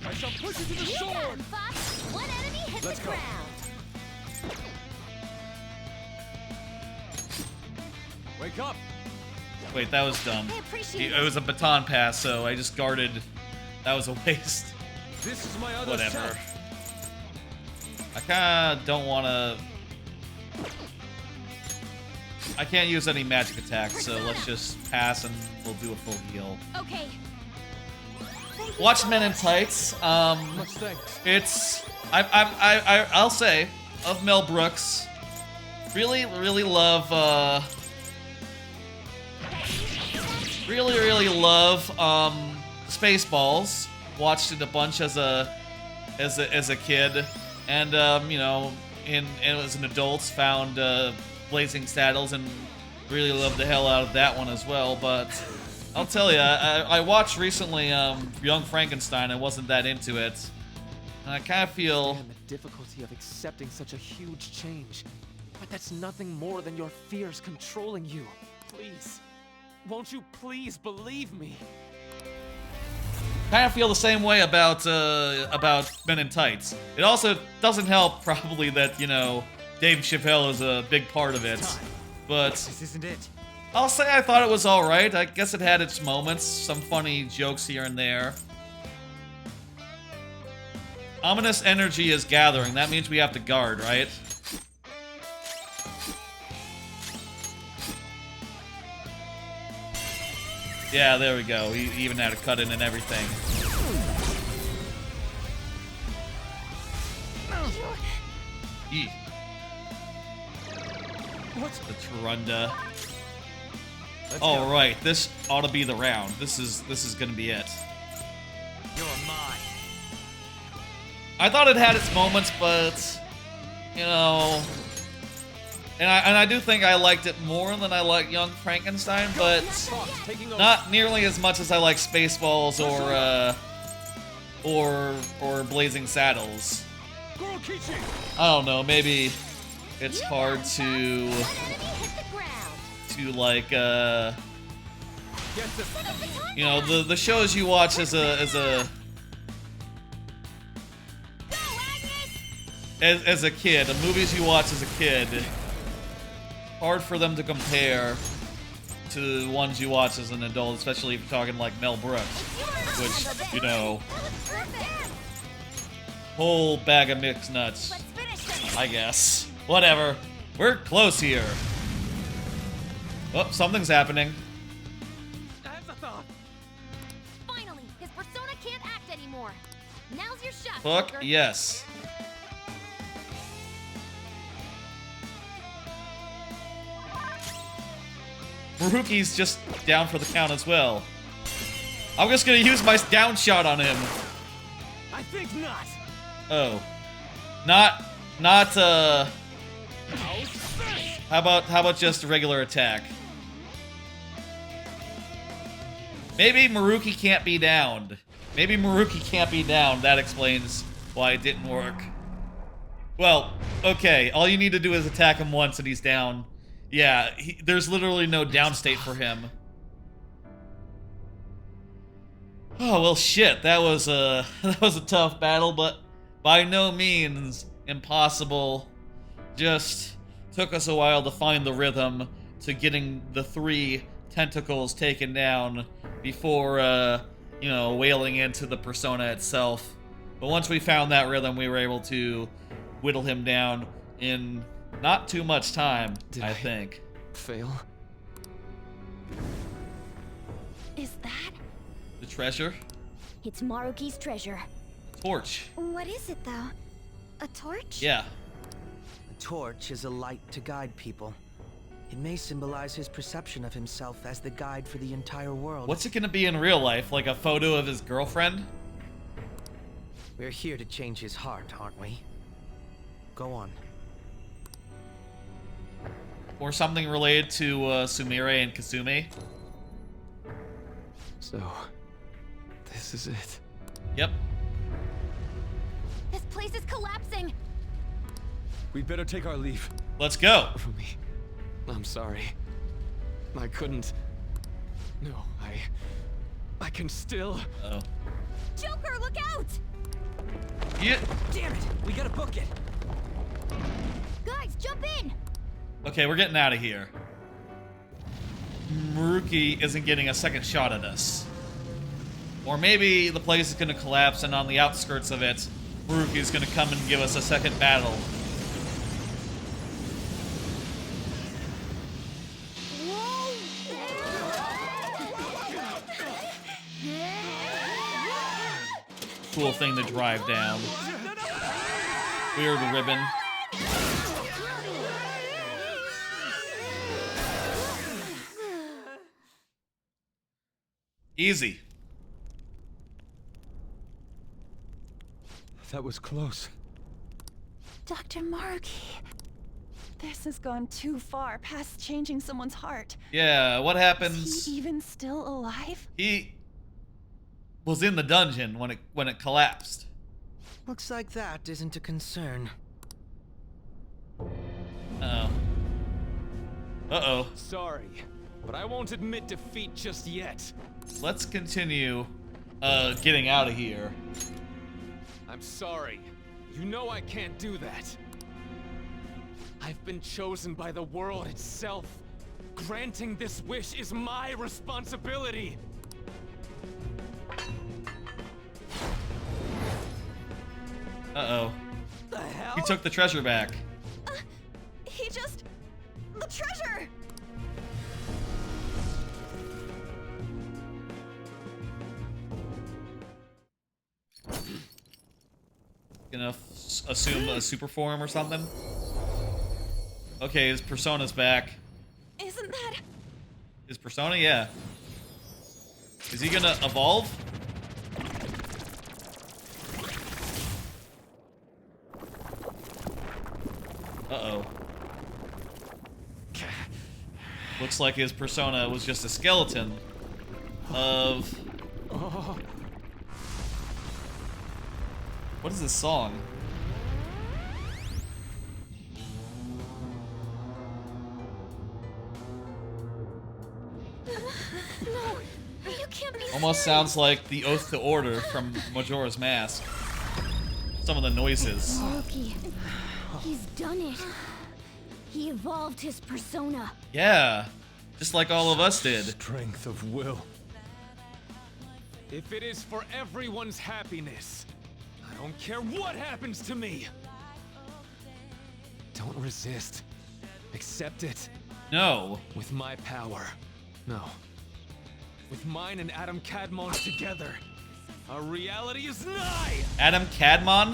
I shall push you to the You got sword. him, Fox. One enemy hit Let's the go. ground. Wake up. Wait, that was dumb. I appreciate It was a baton pass, so I just guarded. That was a waste. This is my other Whatever. self. I kinda don't wanna... I can't use any magic attacks, so let's just pass and we'll do a full heal. Okay. Thank you Watch so Men in much. Tights. Much thanks. It's... I'll say, of Mel Brooks, really love, really love, Spaceballs. Watched it a bunch as a kid, and you know, as an adult, found Blazing Saddles and really loved the hell out of that one as well. But I'll tell you, I watched recently Young Frankenstein. I wasn't that into it, and I kind of feel And the difficulty of accepting such a huge change. But that's nothing more than your fears controlling you. Please. Won't you please believe me? the same way about Men in Tights. It also doesn't help probably that, you know, Dave Chappelle is a big part of it, but This isn't it. I'll say I thought it was all right. I guess it had its moments, some funny jokes here and there. Ominous energy is gathering. That means we have to guard, right? Yeah, there we go. He even had a cut in and everything. Eek. What's the Tarunda? All right, this ought to be the round. This is gonna be it. You're mine. I thought it had its moments, but you know, and I do think I liked it more than I like Young Frankenstein, but not nearly as much as I like Spaceballs or Blazing Saddles. I don't know, maybe it's hard to like you know, the shows you watch as a kid, the movies you watch as a kid, hard for them to compare to the ones you watch as an adult, especially if you're talking like Mel Brooks, which, you know, whole bag of mixed nuts, I guess. Whatever. We're close here. Oh, something's happening. Finally, his persona can't act anymore. Now's your shot. Fuck Joker. yes. Maruki's just down for the count as well. I'm just gonna use my down shot on him. I think not. Oh. Not, how about just a regular attack? Maybe Maruki can't be downed. Maybe Maruki can't be downed. That explains why it didn't work. Well, okay. All you need to do is attack him once and he's down. Yeah, there's literally no down state for him. Oh, well, shit. That was a tough battle, but by no means impossible. Just took us a while to find the rhythm to getting the 3 tentacles taken down before, you know, wailing into the persona itself. But once we found that rhythm, we were able to whittle him down in not too much time, I think. Fail? Is that? The treasure? It's Maruki's treasure. Torch. What is it, though? A torch? Yeah. A torch is a light to guide people. It may symbolize his perception of himself as the guide for the entire world. What's it gonna be in real life? Like a photo of his girlfriend? We're here to change his heart, aren't we? Go on. Or something related to Sumire and Kasumi? So, this is it. Yep. This place is collapsing. We'd better take our leave. Let's go. Rumi, I'm sorry. I couldn't. No, I can still. Uh-oh. Joker, look out! Yeah. Damn it! We gotta book it. Guys, jump in! Okay, we're getting out of here. Maruki isn't getting a second shot at us. Or maybe the place is gonna collapse and on the outskirts of it, Maruki's gonna come and give us a second battle. Cool thing to drive down. Weird ribbon. Easy. That was close. Dr. Maruki. This has gone too far past changing someone's heart. Yeah, what happens? Is he even still alive? He was in the dungeon when it collapsed. Looks like that isn't a concern. Uh-oh. Uh-oh. Sorry, but I won't admit defeat just yet. Let's continue getting out of here. I'm sorry. You know I can't do that. I've been chosen by the world itself. Granting this wish is my responsibility. Uh-oh. The hell? He took the treasure back. He just... the treasure! Gonna assume a super form or something? Okay, his persona's back. Isn't that... His persona? Yeah. Is he gonna evolve? Uh-oh. Looks like his persona was just a skeleton of... What is this song? No, you can't be Almost sounds like the Oath to Order from Majora's Mask. Some of the noises. Maruki. He's done it. He evolved his persona. Yeah, just like all of us did. Strength of will. If it is for everyone's happiness, I don't care what happens to me. Don't resist. Accept it. No. With my power. No. With mine and Adam Cadmon's together, our reality is nigh! Adam Cadmon?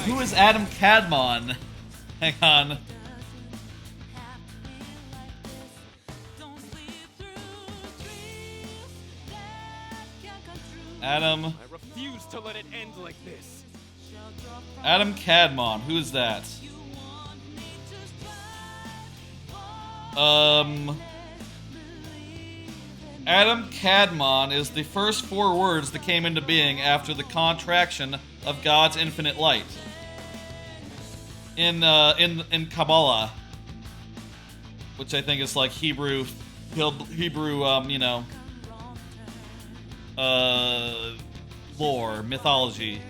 Who is Adam Cadmon? Hang on. Adam. I refuse to let it end like this. Adam Cadmon. Who's that? Adam Cadmon is the first 4 words that came into being after the contraction of God's infinite light. In Kabbalah, which I think is like Hebrew, you know, lore, mythology.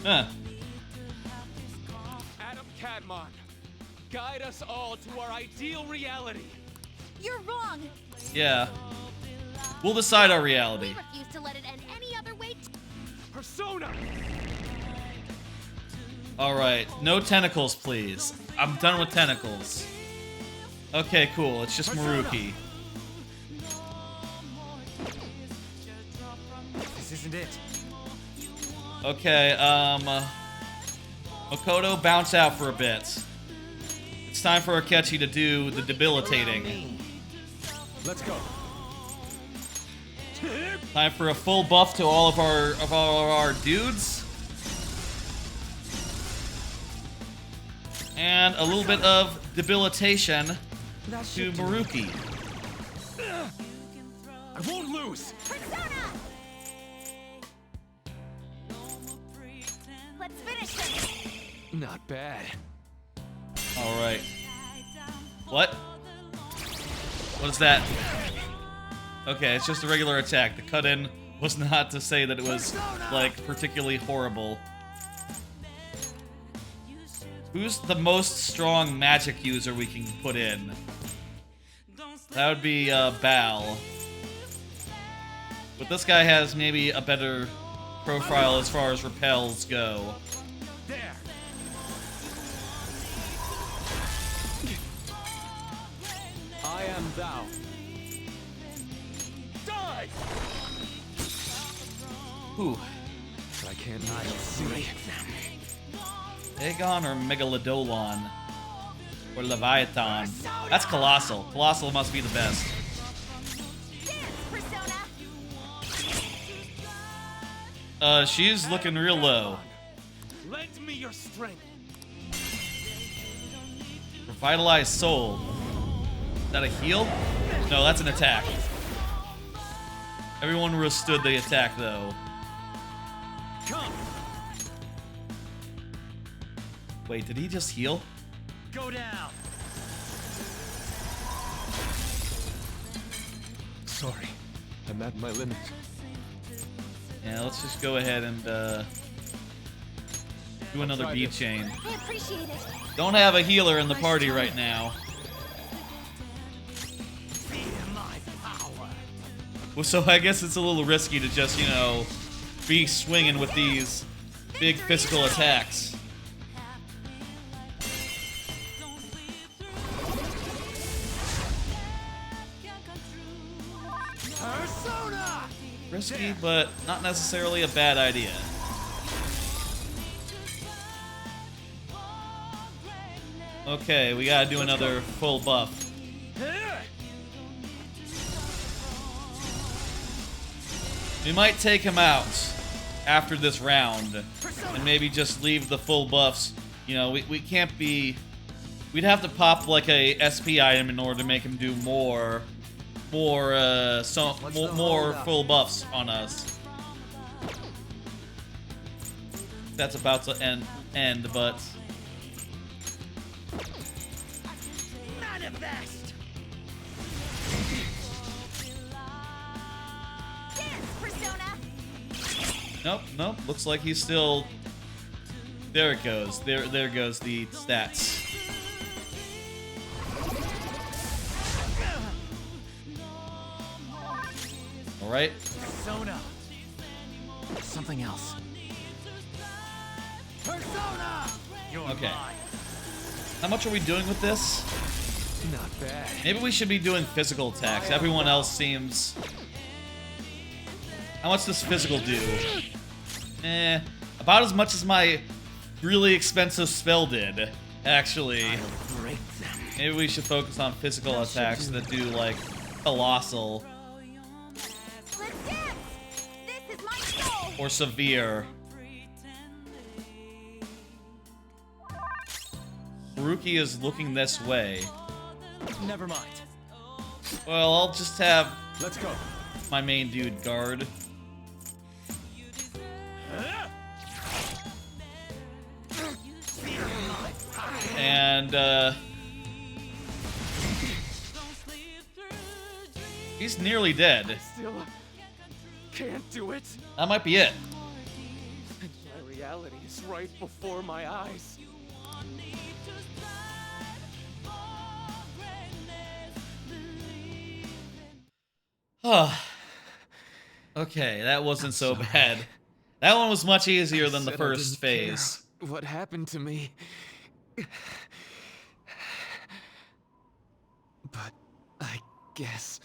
Huh. Adam Cadmon, guide us all to our ideal reality. You're wrong. Yeah. We'll decide our reality. We refuse to let it end any other way. Persona! Alright, no tentacles, please. I'm done with tentacles. Okay, cool. It's just Maruki. This isn't it. Okay, Makoto, bounce out for a bit. It's time for Akechi to do the debilitating. Let's go. Time for a full buff to all of our dudes. And a little bit of debilitation to Maruki. I won't lose. Persona! Let's finish this. Not bad. Alright. What? What is that? Okay, it's just a regular attack. The cut-in was not to say that it was, like, particularly horrible. Who's the most strong magic user we can put in? That would be, Bal. But this guy has maybe a better profile as far as repels go. There. I am thou. Die! Ooh. I can't break them. Aegon or Megalodon? Or Leviathan? That's Colossal. Colossal must be the best. She's looking real low. Lend me your strength. Revitalized Soul. Is that a heal? No, that's an attack. Everyone withstood the attack, though. Come. Wait, did he just heal? Go down. Sorry. I'm at my limit. Yeah, let's just go ahead and do another beat chain. I appreciate it. Don't have a healer in the party right now. Feel my power. Well, so I guess it's a little risky to just, you know, be swinging with these big physical attacks. Persona. Risky, but not necessarily a bad idea. Okay, we gotta do another full buff. We might take him out after this round and maybe just leave the full buffs. You know, we can't be... We'd have to pop like a SP item in order to make him do more full buffs on us. That's about to end, but... Manifest. Dance, Persona. Nope. Looks like he's still... There it goes. There goes the stats. Alright. Persona. Something else. Persona. You're Okay. mine. How much are we doing with this? Not bad. Maybe we should be doing physical attacks. Everyone else seems... How much does physical do? About as much as my really expensive spell did, actually. Break them. Maybe we should focus on physical attacks that do, like, colossal. or severe. Haruki is looking this way. Never mind. Well, I'll just have Let's go. my main dude guard. And he's nearly dead. Still can't do it. That might be it. My reality is right before my eyes. Okay, that wasn't so bad. That one was much easier than the Said I first didn't care phase. what happened to me? But I guess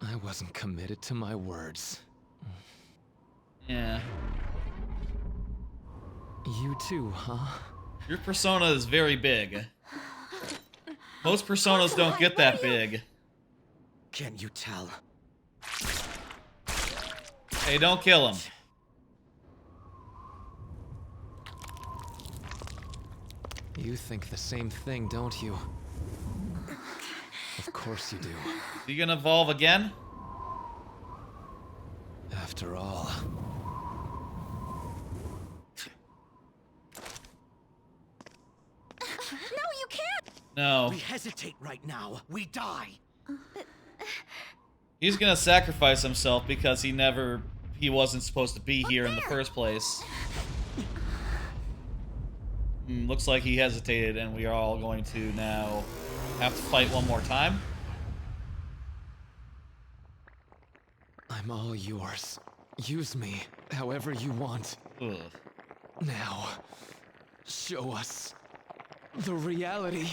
I wasn't committed to my words. Yeah. You too, huh? Your persona is very big. Most personas don't get that big. Can't you tell? Hey, don't kill him. You think the same thing, don't you? Of course you do. You gonna evolve again? After all. No, you can't! No. We hesitate right now, we die. He's gonna sacrifice himself because he wasn't supposed to be here in the first place. Looks like he hesitated, and we are all going to now have to fight one more time. I'm all yours. Use me however you want. Ugh. Now, show us the reality.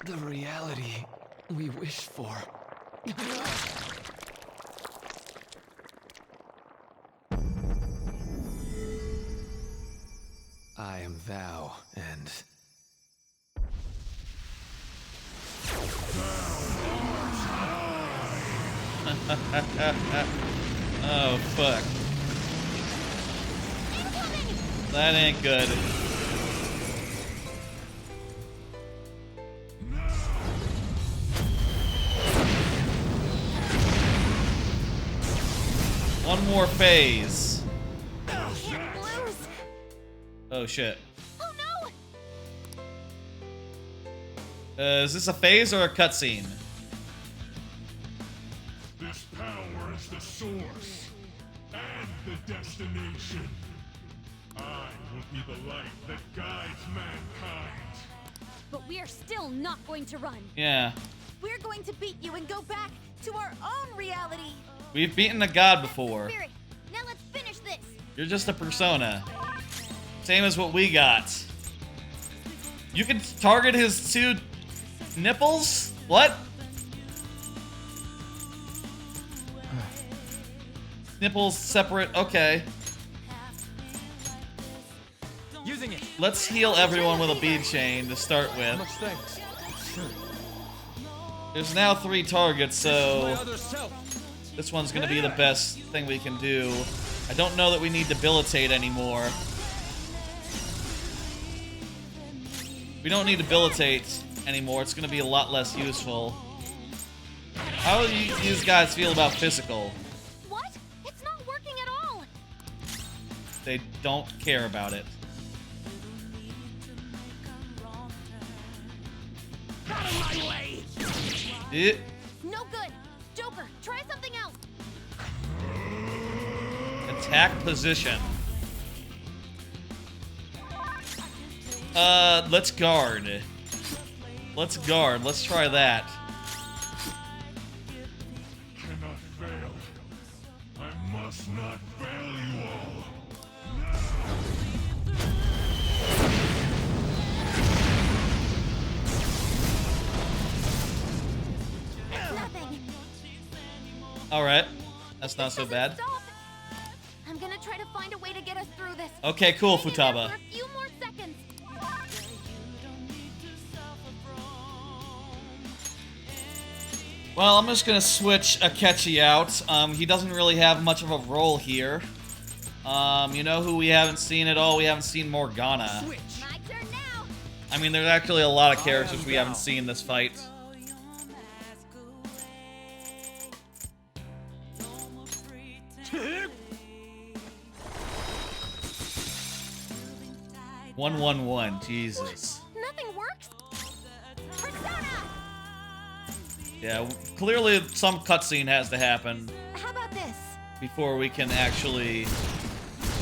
The reality we wish for. I am thou, and... Oh, fuck. That ain't good. One more phase. Oh shit. Oh no! Is this a phase or a cutscene? This power is the source and the destination. I will be the light that guides mankind. But we are still not going to run. Yeah. We're going to beat you and go back to our own reality. We've beaten a god before. Spirit, now let's finish this. You're just a persona. Same as what we got. You can target his two nipples? What? Nipples separate, okay. Using it. Let's heal everyone with a bead chain to start with. Much thanks. Sure. There's now 3 targets, My so other self. this one's gonna be the best thing we can do. I don't know that we need debilitate anymore. We don't need debilitate anymore. It's gonna be a lot less useful. How do these guys feel about physical? What? It's not working at all. They don't care about it. Out of my way! No good. Joker, try something else. Attack position. Let's guard. Let's guard. Let's try that. Cannot fail. I must not fail you all. Nothing. Alright. That's not so bad. Stop. I'm gonna try to find a way to get us through this. Okay, cool, Hang in there Futaba. for a few more seconds. Well, I'm just gonna switch Akechi out. He doesn't really have much of a role here. You know who we haven't seen at all? We haven't seen Morgana. My turn now. I mean, there's actually a lot of characters we haven't seen in this fight. One, Jesus. Nothing works. Persona. Yeah, clearly some cutscene has to happen How about this? before we can actually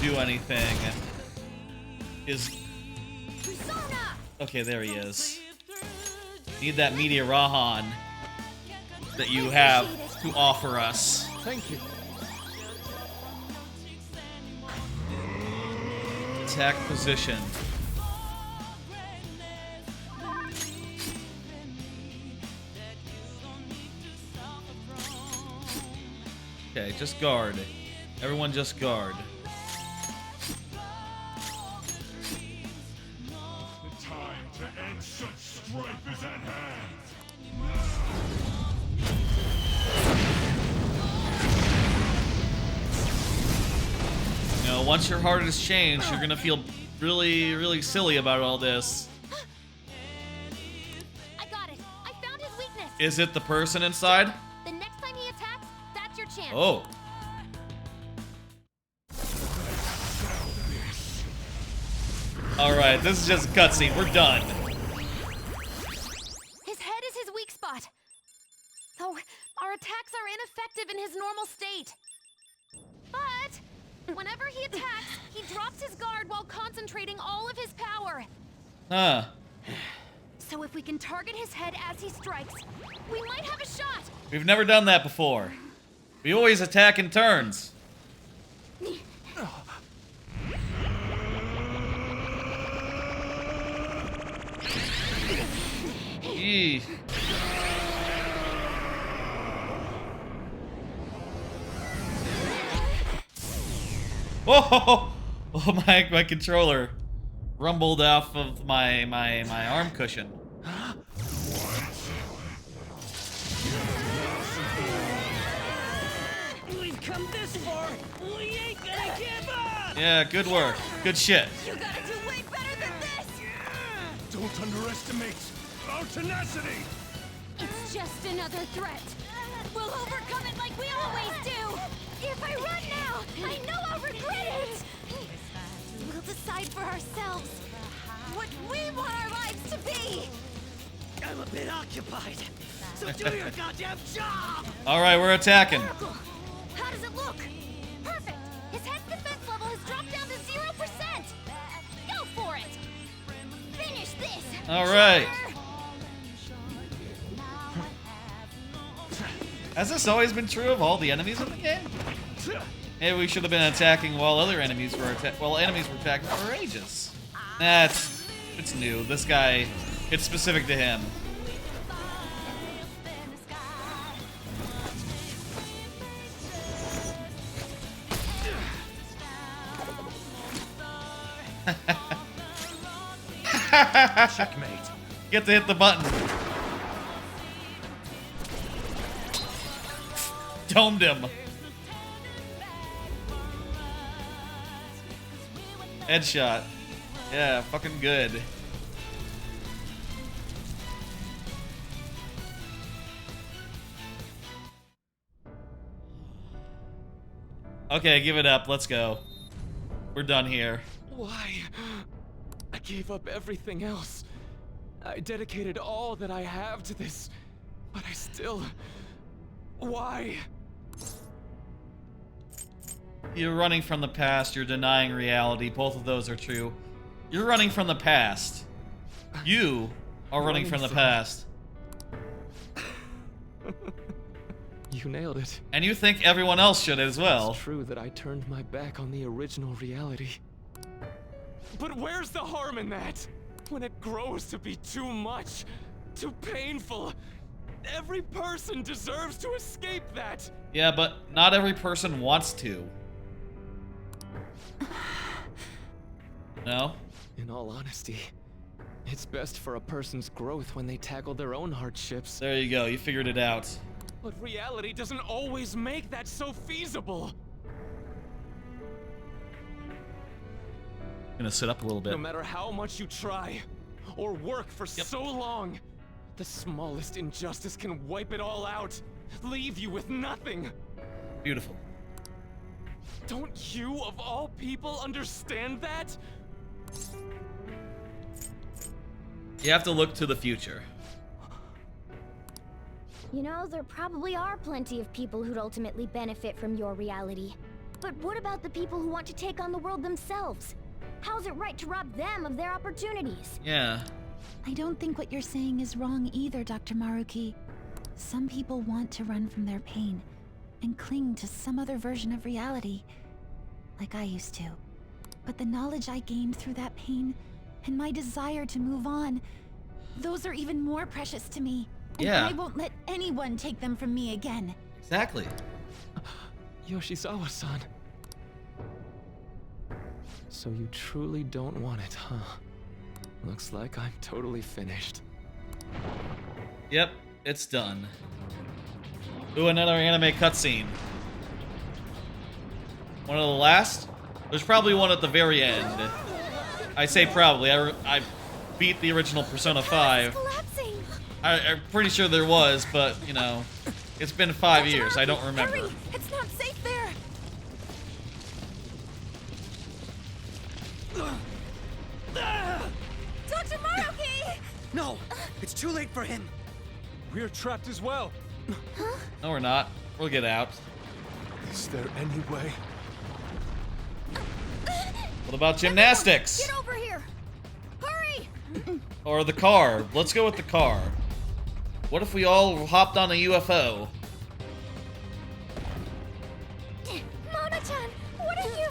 do anything. Persona. Okay, there he is. Need that Media Rahan that you have to offer us. Thank you. Attack position. Okay, just guard. Everyone just guard. The time to end such strife is at hand. You know, once your heart is changed, you're gonna feel really, really silly about all this. I got it. I found his weakness. Is it the person inside? The next time he attacks, that's your chance. Oh. Alright, this is just a cutscene. We're done. His head is his weak spot. Though our attacks are ineffective in his normal state. But whenever he attacks, he drops his guard while concentrating all of his power. Huh. So if we can target his head as he strikes, we might have a shot. We've never done that before. We always attack in turns. Eee. Whoa! Oh, my controller rumbled off of my arm cushion. We've come this far. We ain't gonna give up. Yeah, good work. Good shit. You gotta do way better than this. Don't underestimate our tenacity. It's just another threat. We'll overcome it like we always do. If I run now, I know I'll regret it. We'll decide for ourselves what we want our lives to be. I'm a bit occupied, so do your goddamn job. All right, we're attacking. Oracle, how does it look? Perfect. His head's defense level has dropped down to 0%. Go for it. Finish this. All right. Has this always been true of all the enemies in the game? Maybe we should have been attacking while other enemies were enemies were attacking for ages. Nah, it's new. This guy, it's specific to him. Checkmate. Get to hit the button. Domed him. Headshot. Yeah, fucking good. Okay, give it up. Let's go. We're done here. Why? I gave up everything else. I dedicated all that I have to this, but I still... Why? You're running from the past, you're denying reality. Both of those are true. You're running from the past. You are running from the past. You nailed it. And you think everyone else should as well. It's true that I turned my back on the original reality. But where's the harm in that? When it grows to be too much, too painful, every person deserves to escape that. Yeah, but not every person wants to. No? In all honesty, it's best for a person's growth when they tackle their own hardships. There you go, you figured it out. But reality doesn't always make that so feasible. I'm gonna sit up a little bit. No matter how much you try, or work for so long, the smallest injustice can wipe it all out, leave you with nothing. Beautiful. Don't you, of all people, understand that? You have to look to the future. You know, there probably are plenty of people who'd ultimately benefit from your reality. But what about the people who want to take on the world themselves? How's it right to rob them of their opportunities? Yeah. I don't think what you're saying is wrong either, Dr. Maruki. Some people want to run from their pain and cling to some other version of reality, like I used to. But the knowledge I gained through that pain and my desire to move on, those are even more precious to me. And Yeah. I won't let anyone take them from me again. Exactly. Yoshizawa-san. So you truly don't want it, huh? Looks like I'm totally finished. Yep, it's done. Ooh, another anime cutscene. One of the last? There's probably one at the very end. I say probably. I beat the original Persona 5. I'm pretty sure there was, but, you know, it's been 5 years. I don't remember. Hurry! It's not safe there! Dr. Maruki! No! It's too late for him! We're trapped as well. No, we're not. We'll get out. Is there any way? What about gymnastics? Get over here! Hurry! Or the car? Let's go with the car. What if we all hopped on a UFO? Mona-chan, what are you?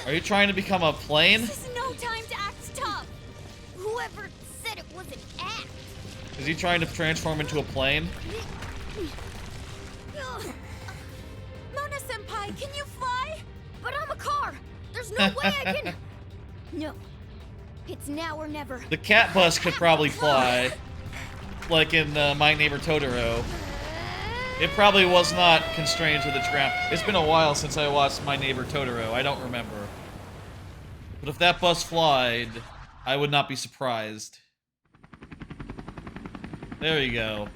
Are you trying to become a plane? This is no time to act tough. Whoever said it was an act. Is he trying to transform into a plane? Mona-senpai, can you fly? But I'm a car. There's no way I can. No. It's now or never. The cat bus could probably fly. Like in My Neighbor Totoro. It probably was not constrained to the ground. It's been a while since I watched My Neighbor Totoro. I don't remember. But if that bus flied, I would not be surprised. There you go.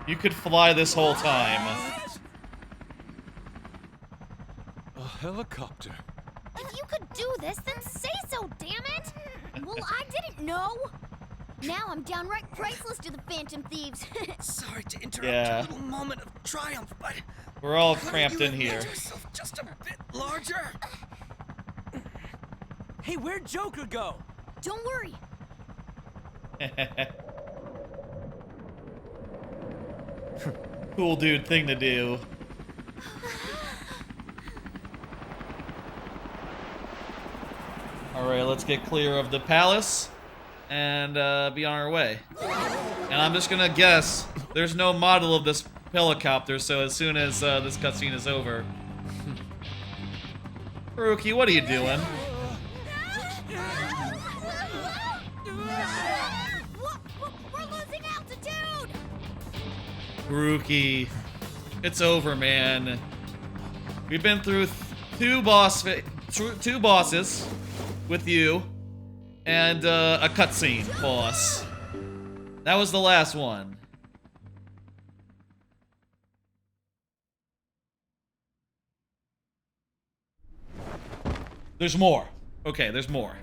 You could fly this whole time. A helicopter. If you could do this, then say so, damn it! Well, I didn't know. Now I'm downright priceless to the Phantom Thieves. Sorry to interrupt Yeah. your little moment of triumph, but We're all couldn't cramped you in have here. made yourself just a bit larger? Hey, where'd Joker go? Don't worry. Cool dude thing to do. Alright, let's get clear of the palace and be on our way. And I'm just gonna guess there's no model of this helicopter, so as soon as this cutscene is over. Haruki, what are you doing? We're losing altitude! Haruki, it's over, man. We've been through two bosses with you and a cutscene boss. That was the last one. There's more. Okay, there's more.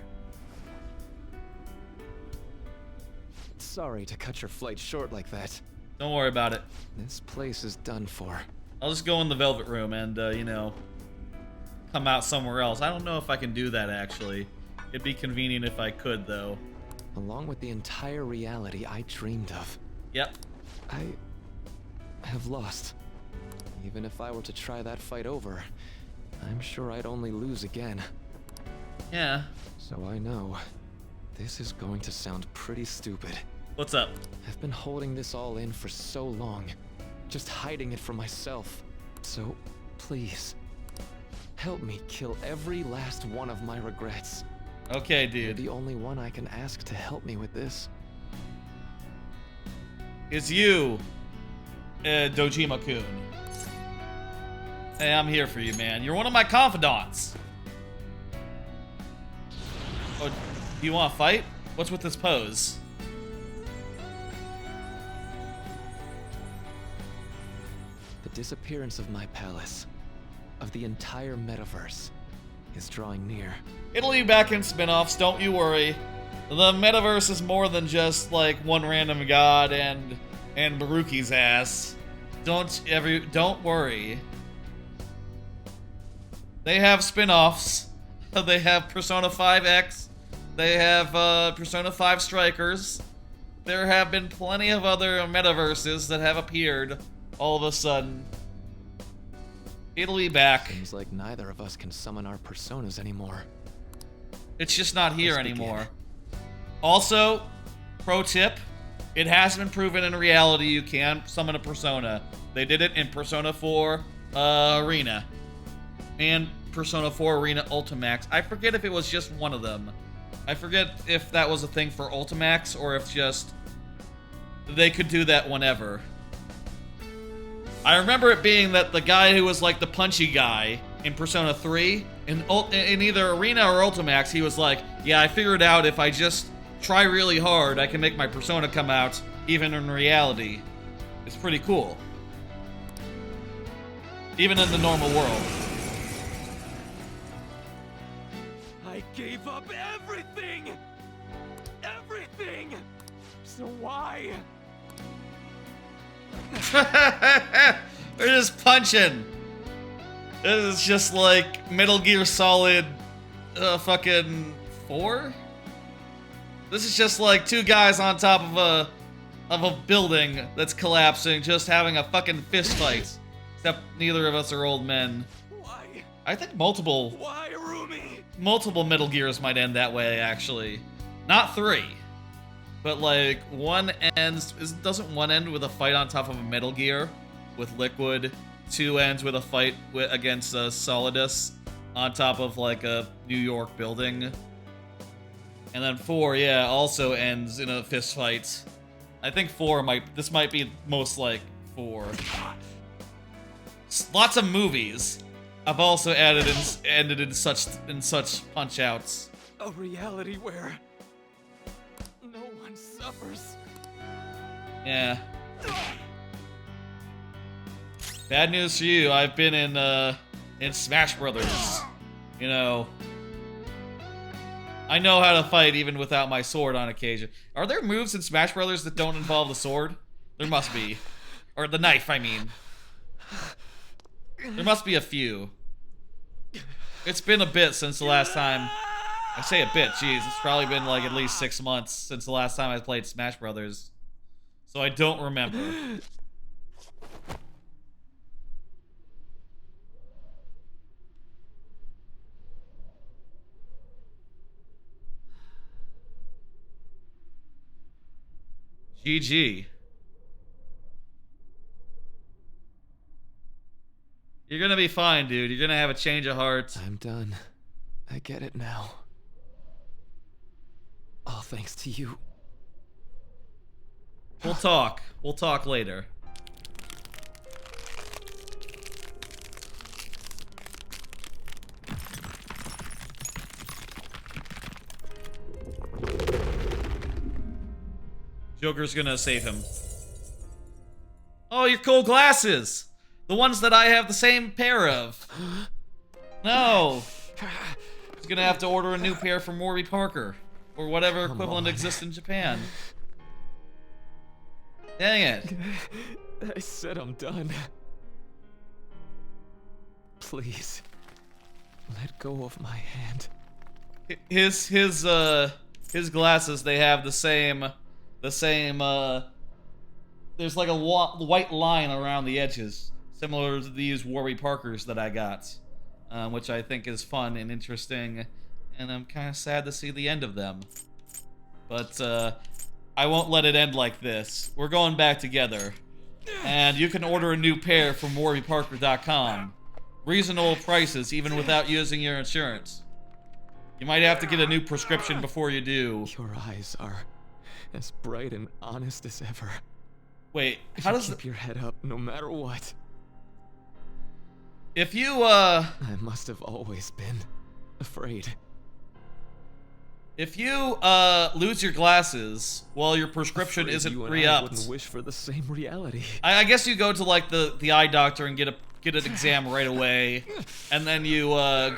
Sorry to cut your flight short like that. Don't worry about it. This place is done for. I'll just go in the Velvet Room and, you know, come out somewhere else. I don't know if I can do that, actually. It'd be convenient if I could, though. Along with the entire reality I dreamed of. Yep. I have lost. Even if I were to try that fight over, I'm sure I'd only lose again. Yeah. So I know, this is going to sound pretty stupid. What's up? I've been holding this all in for so long, just hiding it from myself. So, please, help me kill every last one of my regrets. Okay, You're dude. the only one I can ask to help me with this. It's you, Dojima-kun. Hey, I'm here for you, man. You're one of my confidants. Oh, do you want to fight? What's with this pose? The disappearance of my palace, of the entire metaverse, is drawing near. It'll be back in spin-offs, don't you worry. The metaverse is more than just like one random god and Baruki's ass. Don't worry. They have spin-offs. They have Persona 5X. They have Persona 5 Strikers. There have been plenty of other metaverses that have appeared all of a sudden. It'll be back. Seems like neither of us can summon our personas anymore. It's just not here Let's begin. anymore. Also, pro tip, it has been proven in reality you can summon a persona. They did it in Persona 4 Arena and Persona 4 Arena Ultimax. I forget if it was just one of them. I forget if that was a thing for Ultimax or if just they could do that whenever. I remember it being that the guy who was like the punchy guy in Persona 3, in either Arena or Ultimax, he was like, yeah, I figured out if I just try really hard, I can make my persona come out even in reality. It's pretty cool. Even in the normal world. I gave up everything! Everything! So why? They're just punching. This is just like Metal Gear Solid fucking 4? This is just like two guys on top of a building that's collapsing, just having a fucking fist fight. Except neither of us are old men. Why? I think multiple Metal Gears might end that way, actually. Not 3. But like one ends, doesn't one end with a fight on top of a Metal Gear with Liquid? 2 ends with a fight against Solidus on top of like a New York building. And then 4, yeah, also ends in a fist fight. I think 4 this might be most like 4. Lots of movies have also ended in such punch outs. A reality where no one suffers. Yeah. Bad news for you. I've been in Smash Brothers. You know, I know how to fight even without my sword on occasion. Are there moves in Smash Brothers that don't involve the sword? There must be. Or the knife, I mean. There must be a few. It's been a bit since the last time. I say a bit, jeez. It's probably been like at least 6 months since the last time I played Smash Brothers. So I don't remember. GG. You're gonna be fine, dude. You're gonna have a change of heart. I'm done. I get it now. All thanks to you. We'll talk. We'll talk later. Joker's gonna save him. Oh, your cool glasses! The ones that I have the same pair of. No! He's gonna have to order a new pair from Warby Parker. Or whatever equivalent exists in Japan. Dang it. I said I'm done. Please. Let go of my hand. His glasses, they have the same, there's like a white line around the edges, similar to these Warby Parkers that I got, which I think is fun and interesting, and I'm kind of sad to see the end of them. But I won't let it end like this. We're going back together, and you can order a new pair from warbyparker.com. Reasonable prices, even without using your insurance. You might have to get a new prescription before you do. Your eyes are as bright and honest as ever. Wait, how does keep your head up no matter what? If you I must have always been afraid. If you lose your glasses while your prescription isn't re-upped, I wouldn't wish for the same reality. I guess you go to like the eye doctor and get an exam right away, and then you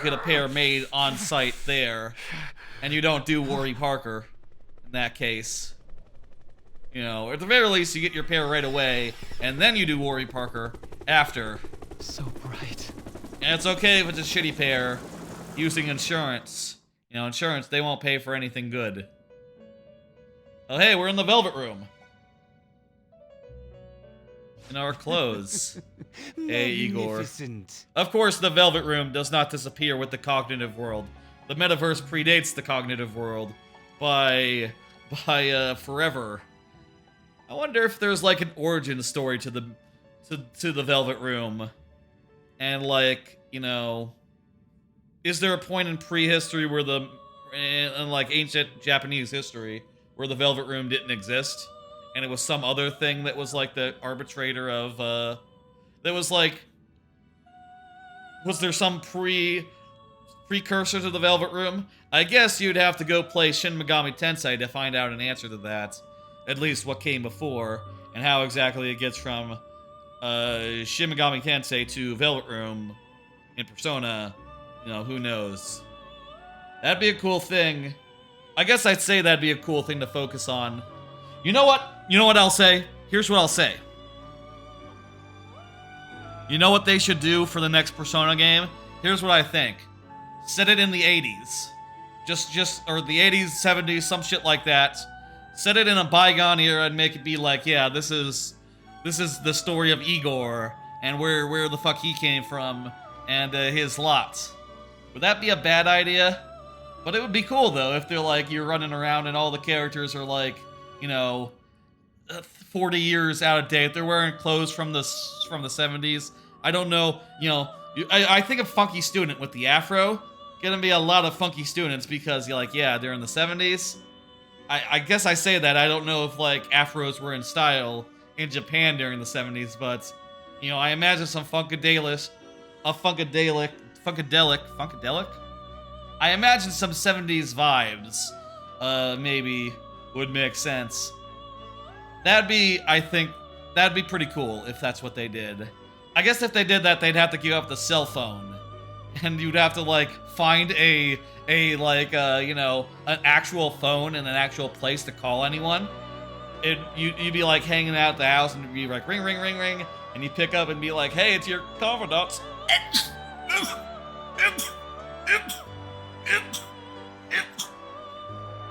get a pair made on site there, and you don't do Warby Parker in that case. You know, at the very least, you get your pair right away, and then you do Warby Parker after. So bright. And it's okay if it's a shitty pair, using insurance. You know, insurance, they won't pay for anything good. Oh, hey, we're in the Velvet Room. In our clothes. Hey, Igor. Of course, the Velvet Room does not disappear with the cognitive world. The metaverse predates the cognitive world by forever. I wonder if there's like an origin story to the Velvet Room. And like, you know, is there a point in prehistory where in like ancient Japanese history where the Velvet Room didn't exist? And it was some other thing that was like the arbitrator of, that was like, was there some precursor to the Velvet Room? I guess you'd have to go play Shin Megami Tensei to find out an answer to that. At least what came before, and how exactly it gets from, Shin Megami Tensei to Velvet Room in Persona. You know, who knows? That'd be a cool thing. I guess I'd say that'd be a cool thing to focus on. You know what? You know what I'll say? Here's what I'll say. You know what they should do for the next Persona game? Here's what I think. Set it in the 80s. Or the 80s, 70s, some shit like that. Set it in a bygone era and make it be like, yeah, this is the story of Igor and where the fuck he came from and his lot. Would that be a bad idea? But it would be cool though if they're like you're running around and all the characters are like, you know, 40 years out of date. They're wearing clothes from the 70s. I don't know, you know. I think of Funky Student with the afro. Gonna be a lot of Funky Students because you're like, yeah, they're in the 70s. I guess I say that. I don't know if like afros were in style in Japan during the 70s, but you know, I imagine some funkadelic. I imagine some 70s vibes, maybe would make sense. I think that'd be pretty cool if that's what they did. I guess if they did that, they'd have to give up the cell phone, and you'd have to like find you know, an actual phone in an actual place to call anyone. You'd be like hanging out at the house and it'd be like ring, ring, ring, ring, and you pick up and be like, hey, it's your confidant.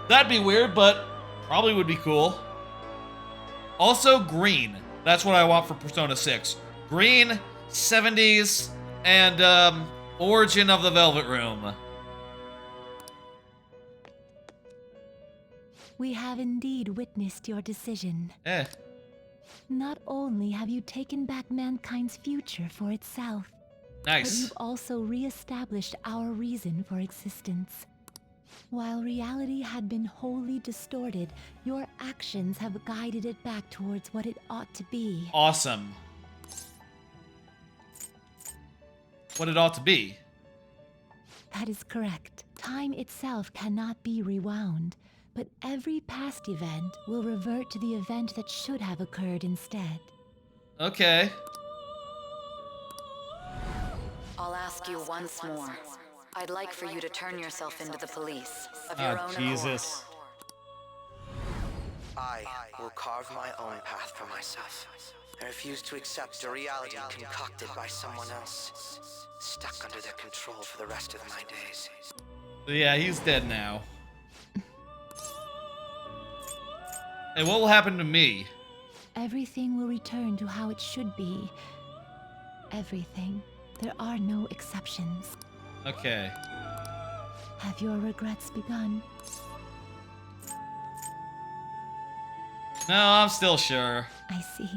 That'd be weird, but probably would be cool. Also, green. That's what I want for Persona 6. Green, 70s, and origin of the Velvet Room. We have indeed witnessed your decision. Eh. Not only have you taken back mankind's future for itself, nice, but you've also re-established our reason for existence. While reality had been wholly distorted, your actions have guided it back towards what it ought to be. Awesome. What it ought to be. That is correct. Time itself cannot be rewound, but every past event will revert to the event that should have occurred instead. Okay. I'll ask you once more. I'd like for you to turn yourself into the police of your own Jesus. I will carve my own path for myself. I refuse to accept a reality concocted by someone else, stuck under their control for the rest of my days. Yeah, he's dead now. And what will happen to me? Everything will return to how it should be. Everything. There are no exceptions. Okay. Have your regrets begun? No, I'm still sure. I see.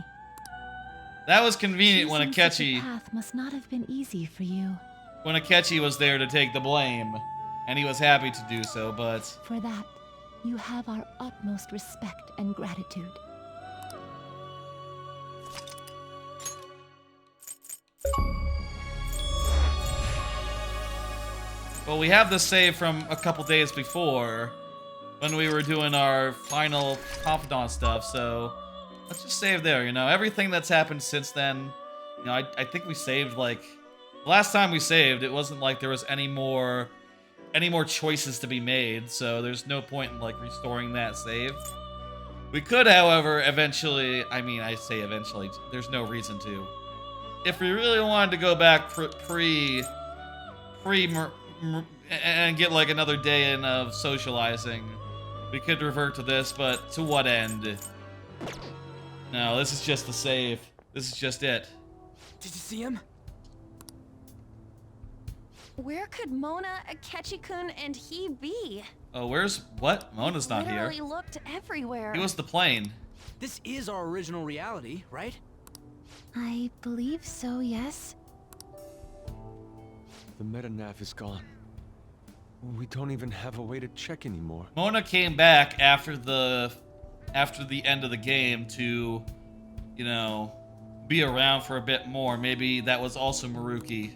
That was convenient when Choosing such a Akechi... path must not have been easy for you. When Akechi was there to take the blame. and he was happy to do so, but... For that, you have our utmost respect and gratitude. Well, we have the save from a couple days before, when we were doing our final confidant stuff, so let's just save there, you know? Everything that's happened since then, you know, I think we saved, like... Last time we saved, it wasn't like there was any more choices to be made, so there's no point in, like, restoring that save. We could, however, eventually... I mean, I say eventually, there's no reason to. If we really wanted to go back and get like another day in of socializing, we could revert to this, but to what end? No, this is just the save. This is just it. Did you see him? Where could Mona, Akechi-kun, and he be? Oh, where's... What? Mona's not here. Literally looked everywhere. He was the plane. This is our original reality, right? I believe so, yes. The meta-nav is gone. We don't even have a way to check anymore. Mona came back after the end of the game to, you know, be around for a bit more. Maybe that was also Maruki.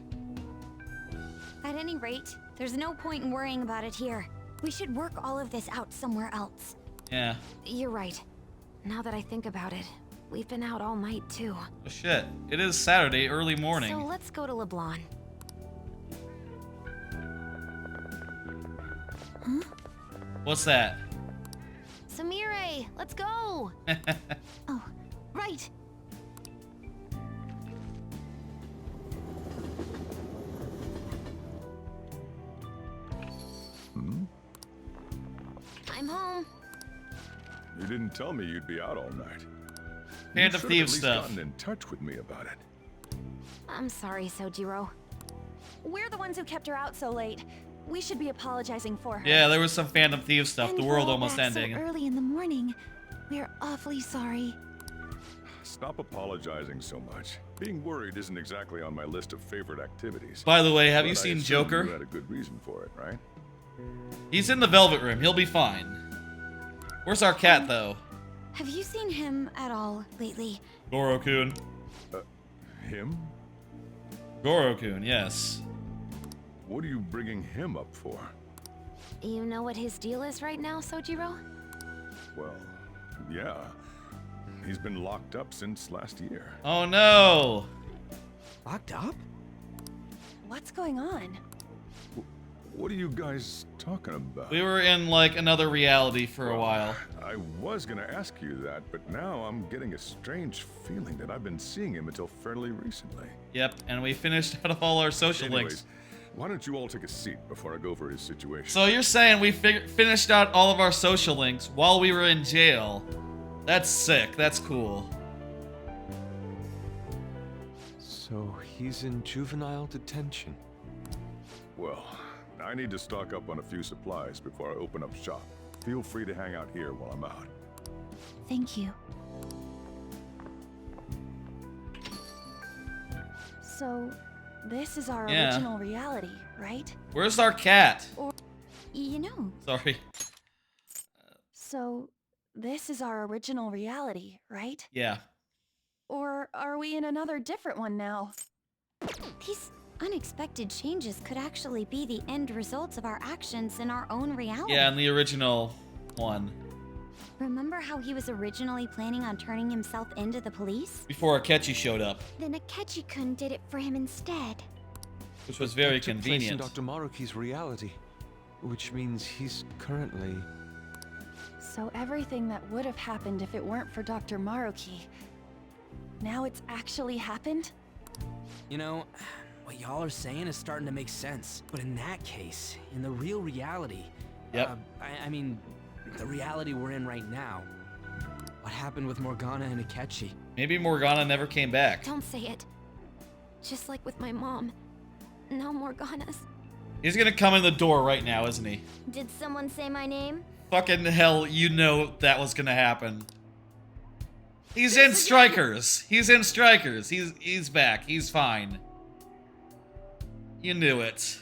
At any rate, there's no point in worrying about it here. We should work all of this out somewhere else. Yeah. You're right. Now that I think about it, we've been out all night too. Oh shit. It is Saturday, early morning. So let's go to LeBlanc. Huh? What's that? Samire, let's go! Oh, right. I'm home. You didn't tell me you'd be out all night. Band of Thieves stuff. Gotten in touch with me about it. I'm sorry, Sojiro. We're the ones who kept her out so late. We should be apologizing for her. Yeah, there was some Phantom Thieves stuff. The world almost ending. So early in the morning. We're awfully sorry. Stop apologizing so much. Being worried isn't exactly on my list of favorite activities. By the way, have But you I seen assume Joker? You had a good reason for it, right? He's in the Velvet Room. He'll be fine. Where's our cat, though? Have you seen him at all lately? Goro-kun. Him? Goro-kun, yes. What are you bringing him up for? You know what his deal is right now, Sojiro? Well, yeah. He's been locked up since last year. Oh no! Locked up? What's going on? What are you guys talking about? We were in, like, another reality for a while. I was gonna ask you that, but now I'm getting a strange feeling that I've been seeing him until fairly recently. Yep, and we finished out of all our social Anyways, links. why don't you all take a seat before I go over his situation? So you're saying we finished out all of our social links while we were in jail? That's sick. That's cool. So he's in juvenile detention. Well, I need to stock up on a few supplies before I open up shop. Feel free to hang out here while I'm out. Thank you. So, this is our Yeah. original reality, right? Where's our cat? Or, you know. Sorry. So, this is our original reality, right? Yeah. Or are we in another different one now? These unexpected changes could actually be the end results of our actions in our own reality. Yeah, in the original one. Remember how he was originally planning on turning himself into the police? Before Akechi showed up, Then Akechi-kun did it for him instead. which was very That took place in convenient. Dr. Maruki's reality, which means he's currently... So everything that would have happened if it weren't for Dr. Maruki, now it's actually happened? You know, what y'all are saying is starting to make sense. But in that case, in the real reality, Yep. I mean, the reality we're in right now, what happened with Morgana and Akechi? Maybe Morgana never came back. Don't say it. Just like with my mom. Now Morgana's. He's gonna come in the door right now, isn't he? Did someone say my name? Fucking hell, you know that was gonna happen. He's in Strikers. He's in Strikers. He's back. He's fine. You knew it.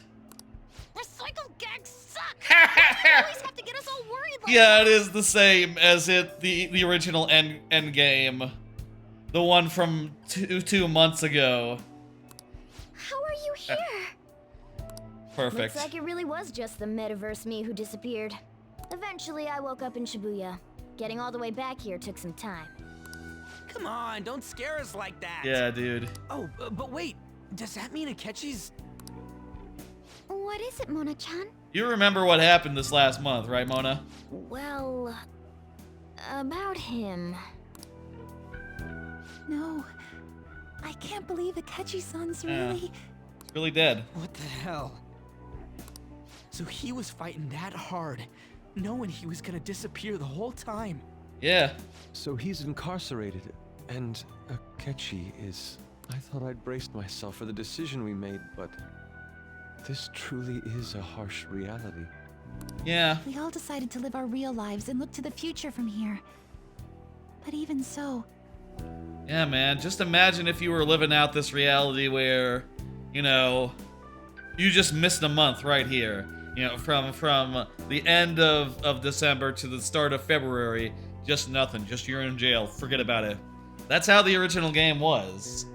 Recycle gags always have to get us all worried like Yeah, that? it is the same as the original end game. The one from two months ago. How are you here? Perfect. Looks like it really was just the metaverse me who disappeared. Eventually, I woke up in Shibuya. Getting all the way back here took some time. Come on, don't scare us like that. Yeah, dude. Oh, but wait. Does that mean Akechi's... What is it, Mona-chan? You remember what happened this last month, right, Mona? Well, about him. No. I can't believe Akechi-san's Yeah. really... He's really dead. What the hell? So he was fighting that hard, knowing he was gonna disappear the whole time. Yeah. So he's incarcerated, and Akechi is... I thought I'd braced myself for the decision we made, but... This truly is a harsh reality. Yeah. We all decided to live our real lives and look to the future from here. But even so... Yeah, man. Just imagine if you were living out this reality where, you know, you just missed a month right here. You know, from the end of December to the start of February, just nothing. Just you're in jail. Forget about it. That's how the original game was.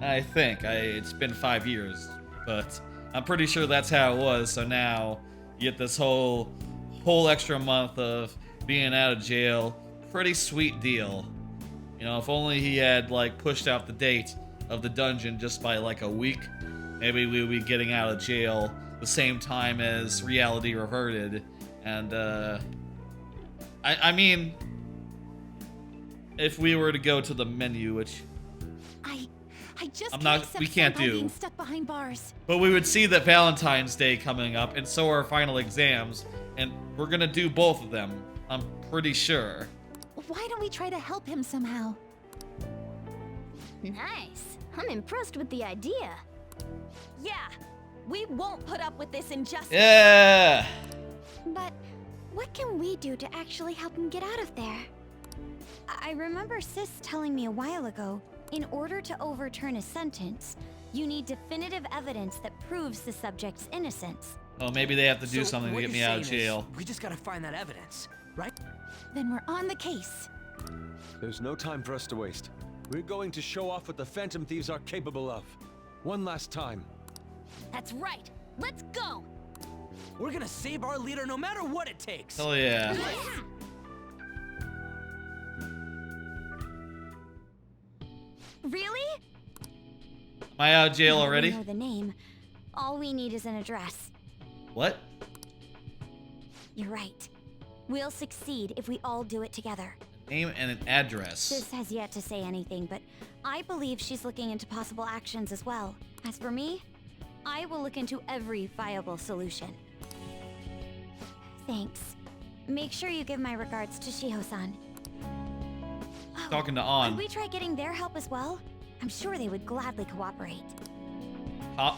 I think. It's been 5 years, but I'm pretty sure that's how it was. So now you get this whole extra month of being out of jail. Pretty sweet deal. You know, if only he had like pushed out the date of the dungeon just by like a week, maybe we would be getting out of jail the same time as reality reverted. And I mean, if we were to go to the menu, which I just I'm can't not- accept we can't Senpai do. being stuck behind bars. but we would see that Valentine's Day coming up, and so are final exams, and we're gonna do both of them. I'm pretty sure. Why don't we try to help him somehow? Nice. I'm impressed with the idea. Yeah, we won't put up with this injustice. Yeah. But what can we do to actually help him get out of there? I remember Sis telling me a while ago, in order to overturn a sentence, you need definitive evidence that proves the subject's innocence. Oh, maybe they have to do So something to what get me you're out of saying is, jail. we just gotta find that evidence, right? Then we're on the case. There's no time for us to waste. We're going to show off what the Phantom Thieves are capable of. One last time. That's right. Let's go. We're gonna save our leader no matter what it takes. Hell yeah. Really? Am I out of jail Now we already? know the name. All we need is an address. What? You're right. We'll succeed if we all do it together. Name and an address. Sis has yet to say anything, but I believe she's looking into possible actions as well. As for me, I will look into every viable solution. Thanks. Make sure you give my regards to Shiho-san. Talking to Could On. we try getting their help as well? I'm sure they would gladly cooperate.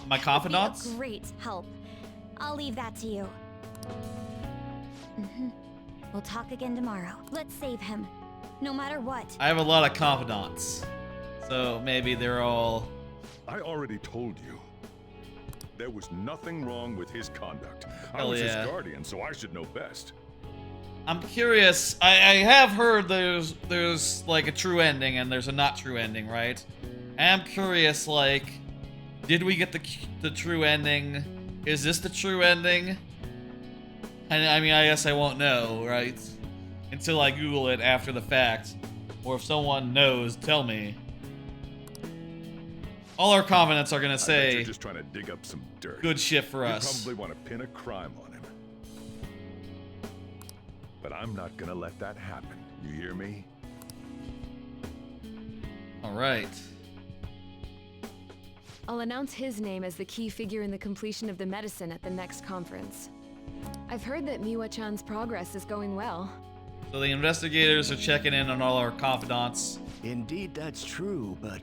My confidants? Be a great help. I'll leave that to you. We'll talk again tomorrow. Let's save him. No matter what. I have a lot of confidants. So maybe they're all... I already told you. There was nothing wrong with his conduct. I Hell was yeah. his guardian, so I should know best. I'm curious. I have heard there's like a true ending and there's a not true ending, right? I am curious, like, did we get the true ending? Is this the true ending? And I mean, I guess I won't know, right? Until I Google it after the fact. Or if someone knows, tell me. All our confidants are gonna I bet say you're just trying to dig up some dirt. good shit for You us. probably want to pin a crime on him. But I'm not gonna let that happen. You hear me? All right. I'll announce his name as the key figure in the completion of the medicine at the next conference. I've heard that Miwa-chan's progress is going well. So the investigators are checking in on all our confidants. Indeed, that's true, but...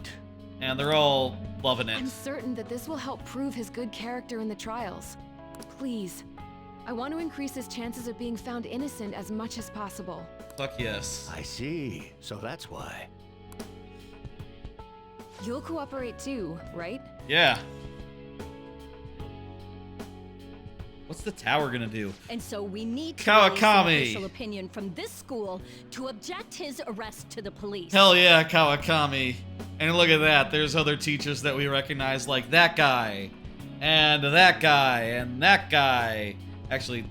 And they're all loving it. I'm certain that this will help prove his good character in the trials. Please, I want to increase his chances of being found innocent as much as possible. Fuck yes. I see. So that's why. You'll cooperate too, right? Yeah. What's the tower gonna do? And so we need to Kawakami. release an official opinion from this school to object his arrest to the police. Hell yeah, Kawakami. And look at that, there's other teachers that we recognize, like that guy, and that guy, and that guy. Actually,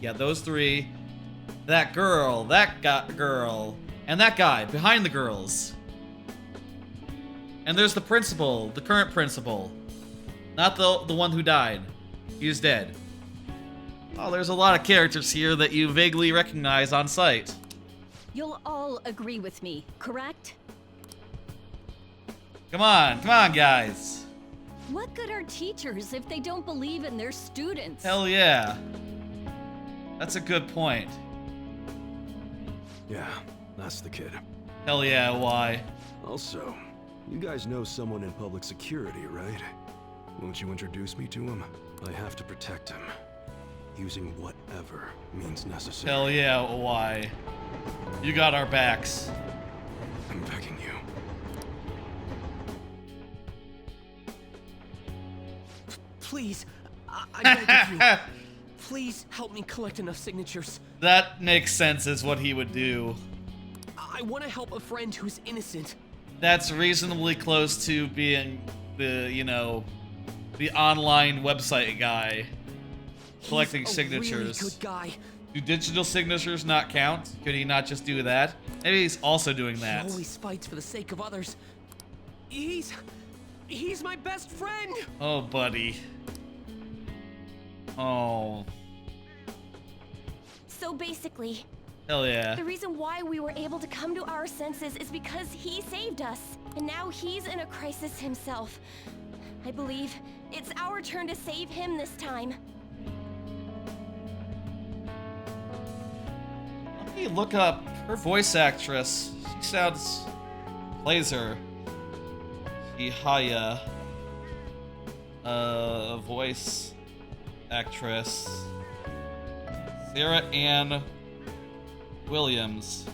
yeah, those three. That girl, girl, and that guy behind the girls. And there's the principal, the current principal. Not the one who died. He's dead. Oh, there's a lot of characters here that you vaguely recognize on sight. You'll all agree with me, correct? Come on, guys. What good are teachers if they don't believe in their students? Hell yeah. That's a good point. Yeah, that's the kid. Hell yeah, why? Also, you guys know someone in public security, right? Won't you introduce me to him? I have to protect him. Using whatever means necessary. Hell yeah, why? You got our backs. I'm begging you. Please, I beg of you. Please help me collect enough signatures. That makes sense as what he would do. I want to help a friend who's innocent. That's reasonably close to being the, you know, the online website guy. Collecting He's a signatures. Really good guy. Do digital signatures not count? Could he not just do that? Maybe he's also doing that. He always fights for the sake of others. He's my best friend. Oh, buddy. Oh. So basically, Hell yeah. the reason why we were able to come to our senses is because he saved us. And now he's in a crisis himself. I believe it's our turn to save him this time. Let me look up her voice actress. She plays her. Ihaya. Voice actress. Sarah Ann Williams.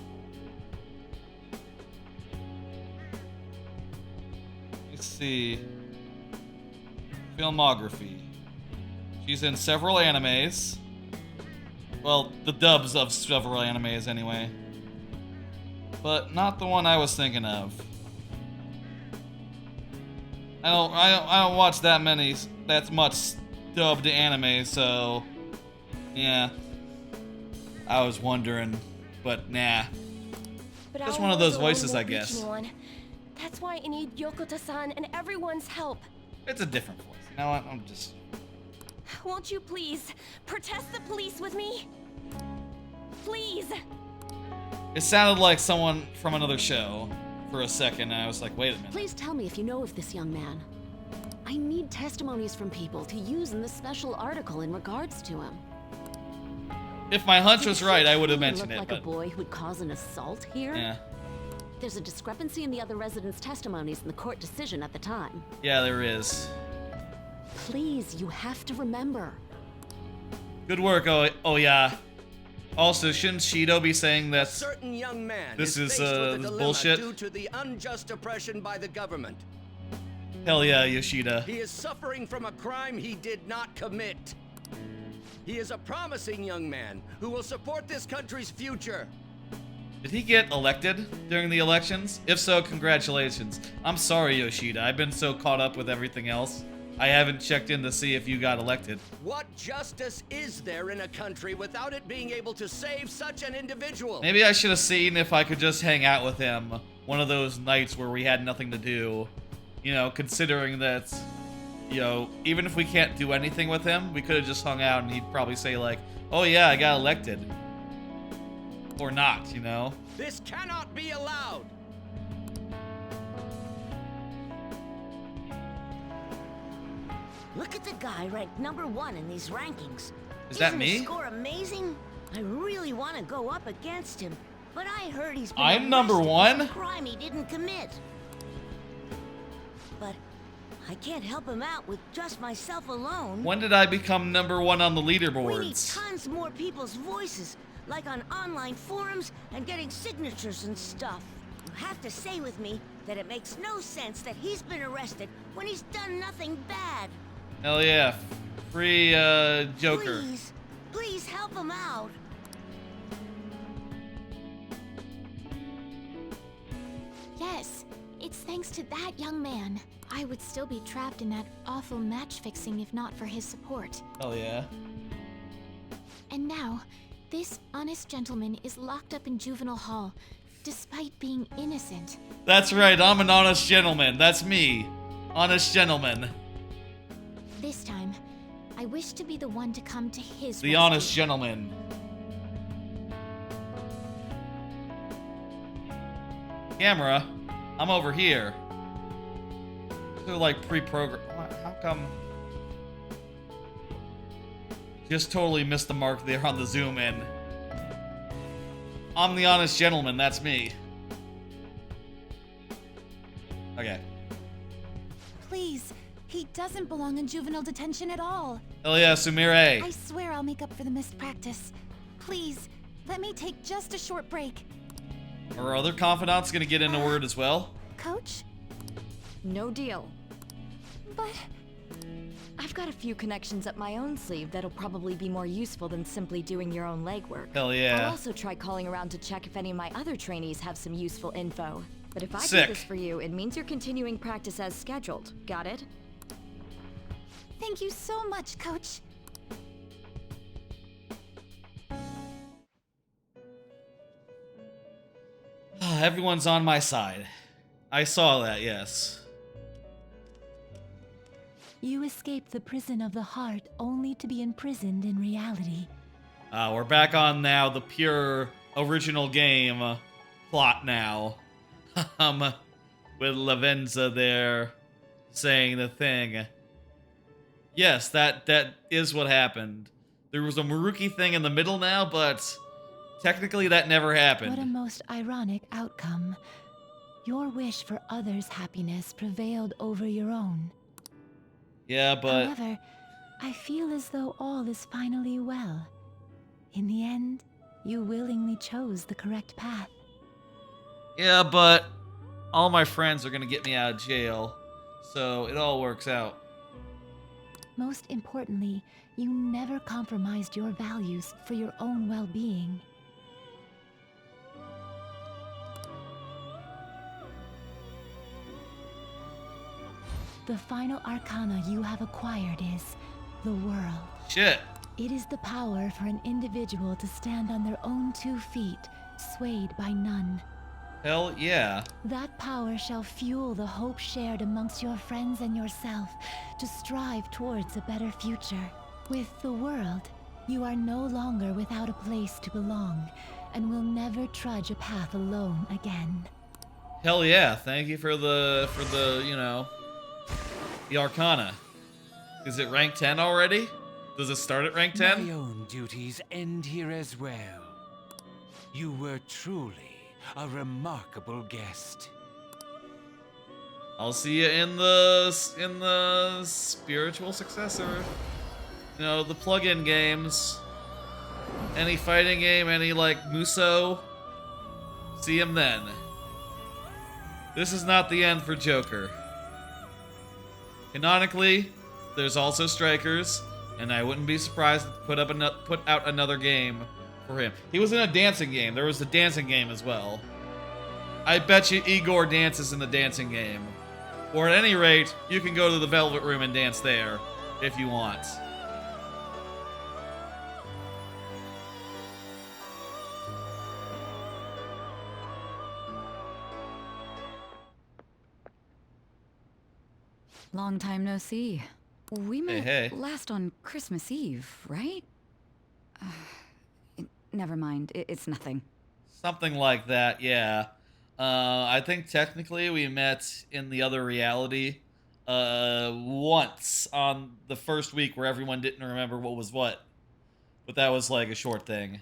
Let's see. Filmography. She's in several animes. Well, the dubs of several animes anyway. But not the one I was thinking of. I don't watch that much dubbed anime, so yeah. I was wondering, but nah. But Just our one of those alone voices, I won't reach guess. anyone. That's why I need Yokota-san and everyone's help. It's a different voice. You know what? I'm just... Won't you please protest the police with me? Please. It sounded like someone from another show for a second, and I was like, wait a minute. Please tell me if you know of this young man. I need testimonies from people to use in the special article in regards to him. If my hunch was right, I would have He mentioned looked it, like but... a boy who'd cause an assault here? Yeah. There's a discrepancy in the other residents' testimonies in the court decision at the time. Yeah, there is. Please, you have to remember. Good work, oh yeah. Also, shouldn't Shido be saying that A certain young man this is faced with a dilemma bullshit? due to the unjust oppression by the government. Hell yeah, Yoshida. He is suffering from a crime he did not commit. He is a promising young man who will support this country's future. Did he get elected during the elections? If so, congratulations. I'm sorry, Yoshida. I've been so caught up with everything else. I haven't checked in to see if you got elected. What justice is there in a country without it being able to save such an individual? Maybe I should have seen if I could just hang out with him one of those nights where we had nothing to do. You know, considering that, you know, even if we can't do anything with him, we could have just hung out and he'd probably say like, oh yeah, I got elected. Or not, you know? This cannot be allowed. Look at the guy ranked #1 in these rankings. Is that Isn't me? his score amazing? I really want to go up against him, but I heard he's been I'm number arrested for one? some crime he didn't commit. But I can't help him out with just myself alone. When did I become #1 on the We need leaderboards? tons more people's voices, like on online forums and getting signatures and stuff. You have to say with me that it makes no sense that he's been arrested when he's done nothing bad. Hell yeah. Free Joker. Please help him out. Yes, it's thanks to that young man. I would still be trapped in that awful match fixing if not for his support. Hell yeah. And now, this honest gentleman is locked up in juvenile hall, despite being innocent. That's right, I'm an honest gentleman. That's me. Honest gentleman. This time, I wish to be the one to come to his The rescue. honest gentleman. Camera, I'm over here. They're like pre-programmed. How come? Just totally missed the mark there on the zoom in. I'm the honest gentleman, that's me. Okay. Please, he doesn't belong in juvenile detention at all. Hell yeah, Sumire. I swear I'll make up for the missed practice. Please, let me take just a short break. Are our other confidants gonna get in a word as well? Coach? No deal. But... I've got a few connections up my own sleeve that'll probably be more useful than simply doing your own legwork. Hell yeah. I'll also try calling around to check if any of my other trainees have some useful info. But if I Sick. do this for you, it means you're continuing practice as scheduled. Got it? Thank you so much, Coach. Everyone's on my side. I saw that, yes. You escaped the prison of the heart only to be imprisoned in reality. We're back on now the pure original game plot now. With Lavenza there saying the thing. Yes, that is what happened. There was a Maruki thing in the middle now, but technically that never happened. What a most ironic outcome. Your wish for others' happiness prevailed over your own. Yeah, but... However, I feel as though all is finally well. In the end, you willingly chose the correct path. Yeah, but all my friends are gonna get me out of jail, so it all works out. Most importantly, you never compromised your values for your own well-being. The final arcana you have acquired is the world. Shit. It is the power for an individual to stand on their own 2 feet, swayed by none. Hell yeah. That power shall fuel the hope shared amongst your friends and yourself to strive towards a better future. With the world, you are no longer without a place to belong, and will never trudge a path alone again. Hell yeah. Thank you for the you know, the Arcana. Is it rank 10 already? Does it start at rank 10? My own duties end here as well. You were truly a remarkable guest. I'll see you in the spiritual successor. You know, the plug-in games. Any fighting game, any like Muso. See him then. This is not the end for Joker. Canonically, there's also Strikers, and I wouldn't be surprised to put out another game for him. He was in a dancing game. There was a dancing game as well. I bet you Igor dances in the dancing game. Or at any rate, you can go to the Velvet Room and dance there if you want. Long time no see. We met hey. last on Christmas Eve, right? Never mind, it's nothing. Something like that, yeah. I think technically we met in the other reality once on the first week where everyone didn't remember what was what. But that was like a short thing.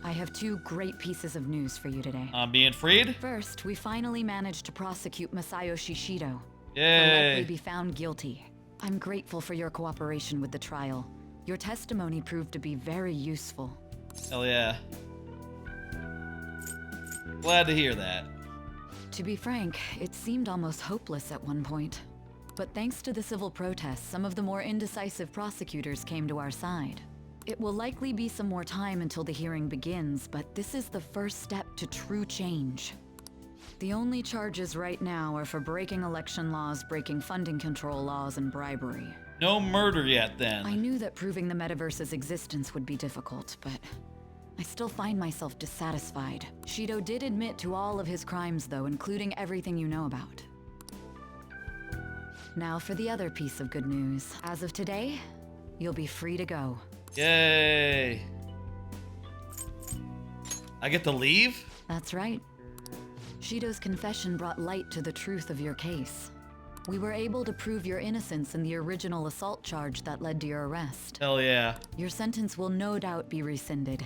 I have 2 great pieces of news for you today. I'm being freed? First, we finally managed to prosecute Masayo Shishido. Yay. He'll likely be found guilty. I'm grateful for your cooperation with the trial. Your testimony proved to be very useful. Hell yeah. Glad to hear that. To be frank, it seemed almost hopeless at one point. But thanks to the civil protests, some of the more indecisive prosecutors came to our side. It will likely be some more time until the hearing begins, but this is the first step to true change. The only charges right now are for breaking election laws, breaking funding control laws, and bribery. No murder yet, then. I knew that proving the metaverse's existence would be difficult, but I still find myself dissatisfied. Shido did admit to all of his crimes, though, including everything you know about. Now for the other piece of good news. As of today, you'll be free to go. Yay! I get to leave? That's right. Shido's confession brought light to the truth of your case. We were able to prove your innocence in the original assault charge that led to your arrest. Hell yeah. Your sentence will no doubt be rescinded.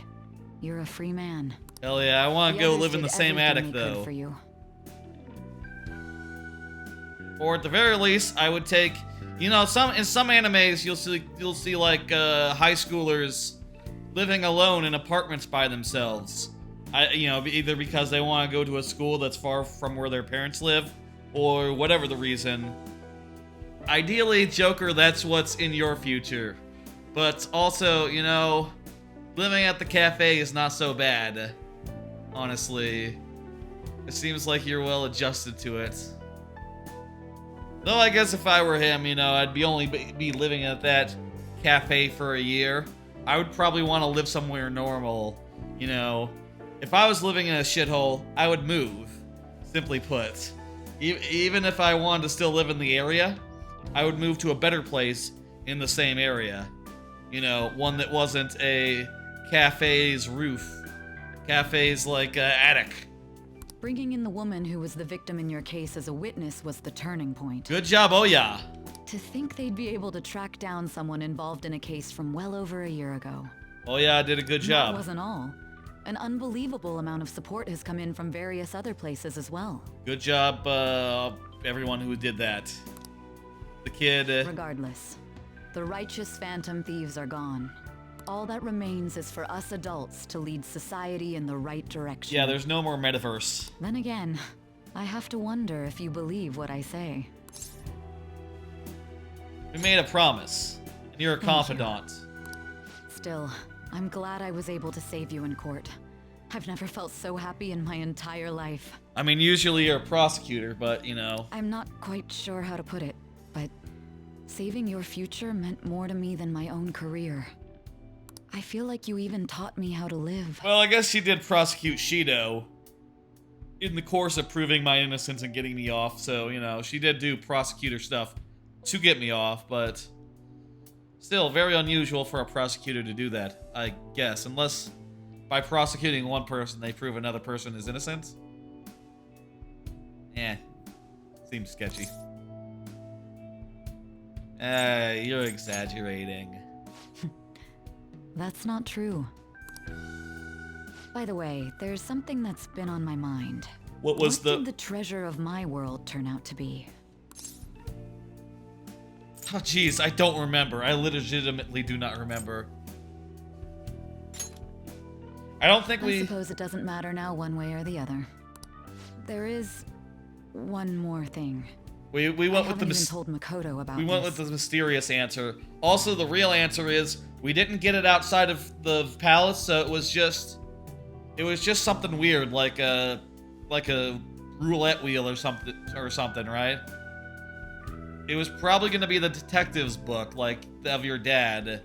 You're a free man. Hell yeah, I want to go live in the same attic, though. For you. Or at the very least, I would take, you know, in some animes you'll see like high schoolers living alone in apartments by themselves. Either because they want to go to a school that's far from where their parents live, or whatever the reason. Ideally, Joker, that's what's in your future. But also, you know, living at the cafe is not so bad. Honestly. It seems like you're well adjusted to it. Though I guess if I were him, you know, I'd be living at that cafe for a year. I would probably want to live somewhere normal, you know. If I was living in a shithole, I would move, simply put. Even if I wanted to still live in the area, I would move to a better place in the same area. You know, one that wasn't a cafe's roof. Cafe's like attic. Bringing in the woman who was the victim in your case as a witness was the turning point. Good job, oh yeah. To think they'd be able to track down someone involved in a case from well over a year ago. Oh yeah, I did a good job. That wasn't all. An unbelievable amount of support has come in from various other places as well. Good job, everyone who did that. The kid... Regardless, the righteous phantom thieves are gone. All that remains is for us adults to lead society in the right direction. Yeah, there's no more metaverse. Then again, I have to wonder if you believe what I say. We made a promise, and you're a confidant. Still, I'm glad I was able to save you in court. I've never felt so happy in my entire life. I mean, usually you're a prosecutor, but, you know... I'm not quite sure how to put it, but saving your future meant more to me than my own career. I feel like you even taught me how to live. Well, I guess she did prosecute Shido in the course of proving my innocence and getting me off, so, you know, she did do prosecutor stuff to get me off, but... Still, very unusual for a prosecutor to do that, I guess. Unless, by prosecuting one person, they prove another person is innocent. Seems sketchy. You're exaggerating. That's not true. By the way, there's something that's been on my mind. What did the treasure of my world turn out to be? Oh, jeez, I don't remember. I legitimately do not remember. I don't think I suppose it doesn't matter now one way or the other. There is one more thing. We went with the told Makoto about we went with the mysterious answer. Also, the real answer is we didn't get it outside of the palace, so it was just something weird, like a roulette wheel or something, right? It was probably going to be the detective's book, like, of your dad.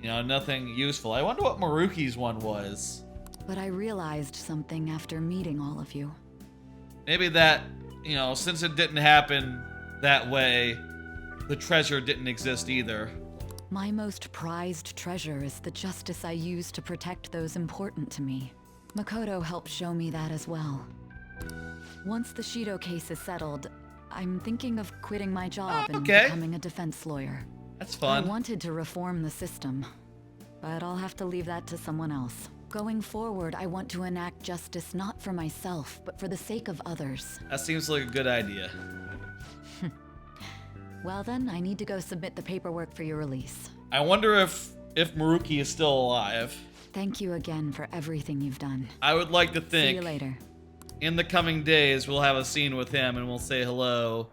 You know, nothing useful. I wonder what Maruki's one was. But I realized something after meeting all of you. Maybe that, you know, since it didn't happen that way, the treasure didn't exist either. My most prized treasure is the justice I use to protect those important to me. Makoto helped show me that as well. Once the Shido case is settled, I'm thinking of quitting my job and becoming a defense lawyer. That's fun. I wanted to reform the system, but I'll have to leave that to someone else. Going forward, I want to enact justice not for myself, but for the sake of others. That seems like a good idea. Well then, I need to go submit the paperwork for your release. I wonder if Maruki is still alive. Thank you again for everything you've done. I would like to think... See you later. In the coming days, we'll have a scene with him and we'll say hello.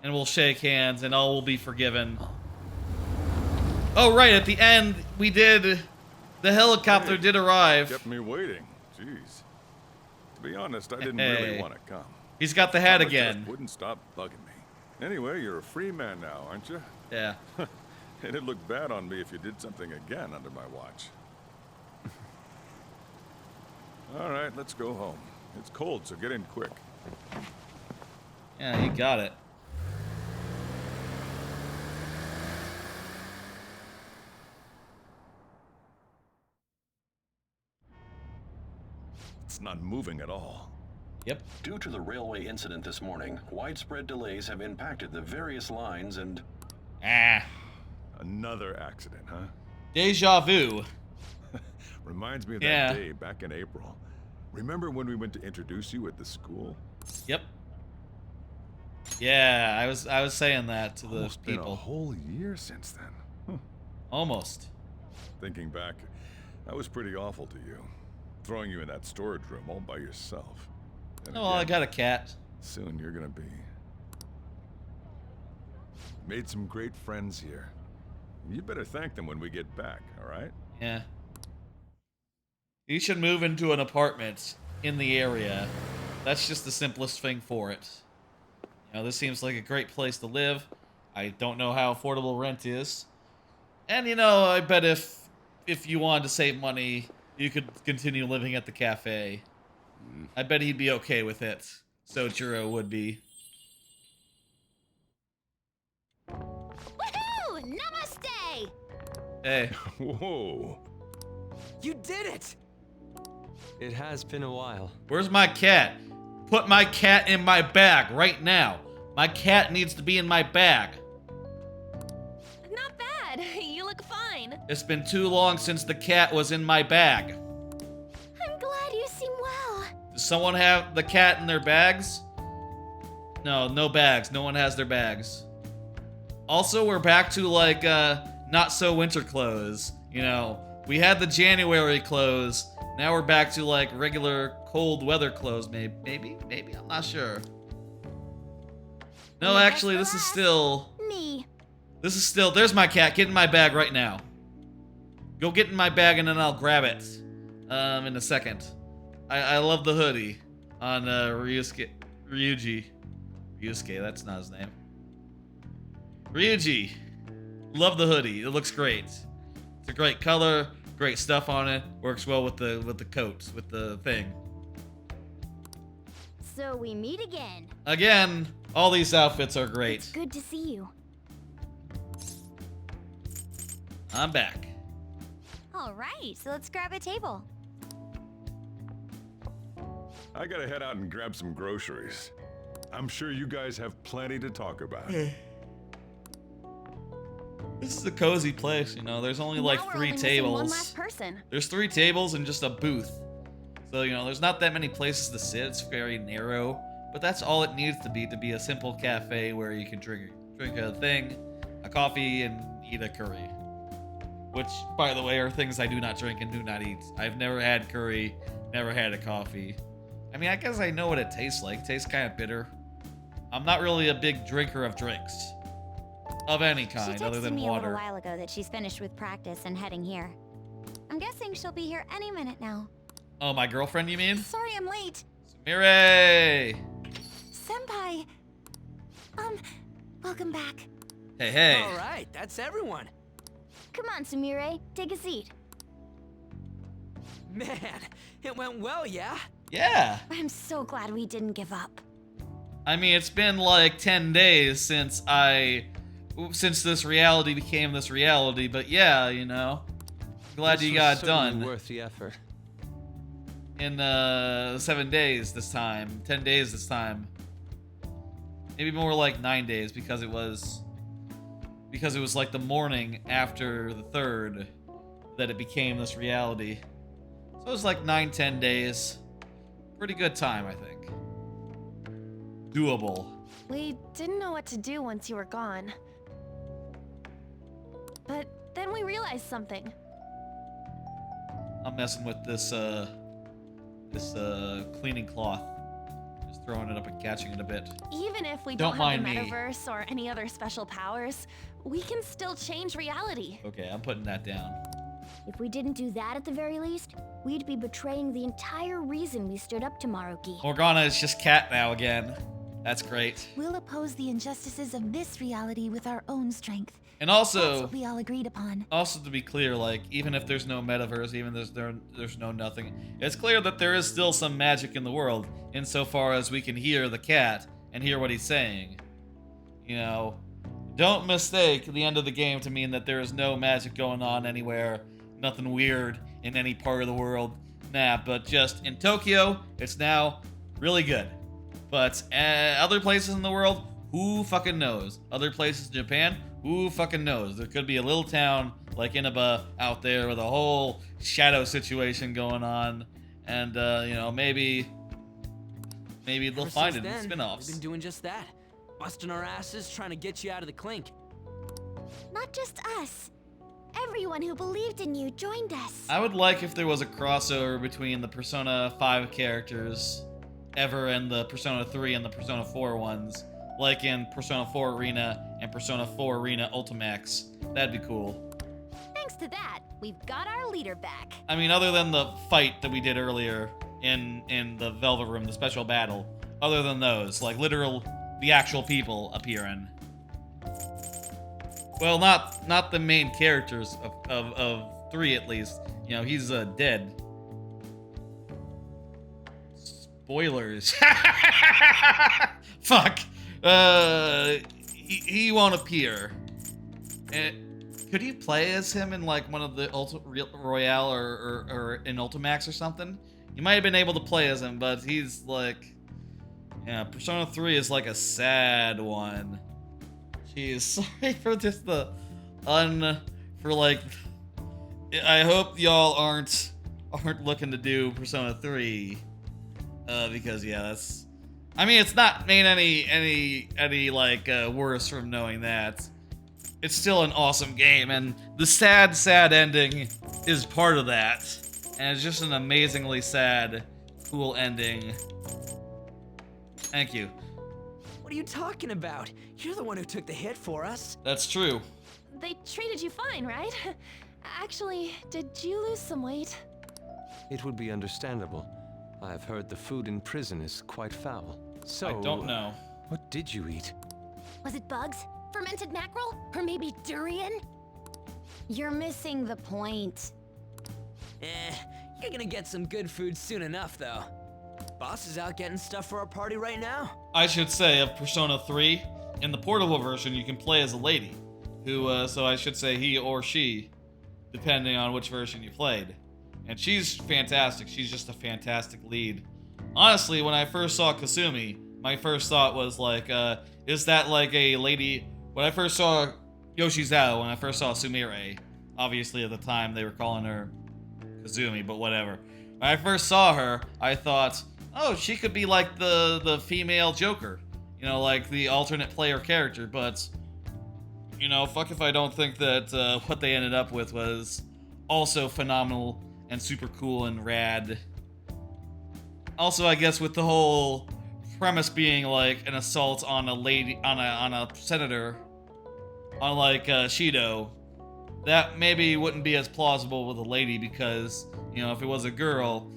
and we'll shake hands, and all will be forgiven. Oh, right, at the end, we did... The helicopter did arrive. Kept me waiting. Jeez. To be honest, I didn't really want to come. He's got the hat Thomas again. just wouldn't stop bugging me. Anyway, you're a free man now, aren't you? Yeah. It'd look bad on me if you did something again under my watch. All right, let's go home. It's cold, so get in quick. Yeah, you got it. It's not moving at all. Yep. Due to the railway incident this morning, widespread delays have impacted the various lines and... Another accident, huh? Deja vu. Reminds me of that day back in April. Remember when we went to introduce you at the school? Yep. Yeah, I was saying that to the people. Been a whole year since then. Huh. Almost. Thinking back, I was pretty awful to you. Throwing you in that storage room all by yourself. And Oh, well, I got a cat. Soon you're gonna be. Made some great friends here. You better thank them when we get back, alright? Yeah. You should move into an apartment in the area. That's just the simplest thing for it. You know, this seems like a great place to live. I don't know how affordable rent is. And, you know, I bet if you wanted to save money, you could continue living at the cafe. I bet he'd be okay with it. Sojiro would be. Woohoo! Namaste! Hey. Whoa. You did it! It has been a while. Where's my cat? Put my cat in my bag right now. My cat needs to be in my bag. Not bad. You look fine. It's been too long since the cat was in my bag. I'm glad you seem well. Does someone have the cat in their bags? No, no bags. No one has their bags. Also, we're back to like not so winter clothes. You know, we had the January clothes. Now we're back to like regular cold weather clothes. Maybe. I'm not sure. No, actually, this is still. Me. This is still. There's my cat. Get in my bag right now. Go get in my bag and then I'll grab it. In a second. I love the hoodie on Ryusuke. Ryusuke, that's not his name. Ryuji. Love the hoodie. It looks great. It's a great color, great stuff on it. Works well with the coat, with the thing. So we meet again. Again, all these outfits are great. It's good to see you. I'm back. All right, so let's grab a table. I gotta head out and grab some groceries. I'm sure you guys have plenty to talk about. This is a cozy place, you know. There's only like Now we're 3 only missing tables. one last person. There's 3 tables and just a booth. So, you know, there's not that many places to sit. It's very narrow. But that's all it needs to be a simple cafe where you can drink a thing, a coffee, and eat a curry. Which, by the way, are things I do not drink and do not eat. I've never had curry, never had a coffee. I mean, I guess I know what it tastes like. It tastes kind of bitter. I'm not really a big drinker of drinks. Of any kind, other than She texted me a water. little while ago that she's finished with practice and heading here. I'm guessing she'll be here any minute now. Oh, my girlfriend, you mean? Sorry I'm late. Mirai! Senpai! Welcome back. Hey. All right, that's everyone. Come on, Sumire. Take a seat. Man, it went well, yeah? Yeah. I'm so glad we didn't give up. I mean, it's been like 10 days since this reality became this reality, but yeah, you know. Glad you got it done. Worth the effort. In 7 days this time, 10 days this time. Maybe more like 9 days because it was like the morning after the 3rd that it became this reality. So it was like 9-10 days. Pretty good time, I think. Doable. We didn't know what to do once you were gone. But then we realized something. I'm messing with this cleaning cloth. Just throwing it up and catching it a bit. Even if we Don't don't have the mind me. metaverse or any other special powers, we can still change reality. Okay, I'm putting that down. If we didn't do that at the very least, we'd be betraying the entire reason we stood up to Maruki. Morgana is just cat now again. That's great. We'll oppose the injustices of this reality with our own strength. And That's also, what we all agreed upon. also to be clear, like, even if there's no metaverse, even if there's no nothing, it's clear that there is still some magic in the world, insofar as we can hear the cat and hear what he's saying. You know, don't mistake the end of the game to mean that there is no magic going on anywhere, nothing weird in any part of the world. Nah, but just in Tokyo, it's now really good. But other places in the world, who fucking knows? Other places in Japan, who fucking knows? There could be a little town like Inaba out there with a whole shadow situation going on, and you know, maybe they'll Ever find since it in then, spin-offs. We've been doing just that, busting our asses trying to get you out of the clink. Not just us. Everyone who believed in you joined us. I would like if there was a crossover between the Persona 5 characters ever and the Persona 3 and the Persona 4 ones, like in Persona 4 Arena and Persona 4 Arena Ultimax. That'd be cool. Thanks to that, we've got our leader back. I mean, other than the fight that we did earlier in the Velvet Room, the special battle, other than those, like the actual people appearing. Well, not the main characters of 3 at least. You know, he's dead. Spoilers. Fuck. He won't appear. Could you play as him in like one of the Royale or in Ultimax or something? You might have been able to play as him, but he's like, yeah, Persona 3 is like a sad one. Jeez, sorry for just for like, I hope y'all aren't looking to do Persona 3, because yeah, that's, I mean, it's not made any like worse from knowing that. It's still an awesome game, and the sad ending is part of that, and it's just an amazingly sad, cool ending. Thank you. What are you talking about? You're the one who took the hit for us. That's true. They treated you fine, right? Actually, did you lose some weight? It would be understandable. I've heard the food in prison is quite foul. So, I don't know. What did you eat? Was it bugs? Fermented mackerel? Or maybe durian? You're missing the point. You're gonna get some good food soon enough, though. Boss is out getting stuff for our party right now. I should say, of Persona 3, in the portable version, you can play as a lady, who, so I should say he or she, depending on which version you played. And she's fantastic. She's just a fantastic lead. Honestly, when I first saw Kasumi, my first thought was like, is that like a lady? When I first saw Yoshizawa, when I first saw Sumire, obviously at the time they were calling her Kazumi, but whatever. When I first saw her, I thought, oh, she could be like the female Joker. You know, like the alternate player character, but, you know, fuck if I don't think that what they ended up with was also phenomenal and super cool and rad. Also, I guess with the whole premise being like an assault on a lady, on a senator, unlike Shido, that maybe wouldn't be as plausible with a lady because, you know, if it was a girl,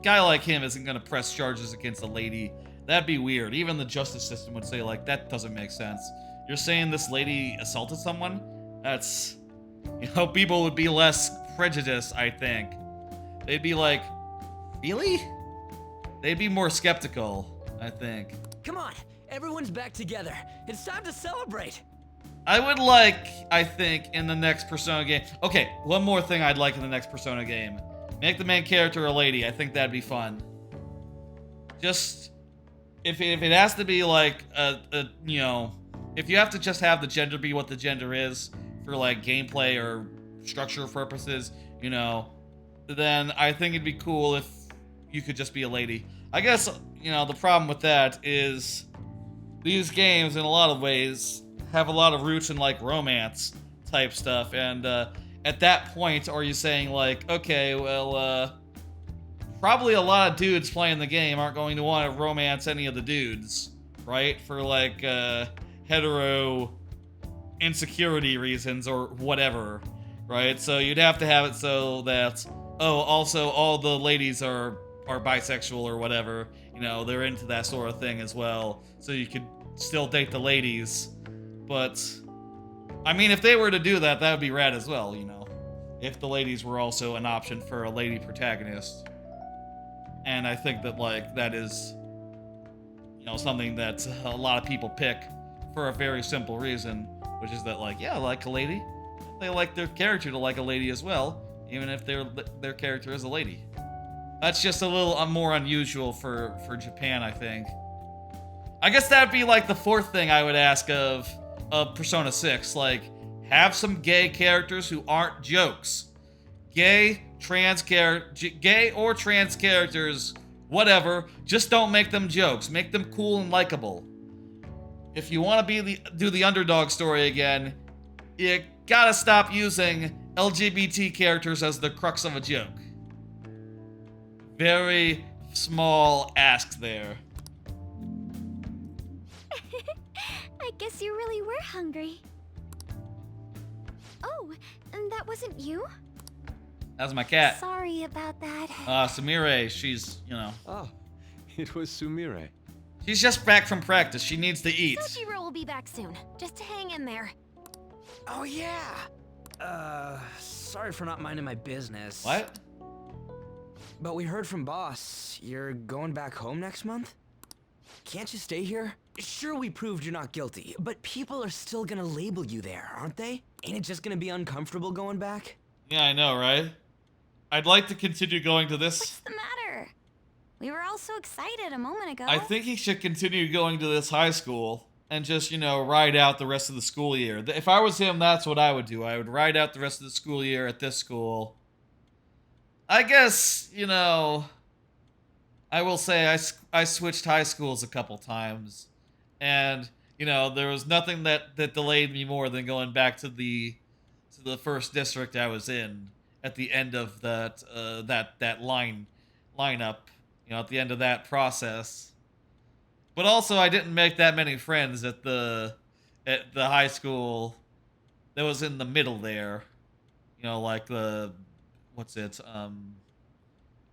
guy like him isn't gonna press charges against a lady. That'd be weird. Even the justice system would say, like, that doesn't make sense. You're saying this lady assaulted someone? That's, you know, people would be less prejudiced, I think. They'd be like, really? They'd be more skeptical, I think. Come on, everyone's back together. It's time to celebrate. I would like, I think, in the next Persona game. Okay, one more thing I'd like in the next Persona game. Make the main character a lady. I think that'd be fun. Just, if it has to be like, you know, if you have to just have the gender be what the gender is for like gameplay or structure purposes, you know, then I think it'd be cool if you could just be a lady. I guess, you know, the problem with that is these games, in a lot of ways, have a lot of roots in like romance type stuff, and at that point, are you saying like, okay, well, probably a lot of dudes playing the game aren't going to want to romance any of the dudes, right? For like hetero insecurity reasons or whatever, right? So you'd have to have it so that, oh, also all the ladies are bisexual or whatever, you know, they're into that sort of thing as well, so you could still date the ladies. But I mean, if they were to do that, that would be rad as well, you know, if the ladies were also an option for a lady protagonist. And I think that, like, that is, you know, something that a lot of people pick for a very simple reason, which is that, like, yeah, I like a lady. They like their character to like a lady as well, even if their character is a lady. That's just a little more unusual for Japan, I think. I guess that'd be like the fourth thing I would ask of Persona 6. Like, have some gay characters who aren't jokes. Gay or trans characters, whatever. Just don't make them jokes. Make them cool and likable. If you want to do the underdog story again, you gotta stop using LGBT characters as the crux of a joke. Very small ask there. I guess you really were hungry. Oh, and that wasn't you? That was my cat. Sorry about that. Sumire, she's, you know. Oh, it was Sumire. She's just back from practice. She needs to eat. Soichiro will be back soon. Just hang in there. Oh, yeah. Sorry for not minding my business. What? But we heard from boss. You're going back home next month? Can't you stay here? Sure, we proved you're not guilty, but people are still gonna label you there, aren't they? Ain't it just gonna be uncomfortable going back? Yeah, I know, right? I'd like to continue going to this. What's the matter? We were all so excited a moment ago. I think he should continue going to this high school and just, you know, ride out the rest of the school year. If I was him, that's what I would do. I would ride out the rest of the school year at this school. I guess, you know, I will say I switched high schools a couple times. And, you know, there was nothing that delayed me more than going back to the first district I was in at the end of that lineup, you know, at the end of that process. But also, I didn't make that many friends at the high school that was in the middle there. You know, like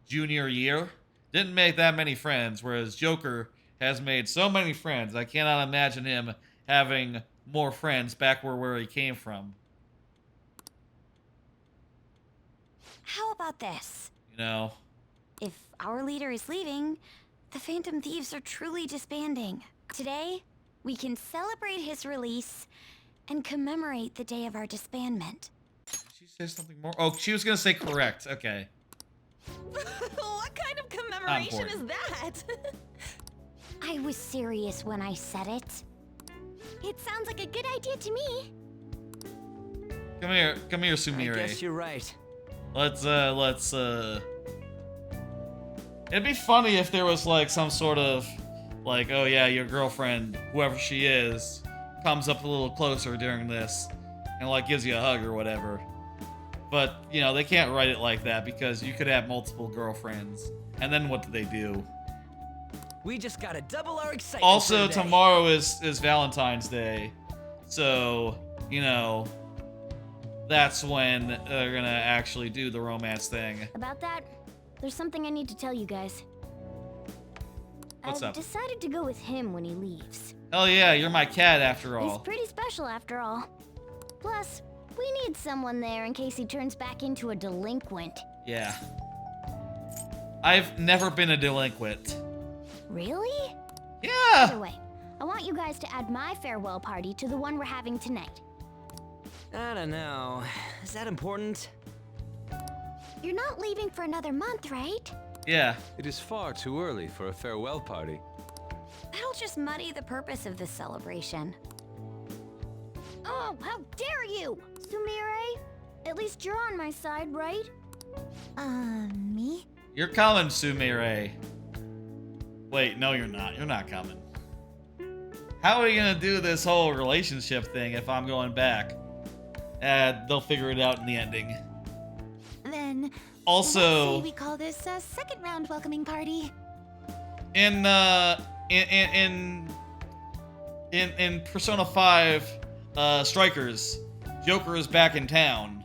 junior year. Didn't make that many friends, whereas Joker has made so many friends. I cannot imagine him having more friends back where he came from. How about this? You know? If our leader is leaving, the Phantom Thieves are truly disbanding. Today, we can celebrate his release and commemorate the day of our disbandment. Did she say something more? Oh, she was gonna say correct. Okay. What kind of commemoration is that? I was serious when I said it. It sounds like a good idea to me. Come here, Sumire. I guess you're right. Let's it'd be funny if there was like some sort of like, oh yeah, your girlfriend, whoever she is, comes up a little closer during this and like gives you a hug or whatever. But, you know, they can't write it like that because you could have multiple girlfriends. And then what do they do? We just gotta double our excitement. Also, tomorrow is Valentine's Day. So, you know, that's when they're gonna actually do the romance thing. About that, there's something I need to tell you guys. What's I've up? decided to go with him when he leaves. Hell yeah, you're my cat after all. He's pretty special after all. Plus, we need someone there in case he turns back into a delinquent. Yeah. I've never been a delinquent. Really? Yeah! Either way, I want you guys to add my farewell party to the one we're having tonight. I don't know. Is that important? You're not leaving for another month, right? Yeah. It is far too early for a farewell party. That'll just muddy the purpose of this celebration. Oh, how dare you! Sumire, at least you're on my side, right? Me? You're coming, Sumire. Wait, no you're not. You're not coming. How are we gonna do this whole relationship thing if I'm going back? They'll figure it out in the ending. Then, Also, Let's say we call this a second round welcoming party. in Persona 5 Strikers, Joker is back in town.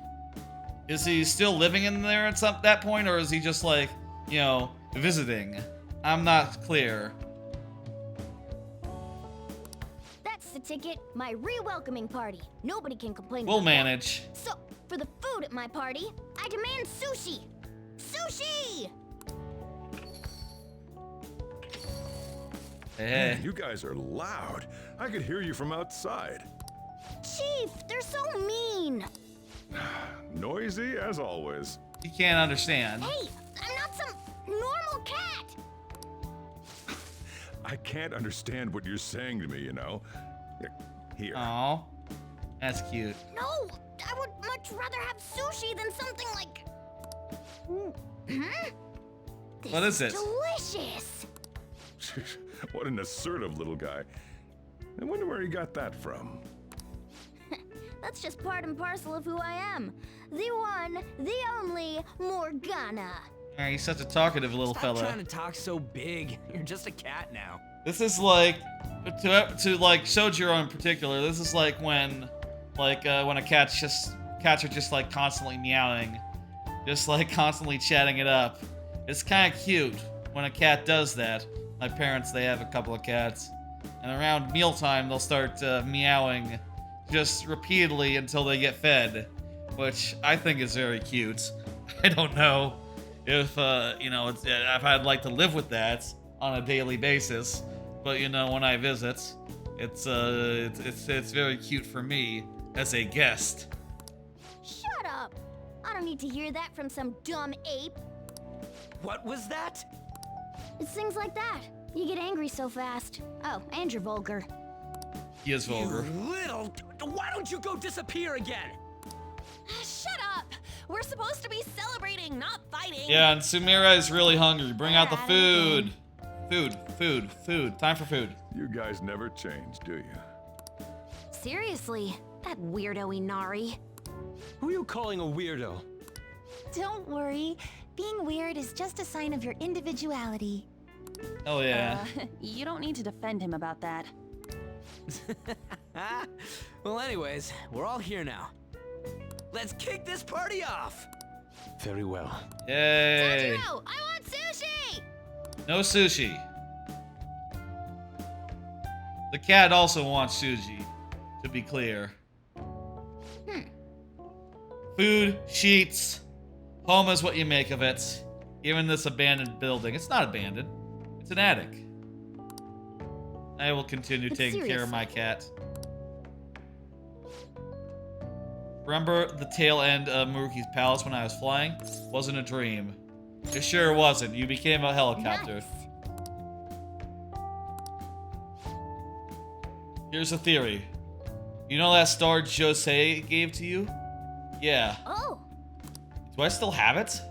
Is he still living in there at that point, or is he just like, you know, visiting? I'm not clear. That's the ticket. My re-welcoming party. Nobody can complain. We'll about manage. that. So, for the food at my party, I demand sushi. Sushi! Hey. Man, you guys are loud. I could hear you from outside. Chief, they're so mean. Noisy as always. You can't understand. Hey, I'm not some normal cat. I can't understand what you're saying to me, you know. Here. Aw, that's cute. No, I would much rather have sushi than something like... This What is it? Delicious. What an assertive little guy. I wonder where he got that from. That's just part and parcel of who I am. The one, the only Morgana. Alright, he's such a talkative little Stop fella. trying to talk so big. You're just a cat now. This is like, to like Sojiro in particular, this is like when a cats are just like constantly meowing, just like constantly chatting it up. It's kind of cute when a cat does that. My parents, they have a couple of cats, and around mealtime they'll start meowing just repeatedly until they get fed, which I think is very cute. I don't know if you know, if I'd like to live with that on a daily basis, but you know, when I visit, it's very cute for me as a guest. Shut up. I don't need to hear that from some dumb ape. What was that? It's things like that. You get angry so fast. Oh, and you're vulgar. He is vulgar. You little... Why don't you go disappear again? Shut up! We're supposed to be celebrating, not fighting. Yeah, and Sumira is really hungry. Bring out the food. Food. Time for food. You guys never change, do you? Seriously, that weirdo Inari. Who are you calling a weirdo? Don't worry. Being weird is just a sign of your individuality. Oh yeah. You don't need to defend him about that. Well, anyways, we're all here now. Let's kick this party off! Very well. Yay. Sojiro, I want sushi! No sushi. The cat also wants sushi, to be clear. Food, sheets, home is what you make of it. Even this abandoned building. It's not abandoned. It's an attic. I will continue taking care of my cat. Remember the tail end of Muruki's palace when I was flying? Wasn't a dream. It sure wasn't. You became a helicopter. Nice. Here's a theory. You know that star Jose gave to you? Yeah. Oh. Do I still have it?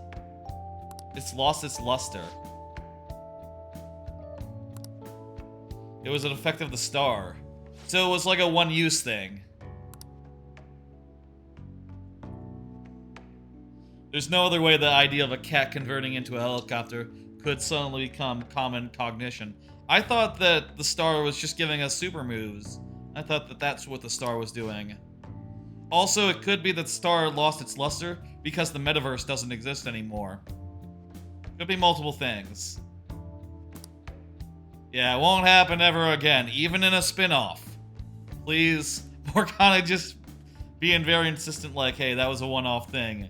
It's lost its luster. It was an effect of the star. So it was like a one-use thing. There's no other way the idea of a cat converting into a helicopter could suddenly become common cognition. I thought that the star was just giving us super moves. I thought that that's what the star was doing. Also, it could be that the star lost its luster because the metaverse doesn't exist anymore. Could be multiple things. Yeah, it won't happen ever again, even in a spin-off. Please, Morgana just being very insistent like, hey, that was a one-off thing.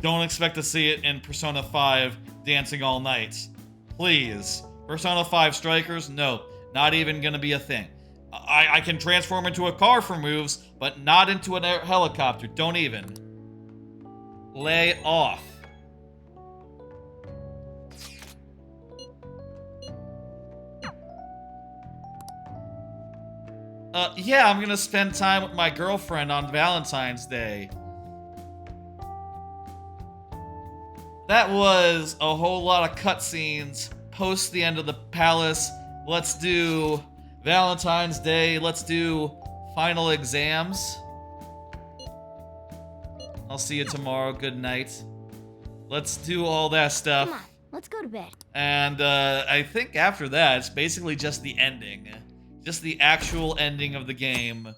Don't expect to see it in Persona 5 Dancing All Night. Please. Persona 5 Strikers? No, not even gonna be a thing. I can transform into a car for moves, but not into a helicopter. Don't even. Lay off. Yeah, I'm gonna spend time with my girlfriend on Valentine's Day. That was a whole lot of cutscenes post the end of the palace. Let's do Valentine's Day. Let's do final exams. I'll see you tomorrow. Good night. Let's do all that stuff. Come on, let's go to bed. And I think after that, it's basically just the ending. Just the actual ending of the game.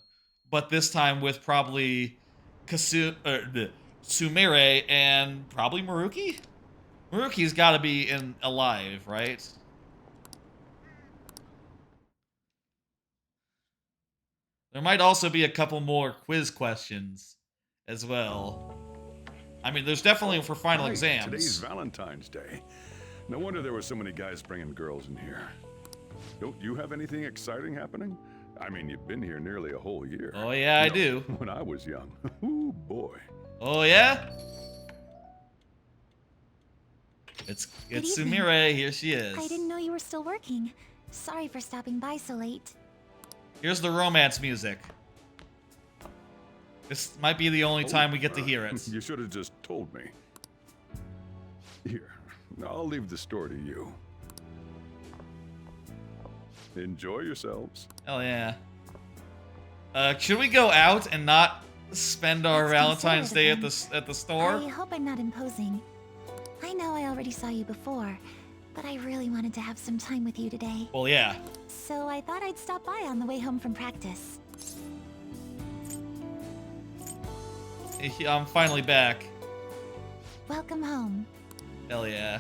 But this time with probably Sumire and probably Maruki? Maruki's gotta be alive, right? There might also be a couple more quiz questions as well. I mean, there's definitely for final Right, exams. Today's Valentine's Day. No wonder there were so many guys bringing girls in here. Don't you have anything exciting happening? I mean, you've been here nearly a whole year. Oh yeah, I do. When I was young. Ooh, boy. Oh yeah? It's Good evening. Sumire, here she is. I didn't know you were still working. Sorry for stopping by so late. Here's the romance music. This might be the only time we get to hear it. You should have just told me. Here, I'll leave the store to you. Enjoy yourselves. Hell yeah. Should we go out and not spend our Valentine's Day at the store? I hope I'm not imposing. I know I already saw you before, but I really wanted to have some time with you today. Well, yeah. So I thought I'd stop by on the way home from practice. I'm finally back. Welcome home. Hell yeah.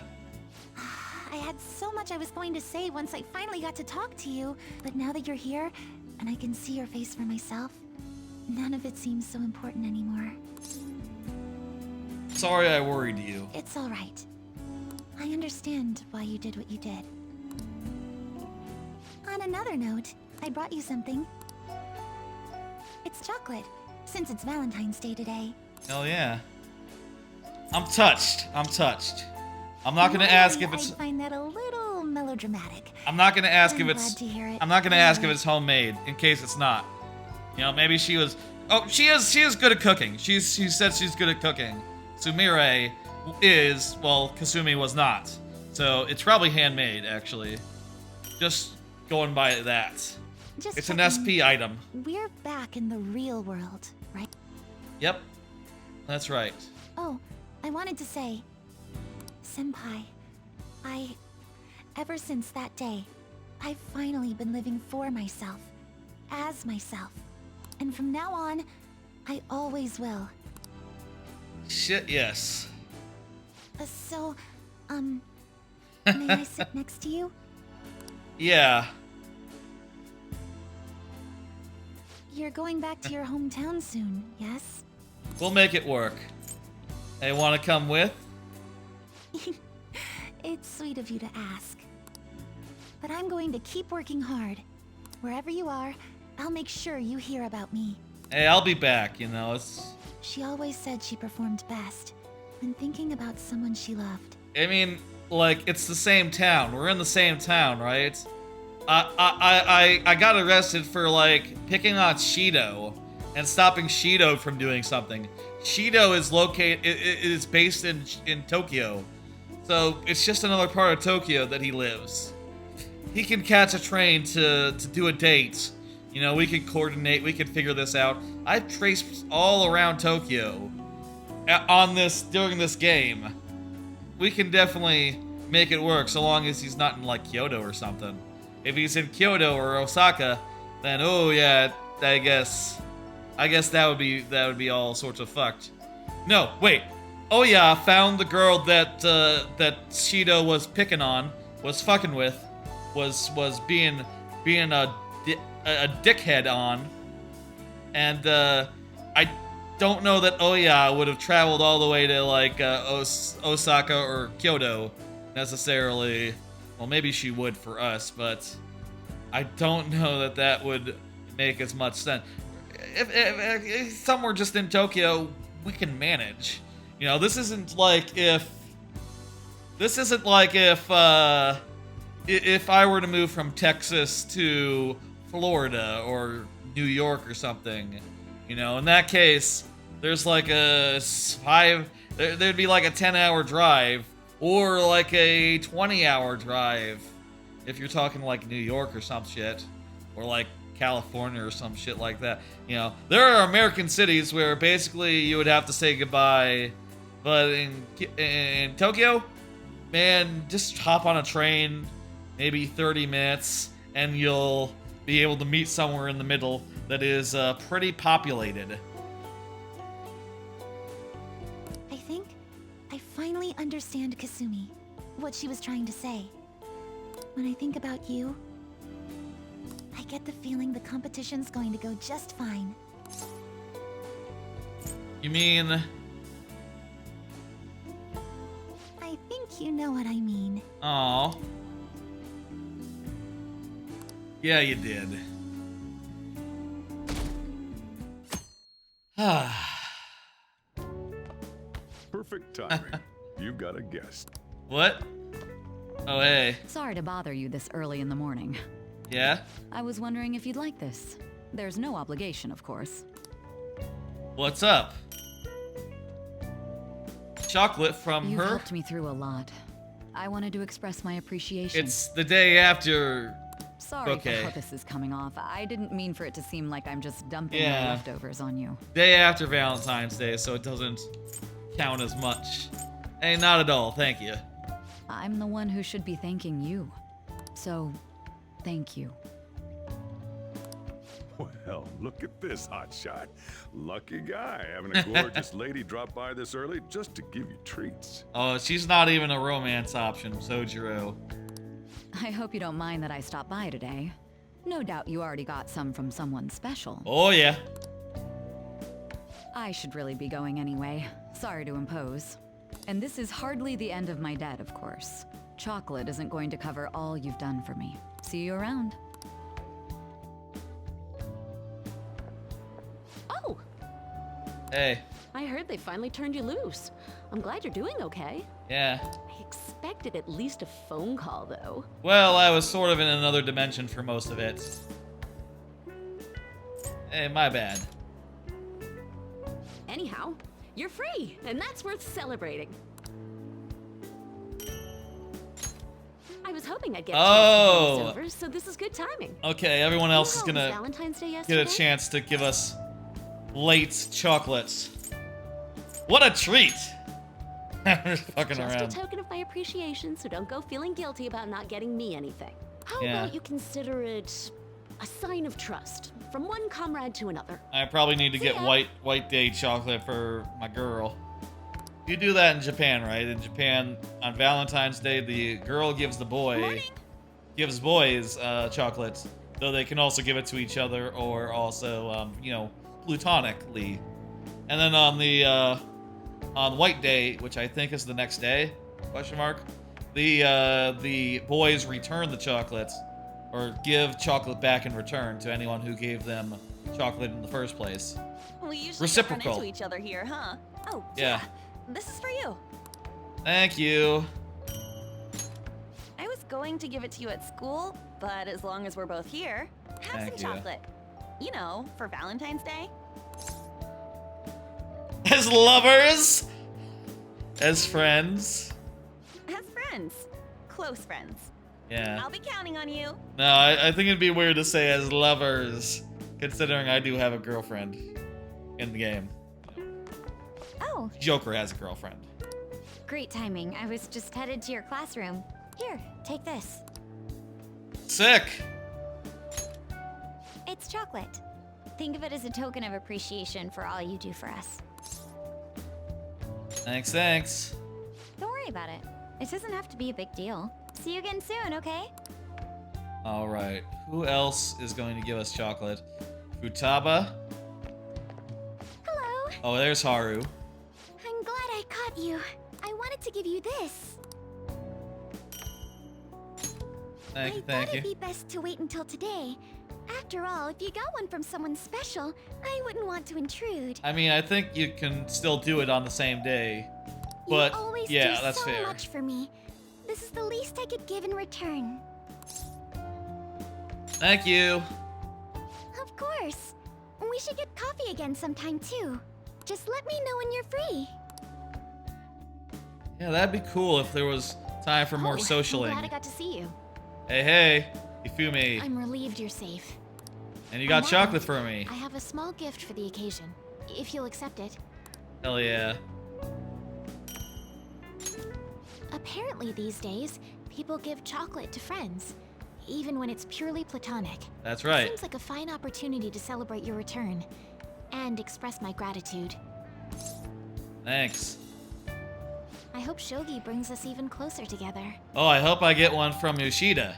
I had so much I was going to say once I finally got to talk to you, but now that you're here, and I can see your face for myself, none of it seems so important anymore. Sorry I worried you. It's alright. I understand why you did what you did. On another note, I brought you something. It's chocolate, since it's Valentine's Day today. Hell yeah. I'm touched. I'm touched. I'm not gonna ask if it's. I find that a little melodramatic. I'm not gonna ask if I'm it's. glad to hear it. I'm not gonna ask if it's homemade, in case it's not. You know, maybe she was. Oh, she is good at cooking. She said she's good at cooking. Sumire is, well, Kasumi was not. So it's probably handmade, actually. Just going by that. Just It's an checking. SP item. We're back in the real world, right? Yep. That's right. Oh, I wanted to say, Senpai, ever since that day, I've finally been living for myself, as myself. And from now on, I always will. Shit, yes. May I sit next to you? Yeah. You're going back to your hometown soon, yes? We'll make it work. Hey, wanna come with? It's sweet of you to ask. But I'm going to keep working hard. Wherever you are, I'll make sure you hear about me. Hey, I'll be back, you know, it's... She always said she performed best when thinking about someone she loved. I mean, like, it's the same town. We're in the same town, right? I got arrested for, like, picking on Shido and stopping Shido from doing something. Shido is is based in Tokyo. So, it's just another part of Tokyo that he lives. He can catch a train to do a date. You know, we can coordinate, we can figure this out. I've traced all around Tokyo during this game. We can definitely make it work so long as he's not in, like, Kyoto or something. If he's in Kyoto or Osaka, then oh yeah, I guess that would be all sorts of fucked. No, wait. Oh yeah, found the girl that Shido was picking on, was fucking with, was being a dickhead on, and I don't know that Oya would have traveled all the way to, like, Osaka or Kyoto necessarily. Well, maybe she would for us, but I don't know that would make as much sense. If somewhere just in Tokyo, we can manage. You know, this isn't like if I were to move from Texas to Florida or New York or something. You know, in that case, there's like there'd be like a 10-hour drive or like a 20-hour drive if you're talking like New York or some shit, or like California or some shit like that. You know, there are American cities where basically you would have to say goodbye But in Tokyo, man, just hop on a train, maybe 30 minutes, and you'll be able to meet somewhere in the middle that is pretty populated. I think I finally understand Kasumi, what she was trying to say. When I think about you, I get the feeling the competition's going to go just fine. You mean? I think you know what I mean. Aw. Yeah, you did. Perfect timing. You've got a guest. What? Oh, hey. Sorry to bother you this early in the morning. Yeah? I was wondering if you'd like this. There's no obligation, of course. What's up? Chocolate from You've her? helped me through a lot. I wanted to express my appreciation. It's the day after. Sorry Okay. for how this is coming off. I didn't mean for it to seem like I'm just dumping Yeah. my leftovers on you. Day after Valentine's Day, so it doesn't count as much. Hey, not at all, thank you. I'm the one who should be thanking you. So, thank you. Well, look at this hotshot. Lucky guy having a gorgeous lady drop by this early just to give you treats. Oh, she's not even a romance option, Sojiro. I hope you don't mind that I stopped by today. No doubt you already got some from someone special. Oh, yeah. I should really be going anyway. Sorry to impose. And this is hardly the end of my debt, of course. Chocolate isn't going to cover all you've done for me. See you around. Oh! Hey. I heard they finally turned you loose. I'm glad you're doing okay. Yeah. I expected at least a phone call, though. Well, I was sort of in another dimension for most of it. Hey, my bad. Anyhow, you're free, and that's worth celebrating. I was hoping I'd get a chance to think this over, so this is good timing. Okay, everyone else is You know, it was gonna Valentine's Day get yesterday? a chance to give us late chocolates. What a treat! Just fucking Just around. a token of my appreciation, so don't go feeling guilty about not getting me anything. How Yeah. about you consider it a sign of trust from one comrade to another? I probably need to See get ya. white day chocolate for my girl. You do that in Japan, right? In Japan, on Valentine's Day, the girl gives the boy, gives boys chocolates, though they can also give it to each other or also, you know, platonically. And then on the on White Day, which I think is the next day, question mark, the boys return the chocolates or give chocolate back in return to anyone who gave them chocolate in the first place. We usually Reciprocal. run into each other here, huh? Oh, Yeah. This is for you. Thank you. I was going to give it to you at school, but as long as we're both here, have Thank some you. chocolate. You know, for Valentine's Day. As lovers? As friends? As friends. Close friends. Yeah. I'll be counting on you. No, I think it'd be weird to say as lovers, considering I do have a girlfriend in the game. Oh, Joker has a girlfriend. great timing. I was just headed to your classroom. Here, take this. Sick! It's chocolate. Think of it as a token of appreciation for all you do for us. Thanks, thanks. Don't worry about it. It doesn't have to be a big deal. See you again soon, okay? Alright, who else is going to give us chocolate? Futaba? Hello. Oh, there's Haru. I'm glad I caught you. I wanted to give you this. Thank you, I thank thought you. it'd be best to wait until today. After all, if you got one from someone special, I wouldn't want to intrude. I mean, I think you can still do it on the same day. But, you always yeah, do that's so fair. much for me. This is the least I could give in return. Thank you. Of course. We should get coffee again sometime too. Just let me know when you're free. Yeah, that'd be cool if there was time for more I'm socialing. glad I got to see you. Hey, hey, Ifumi. I'm relieved you're safe. And you got On that chocolate note, for me. I have a small gift for the occasion, if you'll accept it. Hell yeah. Apparently these days, people give chocolate to friends, even when it's purely platonic. That's right. It seems like a fine opportunity to celebrate your return and express my gratitude. Thanks. I hope Shogi brings us even closer together. Oh, I hope I get one from Yoshida.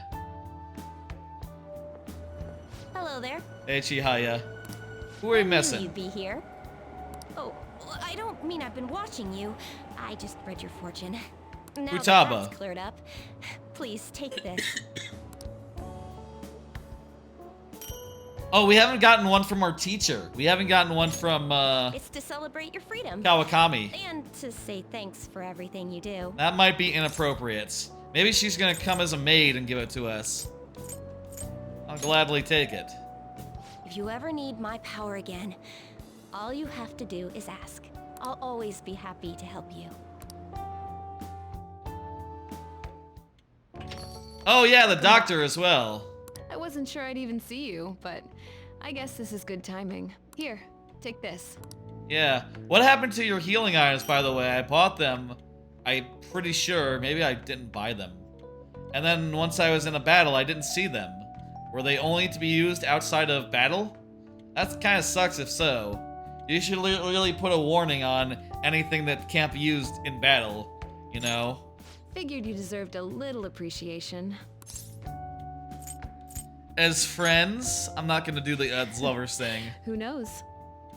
Hello there. Hey, Chihaya. Who are you missing? You'd be here. Oh, I don't mean I've been watching you. I just read your fortune. Now that Futaba. that's cleared up, please take this. Oh, we haven't gotten one from our teacher. We haven't gotten one from, It's to celebrate your freedom. Kawakami. And to say thanks for everything you do. That might be inappropriate. Maybe she's gonna come as a maid and give it to us. I'll gladly take it. If you ever need my power again, all you have to do is ask. I'll always be happy to help you. Oh yeah, the doctor as well. I wasn't sure I'd even see you, but I guess this is good timing. Here, take this. Yeah. What happened to your healing items, by the way? I bought them. I'm pretty sure. Maybe I didn't buy them. And then once I was in a battle, I didn't see them. Were they only to be used outside of battle? That kind of sucks if so. You should really put a warning on anything that can't be used in battle, you know? Figured you deserved a little appreciation. As friends, I'm not gonna do the as lovers thing. Who knows?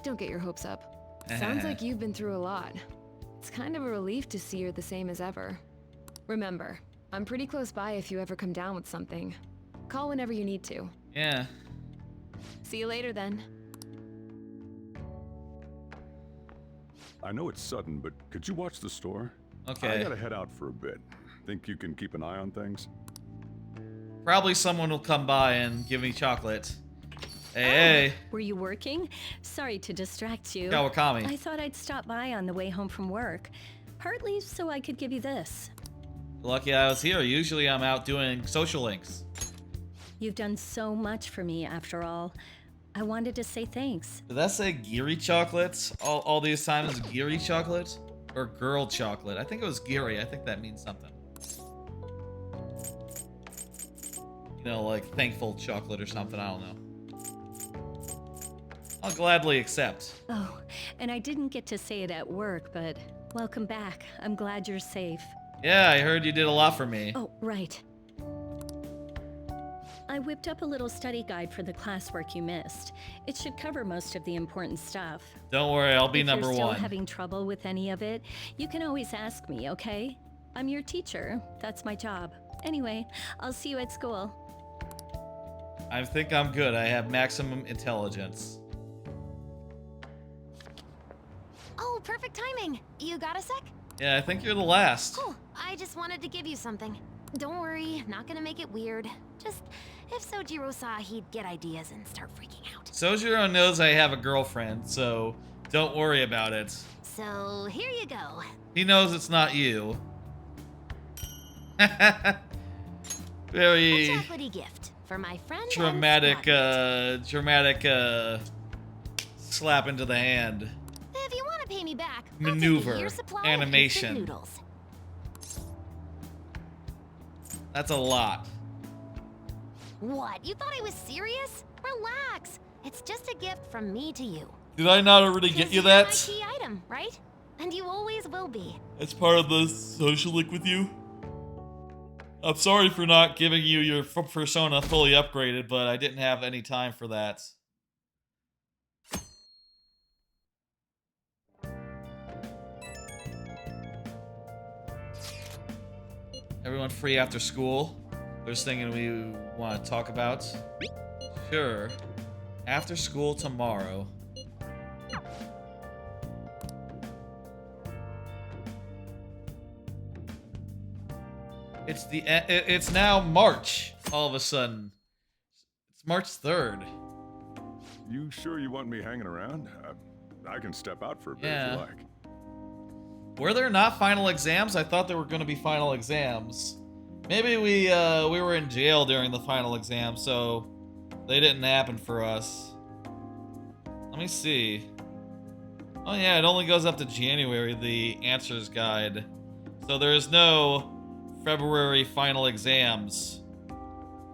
Don't get your hopes up. Sounds like you've been through a lot. It's kind of a relief to see you're the same as ever. Remember, I'm pretty close by if you ever come down with something. Call whenever you need to. Yeah. See you later then. I know it's sudden, but could you watch the store? Okay. I gotta head out for a bit. Think you can keep an eye on things? Probably someone will come by and give me chocolate. Hey. Were you working? Sorry to distract you. Kawakami. I thought I'd stop by on the way home from work. Partly so I could give you this. Lucky I was here. Usually I'm out doing social links. You've done so much for me after all. I wanted to say thanks. Did that say Geary chocolate? All these times Geary chocolate? Or girl chocolate? I think it was Geary. I think that means something. You know, like thankful chocolate or something. I don't know. I'll gladly accept. Oh, and I didn't get to say it at work, but welcome back. I'm glad you're safe. Yeah, I heard you did a lot for me. Oh, right. I whipped up a little study guide for the classwork you missed. It should cover most of the important stuff. Don't worry, I'll be number If you're one. still having trouble with any of it, you can always ask me, okay? I'm your teacher. That's my job. Anyway, I'll see you at school. I think I'm good. I have maximum intelligence. Oh, perfect timing. You got a sec? Yeah, I think you're the last. Cool. I just wanted to give you something. Don't worry, not gonna make it weird. Just, if Sojiro saw, he'd get ideas and start freaking out. Sojiro knows I have a girlfriend, so don't worry about it. So, here you go. He knows it's not you. Very A chocolatey gift for my friend. dramatic, slap into the hand. If you want to pay me back, Maneuver. I'll take a year's supply Animation. of instant noodles. That's a lot. What? You thought I was serious? Relax. It's just a gift from me to you. Did I not already get you You're that? my key item, right? And you always will be. It's part of the social link with you. I'm sorry for not giving you your persona fully upgraded, but I didn't have any time for that. Everyone free after school? There's thinking we want to talk about? Sure. After school tomorrow. It's now March, all of a sudden. It's March 3rd. You sure you want me hanging around? I can step out for a bit if you like. Were there not final exams? I thought there were going to be final exams. Maybe we were in jail during the final exam, so they didn't happen for us. Let me see. Oh yeah, it only goes up to January, the answers guide. So there is no February final exams.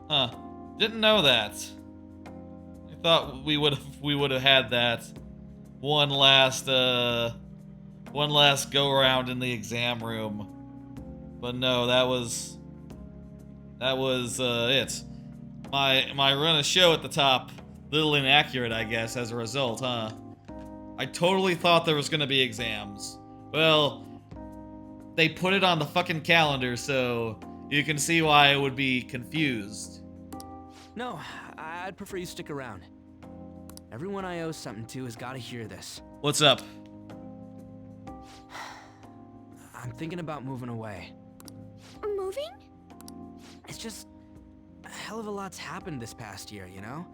Huh. Didn't know that. I thought we would have had that one last go around in the exam room. But no, that was it. My run of show at the top, little inaccurate, I guess, as a result, huh? I totally thought there was gonna be exams. Well, they put it on the fucking calendar, so you can see why I would be confused. No, I'd prefer you stick around. Everyone I owe something to has got to hear this. What's up? I'm thinking about moving away. Moving? It's just a hell of a lot's happened this past year, you know?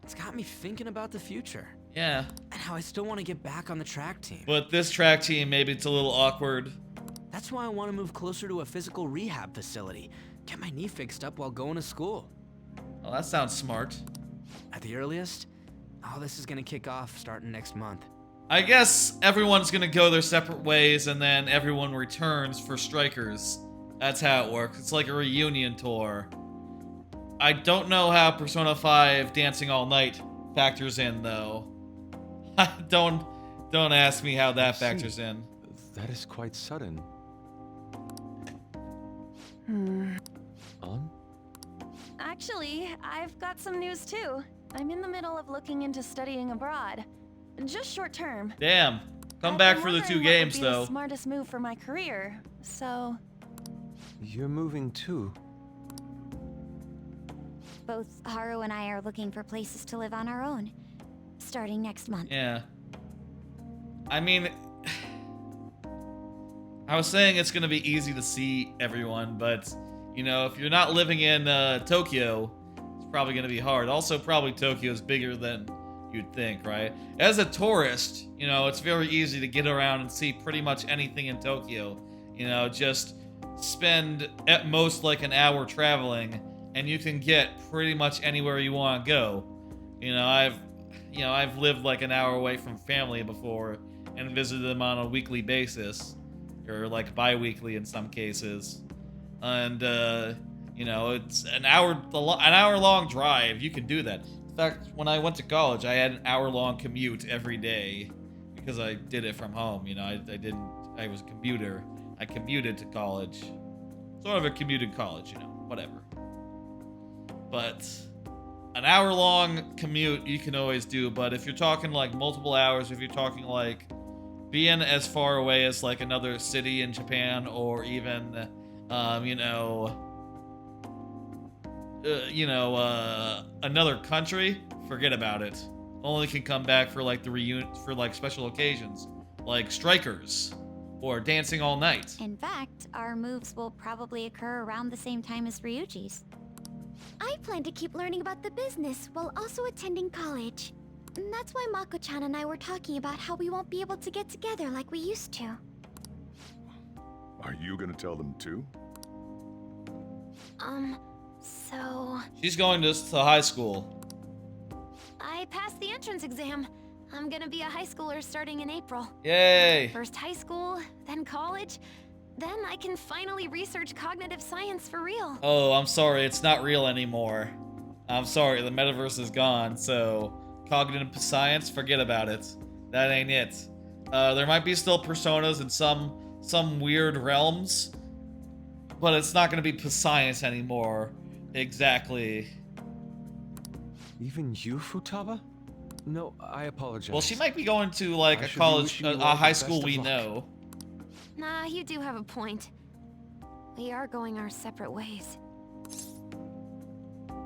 It's got me thinking about the future. Yeah. And how I still want to get back on the track team. But this track team, maybe it's a little awkward. That's why I want to move closer to a physical rehab facility. Get my knee fixed up while going to school. Well, that sounds smart. At the earliest, all this is going to kick off starting next month. I guess everyone's going to go their separate ways and then everyone returns for Strikers. That's how it works. It's like a reunion tour. I don't know how Persona 5 Dancing All Night factors in, though. Don't ask me how that factors in. That is quite sudden. On? Actually, I've got some news too. I'm in the middle of looking into studying abroad. Just short term. Damn. Come back for the 2 games, though. The smartest move for my career, so... You're moving too. Both Haru and I are looking for places to live on our own, starting next month. Yeah. I mean... I was saying it's gonna be easy to see everyone, but, you know, if you're not living in Tokyo, it's probably gonna be hard. Also, probably Tokyo's bigger than you'd think, right? As a tourist, you know, it's very easy to get around and see pretty much anything in Tokyo. You know, just spend at most like an hour traveling, and you can get pretty much anywhere you want to go. You know, I've lived like an hour away from family before and visited them on a weekly basis, or like bi-weekly in some cases. And you know, it's an hour long drive. You can do that. In fact, when I went to college, I had an hour-long commute every day because I did it from home. You know, I was a commuter. I commuted to college. Sort of a commuted college, you know, whatever. But an hour-long commute you can always do, but if you're talking like multiple hours, if you're talking like being as far away as like another city in Japan or even, another country, forget about it. Only can come back for like the reunion, for like special occasions, like Strikers or Dancing All Night. In fact, our moves will probably occur around the same time as Ryuji's. I plan to keep learning about the business while also attending college. And that's why Mako-chan and I were talking about how we won't be able to get together like we used to. Are you gonna tell them too? So... She's going to high school. I passed the entrance exam. I'm gonna be a high schooler starting in April. Yay! First high school, then college, then I can finally research cognitive science for real. Oh, I'm sorry, it's not real anymore. I'm sorry, the metaverse is gone, so cognitive science, forget about it. That ain't it. There might be still personas in some weird realms, but it's not gonna be science anymore. Exactly. Even you, Futaba? No, I apologize. Well, she might be going to like a college, a high school we know. Nah, you do have a point. We are going our separate ways.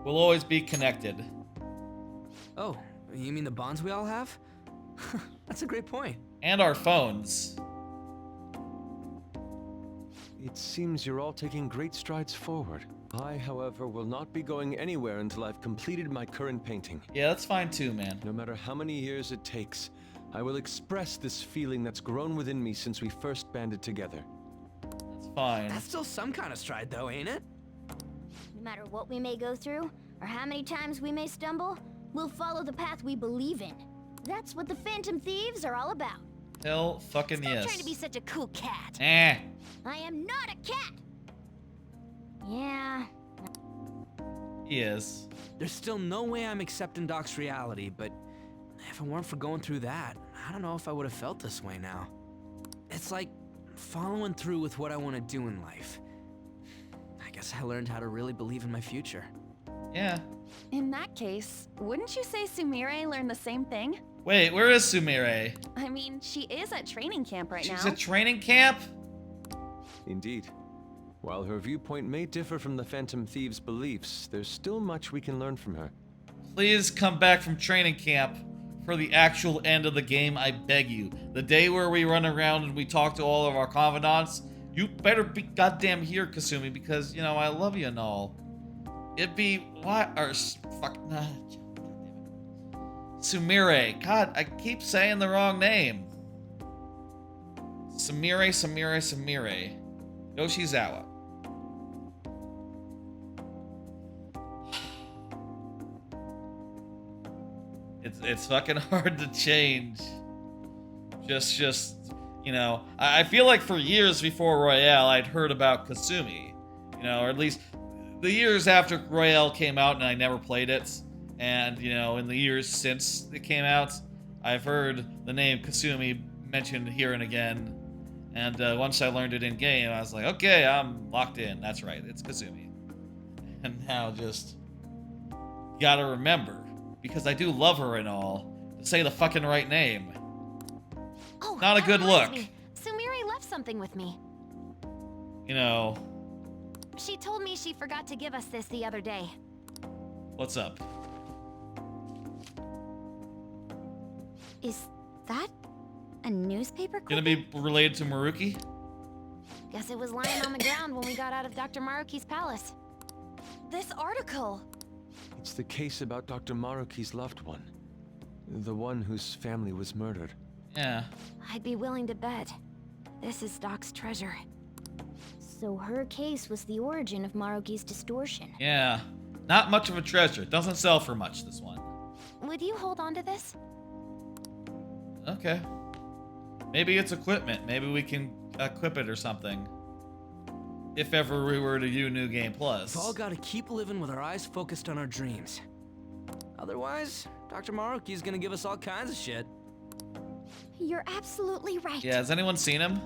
We'll always be connected. Oh, you mean the bonds we all have? That's a great point. And our phones. It seems you're all taking great strides forward. I, however, will not be going anywhere until I've completed my current painting. Yeah, that's fine too, man. No matter how many years it takes, I will express this feeling that's grown within me since we first banded together. That's fine. That's still some kind of stride though, ain't it? No matter what we may go through, or how many times we may stumble, we'll follow the path we believe in. That's what the Phantom Thieves are all about. Hell fucking yes. Stop trying to be such a cool cat. Eh. I am not a cat. Yeah. He is. There's still no way I'm accepting Doc's reality, but if it weren't for going through that, I don't know if I would have felt this way now. It's like following through with what I want to do in life. I guess I learned how to really believe in my future. Yeah. In that case, wouldn't you say Sumire learned the same thing? Wait, where is Sumire? I mean, she is at training camp right now. She's at training camp? Indeed. While her viewpoint may differ from the Phantom Thieves' beliefs, there's still much we can learn from her. Please come back from training camp for the actual end of the game, I beg you. The day where we run around and we talk to all of our confidants, you better be goddamn here, Kasumi, because, you know, I love you and all. It'd be, what, or, fuck, nah, Sumire. God, I keep saying the wrong name. Sumire. Yoshizawa. It's fucking hard to change. Just, you know, I feel like for years before Royale, I'd heard about Kasumi. You know, or at least the years after Royale came out and I never played it. And, you know, in the years since it came out, I've heard the name Kasumi mentioned here and again. And once I learned it in game, I was like, okay, I'm locked in. That's right, it's Kasumi. And now just gotta remember, because I do love her and all, to say the fucking right name. Oh, not a good look. Sumire left something with me. You know. She told me she forgot to give us this the other day. What's up? Is that a newspaper Gonna be related to Maruki? Guess it was lying on the ground when we got out of Dr. Maruki's palace. This article. It's the case about Dr. Maruki's loved one. The one whose family was murdered. Yeah. I'd be willing to bet this is Doc's treasure. So her case was the origin of Maruki's distortion. Yeah. Not much of a treasure. Doesn't sell for much, this one. Would you hold on to this? Okay. Maybe it's equipment. Maybe we can equip it or something. If ever we were to do New Game Plus. We've all got to keep living with our eyes focused on our dreams. Otherwise, Dr. Maruki's gonna give us all kinds of shit. You're absolutely right. Yeah, has anyone seen him?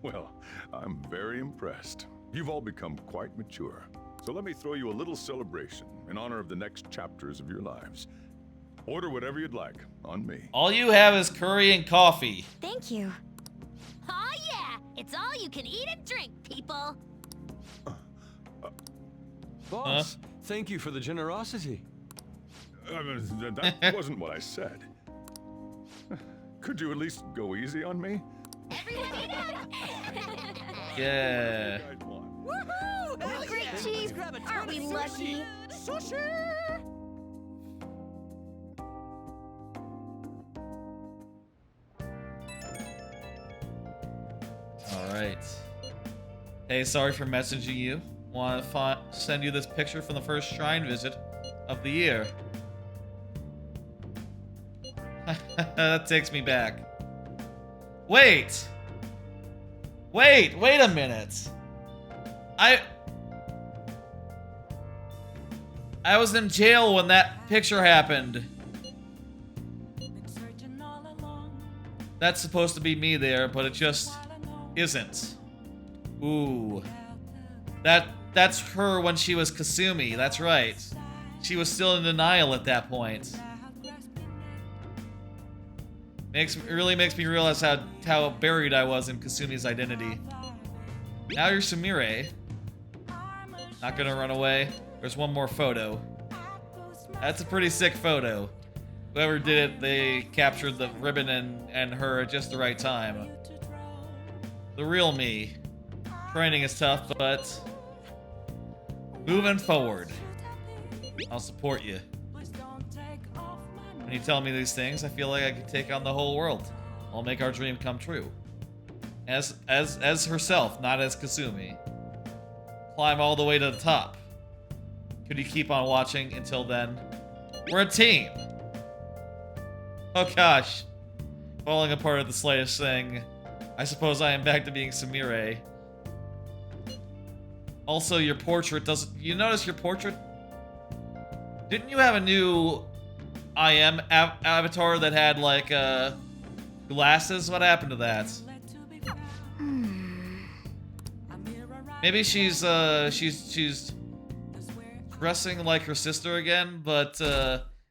Well, I'm very impressed. You've all become quite mature. So let me throw you a little celebration in honor of the next chapters of your lives. Order whatever you'd like, on me. All you have is curry and coffee. Thank you. Oh yeah! It's all you can eat and drink, people! Boss, thank you for the generosity. That wasn't what I said. Could you at least go easy on me? Yeah. Woohoo! Great cheese! Aren't we lucky? Sushi! Alright. Hey, sorry for messaging you. Want to send you this picture from the first shrine visit of the year. That takes me back. Wait a minute. I was in jail when that picture happened. That's supposed to be me there, but it just isn't. Ooh. That's her when she was Kasumi, that's right. She was still in denial at that point. Really makes me realize how buried I was in Kasumi's identity. Now you're Sumire. Not gonna run away. There's one more photo. That's a pretty sick photo. Whoever did it, they captured the ribbon and her at just the right time. The real me. Training is tough, but moving forward. I'll support you. When you tell me these things, I feel like I could take on the whole world. I'll make our dream come true. As herself, not as Kasumi. Climb all the way to the top. Could you keep on watching until then? We're a team! Oh gosh. Falling apart at the slightest thing. I suppose I am back to being Sumire. Also, your portrait doesn't... You notice your portrait? Didn't you have a new avatar that had, like, glasses? What happened to that? Maybe she's dressing like her sister again, but,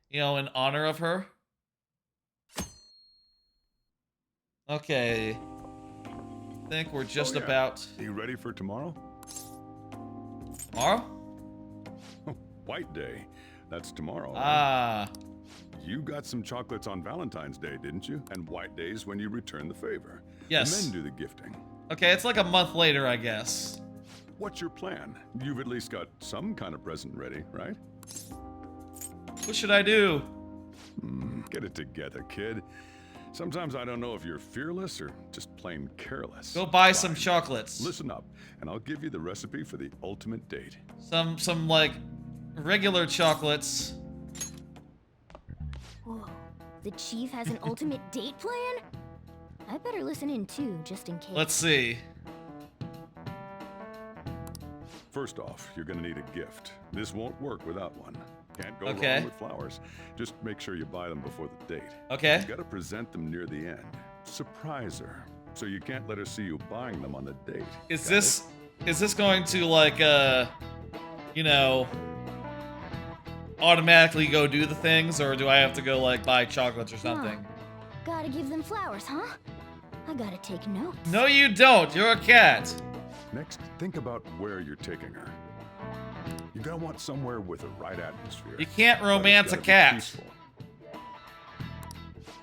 you know, in honor of her. Okay. I think we're just about... Are you ready for tomorrow? Tomorrow? White Day. That's tomorrow. Ah. Right? You got some chocolates on Valentine's Day, didn't you? And White Day's when you return the favor. Yes. And then do the gifting. Okay, it's like a month later, I guess. What's your plan? You've at least got some kind of present ready, right? What should I do? Get it together, kid. Sometimes I don't know if you're fearless or just plain careless. Go buy some chocolates. Listen up, and I'll give you the recipe for the ultimate date. Some like regular chocolates. Whoa, the chief has an ultimate date plan? I better listen in too, just in case. Let's see. First off, you're gonna need a gift. This won't work without one. Can't go Okay. wrong with flowers. Just make sure you buy them before the date. Okay. You gotta present them near the end. Surprise her. So you can't let her see you buying them on the date. Is Got this going to like you know, automatically go do the things, or do I have to go like buy chocolates or something? Gotta give them flowers, huh? I gotta take notes. No, you don't. You're a cat. Next, think about where you're taking her. You're gonna want somewhere with the right atmosphere. You can't But it's romance a gotta be cat. peaceful.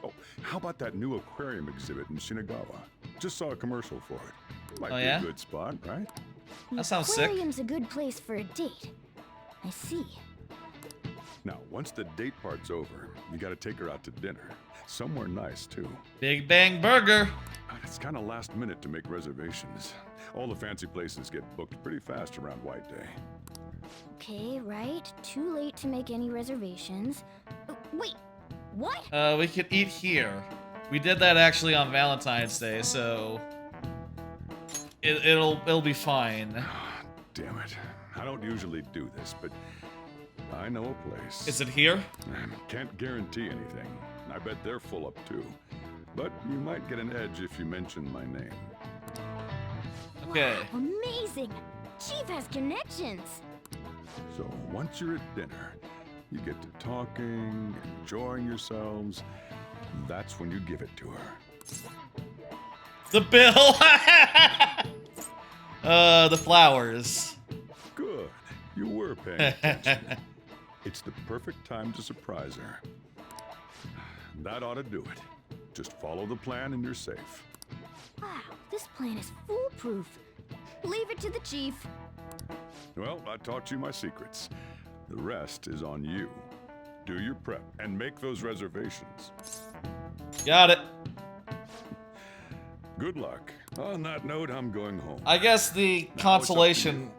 Oh, how about that new aquarium exhibit in Shinagawa? Just saw a commercial for it. Might Oh, be yeah? a good spot, right? That sounds sick. Aquarium's a good place for a date. I see. Now, once the date part's over, you gotta take her out to dinner. Somewhere nice, too. Big Bang Burger. It's kind of last minute to make reservations. All the fancy places get booked pretty fast around White Day. Okay, right. Too late to make any reservations. Wait, what? We could eat here. We did that actually on Valentine's Day, so it'll be fine. Damn it. I don't usually do this, but I know a place. Is it here? Can't guarantee anything. I bet they're full up too. But you might get an edge if you mention my name. Okay. Wow, amazing! Chief has connections! So once you're at dinner, you get to talking, enjoying yourselves. That's when you give it to her. The bill. The flowers. Good. You were paying attention. It's the perfect time to surprise her. That ought to do it. Just follow the plan and you're safe. Wow, this plan is foolproof. Leave it to the chief. Well, I taught you my secrets. The rest is on you. Do your prep and make those reservations. Got it. Good luck. On that note, I'm going home. I guess the consolation,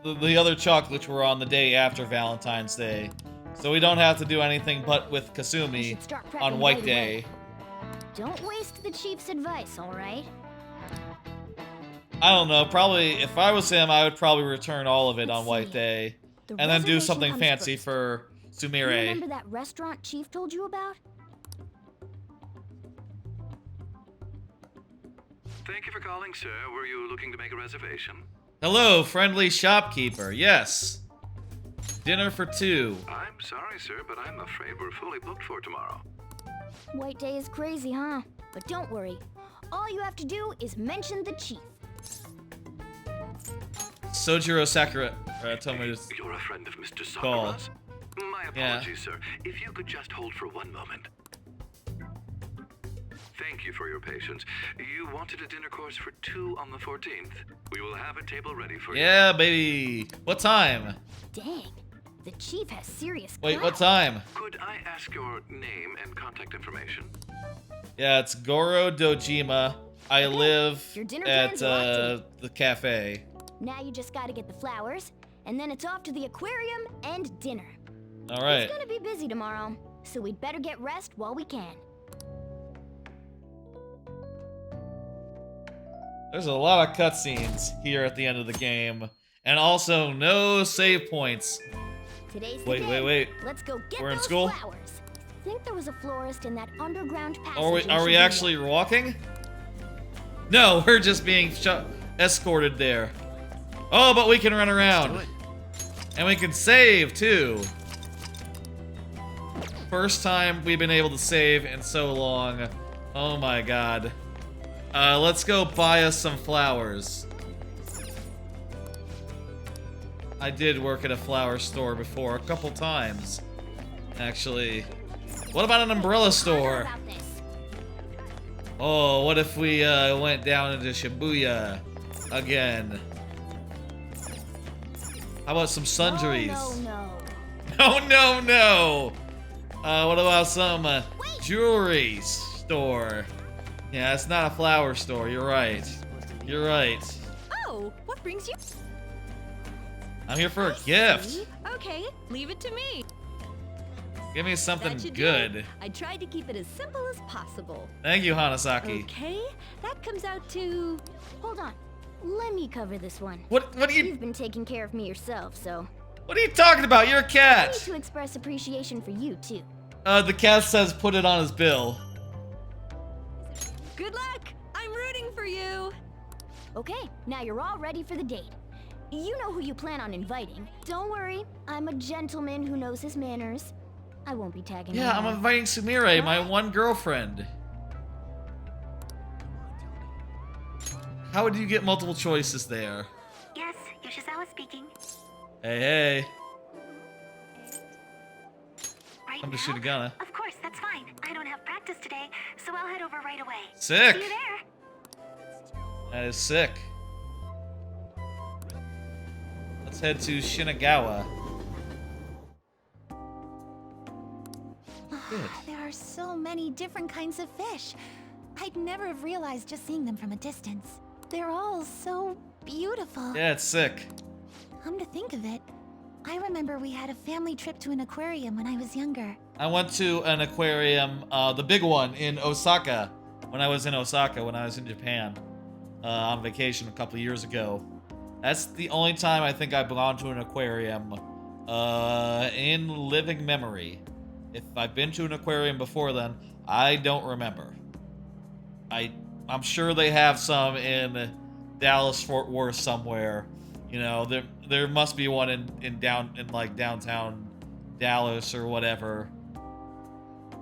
the other chocolates were on the day after Valentine's Day, so we don't have to do anything but with Kasumi on White Day. Don't waste the chief's advice, alright? I don't know, probably, if I was him, I would probably return all of it on White Day, and then do something fancy for Sumire. Remember that restaurant Chief told you about? Thank you for calling, sir. Were you looking to make a reservation? Hello, friendly shopkeeper. Yes. Dinner for two. I'm sorry, sir, but I'm afraid we're fully booked for tomorrow. White Day is crazy, huh? But don't worry. All you have to do is mention the chief. Sojiro Sakura told me to You're a friend of Mr. call. Sakura's? My apologies, sir. If you could just hold for one moment. Thank you for your patience. You wanted a dinner course for 2 on the 14th. We will have a table ready for you. Yeah, baby. What time? Dang, the chief has serious Wait, clout. what time? Could I ask your name and contact information? Yeah, it's Goro Dojima. I live your dinner at plan's locked in. the cafe. Now you just gotta get the flowers, and then it's off to the aquarium and dinner. All right. It's gonna be busy tomorrow, so we'd better get rest while we can. There's a lot of cutscenes here at the end of the game. And also, no save points. Today's Wait, the wait, day. wait. Let's go get We're in those school? flowers. Think there was a florist in that underground passage. Are we actually walking? No, we're just being escorted there. Oh, but we can run around. And we can save, too. First time we've been able to save in so long. Oh my god. Let's go buy us some flowers. I did work at a flower store before, a couple times. Actually. What about an umbrella store? Oh, what if we went down into Shibuya again? How about some sundries? No. What about some jewelry store? Yeah, it's not a flower store. You're right. You're right. Oh, what brings you? I'm here for a gift. Okay, leave it to me. Give me something That should do good. it. I tried to keep it as simple as possible. Thank you, Hanasaki. Okay, that comes out to... Hold on. Let me cover this one. What do you... You've been taking care of me yourself, so... What are you talking about? You're a I cat. need to express appreciation for you, too. The cat says put it on his bill. Good luck! I'm rooting for you! Okay, now you're all ready for the date. You know who you plan on inviting. Don't worry, I'm a gentleman who knows his manners. I won't be tagging Yeah, I'm along. inviting Sumire, my one girlfriend. How would you get multiple choices there? Yes, Yoshizawa speaking. Hey. Right Come to now? shoot a gun, huh? Of course, that's fine. I don't have practice today, so I'll head over right away. Sick. See you there. That is sick. Let's head to Shinagawa. Good. There are so many different kinds of fish. I'd never have realized just seeing them from a distance. They're all so beautiful. Yeah, it's sick. Come to think of it, I remember we had a family trip to an aquarium when I was younger. I went to an aquarium, the big one in Osaka, when I was in Osaka, when I was in Japan, on vacation a couple years ago. That's the only time I think I've gone to an aquarium, in living memory. If I've been to an aquarium before then, I don't remember. I'm sure they have some in Dallas, Fort Worth somewhere. You know, there must be one in downtown Dallas or whatever.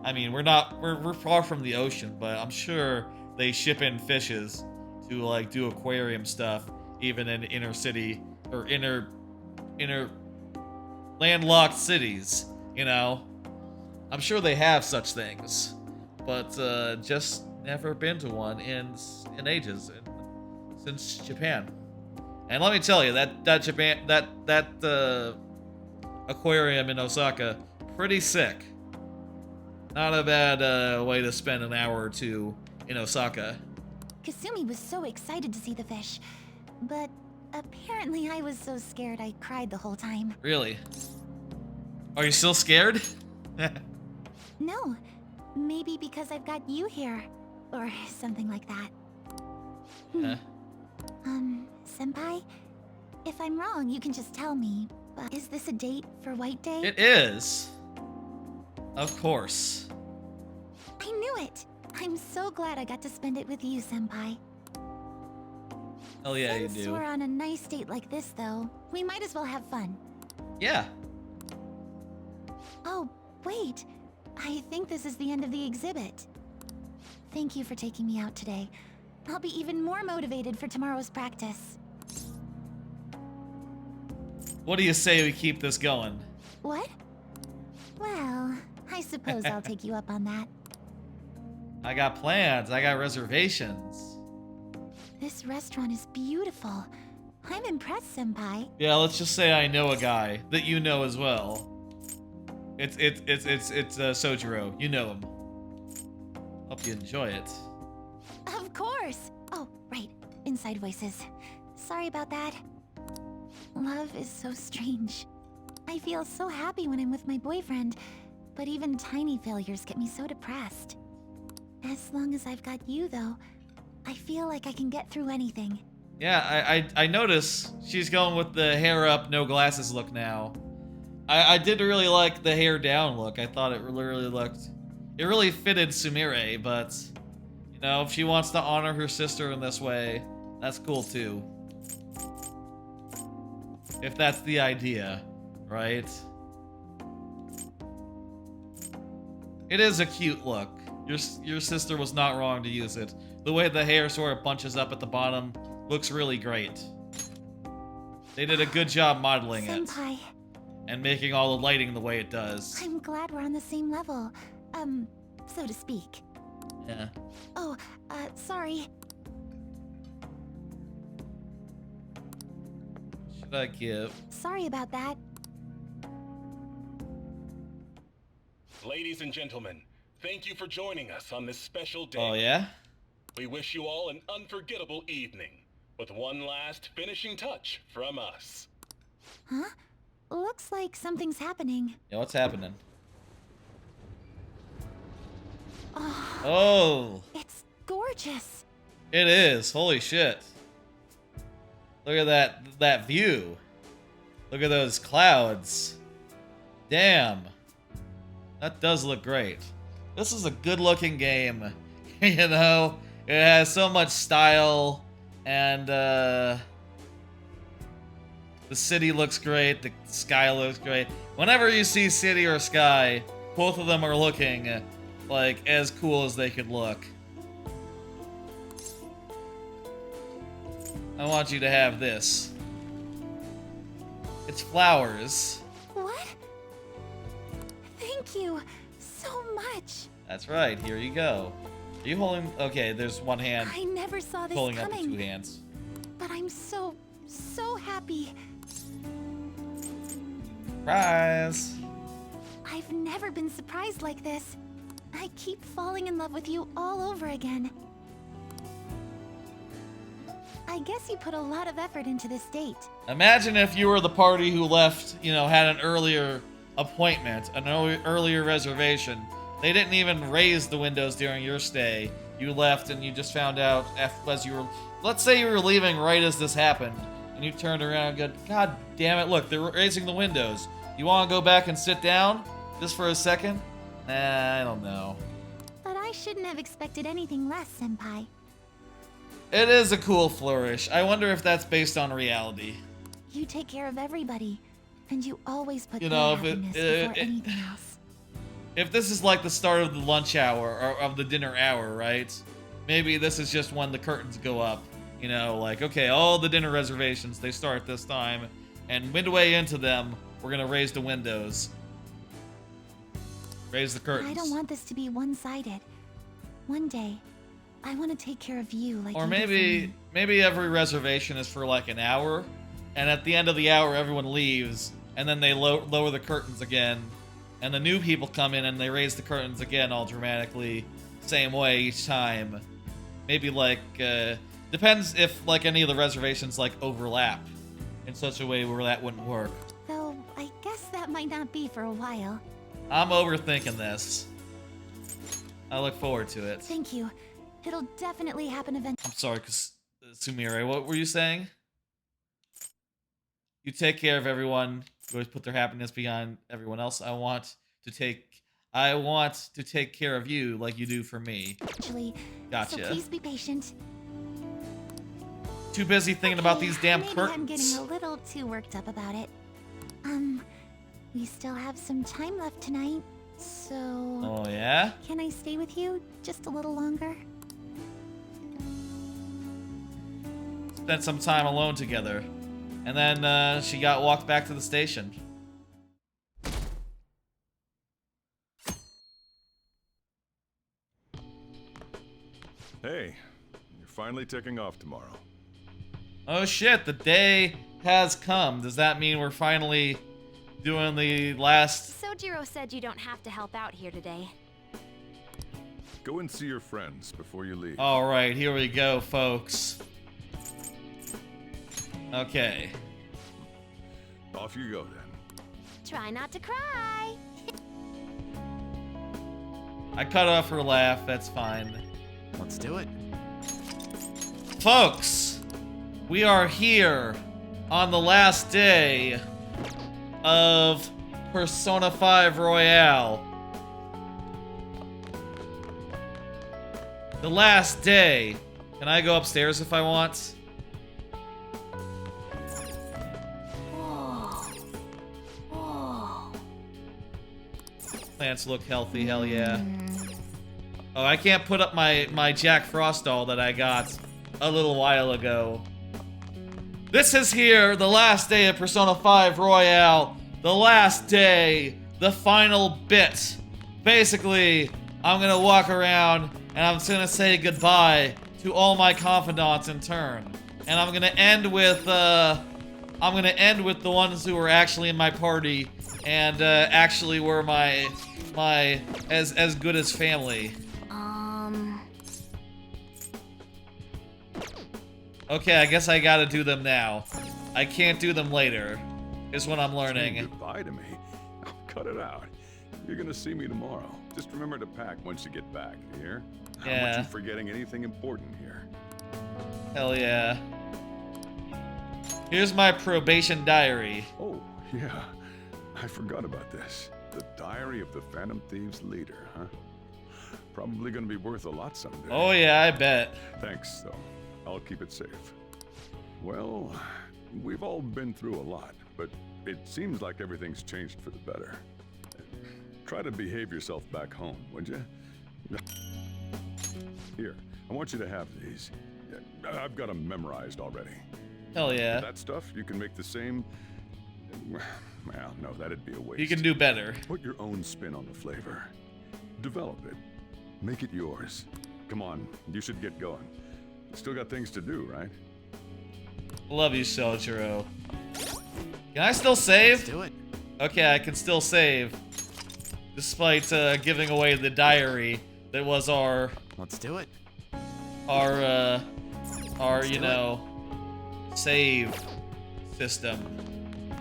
I mean, we're far from the ocean, but I'm sure they ship in fishes to like do aquarium stuff, even in inner city or inner landlocked cities. You know, I'm sure they have such things, but just never been to one in ages, since Japan. And let me tell you, that aquarium in Osaka, pretty sick. Not a bad way to spend an hour or two in Osaka. Kasumi was so excited to see the fish, but apparently I was so scared I cried the whole time. Really? Are you still scared? No, maybe because I've got you here, or something like that. Senpai? If I'm wrong, you can just tell me, but is this a date for White Day? It is. Of course. I knew it! I'm so glad I got to spend it with you, Senpai. Hell yeah, you Since do. we're on a nice date like this, though, we might as well have fun. Yeah. Oh, wait. I think this is the end of the exhibit. Thank you for taking me out today. I'll be even more motivated for tomorrow's practice. What do you say we keep this going? What? Well, I suppose I'll take you up on that. I got plans. I got reservations. This restaurant is beautiful. I'm impressed, Senpai. Yeah, let's just say I know a guy that you know as well. It's Sojiro. You know him. Hope you enjoy it. Of course! Oh, right. Inside voices. Sorry about that. Love is so strange. I feel so happy when I'm with my boyfriend, but even tiny failures get me so depressed. As long as I've got you, though, I feel like I can get through anything. Yeah, I notice she's going with the hair up, no glasses look now. I did really like the hair down look. I thought it really fitted Sumire, but you know, if she wants to honor her sister in this way, that's cool too. If that's the idea, right? It is a cute look. Your sister was not wrong to use it. The way the hair sort of bunches up at the bottom looks really great. They did a good job modeling Senpai. it. And making all the lighting the way it does. I'm glad we're on the same level. So to speak. Yeah. Oh, sorry. Should I give? Sorry about that. Ladies and gentlemen, thank you for joining us on this special day. Oh, yeah? We wish you all an unforgettable evening, with one last finishing touch from us. Huh? Looks like something's happening. Yeah, what's happening? Oh. It's gorgeous. It is. Holy shit. Look at that view. Look at those clouds. Damn. That does look great. This is a good-looking game. You know, it has so much style, and the city looks great, the sky looks great. Whenever you see city or sky, both of them are looking like as cool as they could look. I want you to have this. It's flowers. What? Thank you so much. That's right, here you go. Are you holding? Okay, there's one hand. I never saw this holding coming. up the two hands. But I'm so happy. Surprise! I've never been surprised like this. I keep falling in love with you all over again. I guess you put a lot of effort into this date. Imagine if you were the party who left, you know, had an earlier appointment, an earlier reservation. They didn't even raise the windows during your stay. You left and you just found out as you were... Let's say you were leaving right as this happened, and you turned around and go, God damn it, look, they're raising the windows. You want to go back and sit down? Just for a second? Nah, I don't know. But I shouldn't have expected anything less, Senpai. It is a cool flourish. I wonder if that's based on reality. You take care of everybody, and you always put You their know, happiness before anything else. If this is like the start of the lunch hour, or of the dinner hour, right? Maybe this is just when the curtains go up. You know, like, okay, all the dinner reservations, they start this time. And midway into them, we're gonna raise the windows. Raise the curtains. I don't want this to be one-sided. One day, I want to take care of you like Or you did for me. maybe every reservation is for like an hour, and at the end of the hour, everyone leaves, and then they lower the curtains again, and the new people come in and they raise the curtains again all dramatically, same way each time. Maybe like, depends if like any of the reservations like overlap in such a way where that wouldn't work. Though, I guess that might not be for a while. I'm overthinking this. I look forward to it. Thank you. It'll definitely happen eventually. I'm sorry, Sumire, what were you saying? You take care of everyone. You always put their happiness behind everyone else. I want to take care of you like you do for me. Actually, Gotcha. so please be patient. Too busy thinking about these damn Maybe curtains. I'm getting a little too worked up about it. We still have some time left tonight, so... Oh, yeah? Can I stay with you just a little longer? Spent some time alone together. And then she got walked back to the station. Hey, you're finally taking off tomorrow. Oh shit, the day has come. Does that mean we're finally doing the last... Sojiro said you don't have to help out here today. Go and see your friends before you leave. Alright, here we go, folks. Okay. Off you go then. Try not to cry. I cut off her laugh, that's fine. Let's do it. Folks, we are here on the last day of Persona 5 Royale. The last day. Can I go upstairs if I want? Plants look healthy, hell yeah. Oh, I can't put up my Jack Frost doll that I got a little while ago. This is here, the last day of Persona 5 Royale. The last day, the final bit. Basically, I'm gonna walk around and I'm gonna say goodbye to all my confidants in turn. And I'm gonna end with the ones who were actually in my party and actually were my as good as family. Okay, I guess I gotta do them now. I can't do them later, is what I'm learning. Say goodbye to me? Oh, cut it out. You're gonna see me tomorrow. Just remember to pack once you get back, you hear? How much you forgetting anything important here? Hell yeah. Here's my probation diary. Oh, yeah. I forgot about this. The diary of the Phantom Thieves leader, huh? Probably gonna be worth a lot someday. Oh yeah, I bet. Thanks, though. I'll keep it safe. Well, we've all been through a lot, but it seems like everything's changed for the better. Try to behave yourself back home, would you? Here, I want you to have these. I've got them memorized already. Hell yeah. With that stuff, you can make the same... Well, no, that'd be a waste. You can do better. Put your own spin on the flavor. Develop it. Make it yours. Come on, you should get going. Still got things to do, right? Love you, Sojiro. Can I still save? Let's do it. Okay, I can still save. Despite giving away the diary that was our... Let's do it. Our, you know, save system.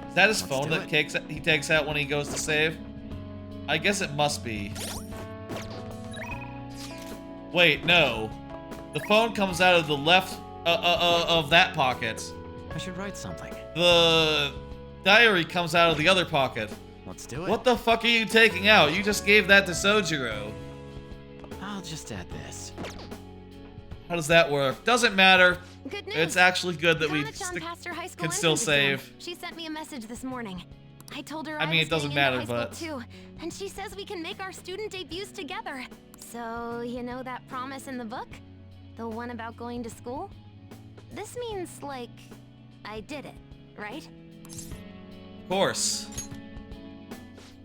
Is that his phone that he takes out when he goes to save? I guess it must be. Wait, no. The phone comes out of the left of that pocket. I should write something. The diary comes out of the other pocket. Let's do it. What the fuck are you taking out? You just gave that to Sojiro. I'll just add this. How does that work? Doesn't matter. Good news. It's actually good that we can still save. She sent me a message this morning. I told her I mean, was it doesn't getting into matter, high but... school too, and she says we can make our student debuts together. So, you know that promise in the book? The one about going to school? This means, like, I did it, right? Of course.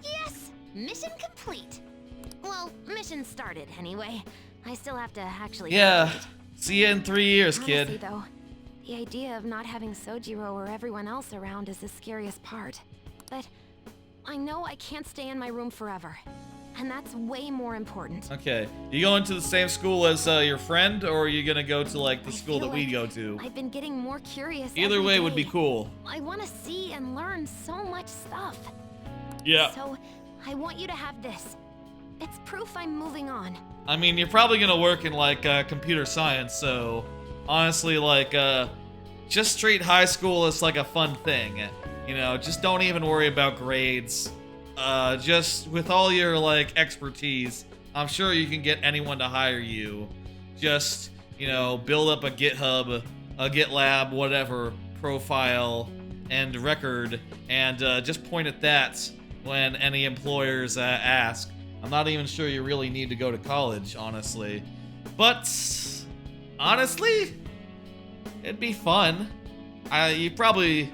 Yes! Mission complete! Well, mission started, anyway. I still have to actually... Yeah. See you in 3 years, Honestly, kid. though, the idea of not having Sojiro or everyone else around is the scariest part. But I know I can't stay in my room forever. And that's way more important. Okay. You going to the same school as your friend, or are you gonna go to, like, the school that we go to? I've been getting more curious. Either every way day. would be cool. I want to see and learn so much stuff. Yeah. So, I want you to have this. It's proof I'm moving on. I mean, you're probably gonna work in, like, computer science, so... Honestly, like, just treat high school as, like, a fun thing. You know, just don't even worry about grades. Just with all your, like, expertise, I'm sure you can get anyone to hire you. Just, you know, build up a GitHub, a GitLab, whatever, profile and record, and just point at that when any employers ask. I'm not even sure you really need to go to college, honestly. But, honestly, it'd be fun. You probably...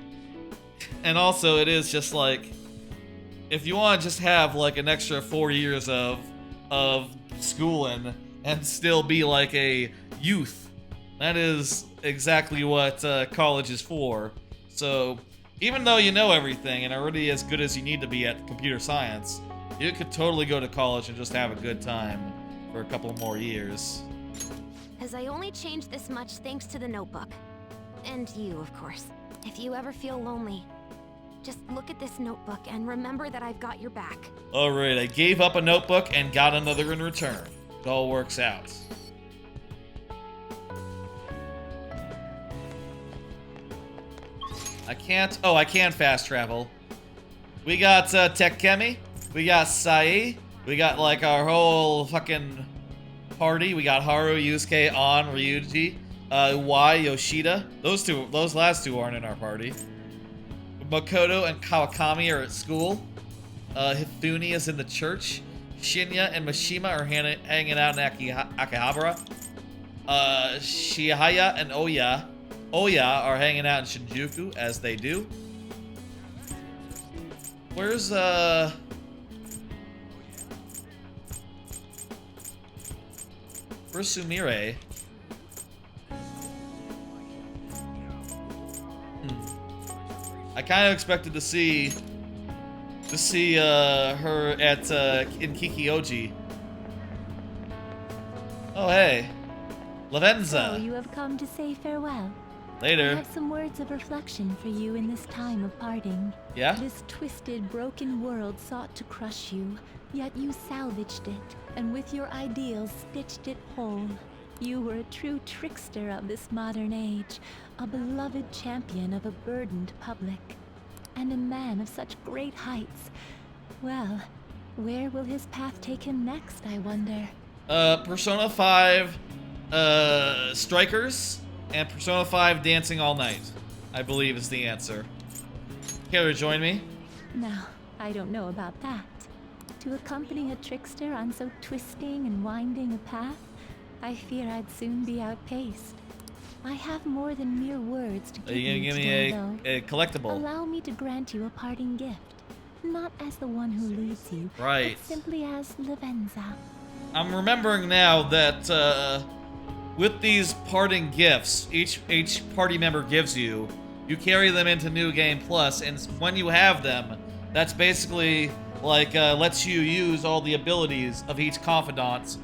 And also, it is just like... If you want to just have, like, an extra 4 years of schooling and still be, like, a youth, that is exactly what college is for. So, even though you know everything and are already as good as you need to be at computer science, you could totally go to college and just have a good time for a couple more years. As I only changed this much thanks to the notebook. And you, of course. If you ever feel lonely, just look at this notebook and remember that I've got your back. Alright, I gave up a notebook and got another in return. It all works out. I can't. Oh, I can fast travel. We got Tekemi. We got Sai. We got like our whole fucking party. We got Haru, Yusuke, An, Ryuji, Y, Yoshida. Those last two aren't in our party. Makoto and Kawakami are at school. Hifune is in the church. Shinya and Mishima are hanging out in Akihabara. Shihaya and Oya are hanging out in Shinjuku, as they do. Where's Sumire? I kind of expected to see her at in Kikyoji. Oh hey, Lavenza. So you have come to say farewell. Later. I have some words of reflection for you in this time of parting. Yeah? This twisted, broken world sought to crush you, yet you salvaged it, and with your ideals stitched it whole. You were a true trickster of this modern age, a beloved champion of a burdened public, and a man of such great heights. Well, where will his path take him next, I wonder? Persona 5 Strikers and Persona 5 Dancing All Night, I believe is the answer. Care to join me? Now, I don't know about that. To accompany a trickster on so twisting and winding a path, I fear I'd soon be outpaced. I have more than mere words to give Are you gonna give me a collectible? Allow me to grant you a parting gift. Not as the one who leads you, right, but simply as Lavenza. I'm remembering now that with these parting gifts, each party member gives you, you carry them into New Game Plus, and when you have them, that's basically like lets you use all the abilities of each confidant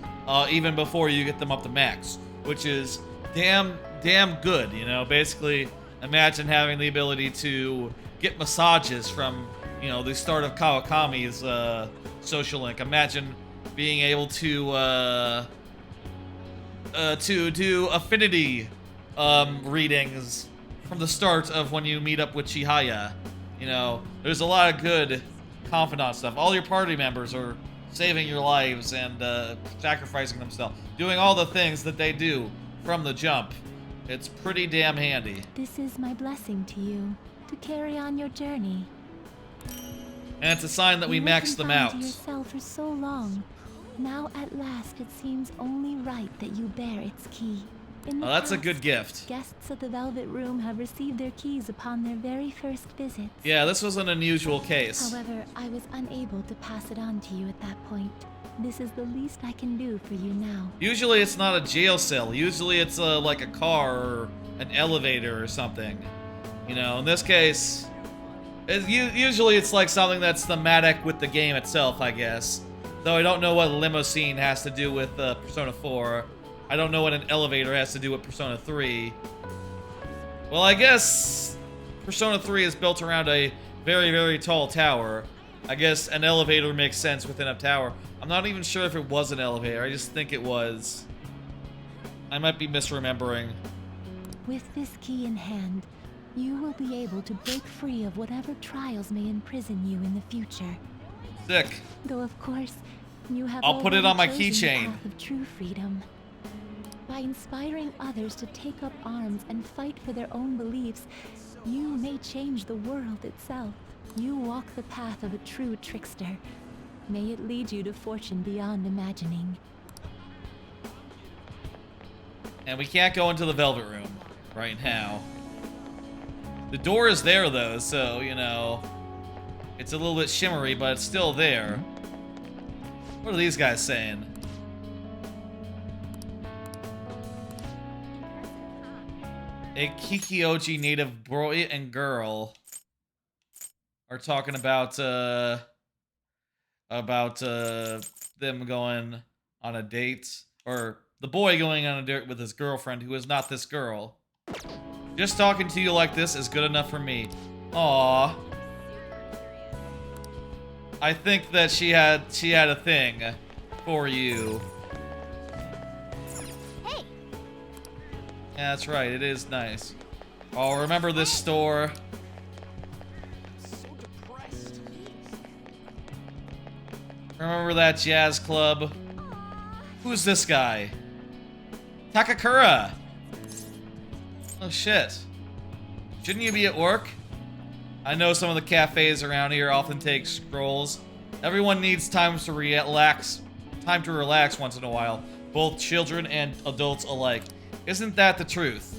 even before you get them up to max, which is damn good, you know. Basically, imagine having the ability to get massages from, you know, the start of Kawakami's social link. Imagine being able to do affinity readings from the start of when you meet up with Chihaya. You know, there's a lot of good confidant stuff. All your party members are saving your lives and sacrificing themselves, doing all the things that they do from the jump. It's pretty damn handy. This is my blessing to you, to carry on your journey. And it's a sign that we maxed them out. You yourself for so long. Now at last it seems only right that you bear its key. In the that's a past, good gift. Guests of the Velvet Room have received their keys upon their very first visits. Yeah, this was an unusual case. However, I was unable to pass it on to you at that point. This is the least I can do for you now. Usually it's not a jail cell. Usually it's like a car or an elevator or something. You know, in this case, usually it's like something that's thematic with the game itself, I guess. Though I don't know what limousine has to do with Persona 4. I don't know what an elevator has to do with Persona 3. Well, I guess Persona 3 is built around a very, very tall tower. I guess an elevator makes sense within a tower. I'm not even sure if it was an elevator. I just think it was. I might be misremembering. With this key in hand, you will be able to break free of whatever trials may imprison you in the future. Sick. Though of course, you have I'll put it on my chosen the keychain. path of true freedom. By inspiring others to take up arms and fight for their own beliefs, you may change the world itself. You walk the path of a true trickster. May it lead you to fortune beyond imagining. And we can't go into the Velvet Room right now. The door is there though, so, you know, it's a little bit shimmery, but it's still there. What are these guys saying? A Kikyoji native boy and girl are talking about them going on a date, or the boy going on a date with his girlfriend who is not this girl. Just talking to you like this is good enough for me. Aww. I think that she had a thing for you. Hey. Yeah, that's right. It is nice. Oh, remember this store? Remember that jazz club? Who's this guy? Takakura! Oh shit. Shouldn't you be at work? I know some of the cafes around here often take scrolls. Everyone needs time to relax once in a while, both children and adults alike. Isn't that the truth?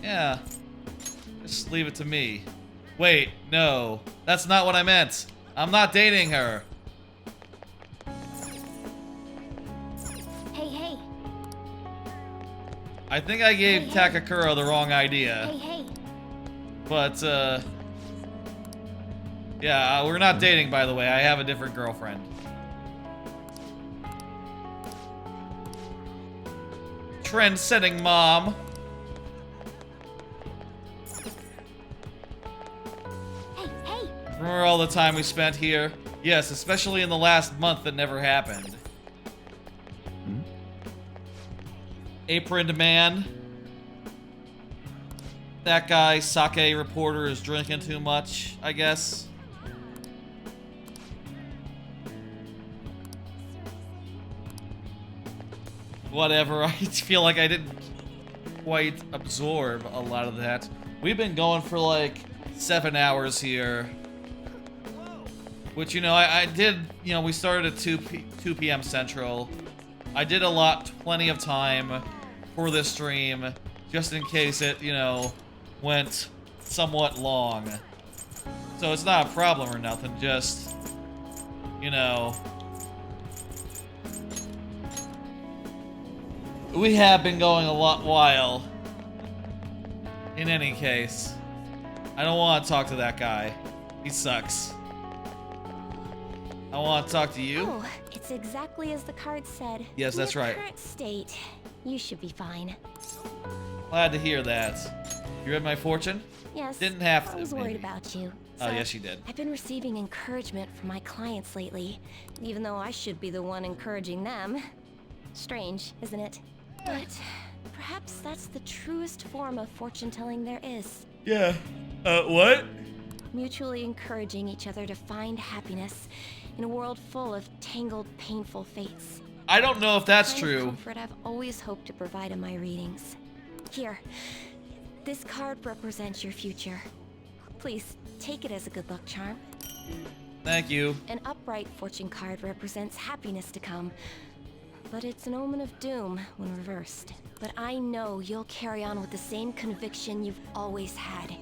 Yeah. Just leave it to me. Wait, no. That's not what I meant. I'm not dating her. Hey, hey. I think I gave Takakura the wrong idea. Hey, hey. But, yeah, we're not dating, by the way. I have a different girlfriend. Trend-setting mom. Hey, hey. Remember all the time we spent here? Yes, especially in the last month that never happened. Aproned man. That guy, sake reporter, is drinking too much, I guess. Whatever, I feel like I didn't quite absorb a lot of that. We've been going for like 7 hours here. Which, you know, I did, you know, we started at 2 p.m. Central. I did allot plenty of time for this stream, just in case it, you know, went somewhat long. So it's not a problem or nothing, just, you know. We have been going a while. In any case. I don't want to talk to that guy. He sucks. I want to talk to you. Oh, it's exactly as the card said. Yes, that's right. In your current state, you should be fine. Glad to hear that. You read my fortune? Yes. Didn't have to. I was worried maybe. about you. Oh, So, yes, you did. I've been receiving encouragement from my clients lately, even though I should be the one encouraging them. Strange, isn't it? But perhaps that's the truest form of fortune-telling there is. Yeah. What? Mutually encouraging each other to find happiness in a world full of tangled, painful fates. I don't know if that's The kind of true. comfort I've always hoped to provide in my readings. Here, this card represents your future. Please take it as a good luck charm. Thank you. An upright fortune card represents happiness to come, but it's an omen of doom when reversed. But I know you'll carry on with the same conviction you've always had.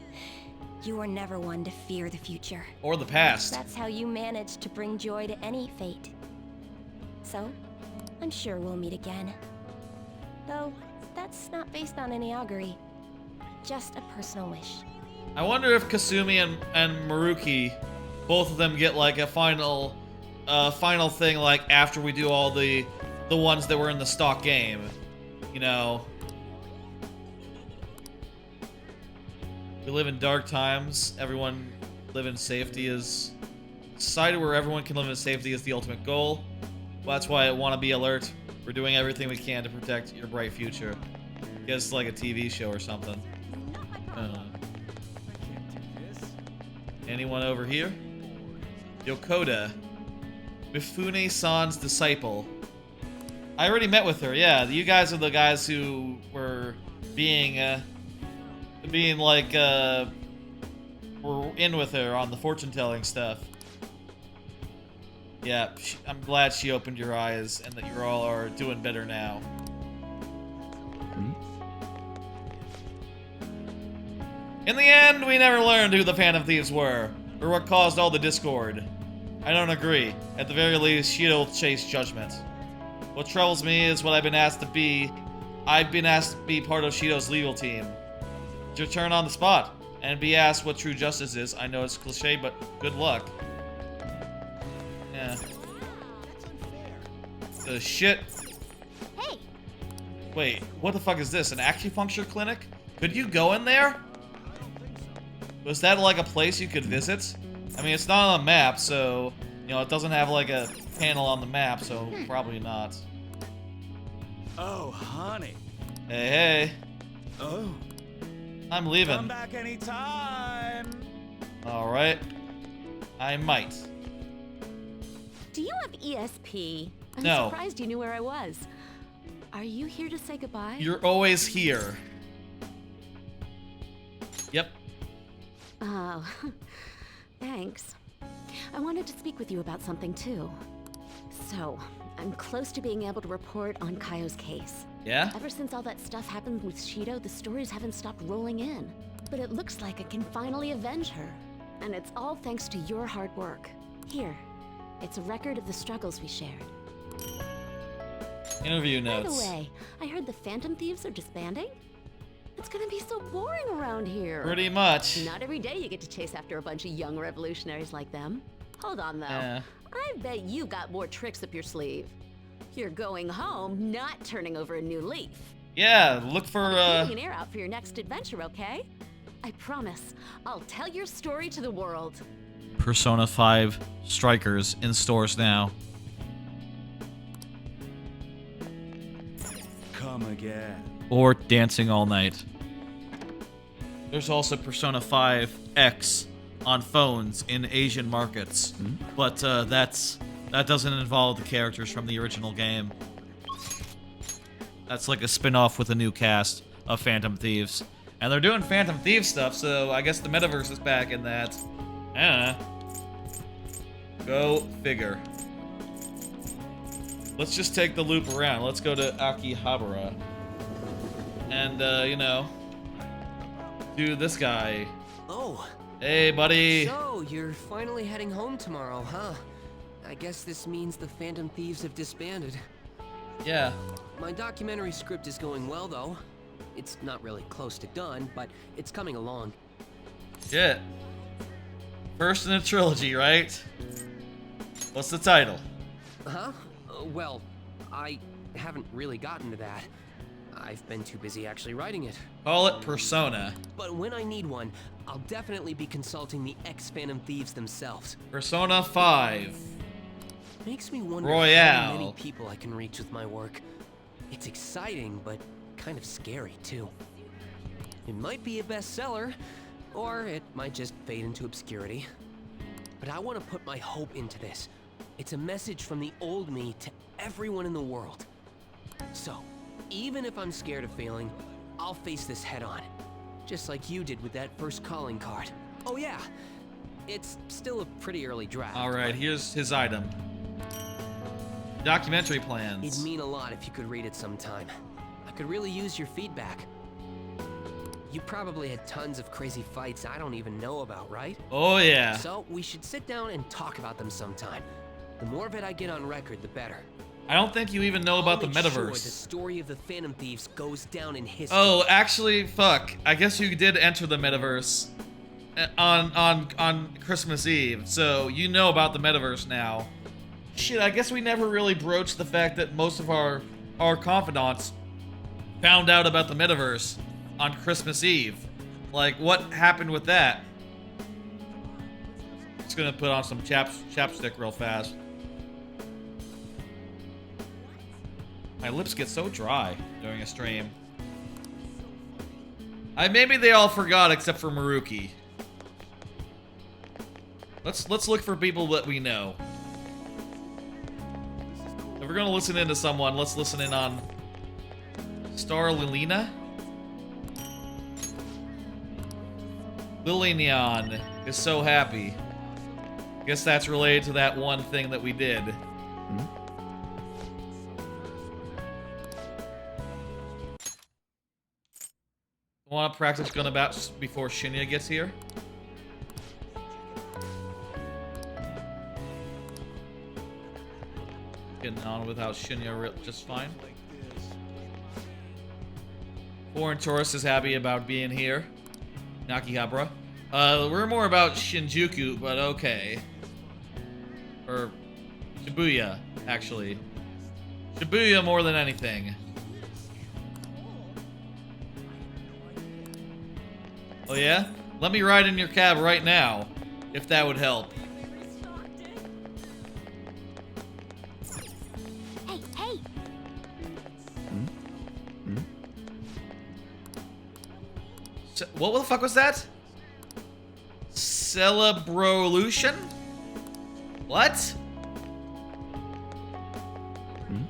You are never one to fear the future. Or the past. That's how you manage to bring joy to any fate. So, I'm sure we'll meet again. Though, that's not based on any augury. Just a personal wish. I wonder if Kasumi and Maruki, both of them get like a final thing like after we do all the ones that were in the stock game. You know. We live in dark times. Everyone live in safety is... Society where everyone can live in safety is the ultimate goal. Well, that's why I want to be alert. We're doing everything we can to protect your bright future. I guess it's like a TV show or something. Anyone over here? Yokota. Mifune-san's disciple. I already met with her, yeah. You guys are the guys who were being like, were in with her on the fortune-telling stuff. Yeah, I'm glad she opened your eyes and that you all are doing better now. In the end, we never learned who the Phantom Thieves were, or what caused all the discord. I don't agree. At the very least, she'll chase judgment. What troubles me is what I've been asked to be. I've been asked to be part of Shido's legal team. It's your turn on the spot, and be asked what true justice is. I know it's cliche, but good luck. Yeah. The shit. Hey. Wait, what the fuck is this? An acupuncture clinic? Could you go in there? Was that like a place you could visit? I mean, it's not on a map, so, you know, it doesn't have like a panel on the map, so probably not. Oh, honey. Hey, hey. Oh. I'm leaving. Come back anytime. Alright. I might. Do you have ESP? I'm No. surprised you knew where I was. Are you here to say goodbye? You're always here. Yep. Oh, thanks. I wanted to speak with you about something too. So, I'm close to being able to report on Kaio's case. Yeah? Ever since all that stuff happened with Shido, the stories haven't stopped rolling in. But it looks like I can finally avenge her. And it's all thanks to your hard work. Here, it's a record of the struggles we shared. Interview By notes. the way, I heard the Phantom Thieves are disbanding. It's gonna be so boring around here. Pretty much. Not every day you get to chase after a bunch of young revolutionaries like them. Hold on, though. Yeah. I bet you got more tricks up your sleeve. You're going home, not turning over a new leaf. Yeah, look for, Keeping an ear out for your next adventure, okay? I promise, I'll tell your story to the world. Persona 5 Strikers in stores now. Come again. Or Dancing All Night. There's also Persona 5 X on phones in Asian markets, but that doesn't involve the characters from the original game. That's like a spin-off with a new cast of Phantom Thieves. And they're doing Phantom Thieves stuff, so I guess the metaverse is back in that. I don't know. Go figure. Let's just take the loop around. Let's go to Akihabara. And, you know, do this guy. Oh. Hey, buddy. So, you're finally heading home tomorrow, huh? I guess this means the Phantom Thieves have disbanded. Yeah. My documentary script is going well, though. It's not really close to done, but it's coming along. Shit. First in a trilogy, right? What's the title? Huh? Well, I haven't really gotten to that. I've been too busy actually writing it. Call it Persona. But when I need one, I'll definitely be consulting the ex-Phantom Thieves themselves. Persona 5. Makes me wonder Royale. how many people I can reach with my work. It's exciting, but kind of scary, too. It might be a bestseller, or it might just fade into obscurity. But I want to put my hope into this. It's a message from the old me to everyone in the world. So, even if I'm scared of failing, I'll face this head on. Just like you did with that first calling card. Oh yeah, it's still a pretty early draft. Alright, here's his item. Documentary plans. It'd mean a lot if you could read it sometime. I could really use your feedback. You probably had tons of crazy fights I don't even know about, right? Oh yeah. So we should sit down and talk about them sometime. The more of it I get on record, the better. I don't think you even know about the I'll make metaverse. sure the story of the Phantom Thieves goes down in history. Oh, actually, fuck. I guess you did enter the metaverse on Christmas Eve, so you know about the metaverse now. Shit, I guess we never really broached the fact that most of our confidants found out about the metaverse on Christmas Eve. Like, what happened with that? Just gonna put on some chapstick real fast. My lips get so dry during a stream. Maybe they all forgot except for Maruki. Let's look for people that we know. If we're gonna listen in to someone, let's listen in on Star Lilina. Lilian is so happy. Guess that's related to that one thing that we did. Want to practice gun about before Shinya gets here? Getting on without Shinya just fine. Foreign tourist is happy about being here. Nakihabara. We're more about Shinjuku, but okay. Or Shibuya, actually. Shibuya more than anything. Oh yeah? Let me ride in your cab right now, if that would help. Hey, hey! What the fuck was that? Celebrolution? What?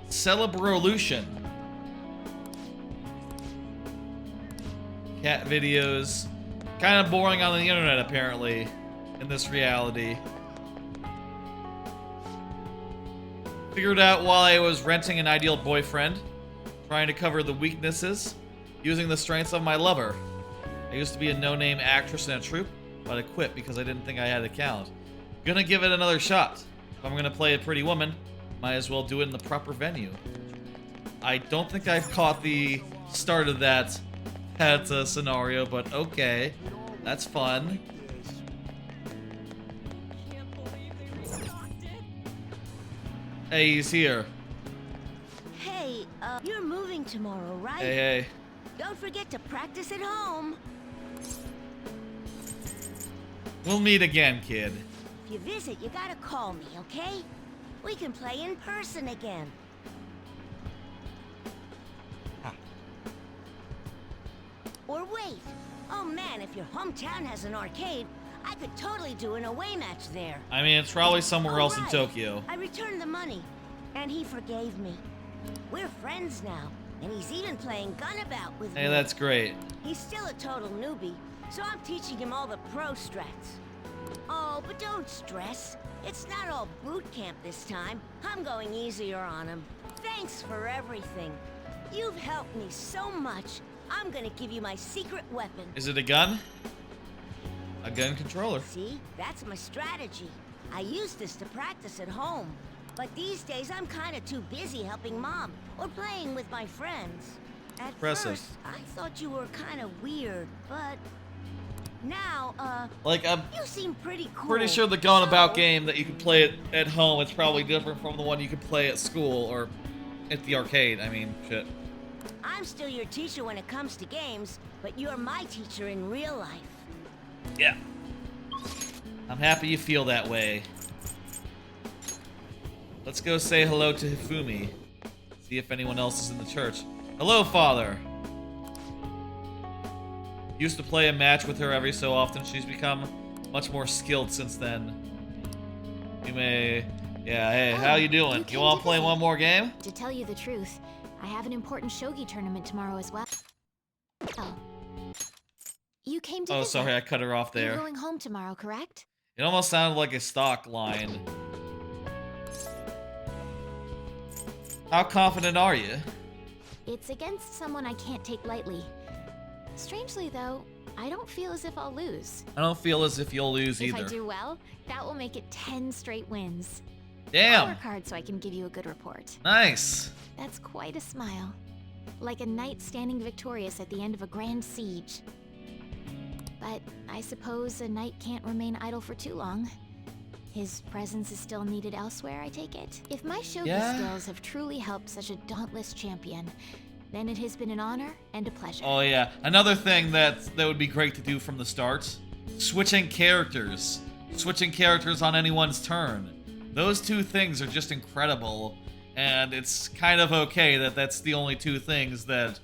Celebrolution. Cat videos. Kind of boring on the internet, apparently, in this reality. Figured out while I was renting an ideal boyfriend, trying to cover the weaknesses, using the strengths of my lover. I used to be a no-name actress in a troupe, but I quit because I didn't think I had a talent. Gonna give it another shot. If I'm gonna play a pretty woman, might as well do it in the proper venue. I don't think I've caught the start of that scenario, but okay. That's fun. Hey, he's here. Hey, you're moving tomorrow, right? Hey, hey. Don't forget to practice at home. We'll meet again, kid. If you visit, you gotta call me, okay? We can play in person again. Or wait. Oh man, if your hometown has an arcade, I could totally do an away match there. I mean, it's probably somewhere else in Tokyo. I returned the money, and he forgave me. We're friends now, and he's even playing Gunabout with me. Hey, that's great. He's still a total newbie, so I'm teaching him all the pro strats. Oh, but don't stress. It's not all boot camp this time. I'm going easier on him. Thanks for everything. You've helped me so much. I'm gonna give you my secret weapon. Is it a gun? A gun controller. See, that's my strategy. I use this to practice at home. But these days, I'm kind of too busy helping Mom or playing with my friends. At Impressive. first, I thought you were kind of weird, but now, like, I'm you seem pretty cool. pretty sure the Gone About game that you can play it at home is probably different from the one you can play at school or at the arcade. I mean, shit. I'm still your teacher when it comes to games, but you're my teacher in real life. Yeah. I'm happy you feel that way. Let's go say hello to Hifumi. See if anyone else is in the church. Hello, Father. Used to play a match with her every so often. She's become much more skilled since then. You may... Yeah, hey, how you doing? You want to play one more game? To tell you the truth, I have an important shogi tournament tomorrow as well. Oh. You came to Oh, visit. sorry, I cut her off there. You're going home tomorrow, correct? It almost sounded like a stock line. How confident are you? It's against someone I can't take lightly. Strangely, though, I don't feel as if I'll lose. I don't feel as if you'll lose either. If I do well, that will make it 10 straight wins. Damn. I'll work hard so I can give you a good report. Nice. That's quite a smile. Like a knight standing victorious at the end of a grand siege. But I suppose a knight can't remain idle for too long. His presence is still needed elsewhere, I take it? If my shogi skills have truly helped such a dauntless champion, then it has been an honor and a pleasure. Oh yeah, another thing that would be great to do from the start. Switching characters. Switching characters on anyone's turn. Those two things are just incredible. And it's kind of okay that that's the only two things that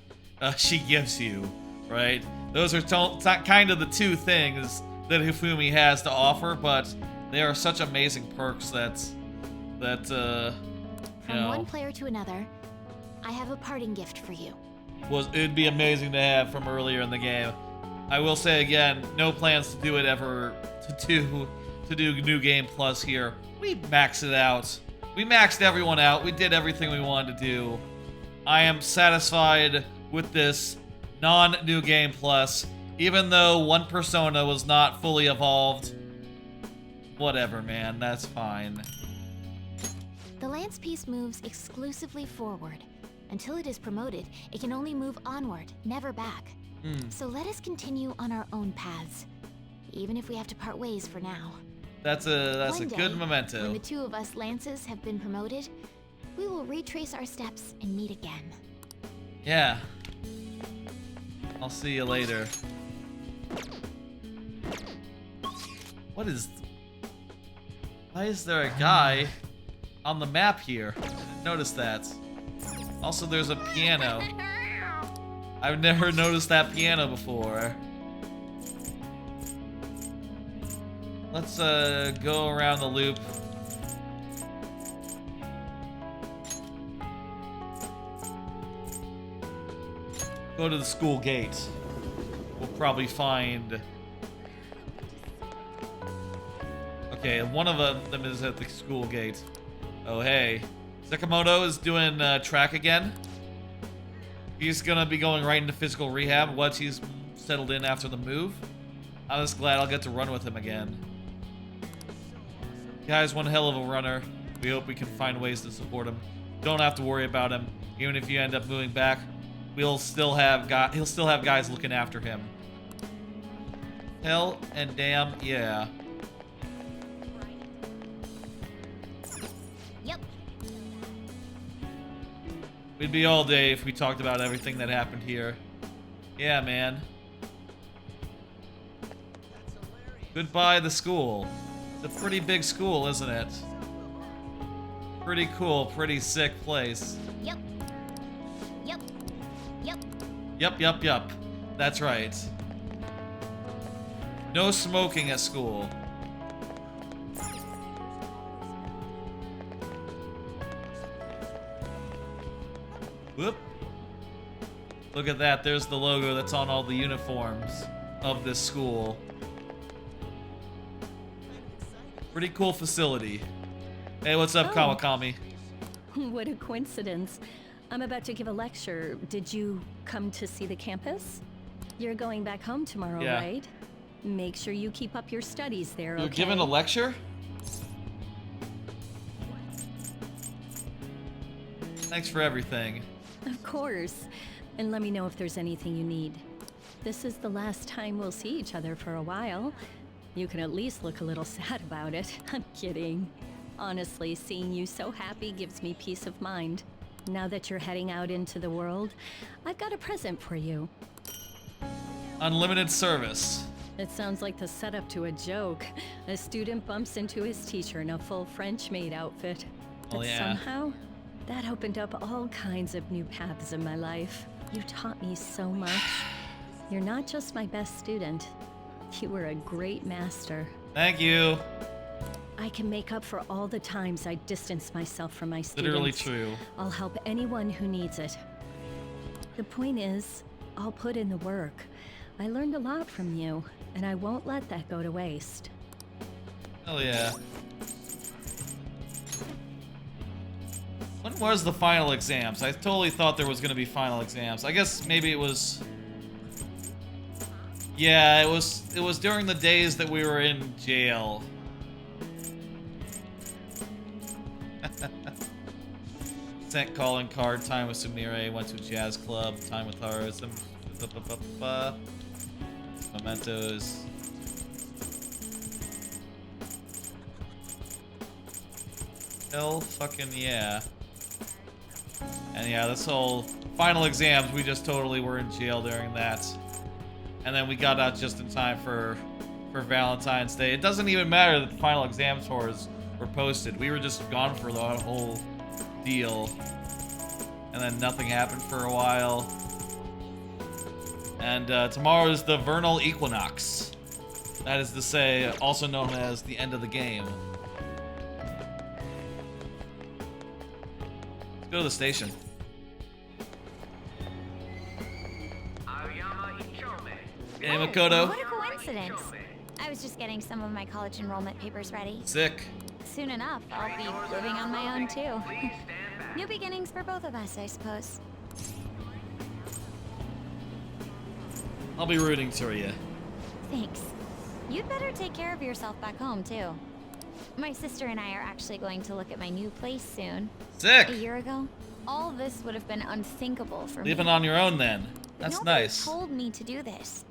she gives you, right? Those are kind of the two things that Hifumi has to offer, but they are such amazing perks that From one player to another, I have a parting gift for you. It'd be amazing to have from earlier in the game. I will say again, no plans to do it ever to do New Game Plus here. We maxed it out. We maxed everyone out. We did everything we wanted to do. I am satisfied with this non-New Game Plus, even though one persona was not fully evolved. Whatever, man. That's fine. The lance piece moves exclusively forward. Until it is promoted, it can only move onward, never back. So let us continue on our own paths, even if we have to part ways for now. That's a One day, good memento. When the two of us lances have been promoted, we will retrace our steps and meet again. Yeah. I'll see you later. What is... Why is there a guy on the map here? I didn't notice that. Also, there's a piano. I've never noticed that piano before. Let's go around the loop. go to the school gate. We'll probably find... Okay, one of them is at the school gate. Oh, hey. Sakamoto is doing track again. He's gonna be going right into physical rehab once he's settled in after the move. I'm just glad I'll get to run with him again. Guy's one hell of a runner. We hope we can find ways to support him. Don't have to worry about him. Even if you end up moving back, he'll still have guys looking after him. Hell and damn, yeah. Yep. We'd be all day if we talked about everything that happened here. Yeah, man. Goodbye, the school. It's a pretty big school, isn't it? Pretty cool, pretty sick place. Yep. Yep. Yep. Yup, yup, yup. That's right. No smoking at school. Whoop. Look at that. There's the logo that's on all the uniforms of this school. Pretty cool facility. Hey, what's up, Kawakami? What a coincidence. I'm about to give a lecture. Did you come to see the campus? You're going back home tomorrow, Yeah. right? Make sure you keep up your studies there, You're okay? giving a lecture? Thanks for everything. Of course. And let me know if there's anything you need. This is the last time we'll see each other for a while. You can at least look a little sad about it. I'm kidding. Honestly, seeing you so happy gives me peace of mind. Now that you're heading out into the world, I've got a present for you. Unlimited service. It sounds like the setup to a joke. A student bumps into his teacher in a full French maid outfit. Oh, But yeah. somehow, that opened up all kinds of new paths in my life. You taught me so much. You're not just my best student. You were a great master. Thank you. I can make up for all the times I distanced myself from my students. Literally true. I'll help anyone who needs it. The point is, I'll put in the work. I learned a lot from you, and I won't let that go to waste. Hell yeah. When was the final exams? I totally thought there was gonna be final exams. I guess maybe it was... Yeah, it was during the days that we were in jail. Sent calling card, time with Sumire, went to a jazz club, time with her, some Mementos. Hell fucking yeah. And yeah, this whole final exams, we just totally were in jail during that. And then we got out just in time for Valentine's Day. It doesn't even matter that the final exam scores were posted. We were just gone for the whole deal. And then nothing happened for a while. And tomorrow is the vernal equinox. That is to say, also known as the end of the game. Let's go to the station. Hey, Makoto. What a coincidence. I was just getting some of my college enrollment papers ready. Sick. Soon enough, I'll be living on my own too. New beginnings for both of us, I suppose. I'll be rooting for you. Thanks. You'd better take care of yourself back home too. My sister and I are actually going to look at my new place soon. Sick. A year ago, all this would have been unthinkable for me. Living on your own then. That's Nobody nice. told me to do this.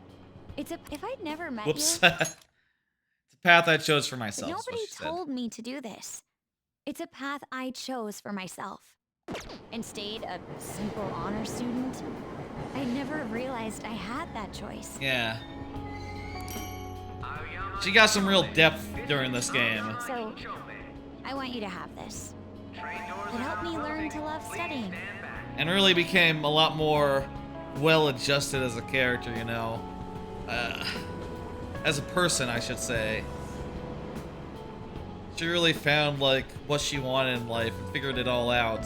If I'd never met Whoops. you, It's a path I chose for myself. is what nobody she said. told me to do this. It's a path I chose for myself. And stayed a simple honor student. I never realized I had that choice. Yeah. She got some real depth during this game. So, I want you to have this. It helped me learn to love studying. And really became a lot more well-adjusted as a character, you know. As a person, I should say. She really found, like, what she wanted in life and figured it all out.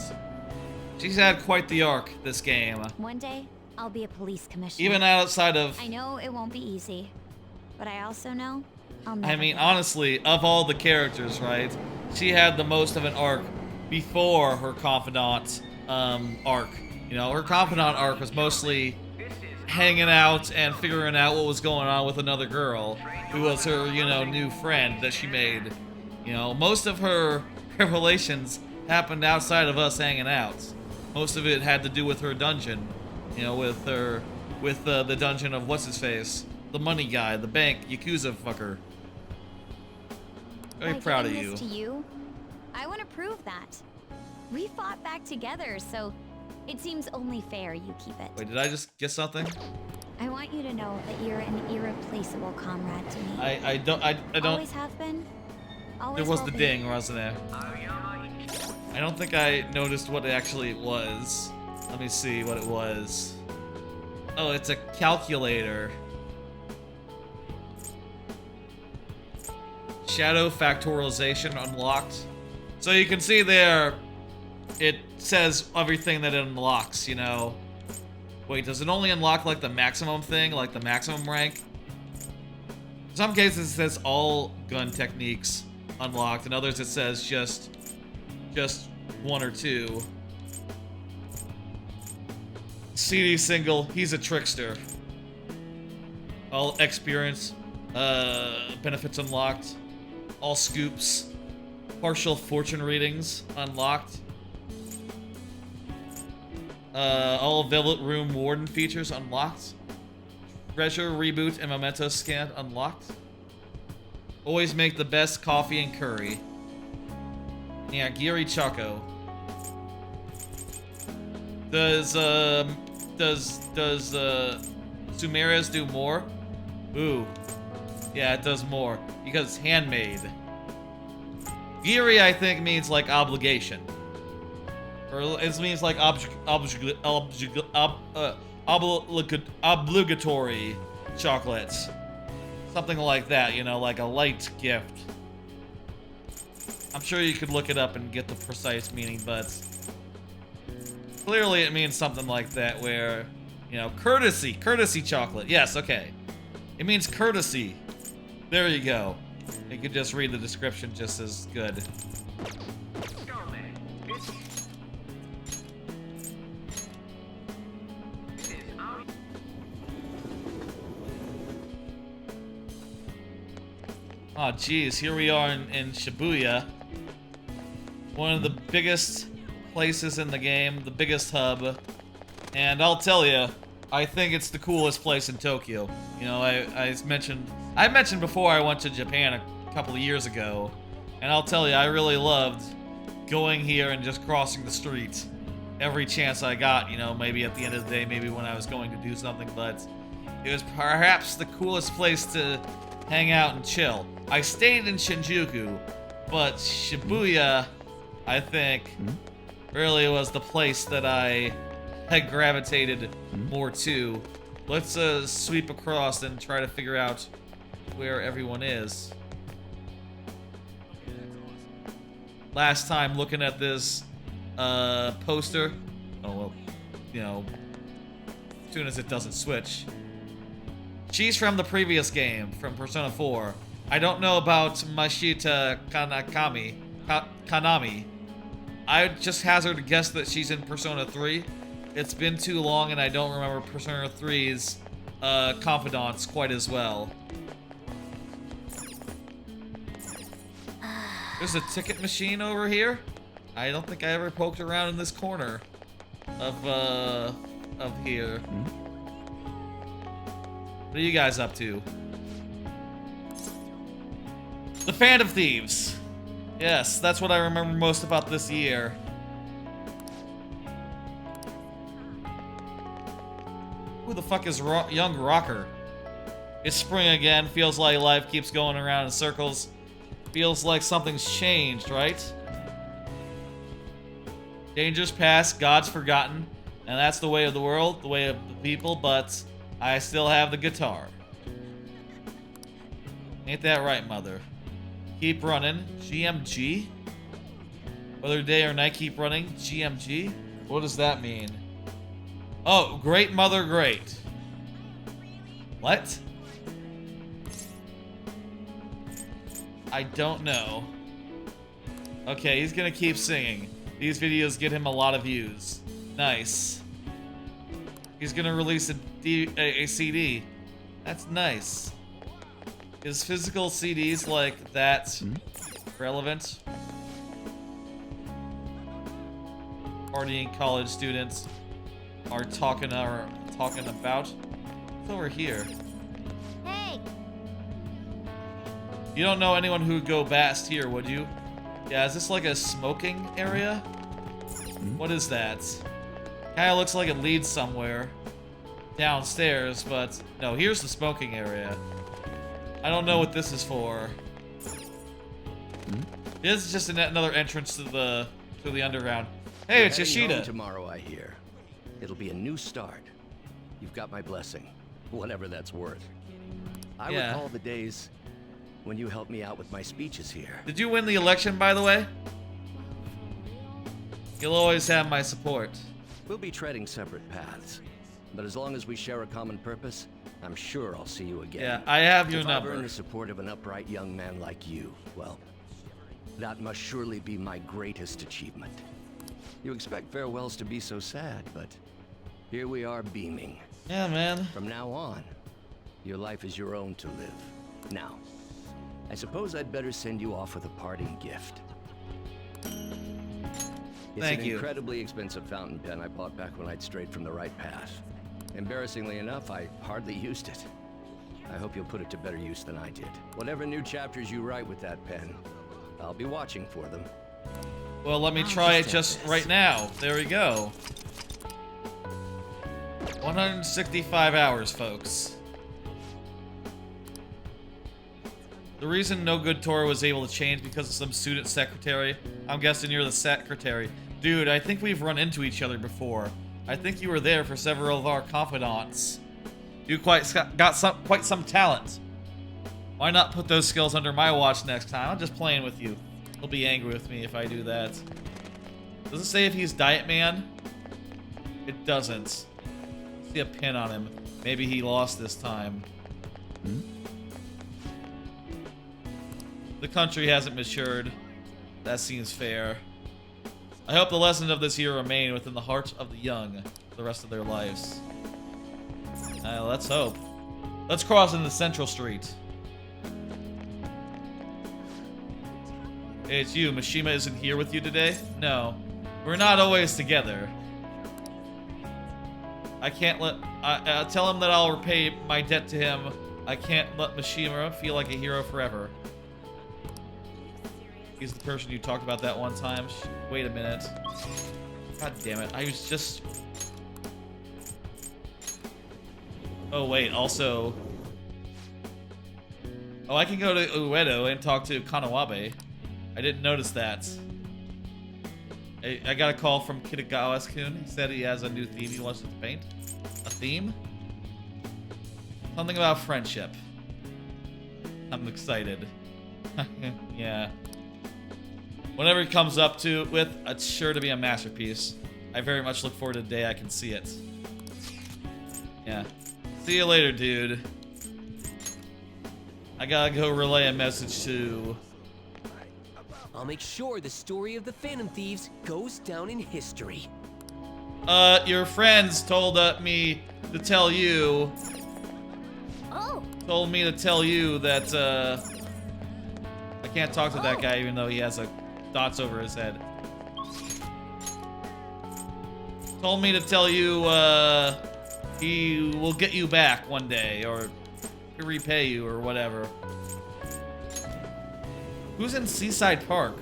She's had quite the arc, this game. One day, I'll be a police commissioner. Even outside of... I know it won't be easy, but I also know I'll never I mean, give up. honestly, of all the characters, right? She had the most of an arc before her confidant arc. You know, her confidant arc was mostly hanging out and figuring out what was going on with another girl who was her, you know, new friend that she made. You know, most of her revelations happened outside of us hanging out. Most of it had to do with her dungeon. You know, with the dungeon of what's-his-face. The money guy, the bank, Yakuza fucker. Very By proud of giving you. this to you, I want to prove that. We fought back together, so it seems only fair you keep it. Wait, did I just get something? I want you to know that you're an irreplaceable comrade to me. I don't. Always have been. Always There was will the be. ding, wasn't there? I don't think I noticed what it actually was. Let me see what it was. Oh, it's a calculator. Shadow factorialization unlocked. So you can see there, it says everything that it unlocks, you know. Wait, does it only unlock like the maximum thing, like the maximum rank? In some cases it says all gun techniques unlocked, in others it says just one or two. CD single, he's a trickster. All experience benefits unlocked. All scoops. Partial fortune readings unlocked. All Velvet Room Warden features unlocked. Treasure Reboot and Mementos scan unlocked. Always make the best coffee and curry. Yeah, Giri Choco. Does Sumeres do more? Ooh. Yeah, it does more. Because it's handmade. Giri, I think, means like obligation. Or it means like obligatory chocolates. Something like that, you know, like a light gift. I'm sure you could look it up and get the precise meaning, but clearly it means something like that where, you know, courtesy chocolate. Yes, okay. It means courtesy. There you go. You could just read the description just as good. Oh, geez, here we are in Shibuya. One of the biggest places in the game, the biggest hub. And I'll tell you, I think it's the coolest place in Tokyo. You know, I mentioned before I went to Japan a couple of years ago. And I'll tell you, I really loved going here and just crossing the street every chance I got. You know, maybe at the end of the day, maybe when I was going to do something. But it was perhaps the coolest place to hang out and chill. I stayed in Shinjuku, but Shibuya, I think, really was the place that I had gravitated more to. Let's sweep across and try to figure out where everyone is. Last time looking at this poster, oh well, you know, as soon as it doesn't switch. She's from the previous game, from Persona 4. I don't know about Mashita Kanami. I just hazard a guess that she's in Persona 3. It's been too long and I don't remember Persona 3's confidants quite as well. There's a ticket machine over here. I don't think I ever poked around in this corner of here. What are you guys up to? The Fan of Thieves. Yes, that's what I remember most about this year. Who the fuck is Young Rocker? It's spring again. Feels like life keeps going around in circles. Feels like something's changed, right? Dangers past, God's forgotten. And that's the way of the world, the way of the people, but I still have the guitar. Ain't that right, mother? Keep running. GMG? Whether day or night, keep running. GMG? What does that mean? Oh, great mother, great. What? I don't know. Okay, he's gonna keep singing. These videos get him a lot of views. Nice. He's gonna release a CD. That's nice. Is physical CDs like that relevant? Partying college students are talking about. It's over here. Hey! You don't know anyone who would go past here, would you? Yeah, is this like a smoking area? What is that? Kinda looks like it leads somewhere downstairs, but no, here's the smoking area. I don't know what this is for. This is just another entrance to the underground. Hey, it's You're heading Yoshida. home tomorrow, I hear. It'll be a new start. You've got my blessing, whatever that's worth. I Yeah. recall the days when you helped me out with my speeches here. Did you win the election, by the way? You'll always have my support. We'll be treading separate paths, but as long as we share a common purpose, I'm sure I'll see you again. Yeah, I have your if number. I've earned the support of an upright young man like you, well, that must surely be my greatest achievement. You expect farewells to be so sad, but here we are beaming. Yeah, man. From now on, your life is your own to live. Now, I suppose I'd better send you off with a parting gift. It's Thank an you. incredibly expensive fountain pen I bought back when I'd strayed from the right path. Embarrassingly enough, I hardly used it. I hope you'll put it to better use than I did. Whatever new chapters you write with that pen, I'll be watching for them. Well, let me try it just right now. There we go. 165 hours, folks. The reason No Good Tour was able to change because of some student secretary. I'm guessing you're the secretary. Dude, I think we've run into each other before. I think you were there for several of our confidants. You got quite some talent. Why not put those skills under my watch next time? I'm just playing with you. He'll be angry with me if I do that. Does it say if he's Diet Man? It doesn't. I see a pin on him. Maybe he lost this time. The country hasn't matured. That seems fair. I hope the lessons of this year remain within the hearts of the young for the rest of their lives. Let's hope. Let's cross into Central Street. Hey, it's you. Mishima isn't here with you today? No. We're not always together. I can't let... tell him that I'll repay my debt to him. I can't let Mishima feel like a hero forever. He's the person you talked about that one time. Wait a minute. God damn it. I was just... Oh, wait. Also... Oh, I can go to Uedo and talk to Kanawabe. I didn't notice that. I got a call from Kitagawa-kun. He said he has a new theme he wants to paint. A theme? Something about friendship. I'm excited. Yeah. Whenever it comes up to with, it's sure to be a masterpiece. I very much look forward to the day I can see it. Yeah. See you later, dude. I gotta go relay a message to... I'll make sure the story of the Phantom Thieves goes down in history. Your friends told me to tell you... Oh! Told me to tell you that, I can't talk to that guy even though he has a dots over his head. Told me to tell you, he will get you back one day, or repay you, or whatever. Who's in Seaside Park?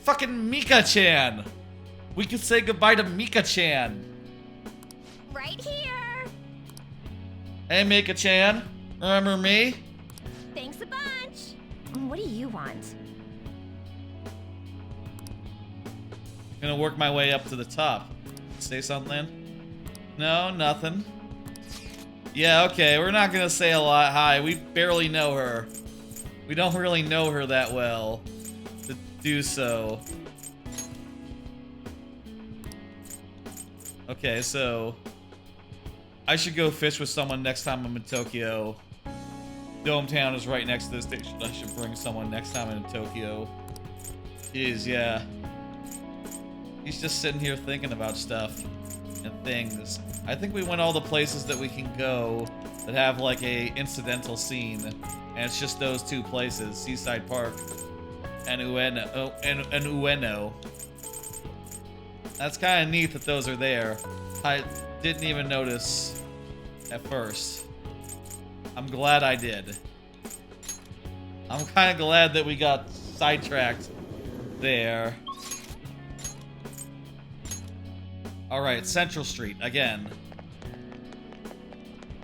Fucking Mika-chan! We could say goodbye to Mika-chan. Right here! Hey, Mika-chan. Remember me? Thanks a bunch! What do you want? Gonna work my way up to the top. Say something? No, nothing. Yeah, okay, we're not gonna say a lot. Hi, we barely know her. We don't really know her that well to do so. Okay, so I should go fish with someone next time I'm in Tokyo. Dome Town is right next to the station. I should bring someone next time I'm in Tokyo. Jeez, yeah. He's just sitting here thinking about stuff and things. I think we went all the places that we can go that have like a incidental scene, and it's just those two places, Seaside Park and Ueno. That's kind of neat that those are there. I didn't even notice at first. I'm glad I did. I'm kind of glad that we got sidetracked there. Alright, Central Street, again.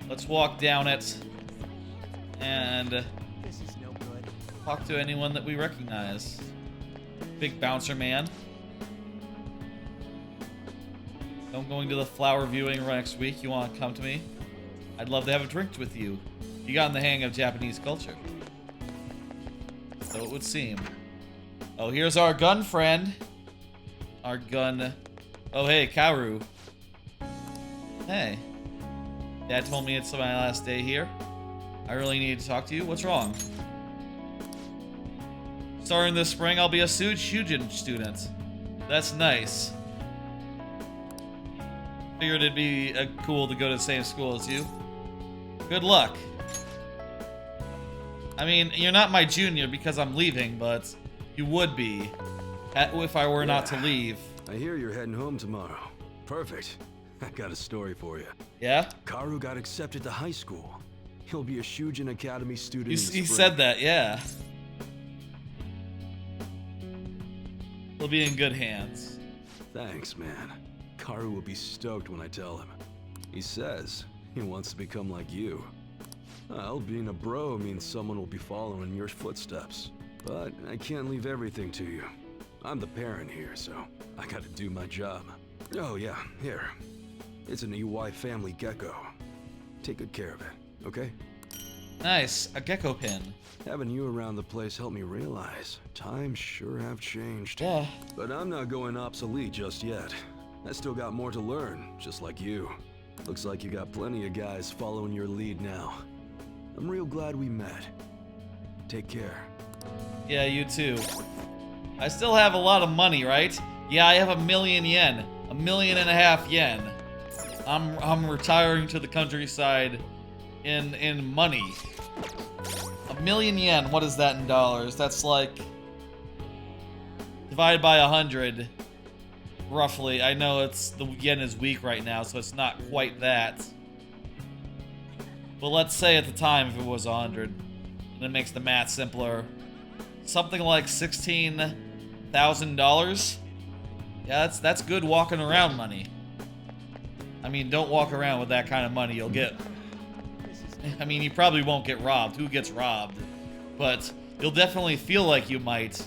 Let's walk down it and talk to anyone that we recognize. Big bouncer man. I'm going to the flower viewing next week. You want to come to me? I'd love to have a drink with you. You got in the hang of Japanese culture. So it would seem. Oh, here's our gun friend. Our gun. Oh, hey, Kaoru. Hey. Dad told me it's my last day here. I really need to talk to you. What's wrong? Starting this spring, I'll be a Shujin student. That's nice. Figured it'd be cool to go to the same school as you. Good luck. I mean, you're not my junior because I'm leaving, but you would be if I were not to leave. I hear you're heading home tomorrow. Perfect. I got a story for you. Yeah? Kaoru got accepted to high school. He'll be a Shujin Academy student. He said that, yeah. He'll be in good hands. Thanks, man. Kaoru will be stoked when I tell him. He says he wants to become like you. Well, being a bro means someone will be following your footsteps. But I can't leave everything to you. I'm the parent here, so I gotta do my job. Oh yeah, here. It's an EY family gecko. Take good care of it, okay? Nice, a gecko pin. Having you around the place helped me realize times sure have changed. Yeah. But I'm not going obsolete just yet. I still got more to learn, just like you. Looks like you got plenty of guys following your lead now. I'm real glad we met. Take care. Yeah, you too. I still have a lot of money, right? Yeah, I have 1,000,000 yen. 1.5 million yen. I'm retiring to the countryside in money. 1,000,000 yen, what is that in dollars? That's like divided by 100. Roughly. I know the yen is weak right now, so it's not quite that. But let's say at the time if it was 100. And it makes the math simpler. Something like $16,000. Yeah, that's good walking around money. I mean, don't walk around with that kind of money. You'll get... I mean, you probably won't get robbed. Who gets robbed? But you'll definitely feel like you might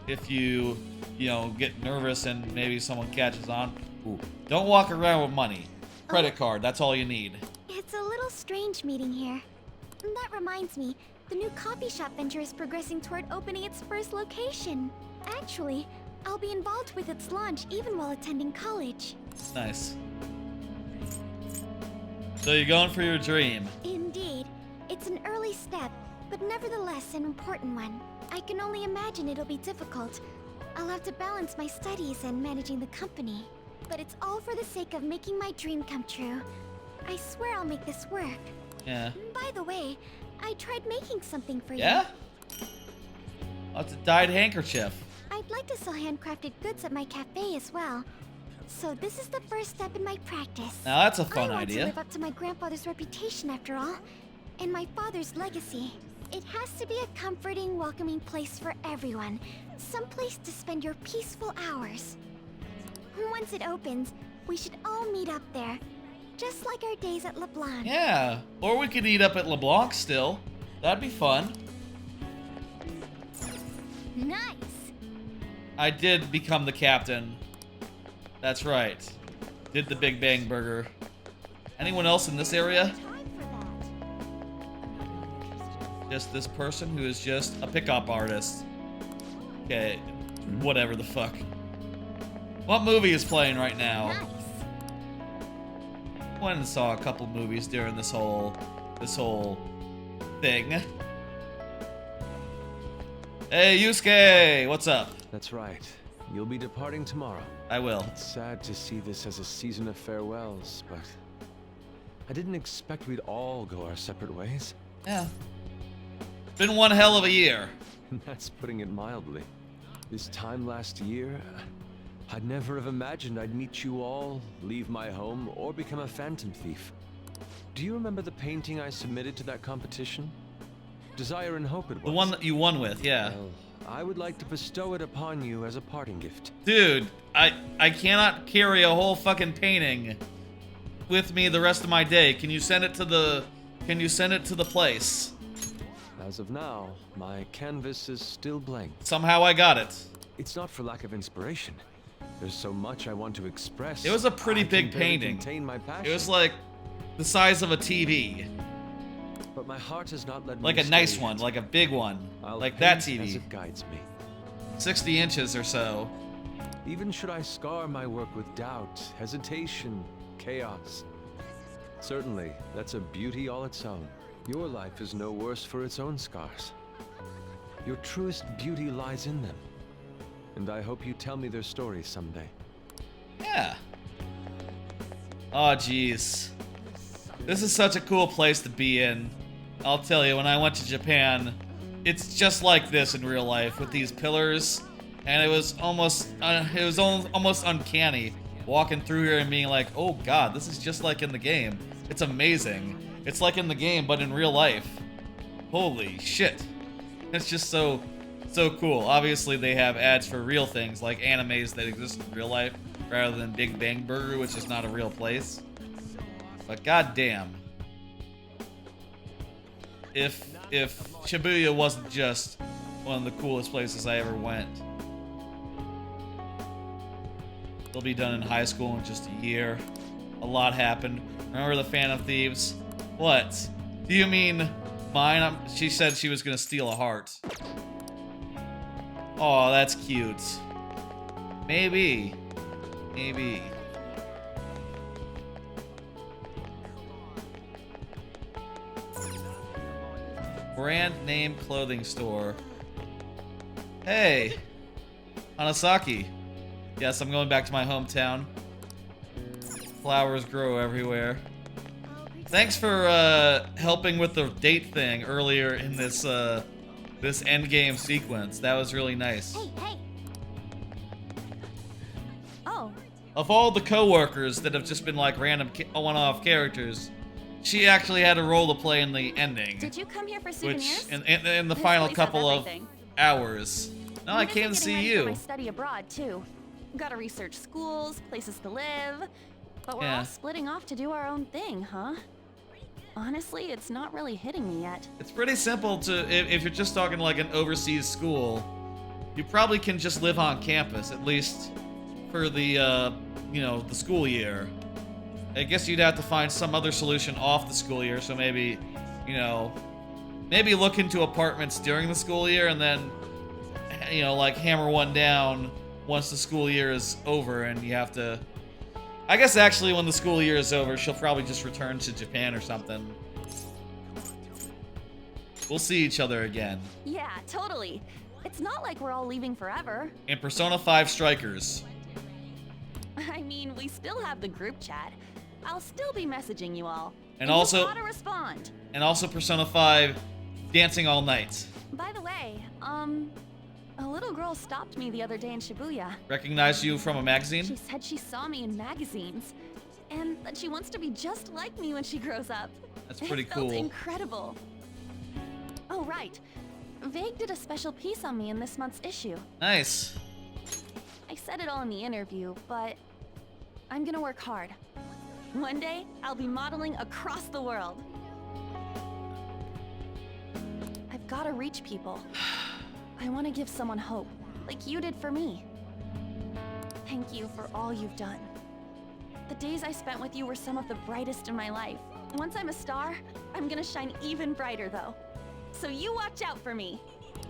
if you know, get nervous and maybe someone catches on. Ooh. Don't walk around with money. Credit card, that's all you need. It's a little strange meeting here. That reminds me, the new coffee shop venture is progressing toward opening its first location. Actually, I'll be involved with its launch even while attending college. Nice. So you're going for your dream. Indeed. It's an early step, but nevertheless an important one. I can only imagine it'll be difficult. I'll have to balance my studies and managing the company. But it's all for the sake of making my dream come true. I swear I'll make this work. Yeah. By the way, I tried making something for you. Yeah? Oh, it's a dyed handkerchief. I'd like to sell handcrafted goods at my cafe as well. So this is the first step in my practice. Now that's a fun I want idea. to live up to my grandfather's reputation after all, and my father's legacy. It has to be a comforting, welcoming place for everyone. Some place to spend your peaceful hours. Once it opens, we should all meet up there. Just like our days at LeBlanc. Yeah, or we could eat up at LeBlanc still. That'd be fun. Nice. I did become the captain. That's right. Did the Big Bang Burger. Anyone else in this area? Just this person who is just a pickup artist. Okay, whatever the fuck. What movie is playing right now? went and saw a couple movies during this whole thing. Hey, Yusuke! What's up? That's right. You'll be departing tomorrow. I will. It's sad to see this as a season of farewells, but I didn't expect we'd all go our separate ways. Yeah. Been one hell of a year. That's putting it mildly. This time last year, I'd never have imagined I'd meet you all, leave my home, or become a phantom thief. Do you remember the painting I submitted to that competition? Desire and Hope it was. The one that you won with, yeah. Well, I would like to bestow it upon you as a parting gift. Dude, I cannot carry a whole fucking painting with me the rest of my day. Can you send it to the place? As of now, my canvas is still blank. Somehow I got it. It's not for lack of inspiration. There's so much I want to express. It was a pretty big painting. Contain my passion. It was like the size of a TV. But my heart has not let me like a nice one, like a big one, like that TV. As it guides me. 60 inches or so. Even should I scar my work with doubt, hesitation, chaos. Certainly, that's a beauty all its own. Your life is no worse for its own scars. Your truest beauty lies in them. And I hope you tell me their stories someday. Yeah. Oh, jeez. This is such a cool place to be in. I'll tell you, when I went to Japan, it's just like this in real life with these pillars, and it was almost uncanny walking through here and being like, oh god, this is just like in the game. It's amazing. It's like in the game, but in real life. Holy shit. It's just so cool. Obviously, they have ads for real things, like animes that exist in real life, rather than Big Bang Burger, which is not a real place. But goddamn. If Shibuya wasn't just one of the coolest places I ever went. They'll be done in high school in just a year. A lot happened. Remember the Phantom Thieves? What? Do you mean mine? She said she was gonna steal a heart. Oh, that's cute. Maybe. Maybe. Brand name clothing store. Hey, Hanasaki. Yes, I'm going back to my hometown. Flowers grow everywhere. Thanks for helping with the date thing earlier in this this endgame sequence. That was really nice. Hey. Oh. Of all the co-workers that have just been like random one-off characters, she actually had a role to play in the ending. Did you come here for souvenirs? Which in the final couple of hours. No, I can't see you. I study abroad too. Gotta research schools, places to live, but we're all splitting off to do our own thing, huh? Honestly, it's not really hitting me yet. It's pretty simple to if you're just talking like an overseas school, you probably can just live on campus at least for the you know, the school year. I guess you'd have to find some other solution off the school year, so maybe, you know, maybe look into apartments during the school year and then, you know, like hammer one down once the school year is over and you have to... I guess actually when the school year is over, she'll probably just return to Japan or something. We'll see each other again. Yeah, totally. It's not like we're all leaving forever. In Persona 5 Strikers. I mean, we still have the group chat. I'll still be messaging you all. And also... you gotta respond. And also Persona 5 Dancing All Night. By the way, a little girl stopped me the other day in Shibuya. Recognized you from a magazine? She said she saw me in magazines, and that she wants to be just like me when she grows up. That's pretty cool. It felt cool. incredible. Oh, right. Vague did a special piece on me in this month's issue. Nice. I said it all in the interview, but I'm gonna work hard. One day, I'll be modeling across the world. I've gotta reach people. I want to give someone hope, like you did for me. Thank you for all you've done. The days I spent with you were some of the brightest in my life. Once I'm a star, I'm gonna shine even brighter though. So you watch out for me.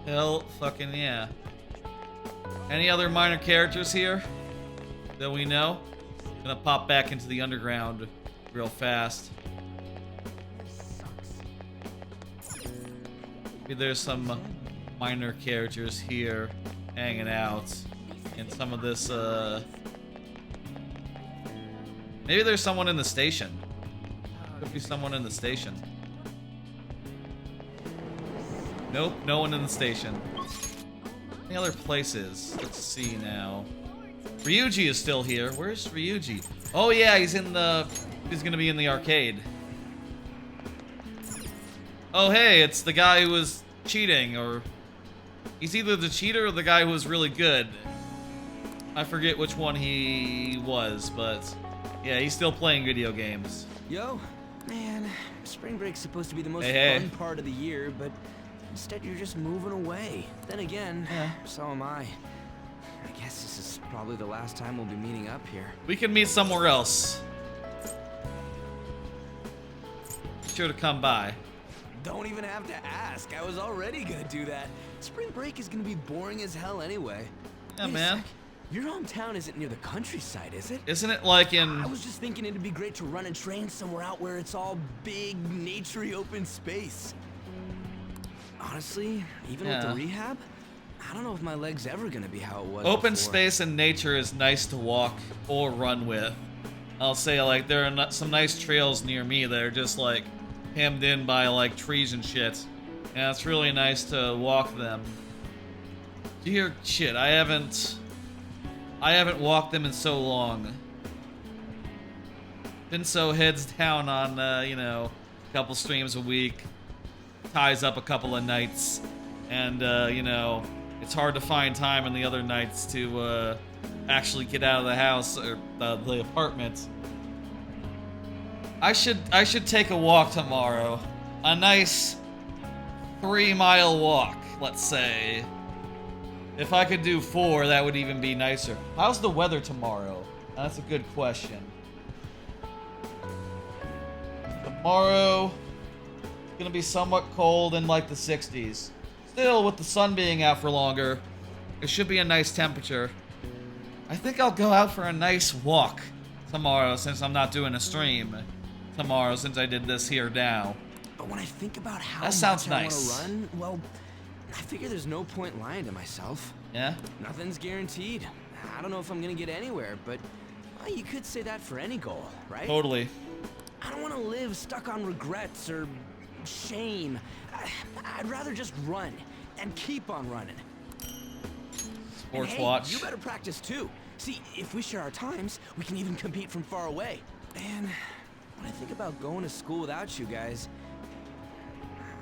Hell fucking yeah. Any other minor characters here that we know? Gonna pop back into the underground real fast. Maybe there's some minor characters here hanging out in some of this, maybe there's someone in the station. Could be someone in the station. Nope, no one in the station. Any other places? Let's see now. Ryuji is still here. Where's Ryuji? Oh yeah, he's gonna be in the arcade. Oh hey, it's the guy who was cheating, or he's either the cheater or the guy who was really good. I forget which one he was, but yeah, he's still playing video games. Yo, man, spring break's supposed to be the most Hey. fun part of the year, but instead you're just moving away. Then again, so am I. I guess this is probably the last time we'll be meeting up here. We can meet somewhere else. Be sure to come by. Don't even have to ask. I was already gonna do that. Spring break is gonna be boring as hell anyway. Yeah, Wait a man. sec. Your hometown isn't near the countryside, is it? Isn't it like in... I was just thinking it'd be great to run and train somewhere out where it's all big, naturey open space. Honestly, even with the Yeah. rehab, I don't know if my leg's ever gonna be how it was Open before. space and nature is nice to walk or run with. I'll say, like, there are some nice trails near me that are just, like, hemmed in by, like, trees and shit. And it's really nice to walk them. Do you hear? Shit, I haven't walked them in so long. Been so heads down on, you know, a couple streams a week. Ties up a couple of nights. And, you know, it's hard to find time in the other nights to, actually get out of the house or the apartment. I should take a walk tomorrow. A nice 3-mile walk, let's say. If I could do 4, that would even be nicer. How's the weather tomorrow? That's a good question. Tomorrow, it's gonna be somewhat cold in like the 60s. Still, with the sun being out for longer, it should be a nice temperature. I think I'll go out for a nice walk tomorrow since I'm not doing a stream tomorrow since I did this here now. But when I think about how That sounds much nice. I want to run, well, I figure there's no point lying to myself. Yeah? Nothing's guaranteed. I don't know if I'm gonna get anywhere, but well, you could say that for any goal, right? Totally. I don't want to live stuck on regrets or shame. I'd rather just run and keep on running. Sports And hey, watch. You better practice too. See, if we share our times, we can even compete from far away. And when I think about going to school without you guys,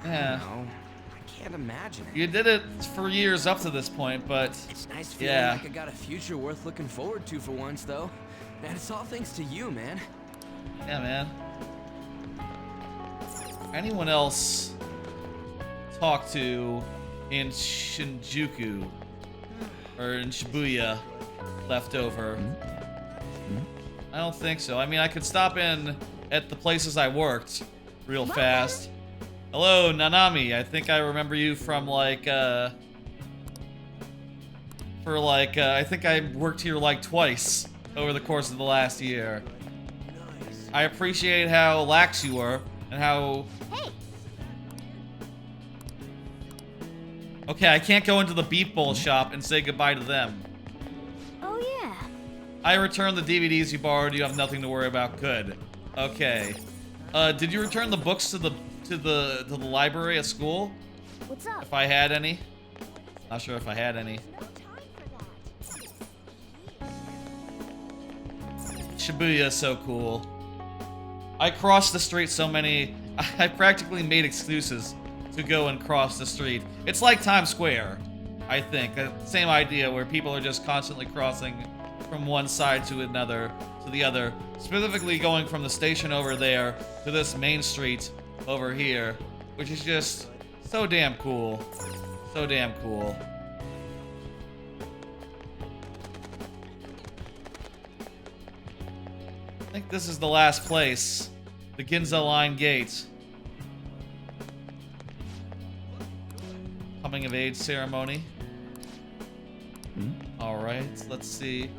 Yeah. I don't know. I can't imagine it. You did it for years up to this point, but It's nice feeling yeah. like I got a future worth looking forward to for once, though. And it's all thanks to you, man. Yeah, man. Anyone else talk to in Shinjuku or in Shibuya left over? I don't think so. I mean, I could stop in at the places I worked real fast. Hello, Nanami. I think I remember you from like I think I worked here like twice over the course of the last year. I appreciate how lax you were and how... Hey! Okay, I can't go into the Beef Bowl shop and say goodbye to them. Oh yeah. I returned the DVDs you borrowed. You have nothing to worry about. Good. Okay. Did you return the books to the library at school? What's up? If I had any. Not sure if I had any. Shibuya is so cool. I crossed the street so many... I practically made excuses to go and cross the street. It's like Times Square, I think. The same idea where people are just constantly crossing from one side to another, to the other. Specifically going from the station over there to this main street over here, which is just so damn cool. So damn cool. I think this is the last place. The Ginza Line Gate. Coming of age ceremony. Alright, let's see.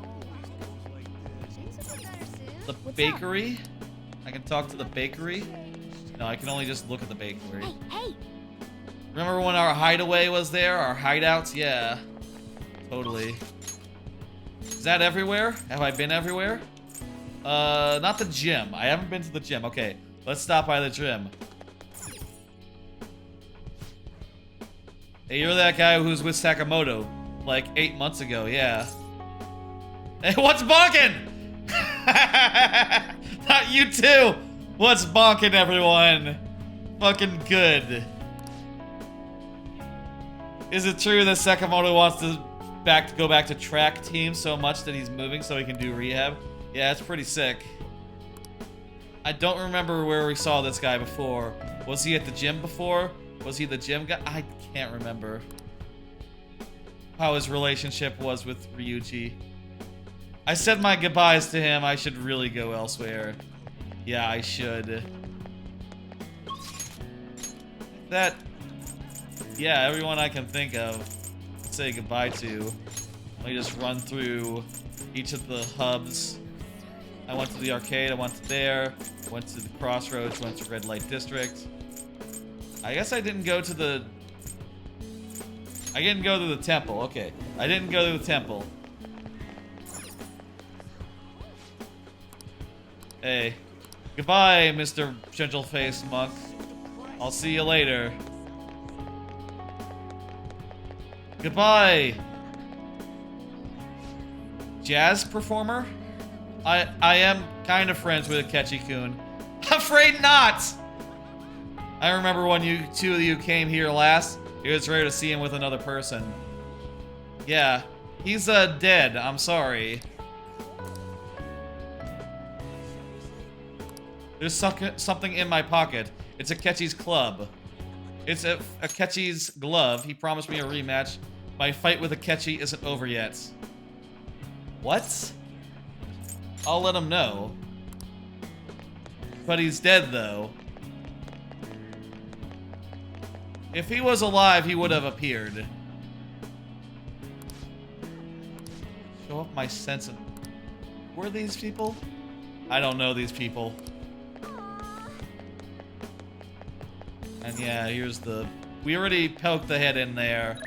The bakery? I can talk to the bakery. No, I can only just look at the bakery. Hey! Remember when our hideaway was there? Our hideouts? Yeah. Totally. Is that everywhere? Have I been everywhere? Not the gym. I haven't been to the gym. Okay, let's stop by the gym. Hey, you're that guy who's with Sakamoto like 8 months ago, yeah. Hey, what's bonking? Not you too. What's bonking, everyone? Fucking good. Is it true that Sakamoto wants to go back to track team so much that he's moving so he can do rehab? Yeah, it's pretty sick. I don't remember where we saw this guy before. Was he at the gym before? Was he the gym guy? I can't remember how his relationship was with Ryuji. I said my goodbyes to him. I should really go elsewhere. Yeah, I should. Yeah, everyone I can think of say goodbye to. Let me just run through each of the hubs. I went to the arcade, I went to there, went to the crossroads, went to Red Light District. I guess I didn't go to the... I didn't go to the temple, okay. I didn't go to the temple. Hey. Goodbye, Mr. Gentle-Faced Monk. I'll see you later. Goodbye. Jazz performer? I am kind of friends with Akechi-kun. Afraid not! I remember when you two of you came here last. It was rare to see him with another person. Yeah, he's dead. I'm sorry. There's something in my pocket. It's Akechi's club. It's Akechi's glove. He promised me a rematch. My fight with Akechi isn't over yet. What? I'll let him know. But he's dead, though. If he was alive, he would have appeared. Show up my sense of... Who are these people? I don't know these people. And yeah, here's the... We already poked the head in there.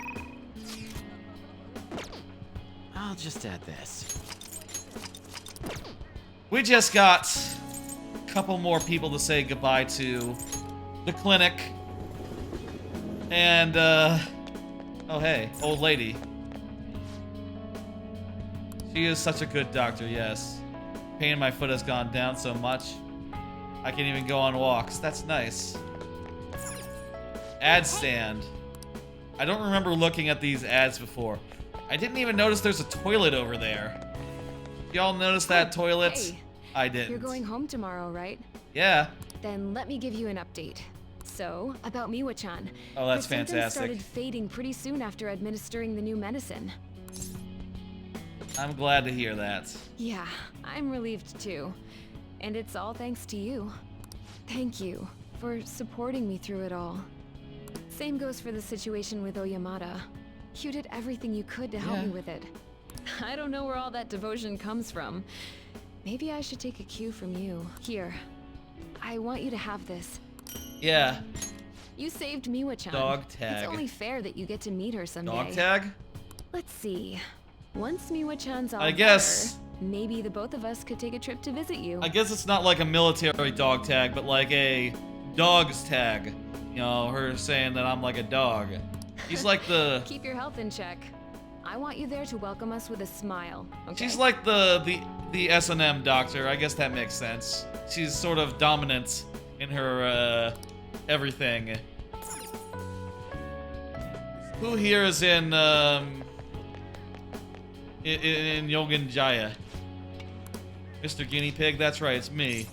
I'll just add this. We just got a couple more people to say goodbye to. The clinic. And, oh hey, old lady. She is such a good doctor, yes. Pain in my foot has gone down so much. I can even go on walks. That's nice. Ad stand. I don't remember looking at these ads before. I didn't even notice there's a toilet over there. Y'all notice that toilet? Hey, I didn't. You're going home tomorrow, right? Yeah. Then let me give you an update. So, about Miwa-chan. Oh, that's her symptoms fantastic. started fading pretty soon after administering the new medicine. I'm glad to hear that. Yeah, I'm relieved too. And it's all thanks to you. Thank you for supporting me through it all. Same goes for the situation with Oyamada. You did everything you could to help me with it. I don't know where all that devotion comes from. Maybe I should take a cue from you. Here, I want you to have this. Yeah. You saved Miwa-chan. Dog tag. It's only fair that you get to meet her someday. Dog tag? Let's see. Once Miwa-chan's all I guess. better, maybe the both of us could take a trip to visit you. I guess it's not like a military dog tag, but like a dog's tag. You know, her saying that I'm like a dog. She's like the... Keep your health in check. I want you there to welcome us with a smile, okay? She's like the S&M doctor. I guess that makes sense. She's sort of dominant in her, everything. Who here is in Yogen Jaya? Mr. Guinea Pig? That's right, it's me.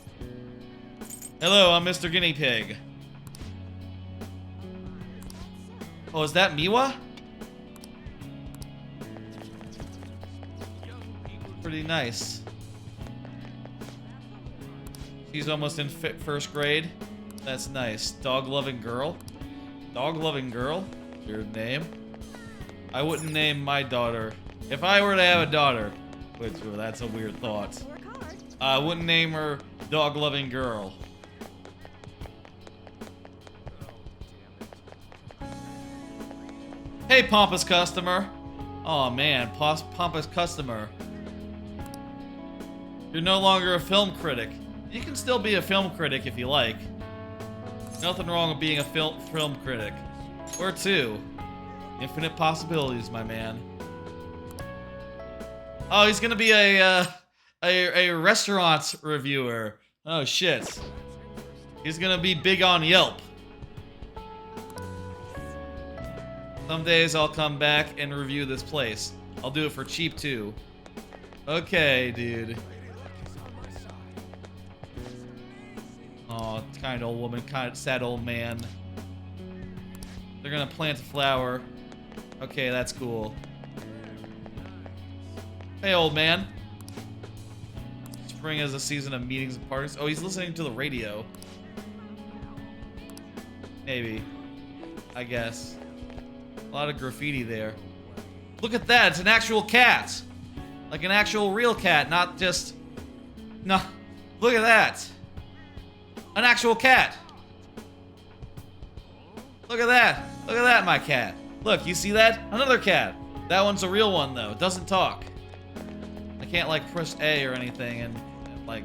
Hello, I'm Mr. Guinea Pig. Oh, is that Miwa? Pretty nice. She's almost in first grade. That's nice. Dog-loving girl? Dog-loving girl? Your name? I wouldn't name my daughter. If I were to have a daughter, which, well, that's a weird thought. I wouldn't name her dog-loving girl. Hey, pompous customer. Oh man, pompous customer. You're no longer a film critic. You can still be a film critic if you like. Nothing wrong with being a film critic. Where to? Infinite possibilities, my man. Oh, he's gonna be a restaurant reviewer. Oh shit. He's gonna be big on Yelp. Some days I'll come back and review this place. I'll do it for cheap too. Okay, dude. Oh, kind old woman, kind sad old man. They're gonna plant a flower. Okay, that's cool. Hey, old man. Spring is a season of meetings and parties. Oh, he's listening to the radio. Maybe. I guess. A lot of graffiti there. Look at that, it's an actual cat. Like an actual real cat, not just... No, look at that. An actual cat. Look at that. Look at that, my cat. Look, you see that? Another cat. That one's a real one, though. It doesn't talk. I can't, like, press A or anything and like,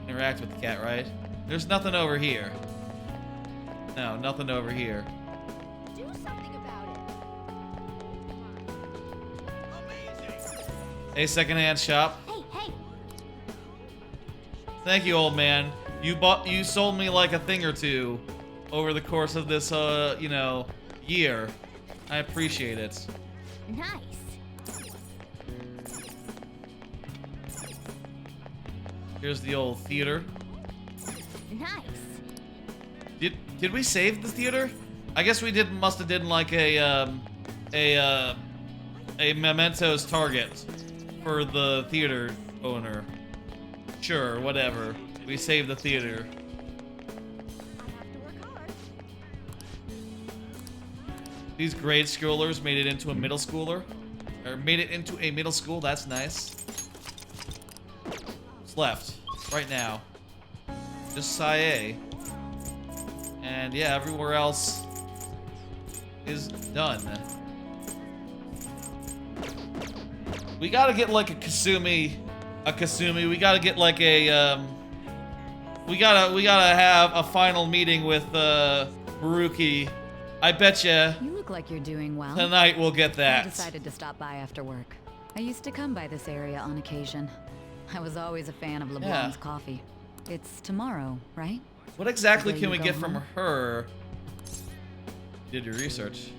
interact with the cat, right? There's nothing over here. No, nothing over here. Do something about it. Hey, secondhand shop. Hey. Thank you, old man. You sold me like a thing or two over the course of this, you know, year. I appreciate it. Nice. Here's the old theater. Nice. Did we save the theater? I guess we must have did like a Mementos target for the theater owner. Sure, whatever. We saved the theater. These grade schoolers made it into a middle schooler. Or made it into a middle school, that's nice. What's left? Right now. Just Sae. And yeah, everywhere else is done. We gotta get like a Kasumi. We gotta get like a, we gotta have a final meeting with, Haruki. I betcha. You look like you're doing well. Tonight we'll get that. I decided to stop by after work. I used to come by this area on occasion. I was always a fan of LeBlanc's coffee. It's tomorrow, right? What exactly Will can you we go get home? from her? Did your research.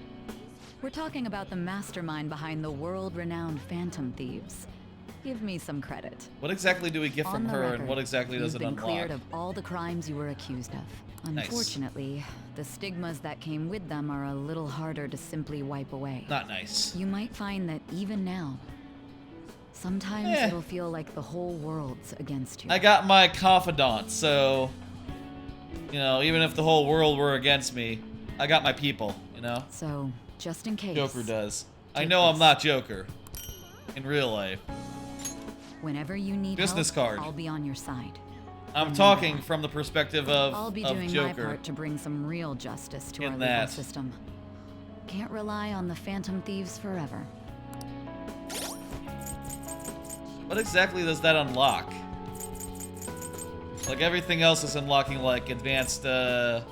We're talking about the mastermind behind the world-renowned Phantom Thieves. Give me some credit. What exactly do we get from On the her, record, and what exactly does you've it been unlock? cleared of all the crimes you were accused of. Nice. Unfortunately, the stigmas that came with them are a little harder to simply wipe away. Not nice. You might find that even now, sometimes it'll feel like the whole world's against you. I got my confidant, so, you know, even if the whole world were against me, I got my people, you know? So, just in case. Joker does. I know I'm not Joker. In real life. Whenever you need Business help, card. I'll be on your side. I'm talking from the perspective of I'll be of doing Joker. my part to bring some real justice to In our that. legal system. Can't rely on the Phantom Thieves forever. What exactly does that unlock? Like everything else is unlocking like advanced lawyer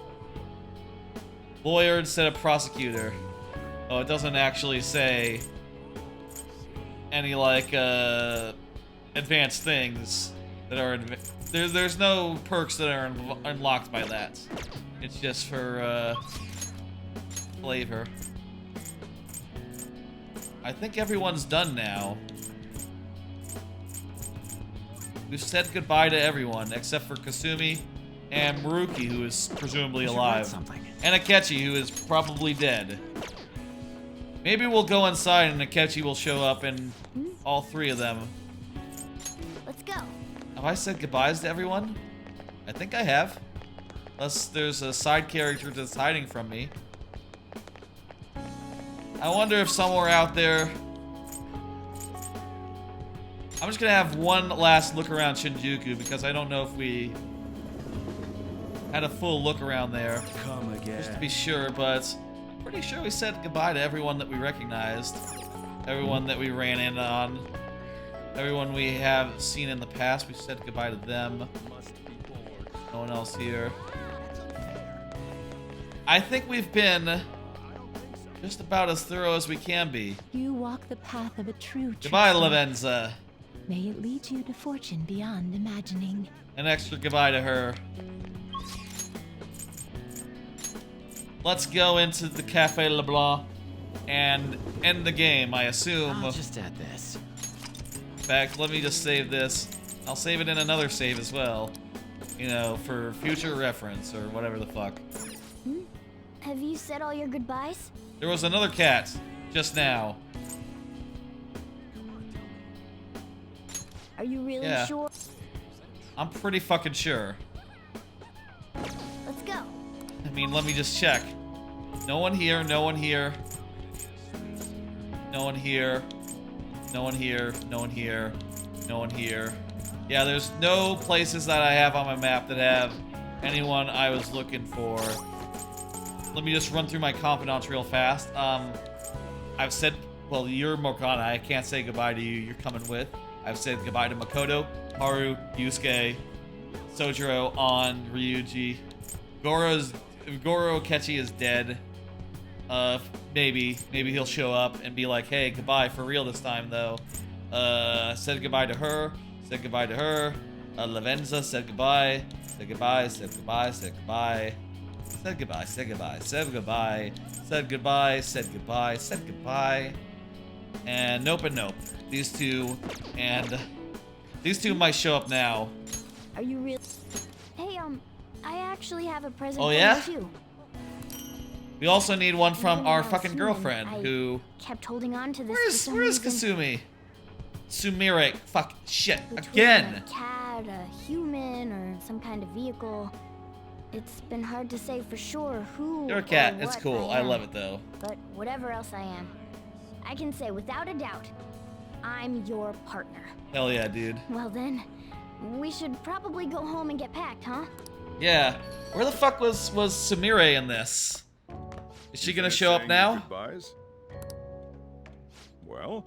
instead of prosecutor. Oh, it doesn't actually say any like advanced things that are there's no perks that are unlocked by that. It's just for flavor. I think everyone's done now. We've said goodbye to everyone except for Kasumi and Maruki, who is presumably alive, and Akechi, who is probably dead. Maybe we'll go inside and Akechi will show up and all three of them. Let's go. Have I said goodbyes to everyone? I think I have. Unless there's a side character that's hiding from me. I wonder if somewhere out there I'm just gonna have one last look around Shinjuku because I don't know if we had a full look around there. Come again. Just to be sure, but I'm pretty sure we said goodbye to everyone that we recognized. Everyone that we ran in on. Everyone we have seen in the past, we said goodbye to them. No one else here. I think we've been just about as thorough as we can be. You walk the path of a true Goodbye, trickster. Lavenza. May it lead you to fortune beyond imagining. An extra goodbye to her. Let's go into the Cafe LeBlanc and end the game, I assume. I'll just add this. In fact, let me just save this. I'll save it in another save as well. You know, for future reference or whatever the fuck. Have you said all your goodbyes? There was another cat just now. Are you really Yeah. sure? I'm pretty fucking sure. Let's go. I mean, let me just check. No one here, no one here. No one here. No one here, no one here. No one here. Yeah, there's no places that I have on my map that have anyone I was looking for. Let me just run through my confidants real fast. I've said, well, you're Morgana. I can't say goodbye to you. You're coming with. I've said goodbye to Makoto, Haru, Yusuke, Sojiro, An, Ryuji. Goro Kechi is dead. Maybe he'll show up and be like, hey, goodbye for real this time, though. Said goodbye to her. Said goodbye to her. Lavenza said goodbye. Said goodbye. Said goodbye. Said goodbye. Said goodbye. Said goodbye. Said goodbye. Said goodbye. Said goodbye. Said goodbye. And nope and nope. These two and these two might show up now. Are you real? Hey, I actually have a present Oh, for yeah? you too. We also need one from Even our as fucking human, girlfriend I who. kept holding on to this. Where's Kasumi? Sumire. Fuck. Shit. Between Again. A cat, a human, or some kind of vehicle. It's been hard to say for sure who. You're a cat. or It's what cool. I I am. love it though. But whatever else I am, I can say without a doubt, I'm your partner. Hell yeah, dude. Well then, we should probably go home and get packed, huh? Yeah. Where the fuck was Sumire in this? Is she gonna show up Saying now? Goodbyes? Well,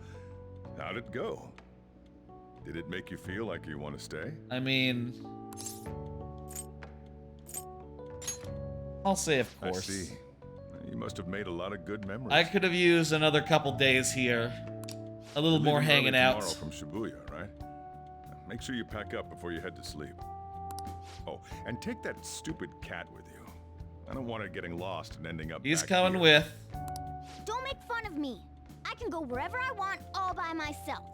how'd it go? Did it make you feel like you want to stay? I mean, I'll say of course. I see. You must have made a lot of good memories. I could have used another couple days here. A little You're more leaving hanging early out. tomorrow from Shibuya, right? Make sure you pack up before you head to sleep. Oh, and take that stupid cat with you. I don't want it getting lost and ending up He's back coming here. with. Don't make fun of me. I can go wherever I want all by myself.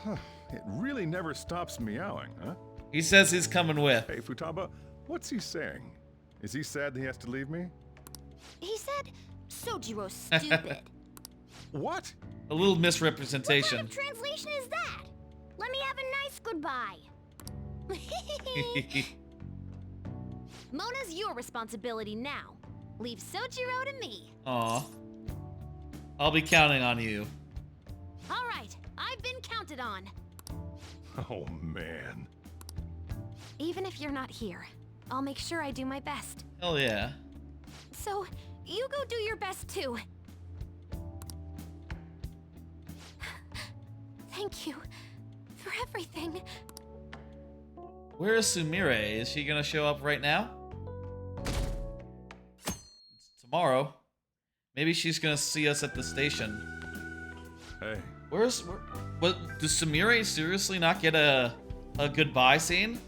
Huh, it really never stops meowing, huh? He says he's coming with. Hey, Futaba, what's he saying? Is he sad he has to leave me? He said, Sojiro's stupid. What? A little What misrepresentation. kind of translation is that? Let me have a nice goodbye. Mona's your responsibility now. Leave Sojiro to me. Aw. I'll be counting on you. All right, I've been counted on. Oh, man. Even if you're not here, I'll make sure I do my best. Hell yeah. So, you go do your best too. Thank you for everything. Where is Sumire? Is she gonna show up right now? It's tomorrow. Maybe she's gonna see us at the station. Hey. What does Sumire seriously not get a goodbye scene?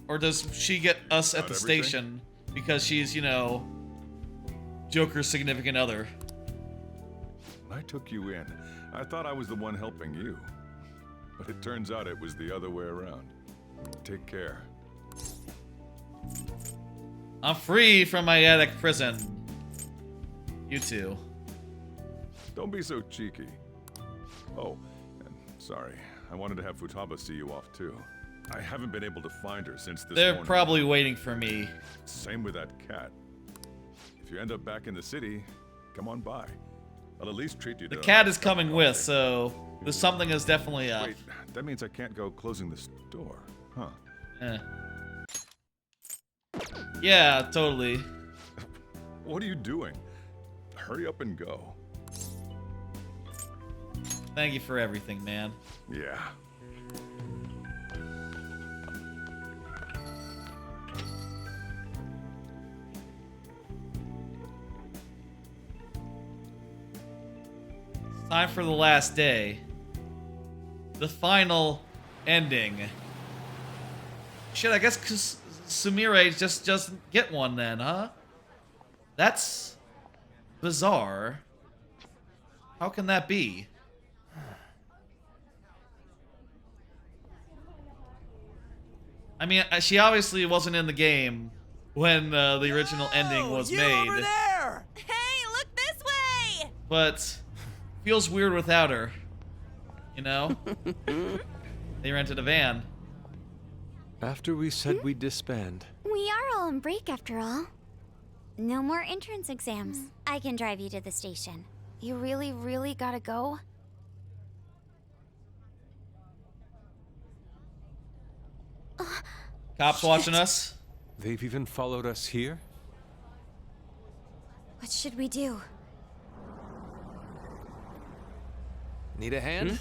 Or does she get us at Not the everything? station because she's, you know, Joker's significant other? When I took you in, I thought I was the one helping you. But it turns out it was the other way around. Take care. I'm free from my attic prison. You too. Don't be so cheeky. Oh, and sorry. I wanted to have Futaba see you off too. I haven't been able to find her since this They're morning. probably waiting for me. Same with that cat. If you end up back in the city, come on by. I'll at least treat you to The a cat nice is coming cup of with, coffee. so There's something is definitely up. Wait, that means I can't go closing this door, huh? Yeah, totally. What are you doing? Hurry up and go. Thank you for everything, man. Yeah. It's time for the last day. The final ending. Shit, I guess Sumire just doesn't get one then, huh? That's bizarre. How can that be? I mean, she obviously wasn't in the game when the original ending was made. Over there! Hey, look this way! But feels weird without her. You know? They rented a van. After we said we'd disband. We are all on break after all. No more entrance exams. I can drive you to the station. You really, really gotta go? Cops watching us. They've even followed us here? What should we do? Need a hand?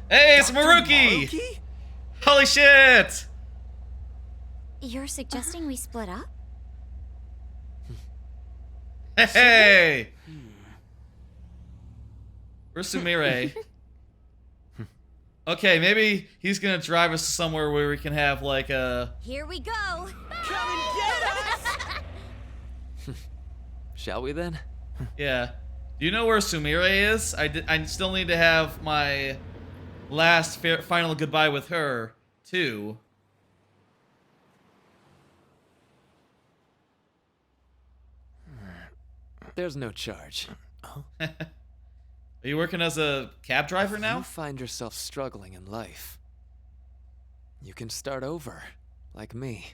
Hey, it's Maruki! Holy shit! You're suggesting we split up? Hey! Where's Sumire? Okay, maybe he's gonna drive us to somewhere where we can have like a... Here we go! Come and get us! Shall we then? Yeah. Do you know where Sumire is? I still need to have my last final goodbye with her, too. There's no charge. Are you working as a cab driver now? You find yourself struggling in life. You can start over, like me.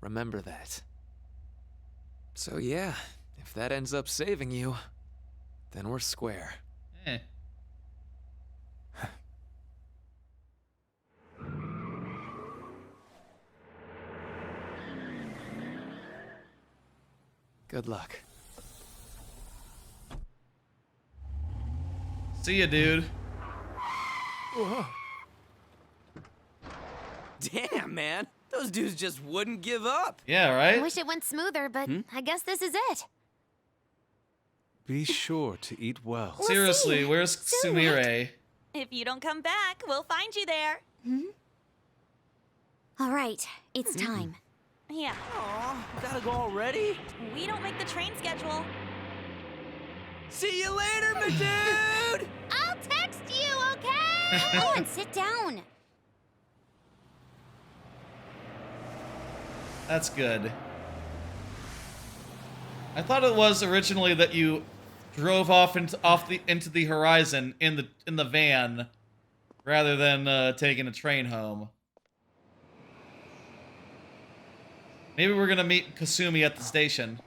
Remember that. So yeah, if that ends up saving you, then we're square. Eh. Good luck. See ya, dude. Whoa. Damn, man. Those dudes just wouldn't give up. Yeah, I right? wish it went smoother, but I guess this is it. Be sure to eat well. Seriously, where's Sumire? If you don't come back, we'll find you there. All right, it's time. Yeah. Aw, gotta go already? We don't make the train schedule. See you later, my dude! I'll text you, okay? Come on, sit down. That's good. I thought it was originally that you drove off into the horizon in the van rather than taking a train home. Maybe we're gonna meet Kasumi at the station.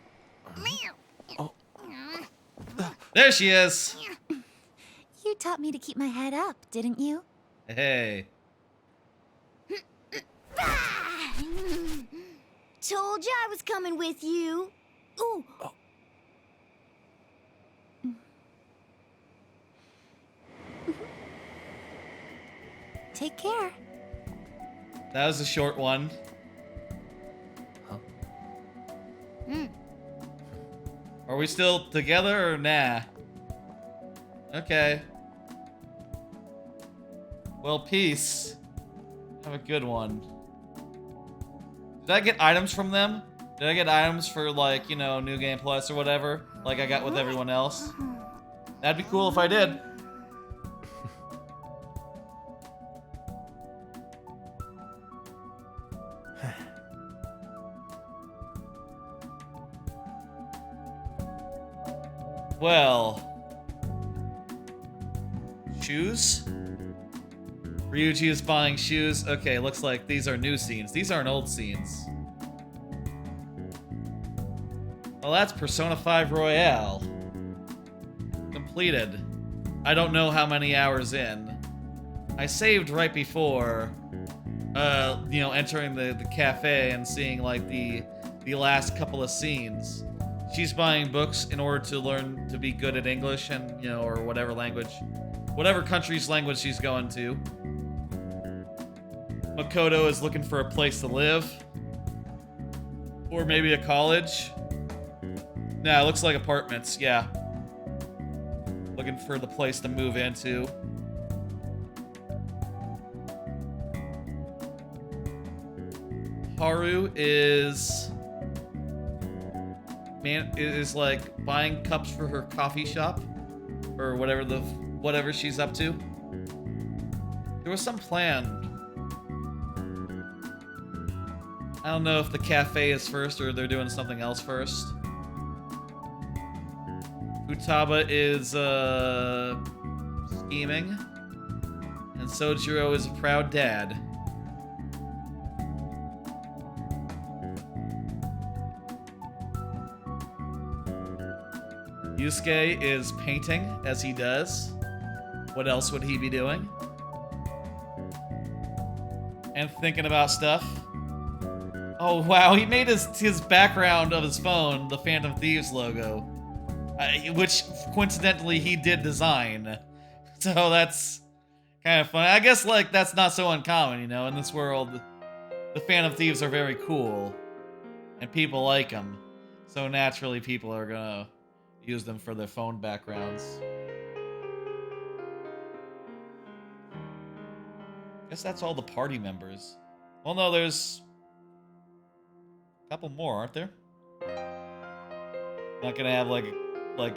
There she is! You taught me to keep my head up, didn't you? Hey. Told you I was coming with you. Ooh. Take care. That was a short one. Are we still together or nah? Okay. Well, peace. Have a good one. Did I get items from them? Did I get items for, like, you know, New Game Plus or whatever? Like I got with everyone else? That'd be cool if I did. Well. Shoes? Ryuji is buying shoes. Okay, looks like these are new scenes. These aren't old scenes. Well, that's Persona 5 Royale. completed. I don't know how many hours in. I saved right before, you know, entering the cafe and seeing like the last couple of scenes. She's buying books in order to learn to be good at English and, you know, or whatever language, whatever country's language she's going to. Makoto is looking for a place to live. Or maybe a college. Nah, it looks like apartments, yeah. Looking for the place to move into. Haru is like buying cups for her coffee shop or whatever she's up to. There was some plan. I don't know if the cafe is first or they're doing something else first. Futaba is scheming, and Sojiro is a proud dad. Yusuke is painting, as he does. What else would he be doing? And thinking about stuff. Oh wow, he made his background of his phone the Phantom Thieves logo. Which, coincidentally, he did design. So that's kind of funny. I guess, like, that's not so uncommon, you know? In this world, the Phantom Thieves are very cool. And people like them. So naturally, people are gonna use them for their phone backgrounds. Guess that's all the party members. Well, no, there's a couple more, aren't there? Not gonna have like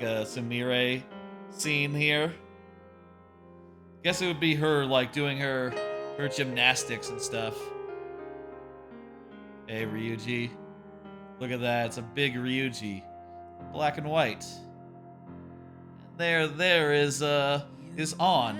a Sumire scene here. Guess it would be her like doing her gymnastics and stuff. Hey Ryuji, look at that! It's a big Ryuji, black and white. And there is On.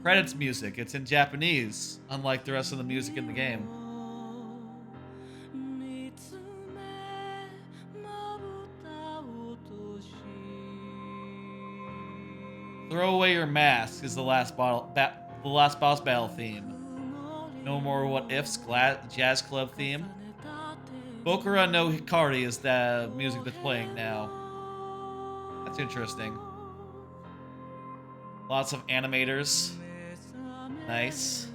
Credits music. It's in Japanese, unlike the rest of the music in the game. Throw Away Your Mask is the last boss battle theme. No More What Ifs jazz club theme. Bokura no Hikari is the music that's playing now. That's interesting. Lots of animators. Nice.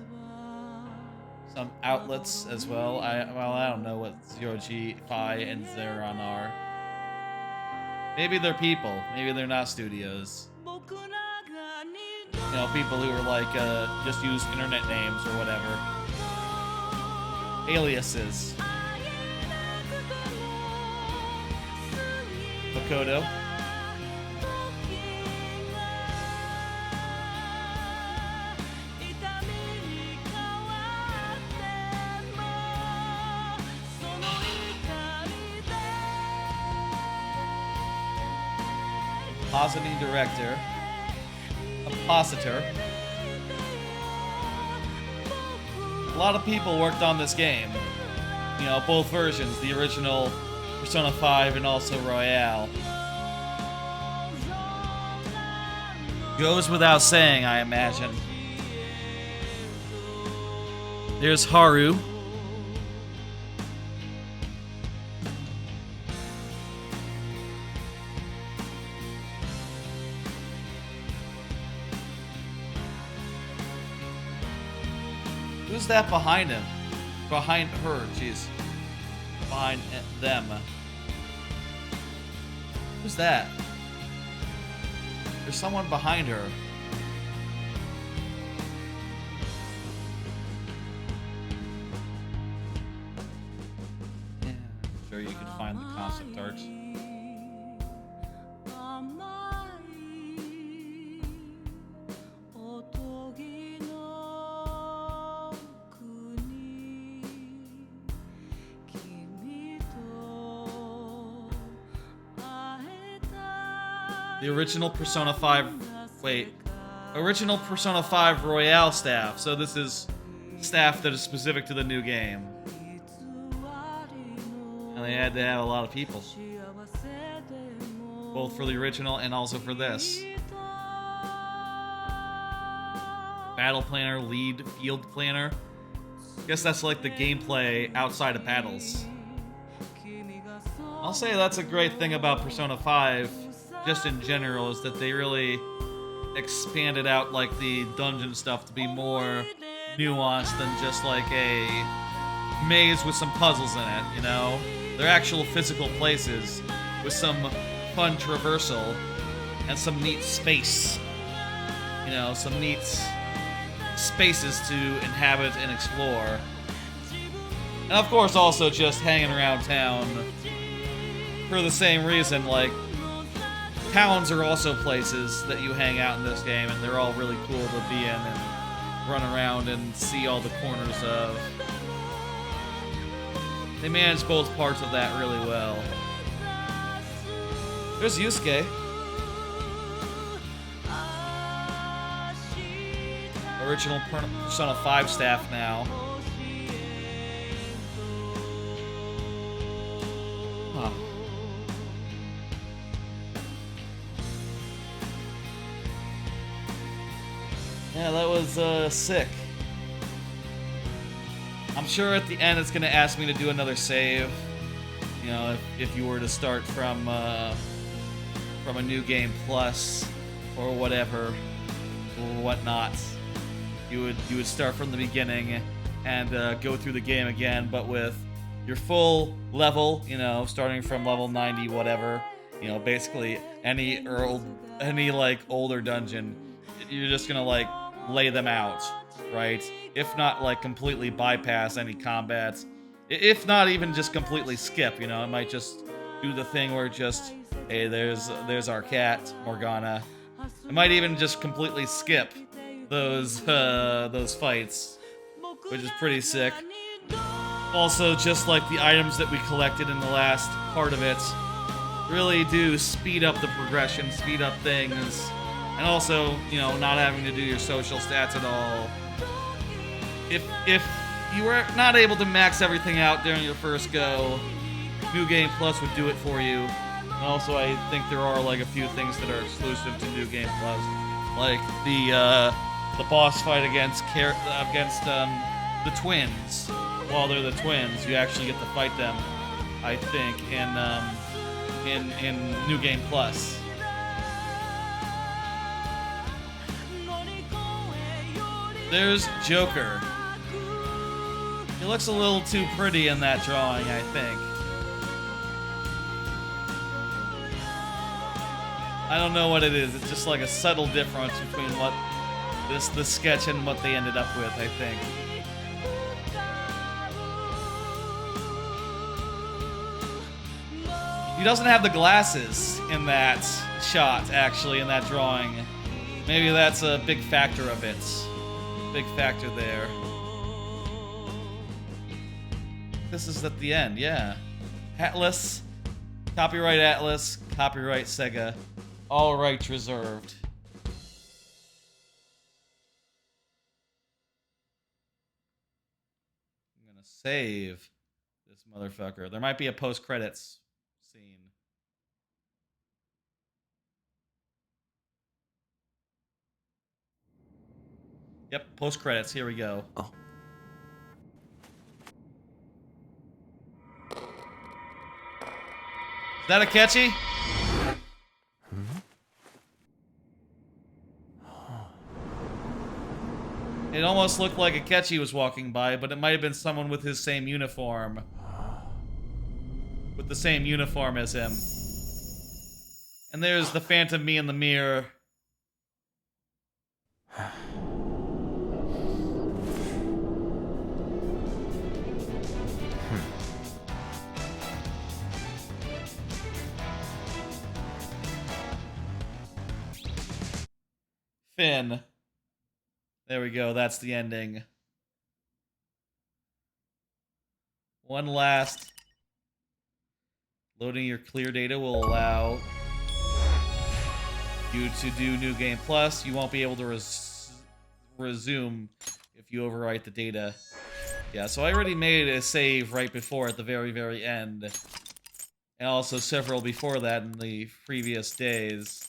Some outlets as well. I don't know what Zero-G, Phi, and Zeron are. Maybe they're people. Maybe they're not studios. You know, people who are like, just use internet names or whatever. Aliases. Makoto. Compositing director, compositor. A lot of people worked on this game. You know, both versions, the original Persona 5 and also Royale. Goes without saying, I imagine. There's Haru. Who's that behind him? Behind her, jeez. Behind them. Who's that? There's someone behind her. Yeah, I'm sure you can find the concept art. The original Persona 5... Wait. Original Persona 5 Royale staff. So this is staff that is specific to the new game. And they had to have a lot of people. Both for the original and also for this. Battle planner, lead, field planner. Guess that's like the gameplay outside of battles. I'll say that's a great thing about Persona 5, just in general, is that they really expanded out like the dungeon stuff to be more nuanced than just like a maze with some puzzles in it, you know? They're actual physical places with some fun traversal and some neat space. You know, some neat spaces to inhabit and explore. And of course also just hanging around town for the same reason, like towns are also places that you hang out in this game, and they're all really cool to be in and run around and see all the corners of. They manage both parts of that really well. There's Yusuke. Original Persona 5 staff now. Huh. Yeah, that was sick. I'm sure at the end it's gonna ask me to do another save. You know, if you were to start from a new game plus or whatever or whatnot, you would start from the beginning and go through the game again, but with your full level. You know, starting from level 90, whatever. You know, basically any like older dungeon, you're just gonna like lay them out, right? If not like completely bypass any combat, if not even just completely skip, you know, it might just do the thing where just, hey, there's our cat, Morgana. It might even just completely skip those fights, which is pretty sick. Also, just like the items that we collected in the last part of it, really do speed up the progression, speed up things, and also, you know, not having to do your social stats at all. If you were not able to max everything out during your first go, New Game Plus would do it for you. And also, I think there are like a few things that are exclusive to New Game Plus, like the boss fight against the twins. While they're the twins, you actually get to fight them, I think, in New Game Plus. There's Joker. He looks a little too pretty in that drawing, I think. I don't know what it is. It's just like a subtle difference between what this sketch and what they ended up with, I think. He doesn't have the glasses in that shot, actually, in that drawing. Maybe that's a big factor of it. Big factor there. This is at the end, yeah. Atlas, copyright Atlas, copyright Sega. All rights reserved. I'm gonna save this motherfucker. There might be a post-credits scene. Yep, post-credits. Here we go. Oh. Is that a catchy? It almost looked like Akechi was walking by, but it might have been someone with his same uniform. With the same uniform as him. And there's the phantom me in the mirror. Finn. There we go, that's the ending. One last. Loading your clear data will allow you to do New Game Plus. You won't be able to resume if you overwrite the data. Yeah, so I already made a save right before at the very, very end. And also several before that in the previous days.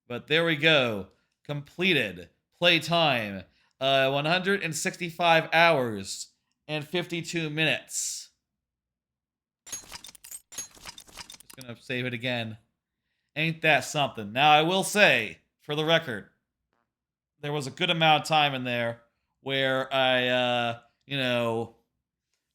But there we go. Completed. Playtime. 165 hours and 52 minutes. Just gonna save it again. Ain't that something? Now, I will say, for the record, there was a good amount of time in there where I,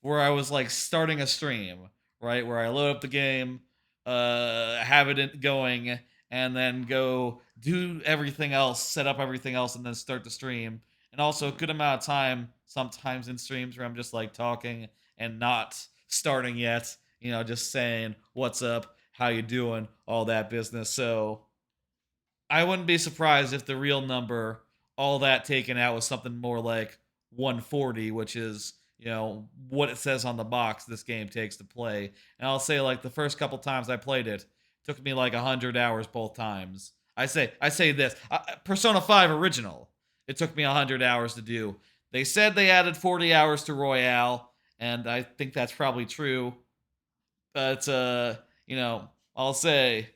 where I was like starting a stream, right? Where I load up the game, have it going, and then go do everything else, set up everything else, and then start the stream. And also a good amount of time sometimes in streams where I'm just like talking and not starting yet, just saying what's up, how you doing, all that business. So I wouldn't be surprised if the real number, all that taken out, was something more like 140, which is, what it says on the box this game takes to play. And I'll say, like, the first couple times I played it, took me like 100 hours both times. I say this, Persona 5 Original, it took me 100 hours to do. They said they added 40 hours to Royale, and I think that's probably true. But, I'll say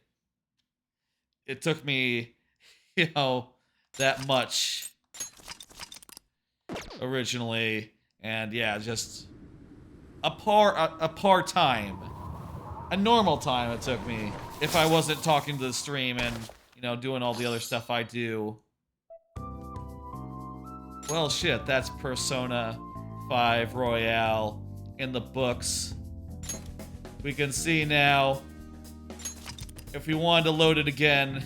it took me, that much originally. And yeah, just a par time. A normal time it took me if I wasn't talking to the stream and, doing all the other stuff I do. Well, shit, that's Persona 5 Royale in the books. We can see now, if we wanted to load it again,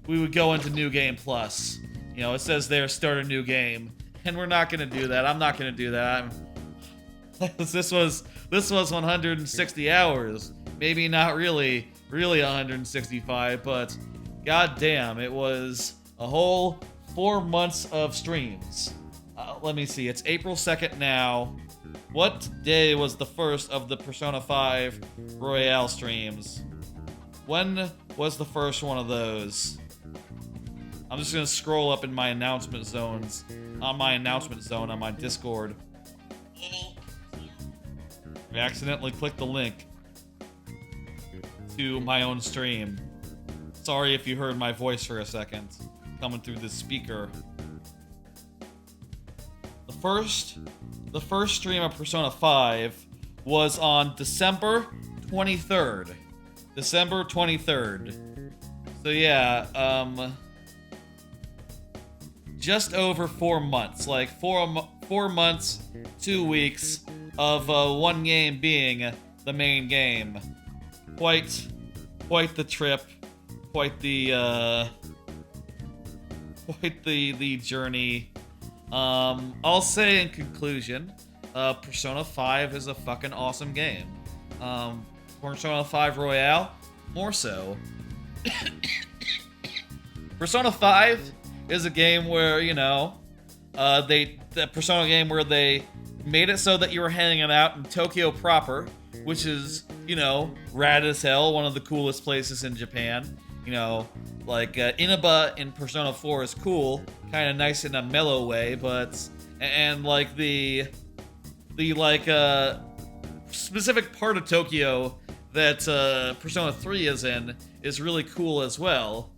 we would go into New Game Plus. It says there, start a new game. And we're not going to do that. I'm not going to do that. This was 160 hours. Maybe not really 165, but goddamn, it was a whole 4 months of streams. Let me see. It's April 2nd now. What day was the first of the Persona 5 Royale streams? When was the first one of those? I'm just gonna scroll up in my announcement zones, on my Discord. I accidentally clicked the link to my own stream. Sorry if you heard my voice for a second, coming through the speaker. The first stream of Persona 5 was on December 23rd. December 23rd. So yeah, just over 4 months. Like 4 months, 2 weeks of one game being the main game. Quite the trip. Quite the journey. I'll say in conclusion, Persona 5 is a fucking awesome game. Persona 5 Royale, more so. Persona 5 is a game where, the Persona game where they made it so that you were hanging out in Tokyo proper, which is, rad as hell, one of the coolest places in Japan. Inaba in Persona 4 is cool, kind of nice in a mellow way, but the specific part of Tokyo that Persona 3 is in is really cool as well.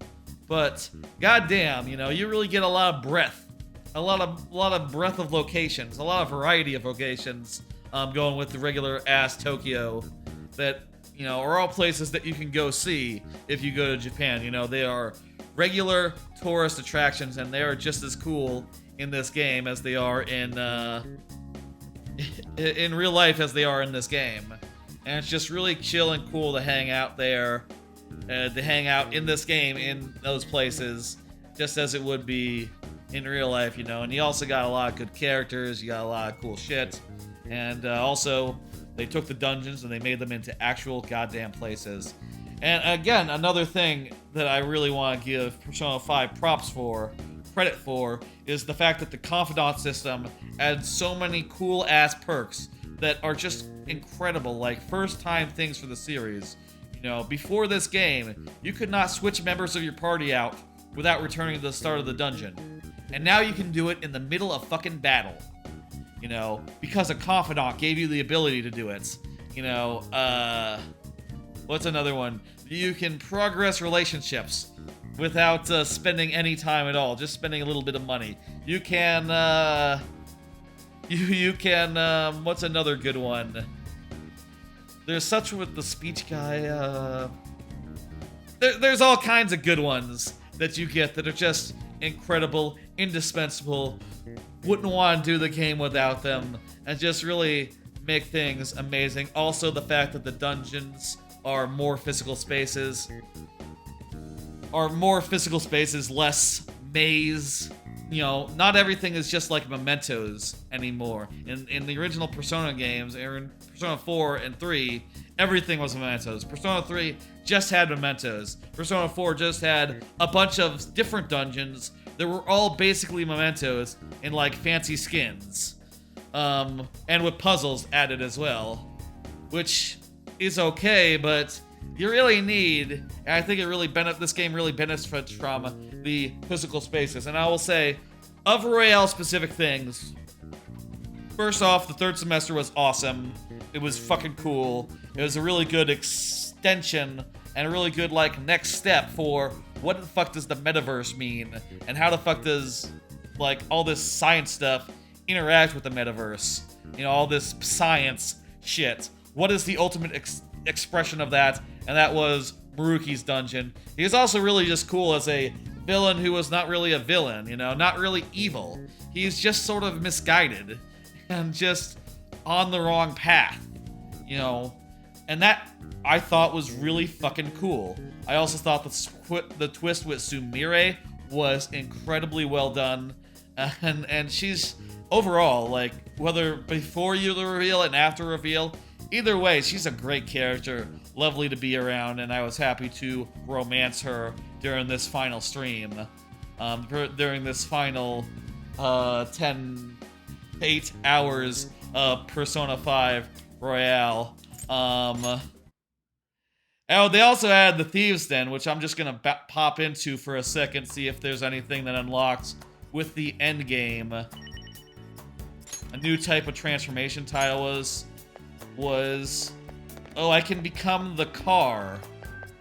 But goddamn, you really get a lot of breadth, a lot of breadth of locations, a lot of variety of locations, going with the regular ass Tokyo that are all places that you can go see if you go to Japan. They are regular tourist attractions, and they are just as cool in this game as they are in real life as they are in this game. And it's just really chill and cool to hang out there, to hang out in this game in those places, just as it would be in real life, And you also got a lot of good characters, you got a lot of cool shit, and also they took the dungeons and they made them into actual goddamn places. And again, another thing that I really want to give Persona 5 credit for, is the fact that the Confidant system adds so many cool ass perks that are just incredible, like first time things for the series. Before this game, you could not switch members of your party out without returning to the start of the dungeon. and now you can do it in the middle of fucking battle. You know, because a confidant gave you the ability to do it. You know, what's another one? You can progress relationships without spending any time at all, just spending a little bit of money. You can, you can, what's another good one? There's such with the speech guy, there's all kinds of good ones that you get that are just incredible, indispensable, wouldn't want to do the game without them, and just really make things amazing. Also, the fact that the dungeons are more physical spaces, less maze. You know, not everything is just like Mementos anymore. In the original Persona games, in Persona 4 and 3, everything was Mementos. Persona 3 just had Mementos. Persona 4 just had a bunch of different dungeons that were all basically Mementos in like fancy skins. And with puzzles added as well. Which is okay, but you really need, and I think this game really benefits from the physical spaces. And I will say, of Royale specific things, first off, the third semester was awesome. It was fucking cool. It was a really good extension and a really good like next step for what the fuck does the metaverse mean, and how the fuck does like all this science stuff interact with the metaverse. You know, all this science shit. What is the ultimate expression of that? And that was Maruki's dungeon. He was also really just cool as a villain who was not really a villain, you know, not really evil. He's just sort of misguided and just on the wrong path, you know. And that I thought was really fucking cool. I also thought the twist with Sumire was incredibly well done. And she's overall, like, whether before you the reveal and after reveal, either way, she's a great character, lovely to be around, and I was happy to romance her during this final stream. During this final 8 hours of Persona 5 Royale. Oh, they also added the Thieves Den, which I'm just gonna pop into for a second, see if there's anything that unlocks with the end game. A new type of transformation tile was oh, I can become the car.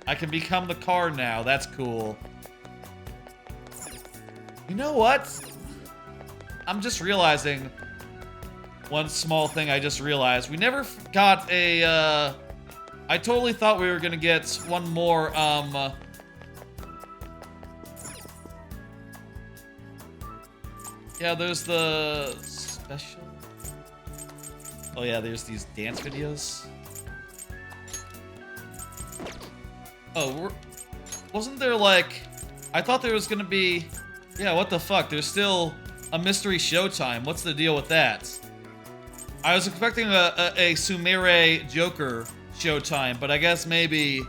I can become the car now. That's cool. You know what? I'm just realizing one small thing I just realized. We never got a, I totally thought we were gonna get one more, yeah, there's the special. Oh yeah, there's these dance videos. Oh, wasn't there like, I thought there was gonna be, yeah, what the fuck? There's still a mystery showtime. What's the deal with that? I was expecting a Sumire Joker showtime, but I guess maybe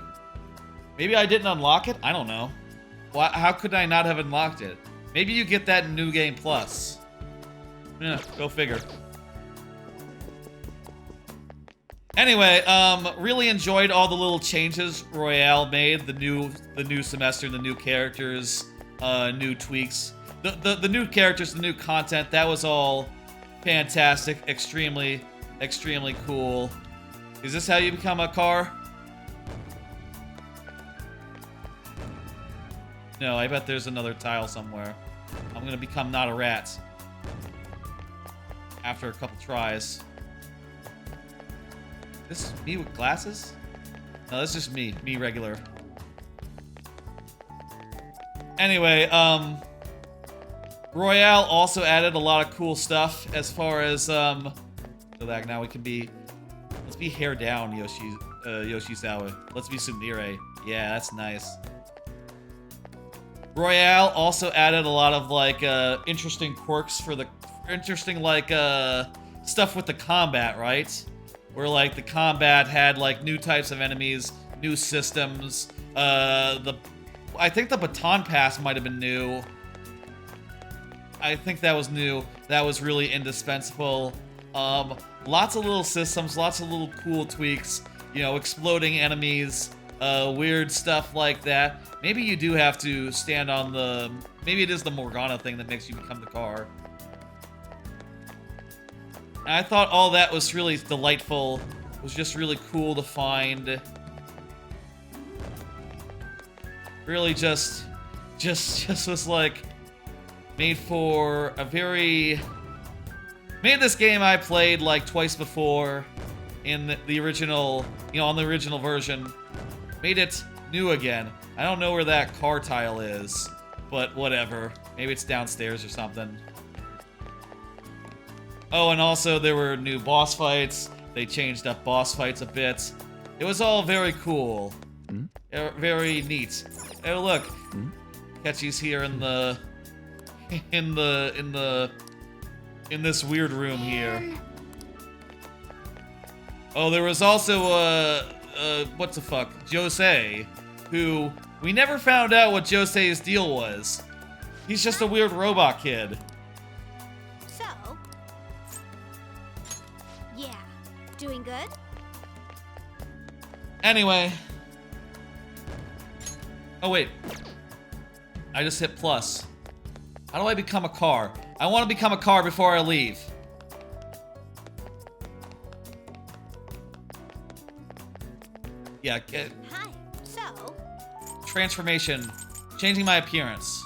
I didn't unlock it? I don't know. How could I not have unlocked it? Maybe you get that in New Game Plus. Yeah, go figure. Anyway, really enjoyed all the little changes Royale made. The new semester, the new characters, new tweaks. The new characters, the new content, that was all fantastic. Extremely, extremely cool. Is this how you become a car? No, I bet there's another tile somewhere. I'm gonna become not a rat. After a couple tries. This is me with glasses? No, that's just me. Me regular. Anyway, Royale also added a lot of cool stuff as far as, so that now we can be, let's be hair down, Yoshizawa. Let's be Sumire. Yeah, that's nice. Royale also added a lot of, like, interesting quirks for the, interesting, like, stuff with the combat, right? Where, like, the combat had, like, new types of enemies, new systems. I think the baton pass might have been new. I think that was new. That was really indispensable. Lots of little systems, lots of little cool tweaks. You know, exploding enemies, weird stuff like that. Maybe you do have to stand on the... Maybe it is the Morgana thing that makes you become the car. And I thought all that was really delightful. It was just really cool to find. Really just was like made for a very... Made this game I played like twice before in the original, on the original version. Made it new again. I don't know where that car tile is, but whatever. Maybe it's downstairs or something. Oh, and also there were new boss fights. They changed up boss fights a bit. It was all very cool. Very neat. Oh, look. Ketchy's here in this weird room here. Oh, there was also what the fuck, Jose, who we never found out what Jose's deal was. He's just a weird robot kid. So, yeah, doing good? Anyway. Oh wait. I just hit plus. How do I become a car? I want to become a car before I leave. Yeah, Hi. So, transformation. Changing my appearance.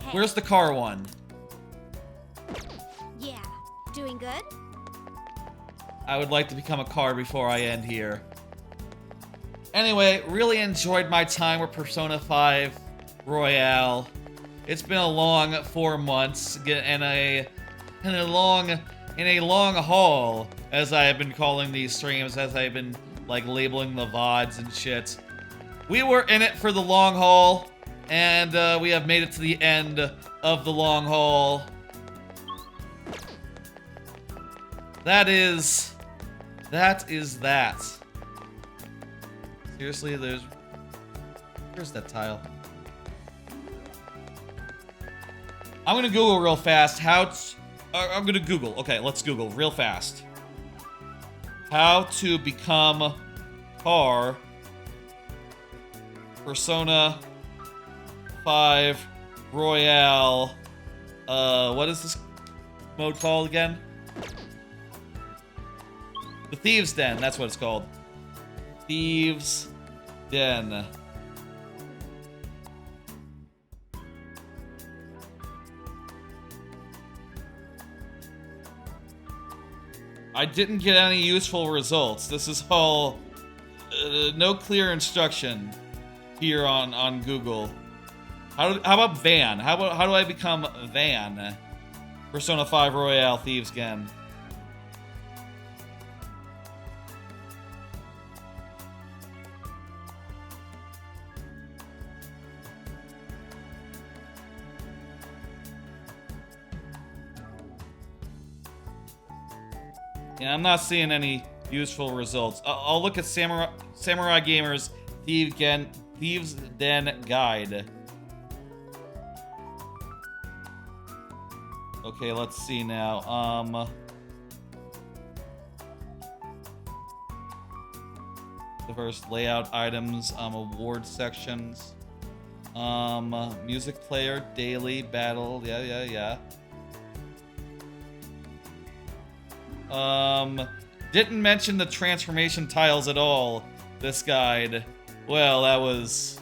hey. Where's the car one? Yeah, doing good? I would like to become a car before I end here. Anyway, really enjoyed my time with Persona 5 Royale. It's been a long 4 months in a long haul, as I have been calling these streams, as I've been like labeling the VODs and shit. We were in it for the long haul, and we have made it to the end of the long haul. That is that. Seriously, where's that tile? I'm gonna Google real fast I'm gonna Google. Okay, let's Google real fast. How to become car Persona 5 Royale. What is this mode called again? The Thieves Den, that's what it's called. Thieves Den. I didn't get any useful results. This is all no clear instruction here on Google. How about Van? How do I become Van? Persona 5 Royale Thieves Den. Yeah, I'm not seeing any useful results. I'll look at Samurai Gamer's Thieves Den Guide. Okay, let's see now. Diverse layout items, award sections, music player, daily, battle, yeah. Didn't mention the transformation tiles at all, this guide. Well, that was...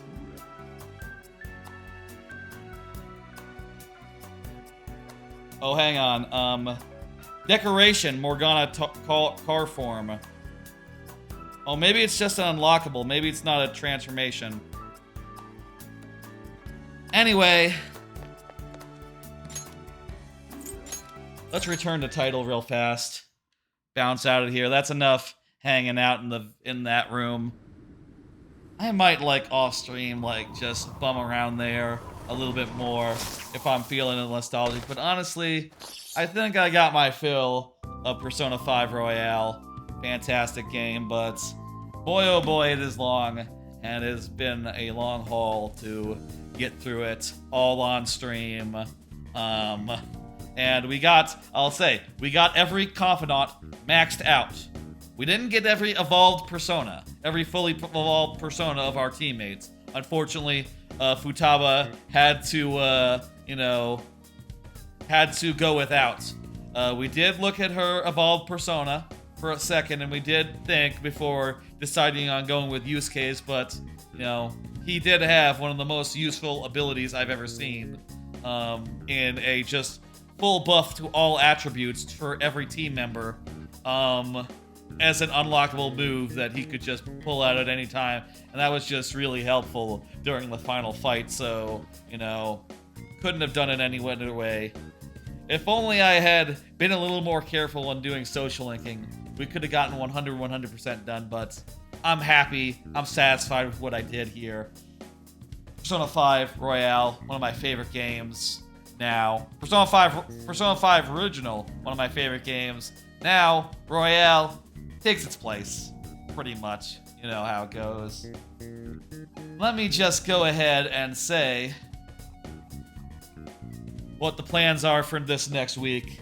Oh, hang on. Decoration, Morgana car form. Oh, maybe it's just an unlockable. Maybe it's not a transformation. Anyway. Let's return to title real fast. Bounce out of here. That's enough hanging out in that room. I might, like, off stream, like, just bum around there a little bit more if I'm feeling nostalgic. But honestly, I think I got my fill of Persona 5 Royale. Fantastic game, but boy oh boy, it is long, and it has been a long haul to get through it all on stream. And we got, I'll say, we got every confidant maxed out. we didn't get every evolved persona, every fully evolved persona of our teammates. Unfortunately, Futaba had to, had to go without. We did look at her evolved persona for a second, and we did think before deciding on going with Yusukes, but, he did have one of the most useful abilities I've ever seen, in a just full buff to all attributes for every team member, as an unlockable move that he could just pull out at any time, and that was just really helpful during the final fight, so, couldn't have done it any other way. If only I had been a little more careful when doing social linking, we could have gotten 100% done, but I'm happy, I'm satisfied with what I did here. Persona 5 Royale, one of my favorite games now. Persona 5 Original, one of my favorite games. Now, Royale takes its place, pretty much. You know how it goes. Let me just go ahead and say what the plans are for this next week.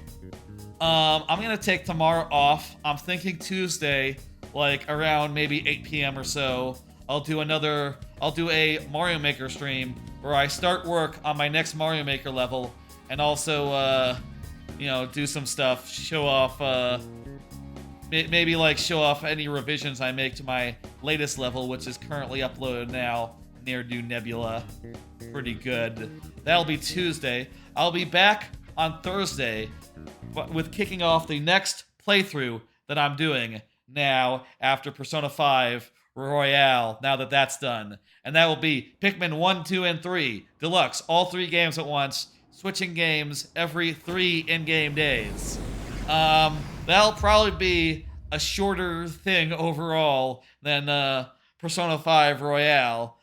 I'm gonna take tomorrow off. I'm thinking Tuesday, like around maybe 8 p.m. or so, I'll do a Mario Maker stream where I start work on my next Mario Maker level and also, do some stuff, show off, maybe like show off any revisions I make to my latest level, which is currently uploaded now, near New Nebula. Pretty good. That'll be Tuesday. I'll be back on Thursday with kicking off the next playthrough that I'm doing now after Persona 5 Royale, now that that's done. And that will be Pikmin 1, 2, and 3 Deluxe, all 3 games at once, switching games every 3 in-game days. That'll probably be a shorter thing overall than Persona 5 Royale.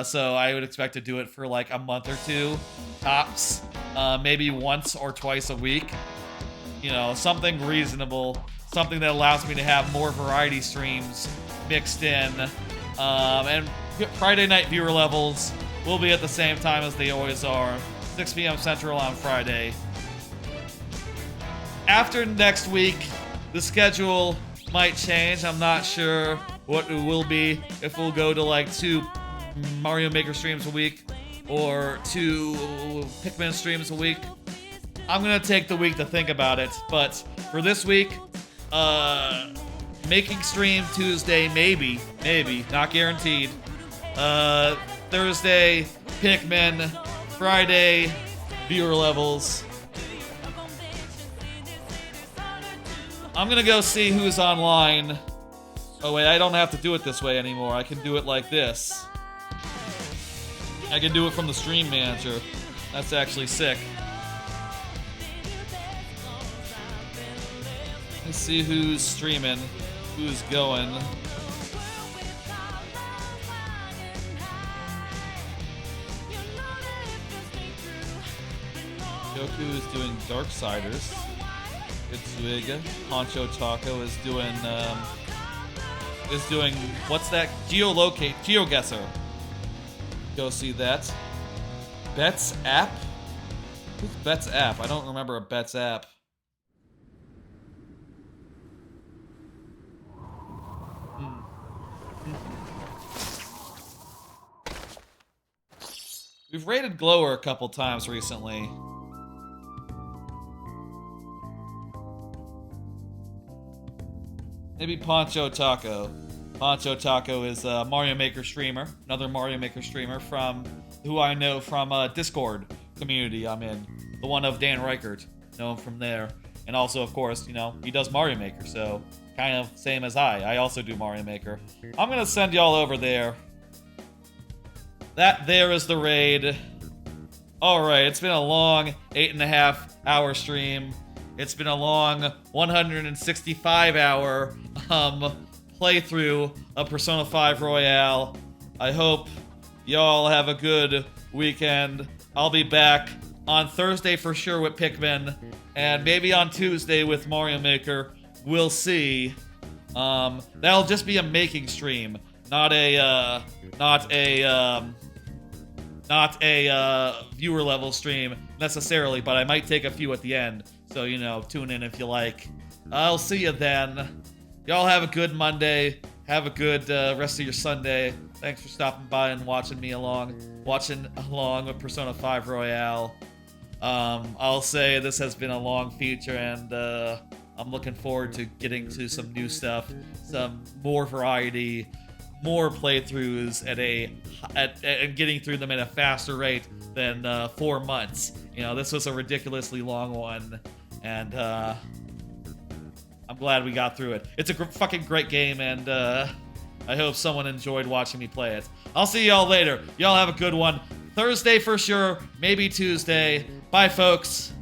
So I would expect to do it for like a month or 2, tops. Maybe once or twice a week. Something reasonable. Something that allows me to have more variety streams mixed in. And Friday night viewer levels will be at the same time as they always are. 6 p.m. Central on Friday. After next week, the schedule might change. I'm not sure what it will be. If we'll go to like 2 Mario Maker streams a week or 2 Pikmin streams a week. I'm gonna take the week to think about it, but for this week, making stream Tuesday, maybe, not guaranteed. Thursday, Pikmin, Friday, viewer levels. I'm gonna go see who's online. Oh wait, I don't have to do it this way anymore. I can do it like this. I can do it from the stream manager. That's actually sick. Let's see who's streaming, who's going. Goku is doing Darksiders. Itsuiga. Poncho Taco is doing, what's that? GeoGuessr. Go see that. Bet's app? Who's Bet's app? I don't remember a Bet's app. We've raided Glower a couple times recently. Maybe Poncho Taco. Poncho Taco is a Mario Maker streamer. Another Mario Maker streamer from who I know from Discord community I'm in. The one of Dan Reichert. Know him from there. And also, of course, he does Mario Maker, so kind of same as I also do Mario Maker. I'm gonna send y'all over there. That there is the raid. Alright, it's been a long 8.5 hour stream. It's been a long 165 hour playthrough of Persona 5 Royale. I hope y'all have a good weekend. I'll be back on Thursday for sure with Pikmin, and maybe on Tuesday with Mario Maker. We'll see. That'll just be a making stream, not a viewer level stream necessarily, but I might take a few at the end. So, tune in if you like. I'll see you then. y'all have a good Monday. Have a good rest of your Sunday. Thanks for stopping by and watching along with Persona 5 Royale. I'll say this has been a long feature, and I'm looking forward to getting to some new stuff, some more variety, more playthroughs and getting through them at a faster rate than 4 months. You know, this was a ridiculously long one, and I'm glad we got through it. It's a fucking great game, and I hope someone enjoyed watching me play it. I'll see y'all later. Y'all have a good one. Thursday for sure, maybe Tuesday. Bye, folks.